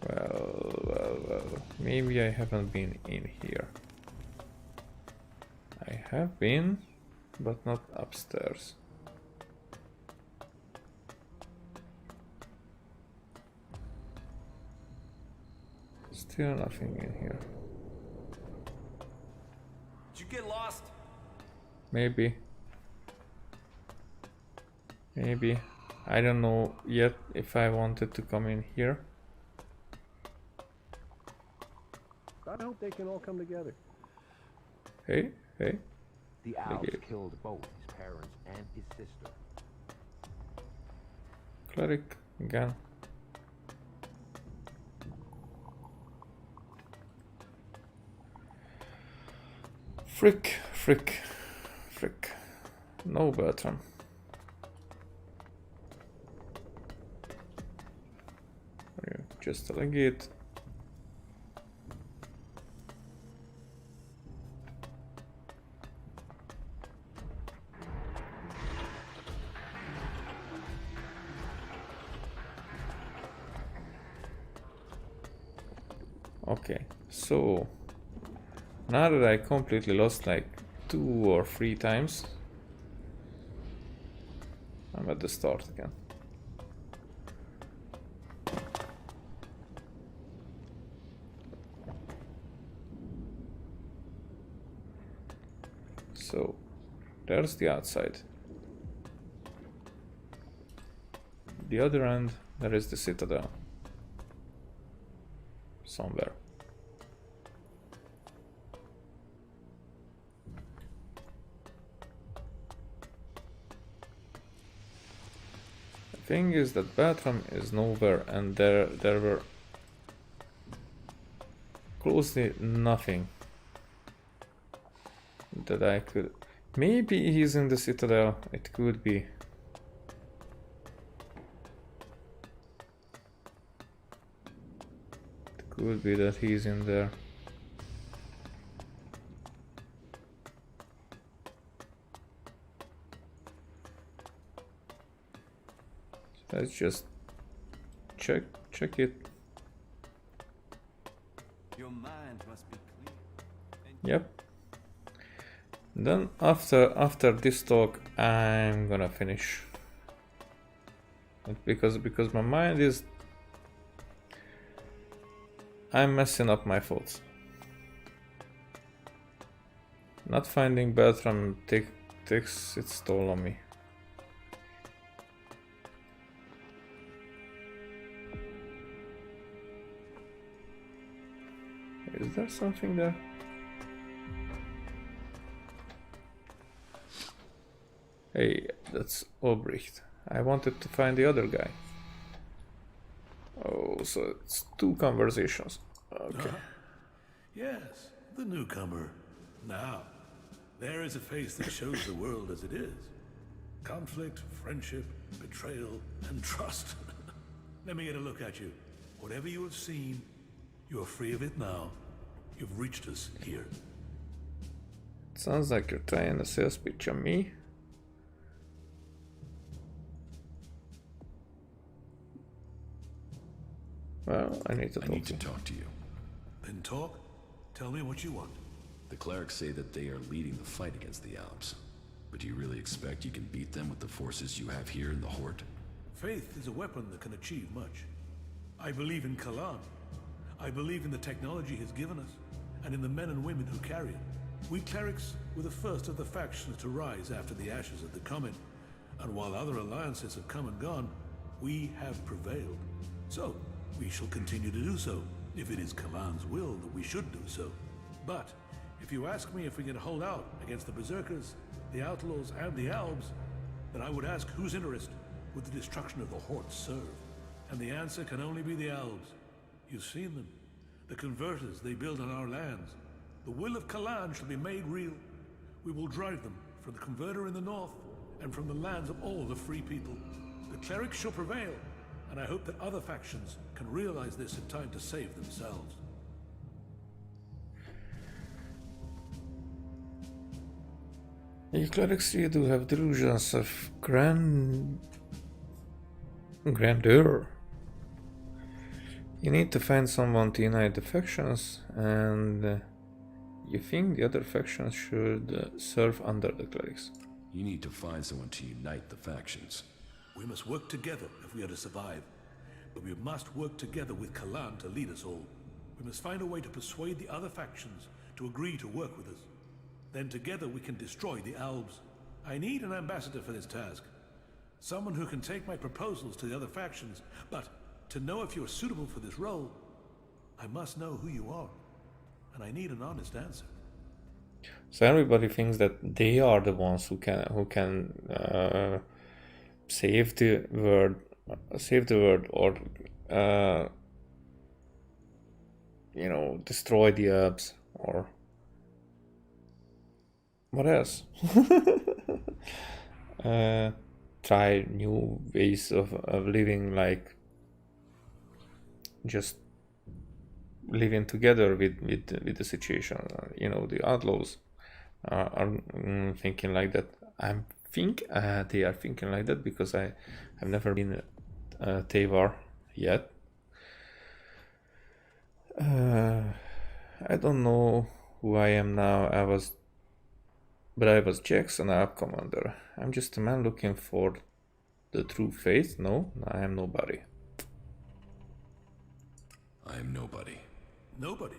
Speaker 1: Well, maybe I haven't been in here. I have been, but not upstairs. Still nothing in here.
Speaker 5: Did you get lost?
Speaker 1: Maybe. I don't know yet if I wanted to come in here.
Speaker 15: I hope they can all come together.
Speaker 1: Hey.
Speaker 14: The owls
Speaker 1: Okay.
Speaker 14: killed both his parents and his sister.
Speaker 1: Cleric again. Frick. No Bertram. Just like it. Okay, so now that I completely lost like 2 or 3 times, I'm at the start again. So there's the outside. The other end, there is the citadel. Somewhere. The thing is that Bertram is nowhere, and there were closely nothing that I could... Maybe he's in the citadel, it could be. It could be that he's in there. Let's just check it.
Speaker 16: Your mind must be clear.
Speaker 1: Yep. Then after this talk, I'm gonna finish. Because my mind is... I'm messing up my thoughts. Not finding Bertram takes its toll on me. Is there something there? Hey, that's Obrecht. I wanted to find the other guy. Oh, so it's 2 conversations. Okay.
Speaker 22: Yes, the newcomer. Now, there is a face that shows the world as it is. Conflict, friendship, betrayal, and trust. Let me get a look at you. Whatever you have seen, you are free of it now. You've reached us here.
Speaker 1: Sounds like you're trying a sales pitch on me. Well, I need to
Speaker 4: talk to you.
Speaker 22: Then talk. Tell me what you want.
Speaker 4: The clerics say that they are leading the fight against the Alps. But do you really expect you can beat them with the forces you have here in the Horde?
Speaker 22: Faith is a weapon that can achieve much. I believe in Kalan. I believe in the technology he's given us, and in the men and women who carry it. We clerics were the first of the factions to rise after the ashes of the Comet, and while other alliances have come and gone, we have prevailed. So, We shall continue to do so, if it is Kalan's will that we should do so. But, if you ask me if we can hold out against the Berserkers, the Outlaws, and the Albs, then I would ask whose interest would the destruction of the Horde serve? And the answer can only be the Albs. You've seen them. The converters they build on our lands. The will of Kalan shall be made real. We will drive them from the converter in the north, and from the lands of all the free people. The clerics shall prevail, and I hope that other factions can realize this in time to save themselves.
Speaker 1: The clerics really do have delusions of grandeur. You need to find someone to unite the factions, and you think the other factions should serve under the clerics.
Speaker 13: You need to find someone to unite the factions.
Speaker 22: We must work together if we are to survive. But we must work together with Kalan to lead us all. We must find a way to persuade the other factions to agree to work with us. Then together we can destroy the Albs. I need an ambassador for this task. Someone who can take my proposals to the other factions, but to know if you're suitable for this role, I must know who you are. And I need an honest answer.
Speaker 1: So everybody thinks that they are the ones who can save the world, or destroy the herbs, or what else? Try new ways of living, like just living together with the situation. The outlaws are thinking like that. I think they are thinking like that because I have never been Tevar yet. I don't know who I am now. I was Jackson, Alp Commander. I'm just a man looking for the true faith. No, I am nobody.
Speaker 13: I am nobody.
Speaker 22: Nobody?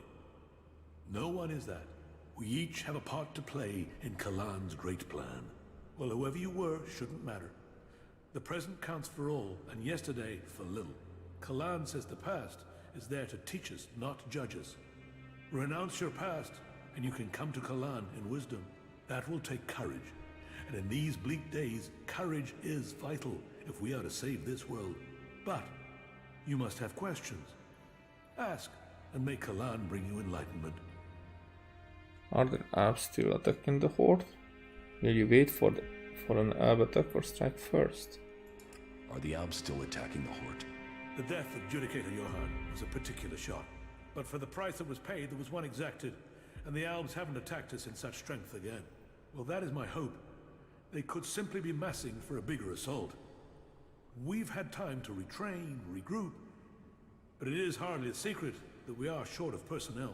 Speaker 22: No one is that. We each have a part to play in Kalan's great plan. Well, whoever you were shouldn't matter. The present counts for all, and yesterday for little. Kalan says the past is there to teach us, not judge us. Renounce your past, and you can come to Kalan in wisdom. That will take courage. And in these bleak days, courage is vital if we are to save this world. But you must have questions. Ask, and may Kalan bring you enlightenment.
Speaker 1: Are the Alps still attacking the Horde? Will you wait for an Alp attack or strike first?
Speaker 13: Are the Alps still attacking the Horde?
Speaker 22: The death of Judicator Johann was a particular shot. But for the price that was paid, there was one exacted, and the Albs haven't attacked us in such strength again. Well, that is my hope. They could simply be massing for a bigger assault. We've had time to retrain, regroup, but it is hardly a secret that we are short of personnel.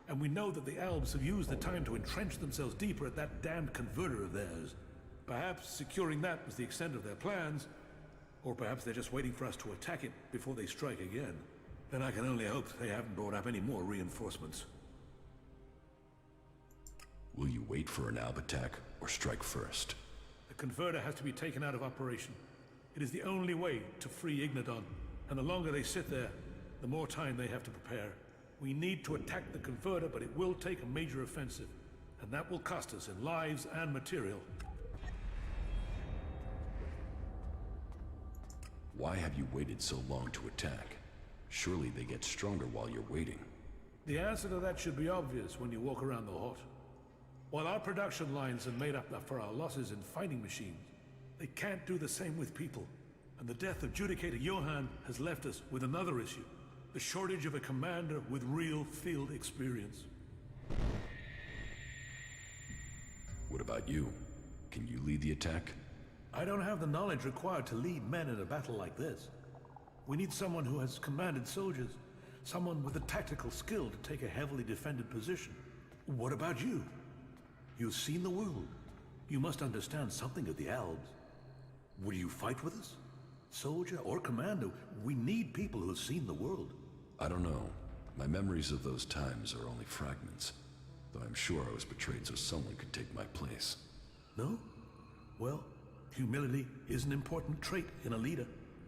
Speaker 22: And we know that the Albs have used the time to entrench themselves deeper at that damned converter of theirs. Perhaps securing that was the extent of their plans, or perhaps they're just waiting for us to attack it before they strike again. Then I can only hope they haven't brought up any more reinforcements.
Speaker 13: Will you wait for an Alb attack or strike first?
Speaker 22: The converter has to be taken out of operation. It is the only way to free Ignadon, and the longer they sit there, the more time they have to prepare. We need to attack the converter, but it will take a major offensive, and that will cost us in lives and material.
Speaker 13: Why have you waited so long to attack? Surely they get stronger while you're waiting.
Speaker 22: The answer to that should be obvious when you walk around the Horde. While our production lines have made up for our losses in fighting machines, they can't do the same with people. And the death of Judicator Johann has left us with another issue. The shortage of a commander with real field experience.
Speaker 13: What about you? Can you lead the attack?
Speaker 22: I don't have the knowledge required to lead men in a battle like this. We need someone who has commanded soldiers, someone with the tactical skill to take a heavily defended position. What about you? You've seen the world. You must understand something of the Albs. Will you fight with us? Soldier or commander, we need people who have seen the world.
Speaker 13: I don't know. My memories of those times are only fragments. Though I'm sure I was betrayed so someone could take my place.
Speaker 22: No? Well, humility is an important trait in a leader.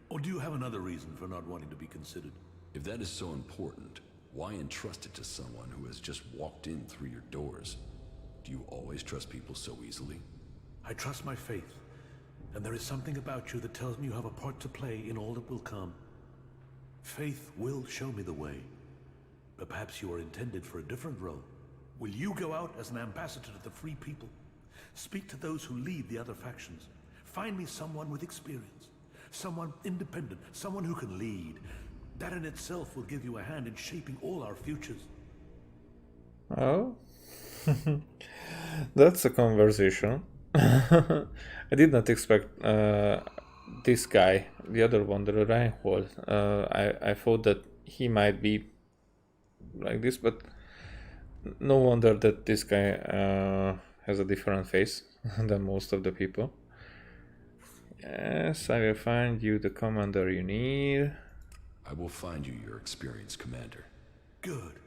Speaker 22: Or do you have another reason for not wanting to be considered?
Speaker 13: If that is so important, why entrust it to someone who has just walked in through your doors? Do you always trust people so easily?
Speaker 22: I trust my faith, and there is something about you that tells me you have a part to play in all that will come. Faith will show me the way, but perhaps you are intended for a different role. Will you go out as an ambassador to the free people? Speak to those who lead the other factions. Find me someone with experience, someone independent, someone who can lead. That in itself will give you a hand in shaping all our futures.
Speaker 1: Oh, that's a conversation. I did not expect this guy, the other one, the Reinhold. I thought that he might be like this, but no wonder that this guy has a different face than most of the people. Yes, I will find you the commander you need.
Speaker 13: I will find you your experienced commander.
Speaker 22: Good.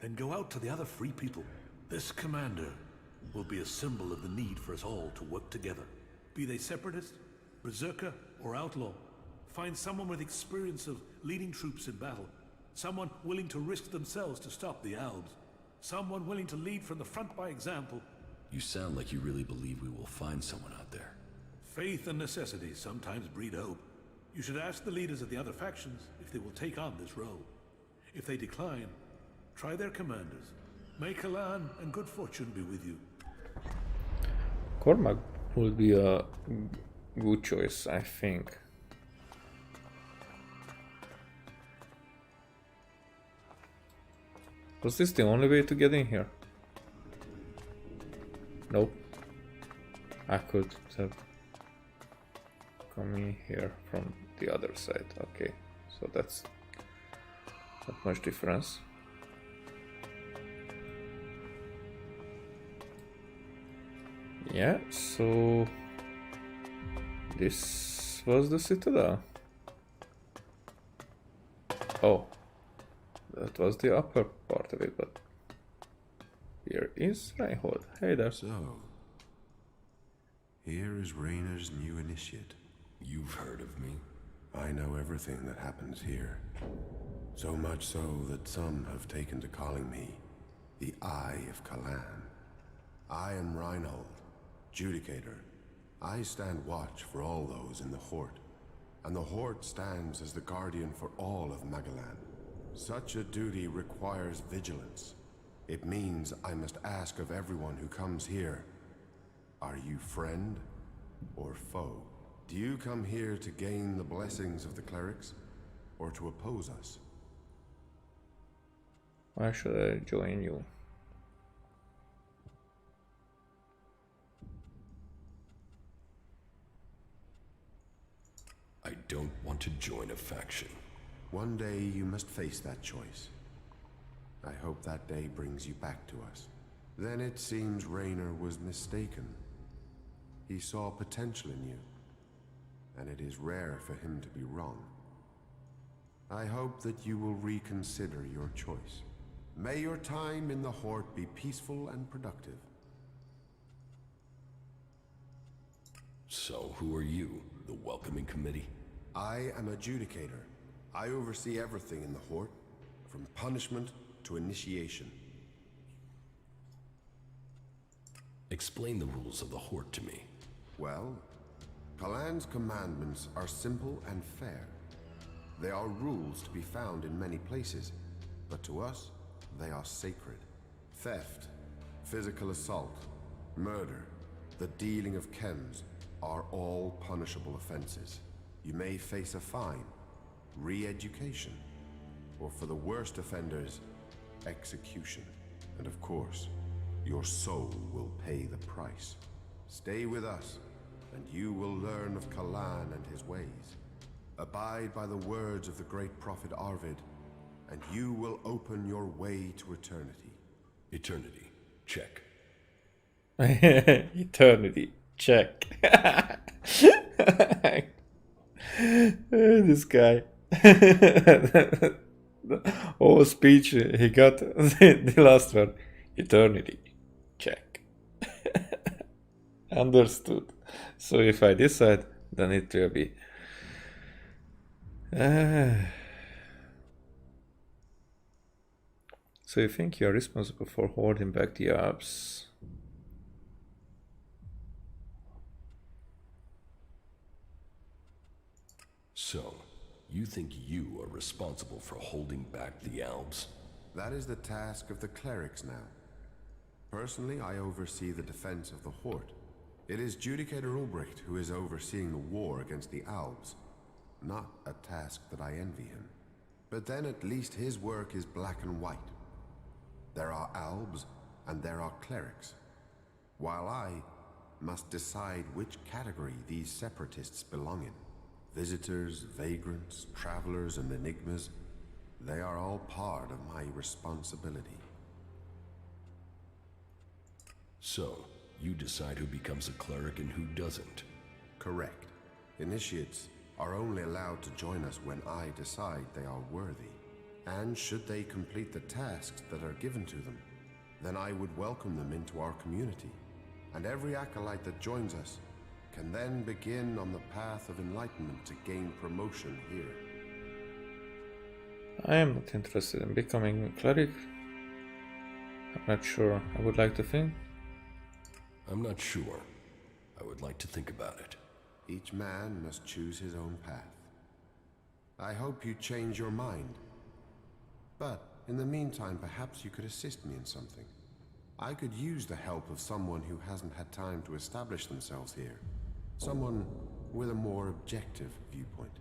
Speaker 22: Then go out to the other free people. This commander will be a symbol of the need for us all to work together. Be they separatist, berserker, or outlaw. Find someone with experience of leading troops in battle. Someone willing to risk themselves to stop the Albs. Someone willing to lead from the front by example.
Speaker 13: You sound like you really believe we will find someone out there.
Speaker 22: Faith and necessity sometimes breed hope. You should ask the leaders of the other factions if they will take on this role. If they decline, try their commanders. May Kalan and good fortune be with you.
Speaker 1: Cormac would be a good choice, I think. Was this the only way to get in here? Nope. I could have come in here from the other side. Okay, so that's not much difference. Yeah, so this was the Citadel. Oh, that was the upper part of it, but here is Reinhold. Hey there.
Speaker 3: So, here is Raynor's new initiate.
Speaker 13: You've heard of me.
Speaker 3: I know everything that happens here. So much so that some have taken to calling me the Eye of Kalan. I am Reinhold, Judicator. I stand watch for all those in the Hort, and the Hort stands as the guardian for all of Magalan. Such a duty requires vigilance. It means I must ask of everyone who comes here, are you friend or foe? Do you come here to gain the blessings of the clerics, or to oppose us?
Speaker 1: Why should I join you?
Speaker 13: I don't want to join a faction.
Speaker 3: One day you must face that choice. I hope that day brings you back to us. Then it seems Raynor was mistaken. He saw potential in you, and it is rare for him to be wrong. I hope that you will reconsider your choice. May your time in the Hort be peaceful and productive.
Speaker 13: So, who are you? The welcoming committee?
Speaker 3: I am a Judicator. I oversee everything in the Hort, from punishment to initiation.
Speaker 13: Explain the rules of the Hort to me.
Speaker 3: Well, Kalan's commandments are simple and fair. They are rules to be found in many places, but to us, they are sacred. Theft, physical assault, murder, the dealing of chems are all punishable offenses. You may face a fine, re-education, or for the worst offenders, execution. And of course, your soul will pay the price. Stay with us, and you will learn of Kalan and his ways. Abide by the words of the great prophet Arvid, and you will open your way to eternity.
Speaker 13: Eternity. Check.
Speaker 1: Eternity. Check. This guy. The whole speech he got, the last one. Eternity. Check. Understood. So if I decide, then it will be So you think you're responsible for holding back the Alps?
Speaker 13: So, you think you are responsible for holding back the Alps?
Speaker 3: That is the task of the clerics now. Personally, I oversee the defense of the Horde. It is Judicator Ulbricht who is overseeing the war against the Alps. Not a task that I envy him. But then at least his work is black and white. There are Albs and there are clerics. While I must decide which category these separatists belong in. Visitors, vagrants, travelers, and enigmas, they are all part of my responsibility.
Speaker 13: So, you decide who becomes a cleric and who doesn't?
Speaker 3: Correct. Initiates are only allowed to join us when I decide they are worthy. And should they complete the tasks that are given to them, then I would welcome them into our community. And every acolyte that joins us can then begin on the path of enlightenment to gain promotion here.
Speaker 1: I am not interested in becoming a cleric. I'm not sure. I would like to think.
Speaker 13: I'm not sure. I would like to think about it.
Speaker 3: Each man must choose his own path. I hope you change your mind. But in the meantime, perhaps you could assist me in something. I could use the help of someone who hasn't had time to establish themselves here. Someone with a more objective viewpoint.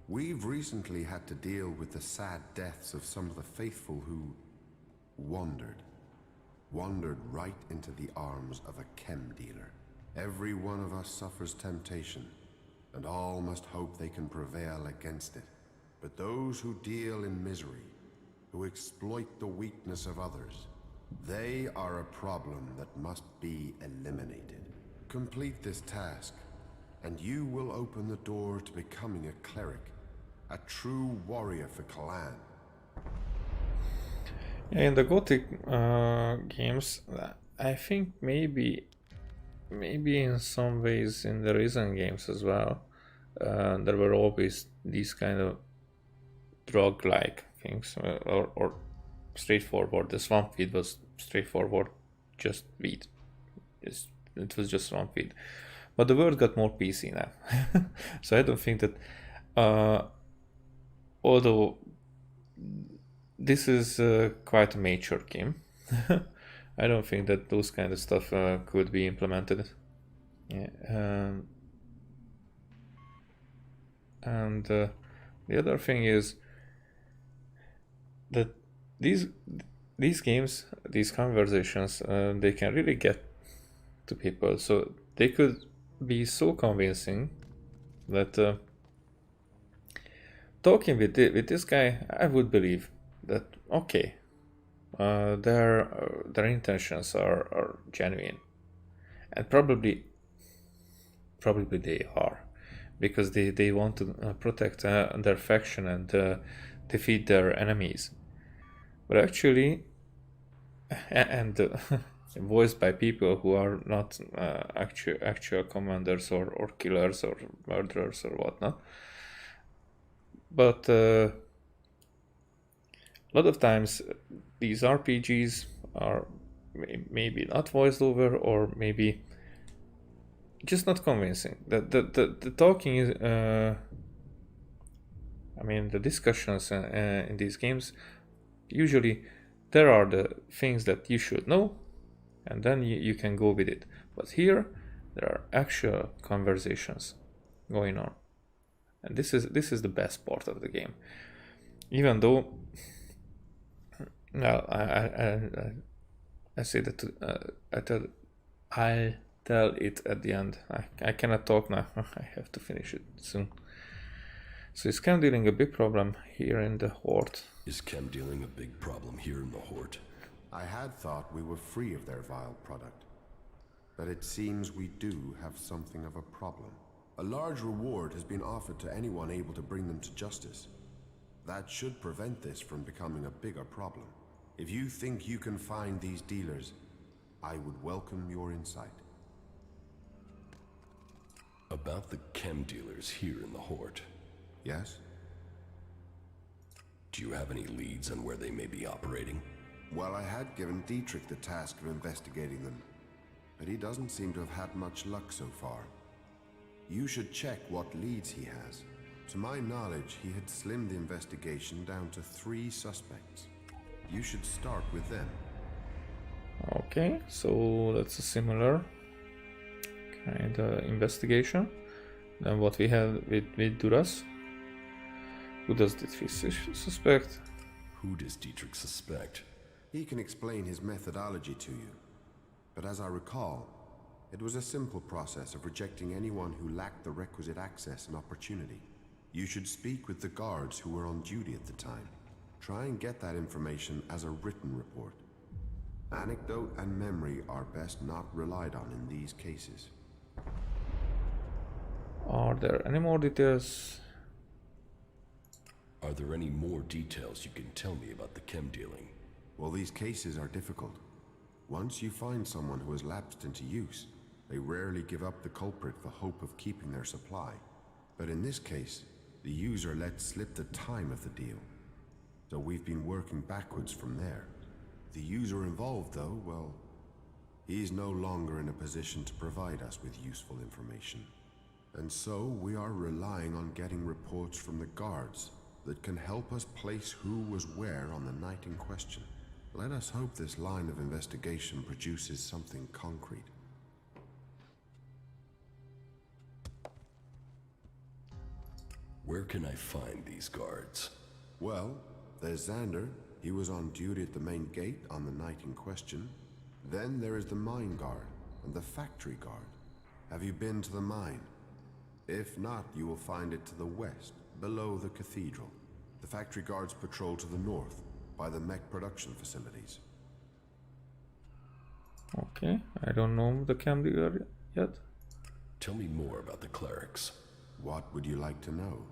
Speaker 3: We've recently had to deal with the sad deaths of some of the faithful who wandered right into the arms of a chem dealer. Every one of us suffers temptation, and all must hope they can prevail against it. But those who deal in misery, who exploit the weakness of others, they are a problem that must be eliminated. Complete this task, and you will open the door to becoming a cleric, a true warrior for Kalan.
Speaker 1: In the Gothic games, I think maybe in some ways in the Risen games as well, there were always these kind of drug-like things, or straightforward. The swamp feed was straightforward, just weed. It was just swamp feed. But the world got more PC now. So I don't think that, although this is quite a mature game, I don't think that those kind of stuff could be implemented. Yeah, and the other thing is that these games, these conversations, they can really get to people. So they could be so convincing that talking with this guy, I would believe that okay, their intentions are genuine, and probably they are, because they want to protect their faction and defeat their enemies. But actually, and voiced by people who are not actual commanders or killers or murderers or whatnot. But a lot of times these RPGs are maybe not voiced over, or maybe just not convincing. The talking is, I mean, the discussions in these games, usually there are the things that you should know, and then you can go with it. But here there are actual conversations going on, and this is the best part of the game. Even though, well, I say that I'll tell it at the end. I cannot talk now. I have to finish it soon. So is chem dealing a big problem here in the Horde?
Speaker 13: Is chem dealing a big problem here in the Horde?
Speaker 3: I had thought we were free of their vile product, but it seems we do have something of a problem. A large reward has been offered to anyone able to bring them to justice. That should prevent this from becoming a bigger problem. If you think you can find these dealers, I would welcome your insight.
Speaker 13: About the chem dealers here in the Horde.
Speaker 3: Yes?
Speaker 13: Do you have any leads on where they may be operating?
Speaker 3: Well, I had given Dietrich the task of investigating them, but he doesn't seem to have had much luck so far. You should check what leads he has. To my knowledge, he had slimmed the investigation down to 3 suspects. You should start with them.
Speaker 1: Okay, so that's a similar kind of investigation than what we had with Duras. Who does Dietrich suspect?
Speaker 13: Who does Dietrich suspect?
Speaker 3: He can explain his methodology to you. But as I recall, it was a simple process of rejecting anyone who lacked the requisite access and opportunity. You should speak with the guards who were on duty at the time. Try and get that information as a written report. Anecdote and memory are best not relied on in these cases.
Speaker 1: Are there any more details?
Speaker 13: Are there any more details you can tell me about the chem dealing?
Speaker 3: Well, these cases are difficult. Once you find someone who has lapsed into use, they rarely give up the culprit for hope of keeping their supply. But in this case, the user let slip the time of the deal. So we've been working backwards from there. The user involved, though, well, he's no longer in a position to provide us with useful information. And so we are relying on getting reports from the guards that can help us place who was where on the night in question. Let us hope this line of investigation produces something concrete.
Speaker 13: Where can I find these guards?
Speaker 3: Well, there's Xander. He was on duty at the main gate on the night in question. Then there is the mine guard and the factory guard. Have you been to the mine? If not, you will find it to the west, below the cathedral. The factory guards patrol to the north, by the mech production facilities.
Speaker 1: Okay, I don't know the chem dealer yet.
Speaker 13: Tell me more about the clerics.
Speaker 3: What would you like to know?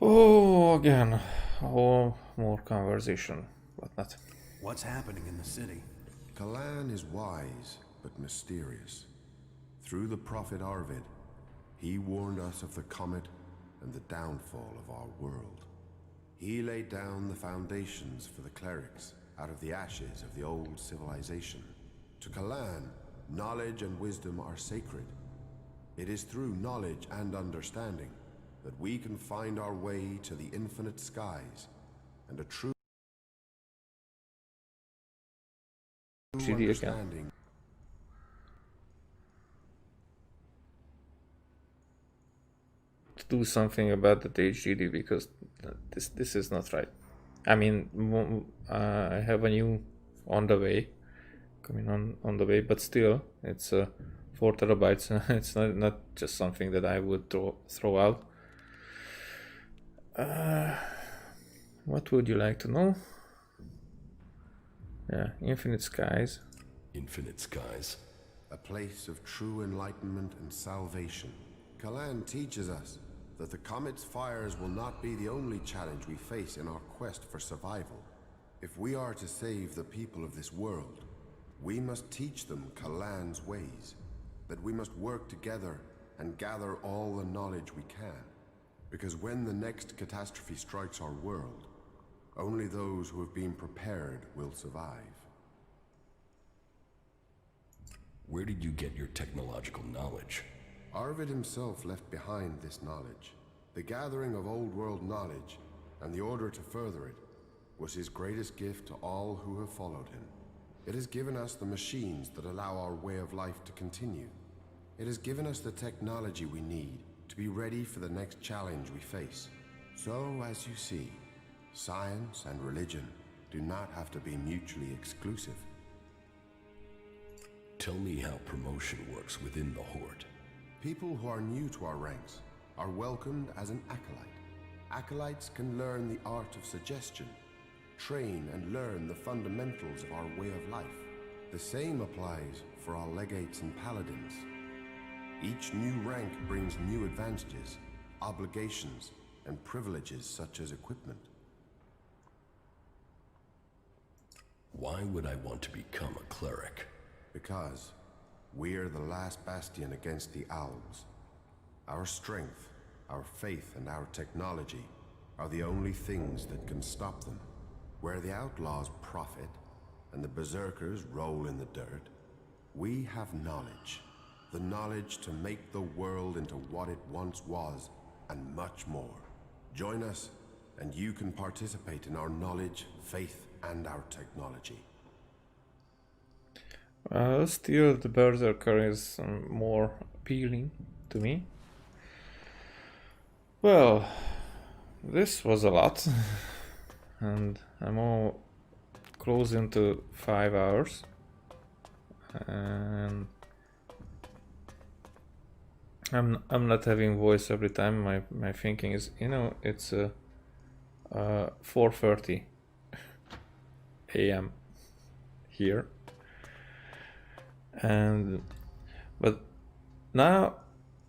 Speaker 1: Oh, again, more conversation, but not.
Speaker 17: What's happening in the city?
Speaker 3: Kalan is wise, but mysterious. Through the prophet Arvid, he warned us of the comet and the downfall of our world. He laid down the foundations for the clerics out of the ashes of the old civilization. To Kalan, knowledge and wisdom are sacred. It is through knowledge and understanding that we can find our way to the infinite skies and a true understanding.
Speaker 1: To do something about the HGD, because this is not right. I mean, I have a new on the way, coming on the way, but still, it's 4 terabytes. It's not just something that I would throw out. What would you like to know? Yeah, infinite skies.
Speaker 13: Infinite skies.
Speaker 3: A place of true enlightenment and salvation. Kalan teaches us that the comet's fires will not be the only challenge we face in our quest for survival. If we are to save the people of this world, we must teach them Kalan's ways, that we must work together and gather all the knowledge we can. Because when the next catastrophe strikes our world, only those who have been prepared will survive.
Speaker 13: Where did you get your technological knowledge?
Speaker 3: Arvid himself left behind this knowledge. The gathering of old world knowledge, and the order to further it, was his greatest gift to all who have followed him. It has given us the machines that allow our way of life to continue. It has given us the technology we need to be ready for the next challenge we face. So, as you see, science and religion do not have to be mutually exclusive.
Speaker 13: Tell me how promotion works within the Horde.
Speaker 3: People who are new to our ranks are welcomed as an acolyte. Acolytes can learn the art of suggestion, train and learn the fundamentals of our way of life. The same applies for our legates and paladins. Each new rank brings new advantages, obligations, and privileges such as equipment.
Speaker 13: Why would I want to become a cleric?
Speaker 3: Because we are the last bastion against the owls. Our strength, our faith, and our technology are the only things that can stop them. Where the outlaws profit and the berserkers roll in the dirt, we have knowledge. The knowledge to make the world into what it once was, and much more. Join us, and you can participate in our knowledge, faith, and our technology.
Speaker 1: Still, the berserker is more appealing to me. Well, this was a lot, and I'm all close into 5 hours, and I'm not having voice every time. My thinking is, you know, it's 4:30 a.m. here, but now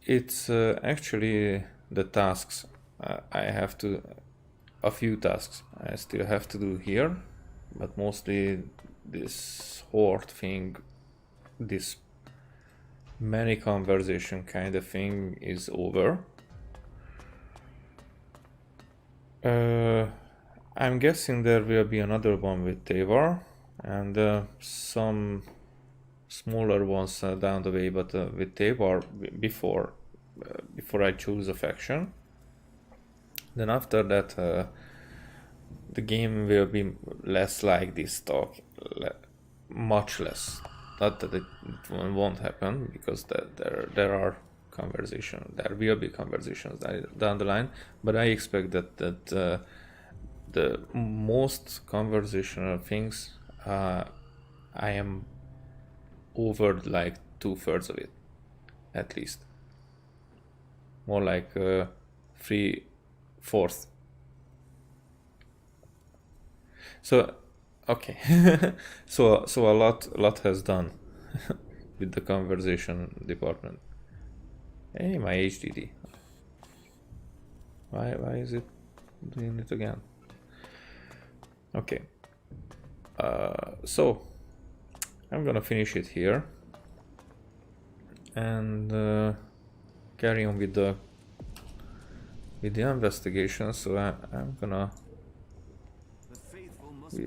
Speaker 1: it's actually the tasks. I have to a few tasks I still have to do here, but mostly this horde thing, this many conversation kind of thing is over. I'm guessing there will be another one with Tavar and some smaller ones down the way, but with Tavar before I choose a faction. Then after that the game will be less like this talk, much less. Not that it won't happen, because there are conversations, there will be conversations down the line, but I expect that the most conversational things I am over like 2/3 of it, at least. More like 3/4. So okay, so a lot has done with the conversation department. Hey, my HDD. Why is it doing it again? Okay. So I'm gonna finish it here and carry on with the investigation. So I'm gonna.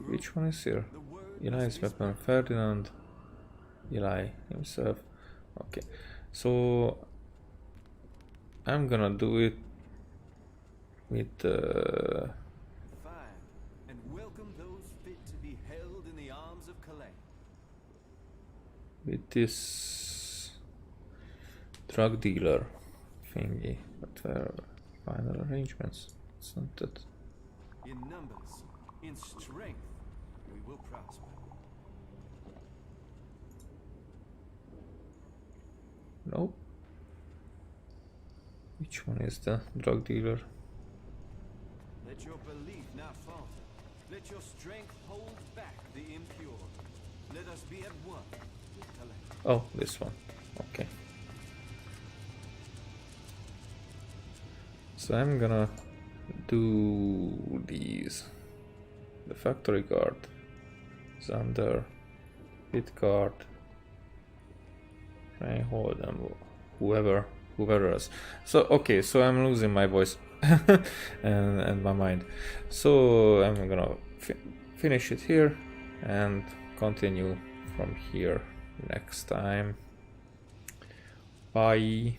Speaker 1: Which one is here? Eli's weapon, Ferdinand, Eli himself. Okay, so I'm gonna do it with
Speaker 16: and welcome those fit to be held in the arms of Calais.
Speaker 1: With this drug dealer thingy, but final arrangements. It's not that.
Speaker 16: In numbers, in strength, we will prosper.
Speaker 1: Nope. Which one is the drug dealer?
Speaker 16: Let your belief not falter. Let your strength hold back the impure. Let us be at one with Calais.
Speaker 1: Oh, this one. Okay. So I'm gonna do these. The factory guard, Xander, hit guard, hold them, whoever else. So okay, so I'm losing my voice and my mind. So I'm gonna finish it here and continue from here next time. Bye.